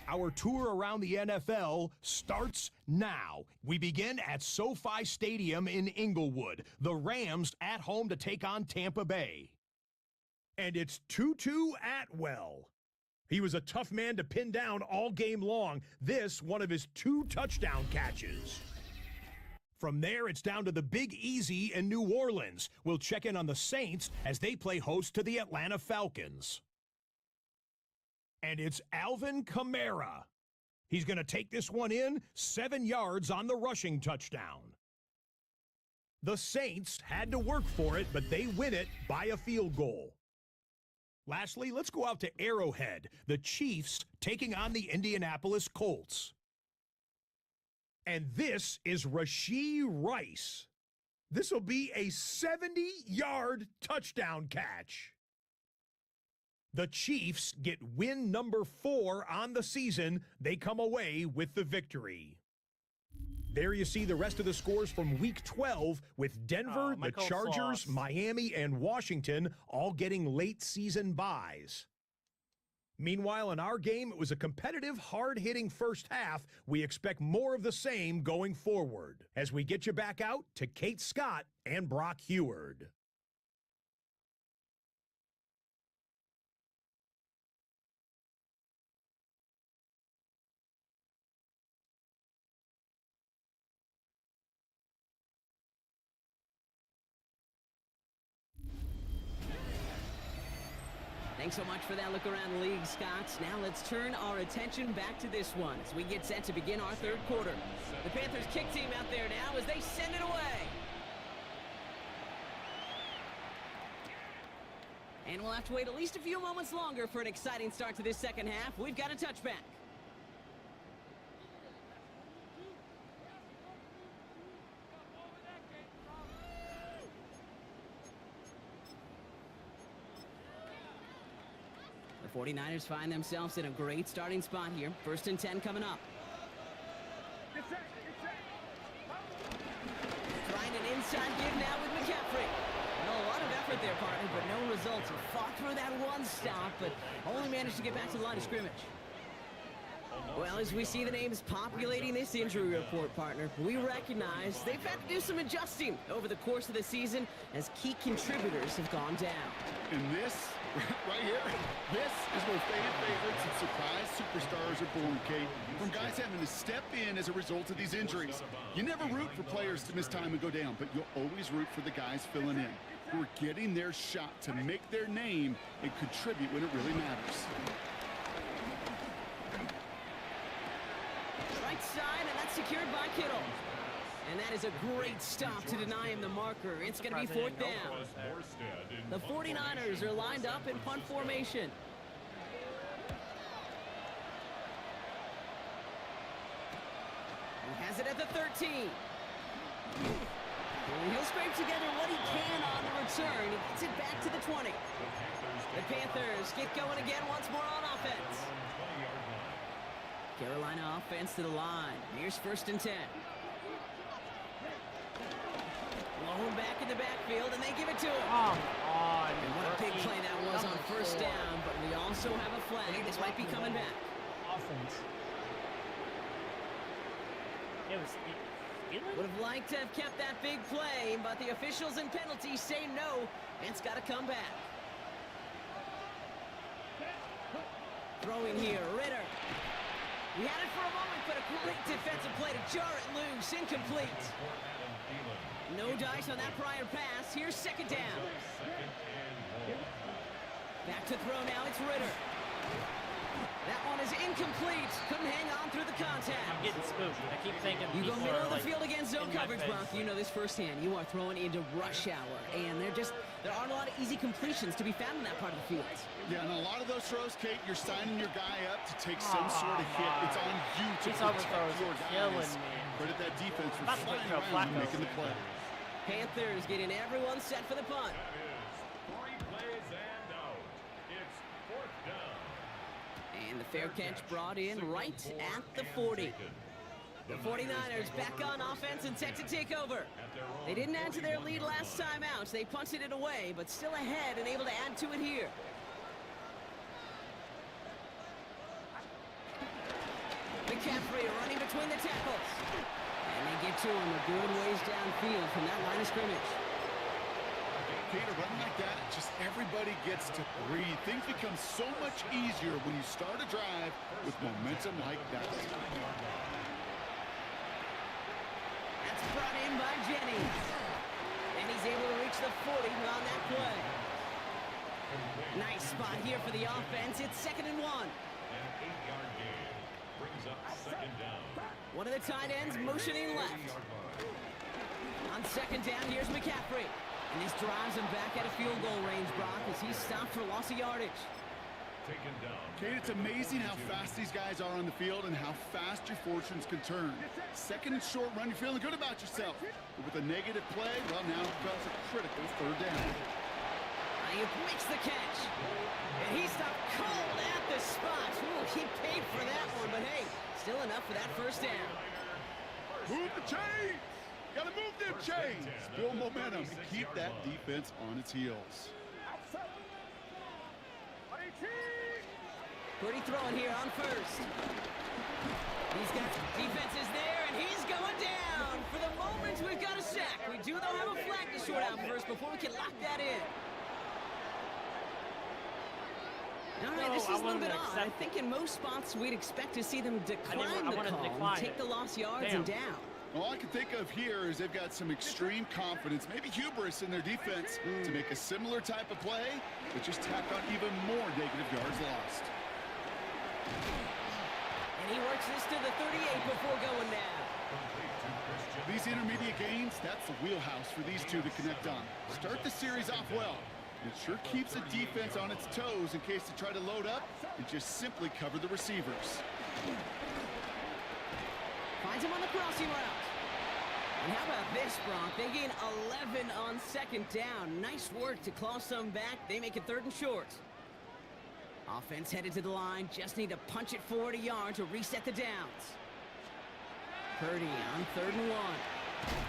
Our tour around the NFL starts now. We begin at SoFi Stadium in Inglewood. The Rams at home to take on Tampa Bay. And it's Tutu Atwell. He was a tough man to pin down all game long. This, one of his 2 touchdown catches. From there, it's down to the Big Easy in New Orleans. We'll check in on the Saints as they play host to the Atlanta Falcons. And it's Alvin Kamara. He's going to take this one in, 7 yards on the rushing touchdown. The Saints had to work for it, but they win it by a field goal. Lastly, let's go out to Arrowhead. The Chiefs taking on the Indianapolis Colts. And this is Rashee Rice. This will be a 70-yard touchdown catch. The Chiefs get win number 4 on the season. They come away with the victory. There you see the rest of the scores from Week 12 with Denver, the Chargers, Miami, and Washington all getting late season byes. Meanwhile, in our game, it was a competitive, hard-hitting first half. We expect more of the same going forward. As we get you back out to Kate Scott and Brock Heward. Thanks so much for that look around the league, Scott. Now let's turn our attention back to this one as we get set to begin our third quarter. The Panthers kick team out there now as they send it away. And we'll have to wait at least a few moments longer for an exciting start to this second half. We've got a touchback. The 49ers find themselves in a great starting spot here. 1st and 10 coming up. Trying an inside give now with McCaffrey. A lot of effort there, partner, but no results. He fought through that one stop, but only managed to get back to the line of scrimmage. Well, as we see the names populating this injury report, partner, we recognize they've had to do some adjusting over the course of the season as key contributors have gone down. And this, right here, this is where fan favorites and surprise superstars are born, Kate. From guys having to step in as a result of these injuries. You never root for players to miss time and go down, but you'll always root for the guys filling in, who are getting their shot to make their name and contribute when it really matters. Right side, and that's secured by Kittle. And that is a great stop to deny him the marker. It's going to be 4th down. The 49ers are lined up in punt formation. He has it at the 13. He'll scrape together what he can on the return. He gets it back to the 20. The Panthers get going again once more on offense. Carolina offense to the line. Here's 1st and 10. Blown back in the backfield, and they give it to him. Come on. And what a big play that was on 1st down, but we also have a flag. This might be coming back. Offense. It was... Would have liked to have kept that big play, but the officials and penalties say no, and it's got to come back. Throwing here, Ritter. We had it for a moment, but a great defensive play to jar it loose. Incomplete. No dice on that prior pass. Here's 2nd down. Back to throw now. It's Ritter. That one is incomplete. Couldn't hang on through the contact. I'm getting spooked. I keep thinking you go middle of the like field against zone coverage, Brock. You know this firsthand. You are throwing into rush hour, and there aren't a lot of easy completions to be found in that part of the field. Yeah, and a lot of those throws, Kate, you're signing your guy up to take some sort of hit. It's on you to protect your guys. Credit that defense for flying around and making the play. Panthers getting everyone set for the punt. 3 plays and out. It's 4th down. And the fair catch brought in right at the 40. The 49ers back on offense and set to take over. They didn't add to their lead last time out. They punted it away, but still ahead and able to add to it here. McCaffrey running between the tackles. And they get to him a good ways downfield from that line of scrimmage. Kate, a run like that, just everybody gets to breathe. Things become so much easier when you start a drive with momentum like that. That's brought in by Jennings. And he's able to reach the 40 on that play. Nice spot here for the offense. It's 2nd and 1. An 8-yard gain brings up 2nd down. One of the tight ends motioning left. On 2nd down, here's McCaffrey. And this drives him back at a field goal range, Brock, as he's stopped for loss of yardage. Taken down. Kate, it's amazing how fast these guys are on the field and how fast your fortunes can turn. 2nd and short run, you're feeling good about yourself. But with a negative play, well, now it becomes a critical 3rd down. He makes the catch. And he stopped cold at the spot. Ooh, he paid for that one, but hey, still enough for that 1st down. Move the chains! Gotta move them chains! Build momentum and keep that defense on its heels. Purdy throwing here on first. He's got defenses there, and he's going down. For the moment, we've got a sack. We do, though, have a flag to sort out first before we can lock that in. All right, this is a little bit odd. I think in most spots we'd expect to see them decline the call, take the lost yards and down. All I can think of here is they've got some extreme confidence, maybe hubris in their defense to make a similar type of play, but just tack on even more negative yards lost. And he works this to the 38 before going down. These intermediate gains, that's the wheelhouse for these two to connect on. Start the series off well. It sure keeps the defense on its toes in case they try to load up and just simply cover the receivers. Finds him on the crossing route. And how about this, Brock? They gain 11 on second down. Nice work to claw some back. They make it 3rd and short. Offense headed to the line. Just need to punch it forward a yard to reset the downs. Purdy on 3rd and 1.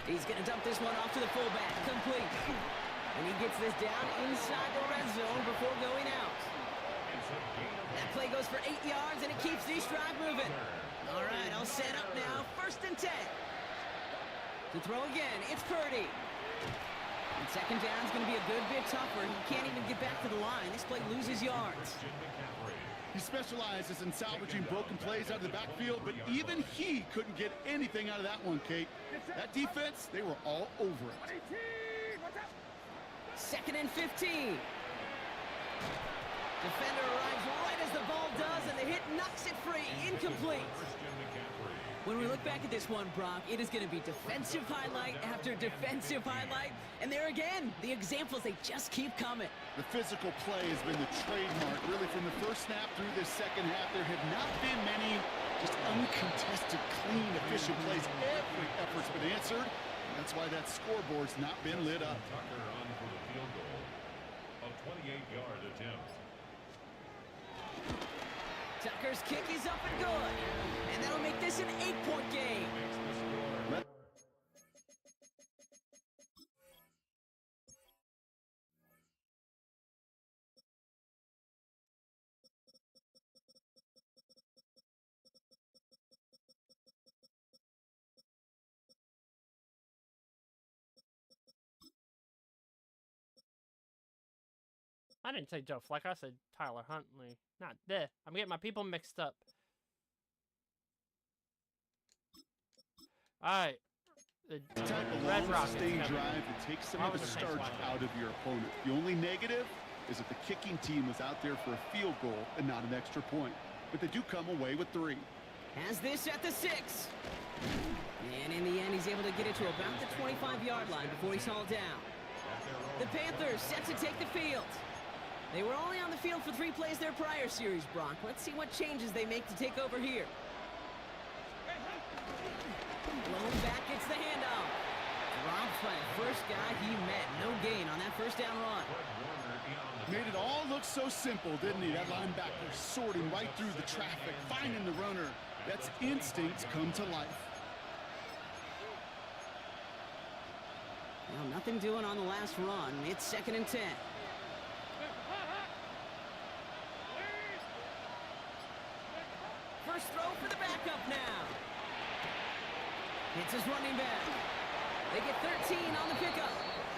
He's going to dump this one off to the fullback. Complete. And he gets this down inside the red zone before going out. That play goes for 8 yards, and it keeps this drive moving. All right, I'll set up now. 1st and 10. To throw again, it's Purdy. And second down is going to be a good bit tougher. He can't even get back to the line. This play loses yards. He specializes in salvaging broken plays out of the backfield, but even he couldn't get anything out of that one, Kate. That defense, they were all over it. 2nd and 15. Defender arrives right as the ball does, and the hit knocks it free. Incomplete. When we look back at this one, Brock, it is going to be defensive highlight after defensive highlight. And there again, the examples, they just keep coming. The physical play has been the trademark, really, from the first snap through this second half. There have not been many just uncontested, clean, efficient plays. Every effort's been answered. And that's why that scoreboard's not been lit up. Tucker on for the field goal. A 28-yard attempt. Tucker's kick is up and good. And that'll make this an 8-point game. I didn't say Joe Fleck. I said Tyler Huntley. Not this. I'm getting my people mixed up. All right. The type of Red long, Rockets sustained coming. drive that takes some of the starch out of your opponent. The only negative is that the kicking team was out there for a field goal and not an extra point. But they do come away with 3. Has this at the 6. And in the end, he's able to get it to about the 25-yard line before he's hauled down. The Panthers set to take the field. They were only on the field for 3 plays their prior series, Brock. Let's see what changes they make to take over here. Blown back gets the handoff. Dropped by the first guy he met. No gain on that first down run. Made it all look so simple, didn't he? That linebacker sorting right through the traffic, finding the runner. That's instincts come to life. Well, nothing doing on the last run. It's 2nd and 10. First throw for the backup now. It's his running back. They get 13 on the pickup.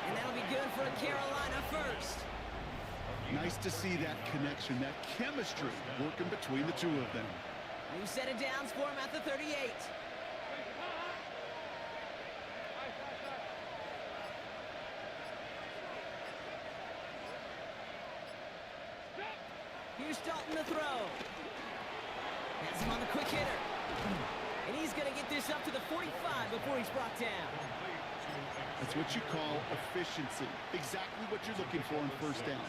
And that'll be good for a Carolina first. Nice to see that connection, that chemistry working between the two of them. New set of downs for him at the 38. Here's Dalton to throw. Has him on the quick hitter. And he's going to get this up to the 45 before he's brought down. That's what you call efficiency. Exactly what you're looking for in first down.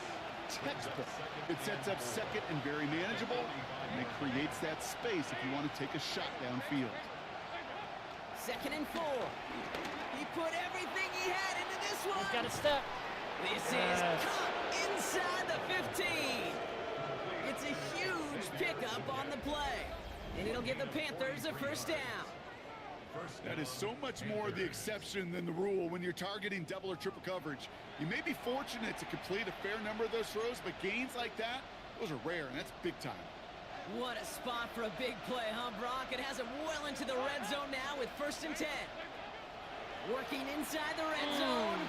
Textbook. It sets up second and very manageable, and it creates that space if you want to take a shot downfield. 2nd and 4. He put everything he had into this one. He's got a step. This is caught inside the 15. It's a huge pickup on the play. And it'll give the Panthers a first down. That is so much more the exception than the rule when you're targeting double or triple coverage. You may be fortunate to complete a fair number of those throws, but gains like that, those are rare, and that's big time. What a spot for a big play, huh, Brock? It has him well into the red zone now with 1st and 10. Working inside the red zone.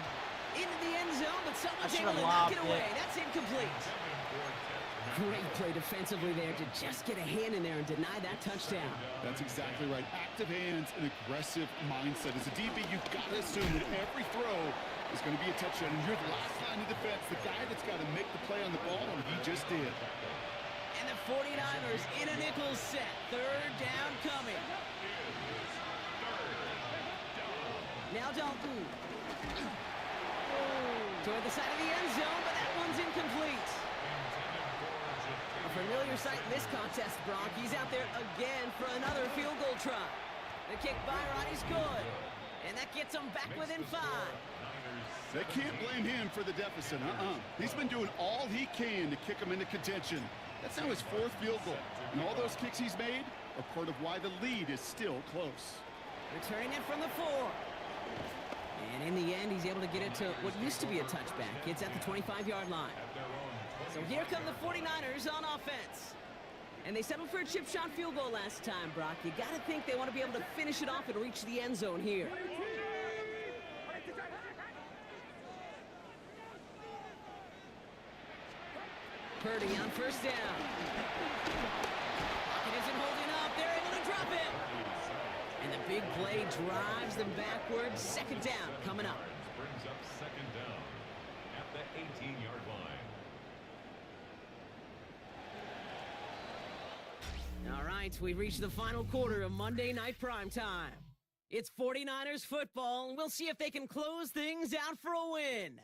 Into the end zone, but someone's able to knock it away. That's incomplete. Great play defensively there to just get a hand in there and deny that touchdown. That's exactly right. Active hands and aggressive mindset. As a DB, you've got to assume that every throw is going to be a touchdown. And you're the last line of defense, the guy that's got to make the play on the ball, and he just did. And the 49ers in a nickel set. 3rd down coming. Now Dalton. Toward the side of the end zone, but that one's incomplete. A familiar sight in this contest, Brock. He's out there again for another field goal try. The kick by Ronnie's good. And that gets them back within 5. They can't blame him for the deficit. He's been doing all he can to kick them into contention. That's now his 4th field goal. And all those kicks he's made are part of why the lead is still close. Returning it from the 4. And in the end, he's able to get it to what used to be a touchback. It's at the 25-yard line. So here come the 49ers on offense. And they settled for a chip shot field goal last time, Brock. You got to think they want to be able to finish it off and reach the end zone here. Purdy on 1st down. Pocket isn't holding up. They're able to drop it. And the big play drives them backwards. 2nd down coming up. Brings up 2nd down at the 18-yard line. All right, we've reached the final quarter of Monday Night Primetime. It's 49ers football, and we'll see if they can close things out for a win.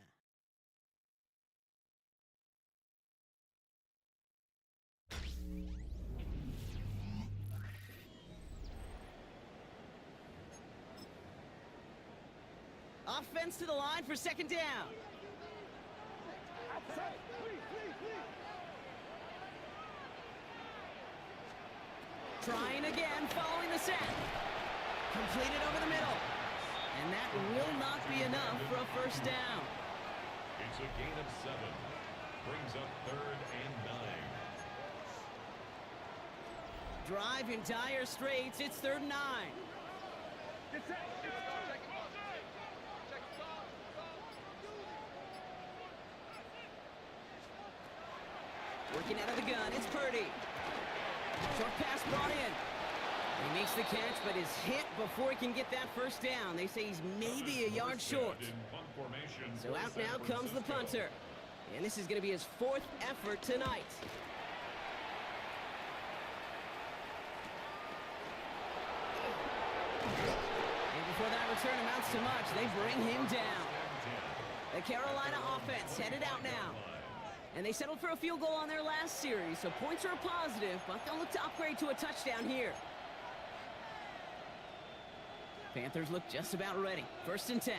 Offense to the line for 2nd down. Trying again, following the set. Completed over the middle. And that will not be enough for a 1st down. It's a gain of 7. Brings up 3rd and 9. Drive in dire straits. It's 3rd and 9. Working out of the gun, it's Purdy. Short pass brought in. He makes the catch, but is hit before he can get that 1st down. They say he's maybe a yard short. So out now comes the punter. And this is going to be his 4th effort tonight. And before that return amounts to much, they bring him down. The Carolina offense headed out now. And they settled for a field goal on their last series, so points are a positive, but they'll look to upgrade to a touchdown here. Panthers look just about ready. 1st and 10.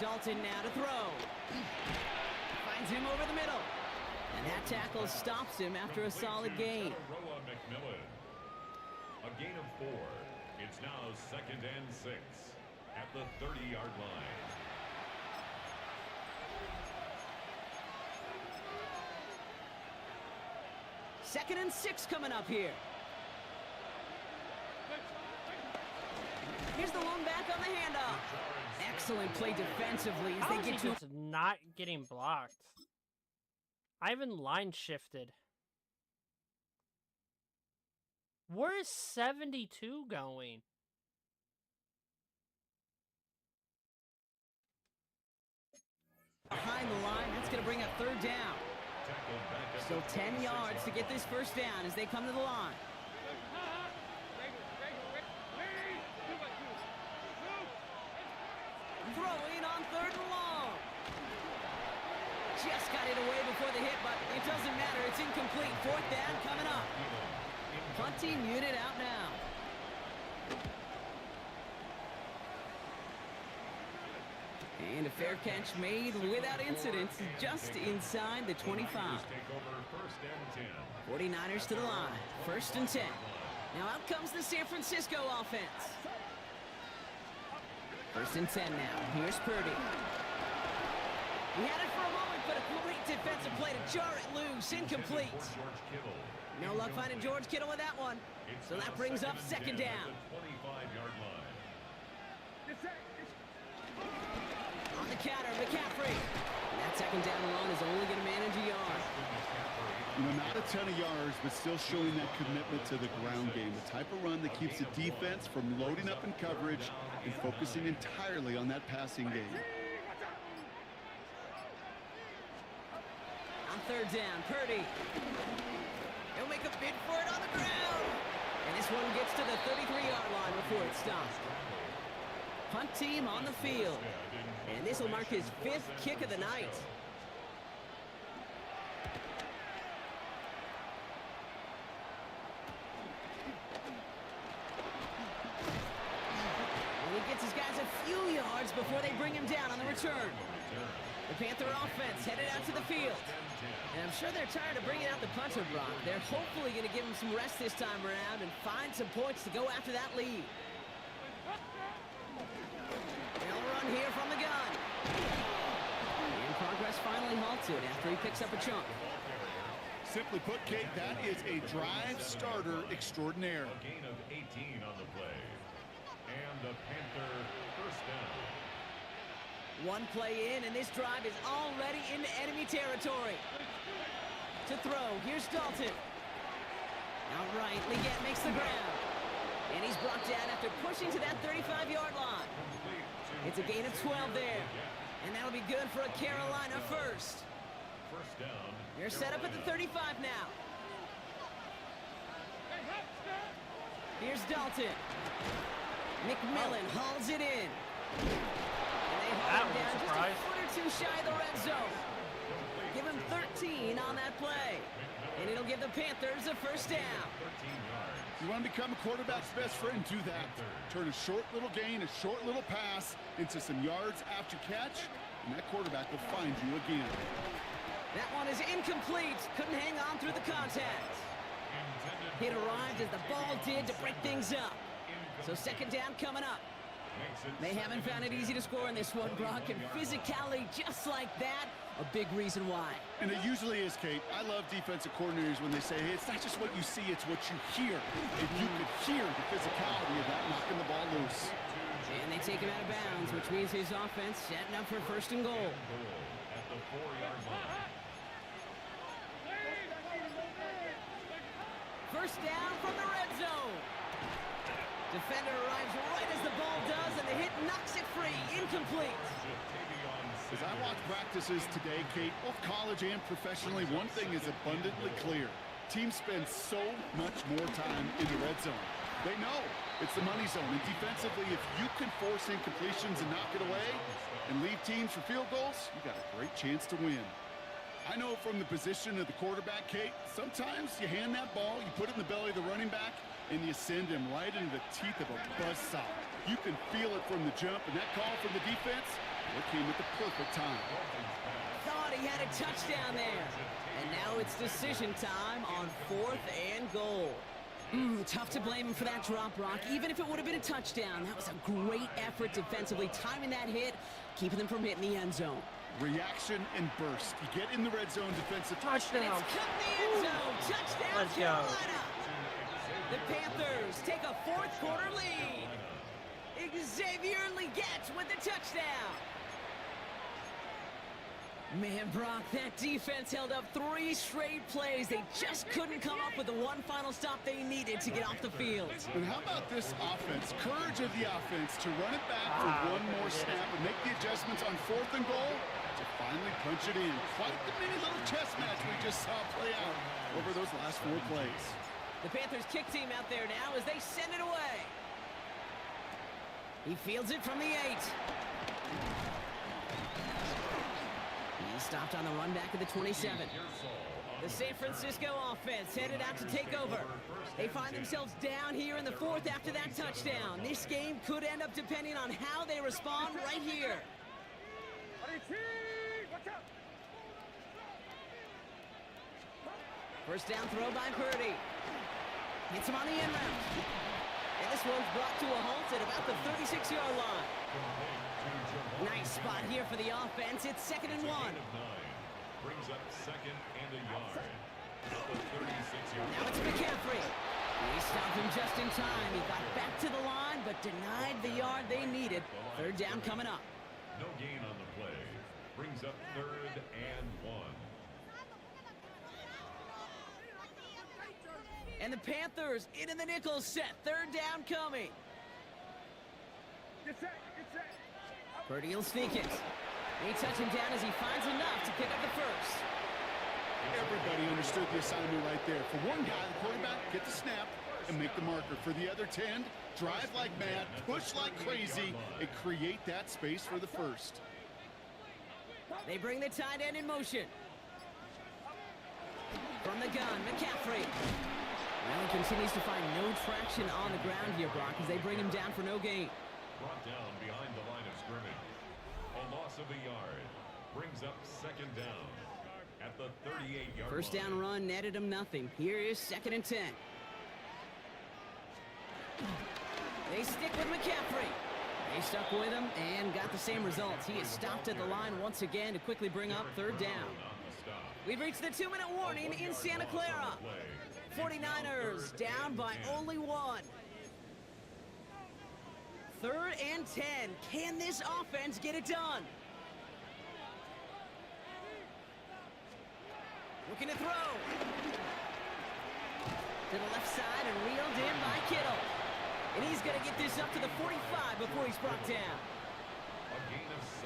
Dalton now to throw. Finds him over the middle. And that tackle stops him after a solid gain. A gain of 4. It's now 2nd and 6 at the 30-yard line. Second and 6 coming up here. Here's the one back on the handoff. Excellent play defensively as they get to... It's not getting blocked. I even line shifted. Where is 72 going? Behind the line, that's going to bring up 3rd down. So 10 yards to get this 1st down as they come to the line. Throwing on 3rd and long. Just got it away before the hit, but it doesn't matter. It's incomplete. 4th down coming up. Punting unit out now. And a fair catch made without incidents just inside the 25. 49ers to the line. 1st and 10. Now out comes the San Francisco offense. 1st and 10 now. Here's Purdy. He had it for a moment, but a great defensive play to jar it loose. Incomplete. No luck finding George Kittle with that one. So that brings up second down. 25-yard line. On the counter, McCaffrey. That second down run is only going to manage a yard. You know, not a ton of yards, but still showing that commitment to the ground game. The type of run that keeps the defense from loading up in coverage and focusing entirely on that passing game. On third down, Purdy. He'll make a bid for it on the ground. And this one gets to the 33-yard line before it stops. Punt team on the field. And this will mark his 5th kick of the night. And he gets his guys a few yards before they bring him down on the return. The Panther offense headed out to the field. And I'm sure they're tired of bringing out the punter, Brock. They're hopefully going to give him some rest this time around and find some points to go after that lead. They'll run here from the gun. And progress finally halted after he picks up a chunk. Simply put, Kate, that is a drive starter extraordinaire. A gain of 18 on the play. And the Panther first down. One play in, and this drive is already into enemy territory. To throw, here's Dalton. Outright, Leggett makes the ground. And he's brought down after pushing to that 35-yard line. It's a gain of 12 there. And that'll be good for a Carolina first. First down. They're set up at the 35 now. Here's Dalton. McMillan hauls it in. That was a just surprise. a foot or two shy of the red zone. Give him 13 on that play. And it'll give the Panthers a first down. You want to become a quarterback's best friend, do that. Turn a short little gain, a short little pass into some yards after catch, and that quarterback will find you again. That one is incomplete. Couldn't hang on through the contact. It arrived as the ball did to break things up. So second down coming up. They haven't found it easy to score in this one, Brock, and physicality just like that, a big reason why. And it usually is, Kate. I love defensive coordinators when they say, hey, it's not just what you see, it's what you hear. If you could hear the physicality of that knocking the ball loose. And they take him out of bounds, which means his offense setting up for first and goal. At the 4-yard line. First down from the red zone. Defender arrives right as the ball does, and the hit knocks it free. Incomplete. As I watch practices today, Kate, both college and professionally, one thing is abundantly clear. Teams spend so much more time in the red zone. They know it's the money zone, and defensively, if you can force incompletions and knock it away and leave teams for field goals, you got a great chance to win. I know from the position of the quarterback, Kate, sometimes you hand that ball, you put it in the belly of the running back, and you send him right into the teeth of a buzzsaw. You can feel it from the jump, and that call from the defense, it came at the perfect time. Thought he had a touchdown there. And now it's decision time on 4th and goal. Tough to blame him for that drop, Brock. Even if it would have been a touchdown, that was a great effort defensively, timing that hit, keeping them from hitting the end zone. Reaction and burst. You get in the red zone defensive. Touchdown. And it's cut in the end zone. Touchdown, Let's go. Carolina. The Panthers take a 4th quarter lead. Xavier Leggett with the touchdown. Man, Brock, that defense held up 3 straight plays. They just couldn't come up with the one final stop they needed to get off the field. And how about this offense? Courage of the offense to run it back for one more snap and make the adjustments on 4th and goal to finally punch it in. Quite the mini little chess match we just saw play out over those last 4 plays. The Panthers kick team out there now as they send it away. He fields it from the 8. He stopped on the run back at the 27. The San Francisco offense headed out to take over. They find themselves down here in the 4th after that touchdown. This game could end up depending on how they respond right here. First down throw by Purdy. Hits him on the end route. And this one's brought to a halt at about the 36-yard line. Nice spot here for the offense. It's 2nd and 1. Brings up 2nd and a yard. At the 36-yard line. Now it's McCaffrey. He stopped him just in time. He got back to the line, but denied the yard they needed. 3rd down coming up. No gain on the play. Brings up 3rd and 1. And the Panthers into the nickel set. 3rd down coming. Purdy will sneak it. They touch him down as he finds enough to pick up the first. Everybody understood the assignment right there. For one guy, the quarterback, get the snap and make the marker. For the other 10, drive like mad, push like crazy, and create that space for the first. They bring the tight end in motion. From the gun, McCaffrey. Well, he continues to find no traction on the ground here, Brock, as they bring him down for no gain. Brought down behind the line of scrimmage. A loss of a yard. Brings up 2nd down. At the 38-yard First down line. run netted him nothing. Here is 2nd and 10. They stick with McCaffrey. They stuck with him and got the same results. He is stopped at the line once again to quickly bring up 3rd down. We've reached the 2-minute warning in Santa Clara. 49ers down by only 1. 3rd and 10. Can this offense get it done? Looking to throw. To the left side and reeled in by Kittle. And he's going to get this up to the 45 before he's brought down.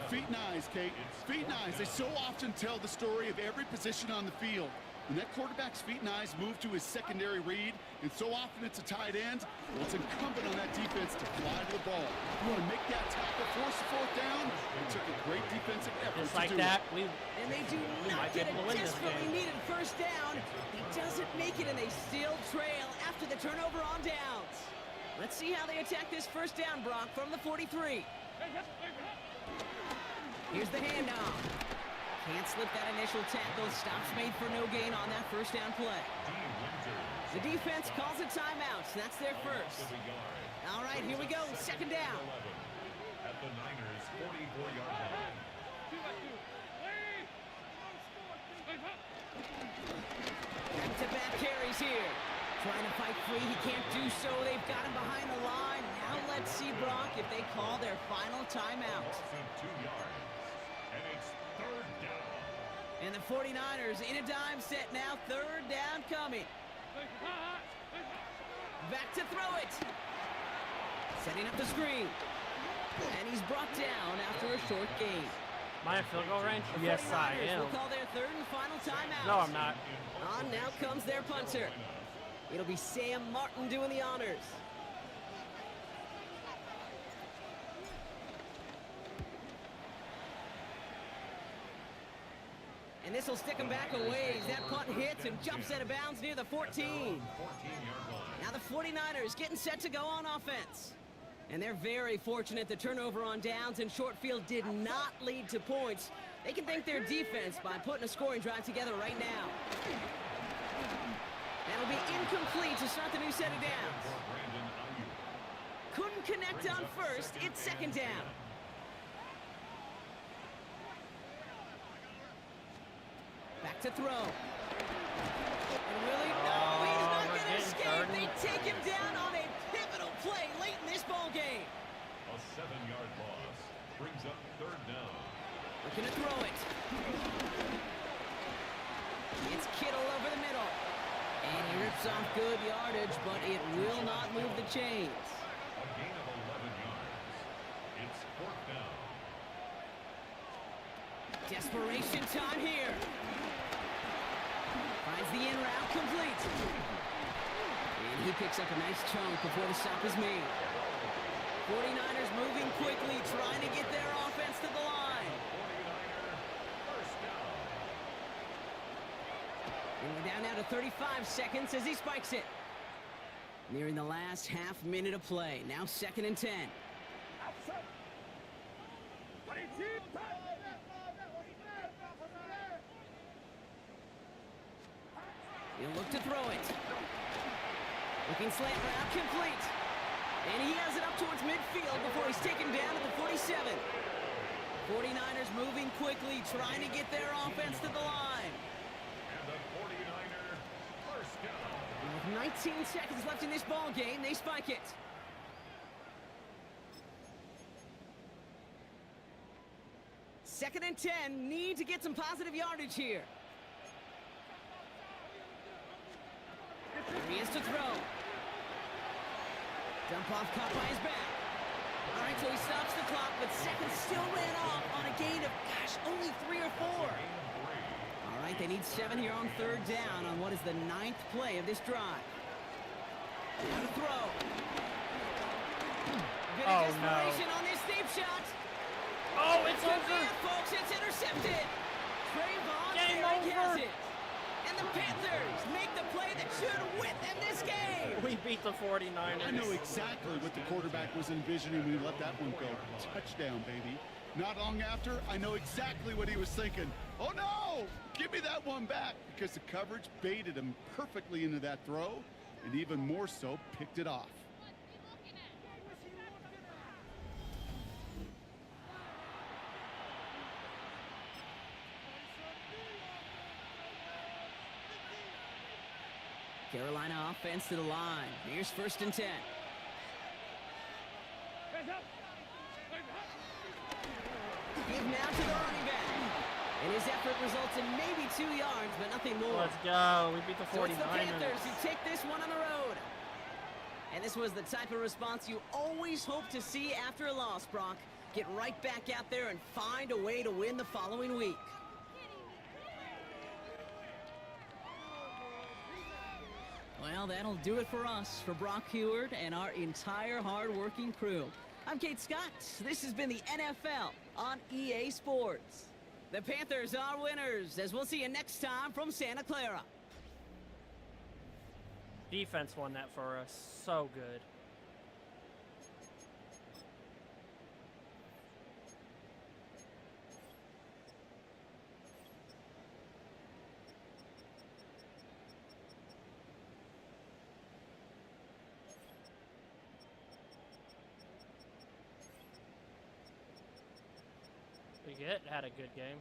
Feet and eyes, Kate. Feet and eyes. They so often tell the story of every position on the field. When that quarterback's feet and eyes move to his secondary read, and so often it's a tight end, well, it's incumbent on that defense to fly to the ball. You want to make that tackle, force the 4th down. It took a great defensive effort Just to like do that, it. And they do not get a desperately needed first down. He doesn't make it, and they still trail after the turnover on downs. Let's see how they attack this first down, Brock, from the 43. Here's the handoff. Can't slip that initial tackle. Stops made for no gain on that first down play. The defense calls a timeout. That's their first. All right, here we go. 2nd down. At the Niners' 44-yard line. Back-to-back carries here. Trying to fight free. He can't do so. They've got him behind the line. Now let's see, Brock, if they call their final timeout. Loss of 2 yards. And it's 3rd down. And the 49ers in a dime set now. 3rd down coming. Back to throw it. Setting up the screen. And he's brought down after a short gain. Am I in field goal range? The Yes, I 49ers am. will call their 3rd and final timeout. No, I'm not. On now comes their punter. It'll be Sam Martin doing the honors. And this will stick him back a ways. That punt hits and jumps out of bounds near the 14. Now the 49ers getting set to go on offense. And they're very fortunate the turnover on downs and short field did not lead to points. They can thank their defense by putting a scoring drive together right now. That'll be incomplete to start the new set of downs. Couldn't connect on first. It's 2nd down. Back to throw. And Willie, no, he's not going to escape. They take him down on a pivotal play late in this ball game. A 7-yard loss brings up 3rd down. Looking to throw it. It's Kittle over the middle. And he rips off good yardage, but it will not move the chains. A gain of 11 yards. It's 4th down. Desperation time here. Finds the in route complete. And he picks up a nice chunk before the stop is made. 49ers moving quickly, trying to get their offense to the line. 49er, first down. And we're down now to 35 seconds as he spikes it. Nearing the last half minute of play. Now 2nd and 10. He'll look to throw it. Looking slant route complete. And he has it up towards midfield before he's taken down at the 47. 49ers Bears moving quickly, trying to get their offense to the line. And the 49er first down. With 19 seconds left in this ball game, they spike it. Second and 10, need to get some positive yardage here. Here he is to throw. Dump off caught by his back. All right, so he stops the clock, but seconds still ran off on a gain of, only 3 or 4. All right, they need 7 here on third down on what is the 9th play of this drive. Now to throw. Bit of desperation on this deep shot. Oh, it's over. Folks, it's intercepted. Trayvon has it. And the Panthers make the play that should win them this game. We beat the 49ers. I know exactly what the quarterback was envisioning when he let that one go. Touchdown, baby. Not long after, I know exactly what he was thinking. Oh, no! Give me that one back, because the coverage baited him perfectly into that throw, and even more so, picked it off. Carolina offense to the line. Here's first and 10. Give now to the running back. And his effort results in maybe 2 yards, but nothing more. Let's go. We beat the 49ers. So it's the Panthers who take this one on the road. And this was the type of response you always hope to see after a loss, Brock. Get right back out there and find a way to win the following week. Well, that'll do it for us, for Brock Heward and our entire hard-working crew. I'm Kate Scott. This has been the NFL on EA Sports. The Panthers are winners, as we'll see you next time from Santa Clara. Defense won that for us. So good. It had a good game.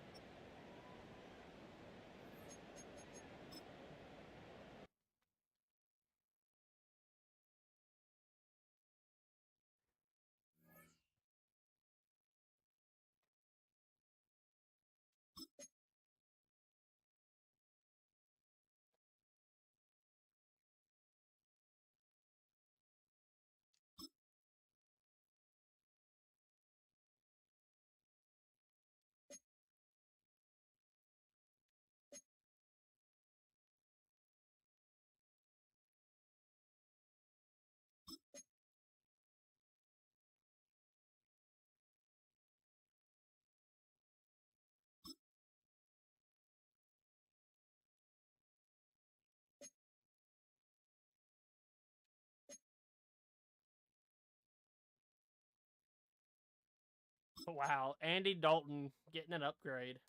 Wow, Andy Dalton getting an upgrade.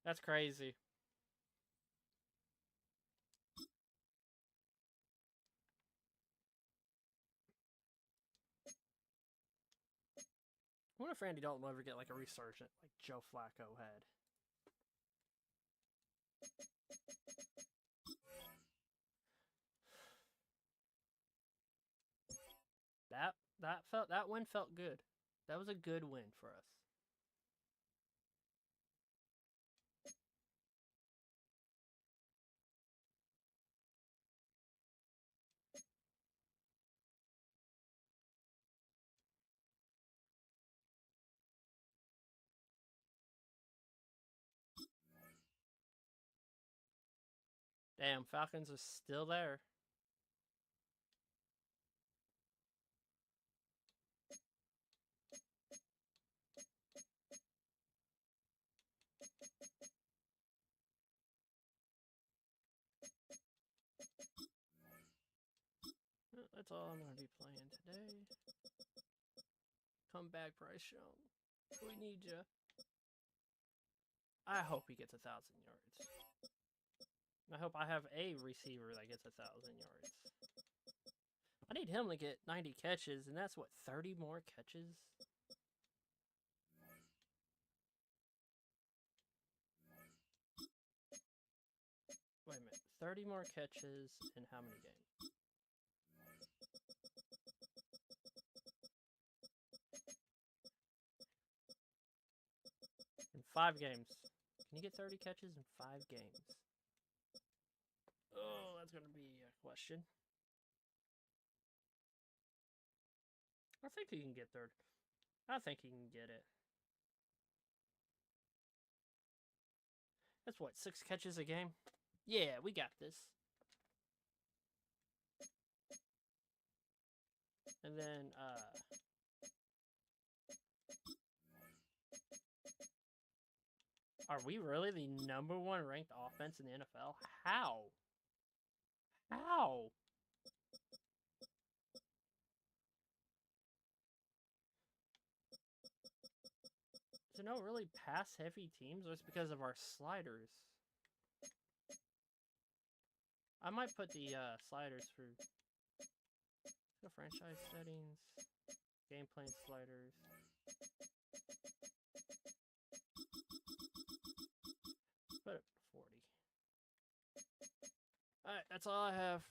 That's crazy. I wonder if Andy Dalton will ever get like a resurgent like Joe Flacco had. That win felt good. That was a good win for us. Damn, Falcons are still there. That's all I'm going to be playing today. Come back, Bryce Young. We need you. I hope he gets 1,000 yards. I hope I have a receiver that gets 1,000 yards. I need him to get 90 catches, and that's what, 30 more catches? 30 more catches in how many games? In 5 games. Can you get 30 catches in 5 games? Oh, that's going to be a question. I think he can get 30. I think he can get it. That's what, 6 catches a game? Yeah, we got this. And then, are we really the #1 ranked offense in the NFL? How? How? Is there no really pass-heavy teams, or is it because of our sliders? I might put the sliders for the franchise settings, game plan sliders. Put it 40. Alright, that's all I have.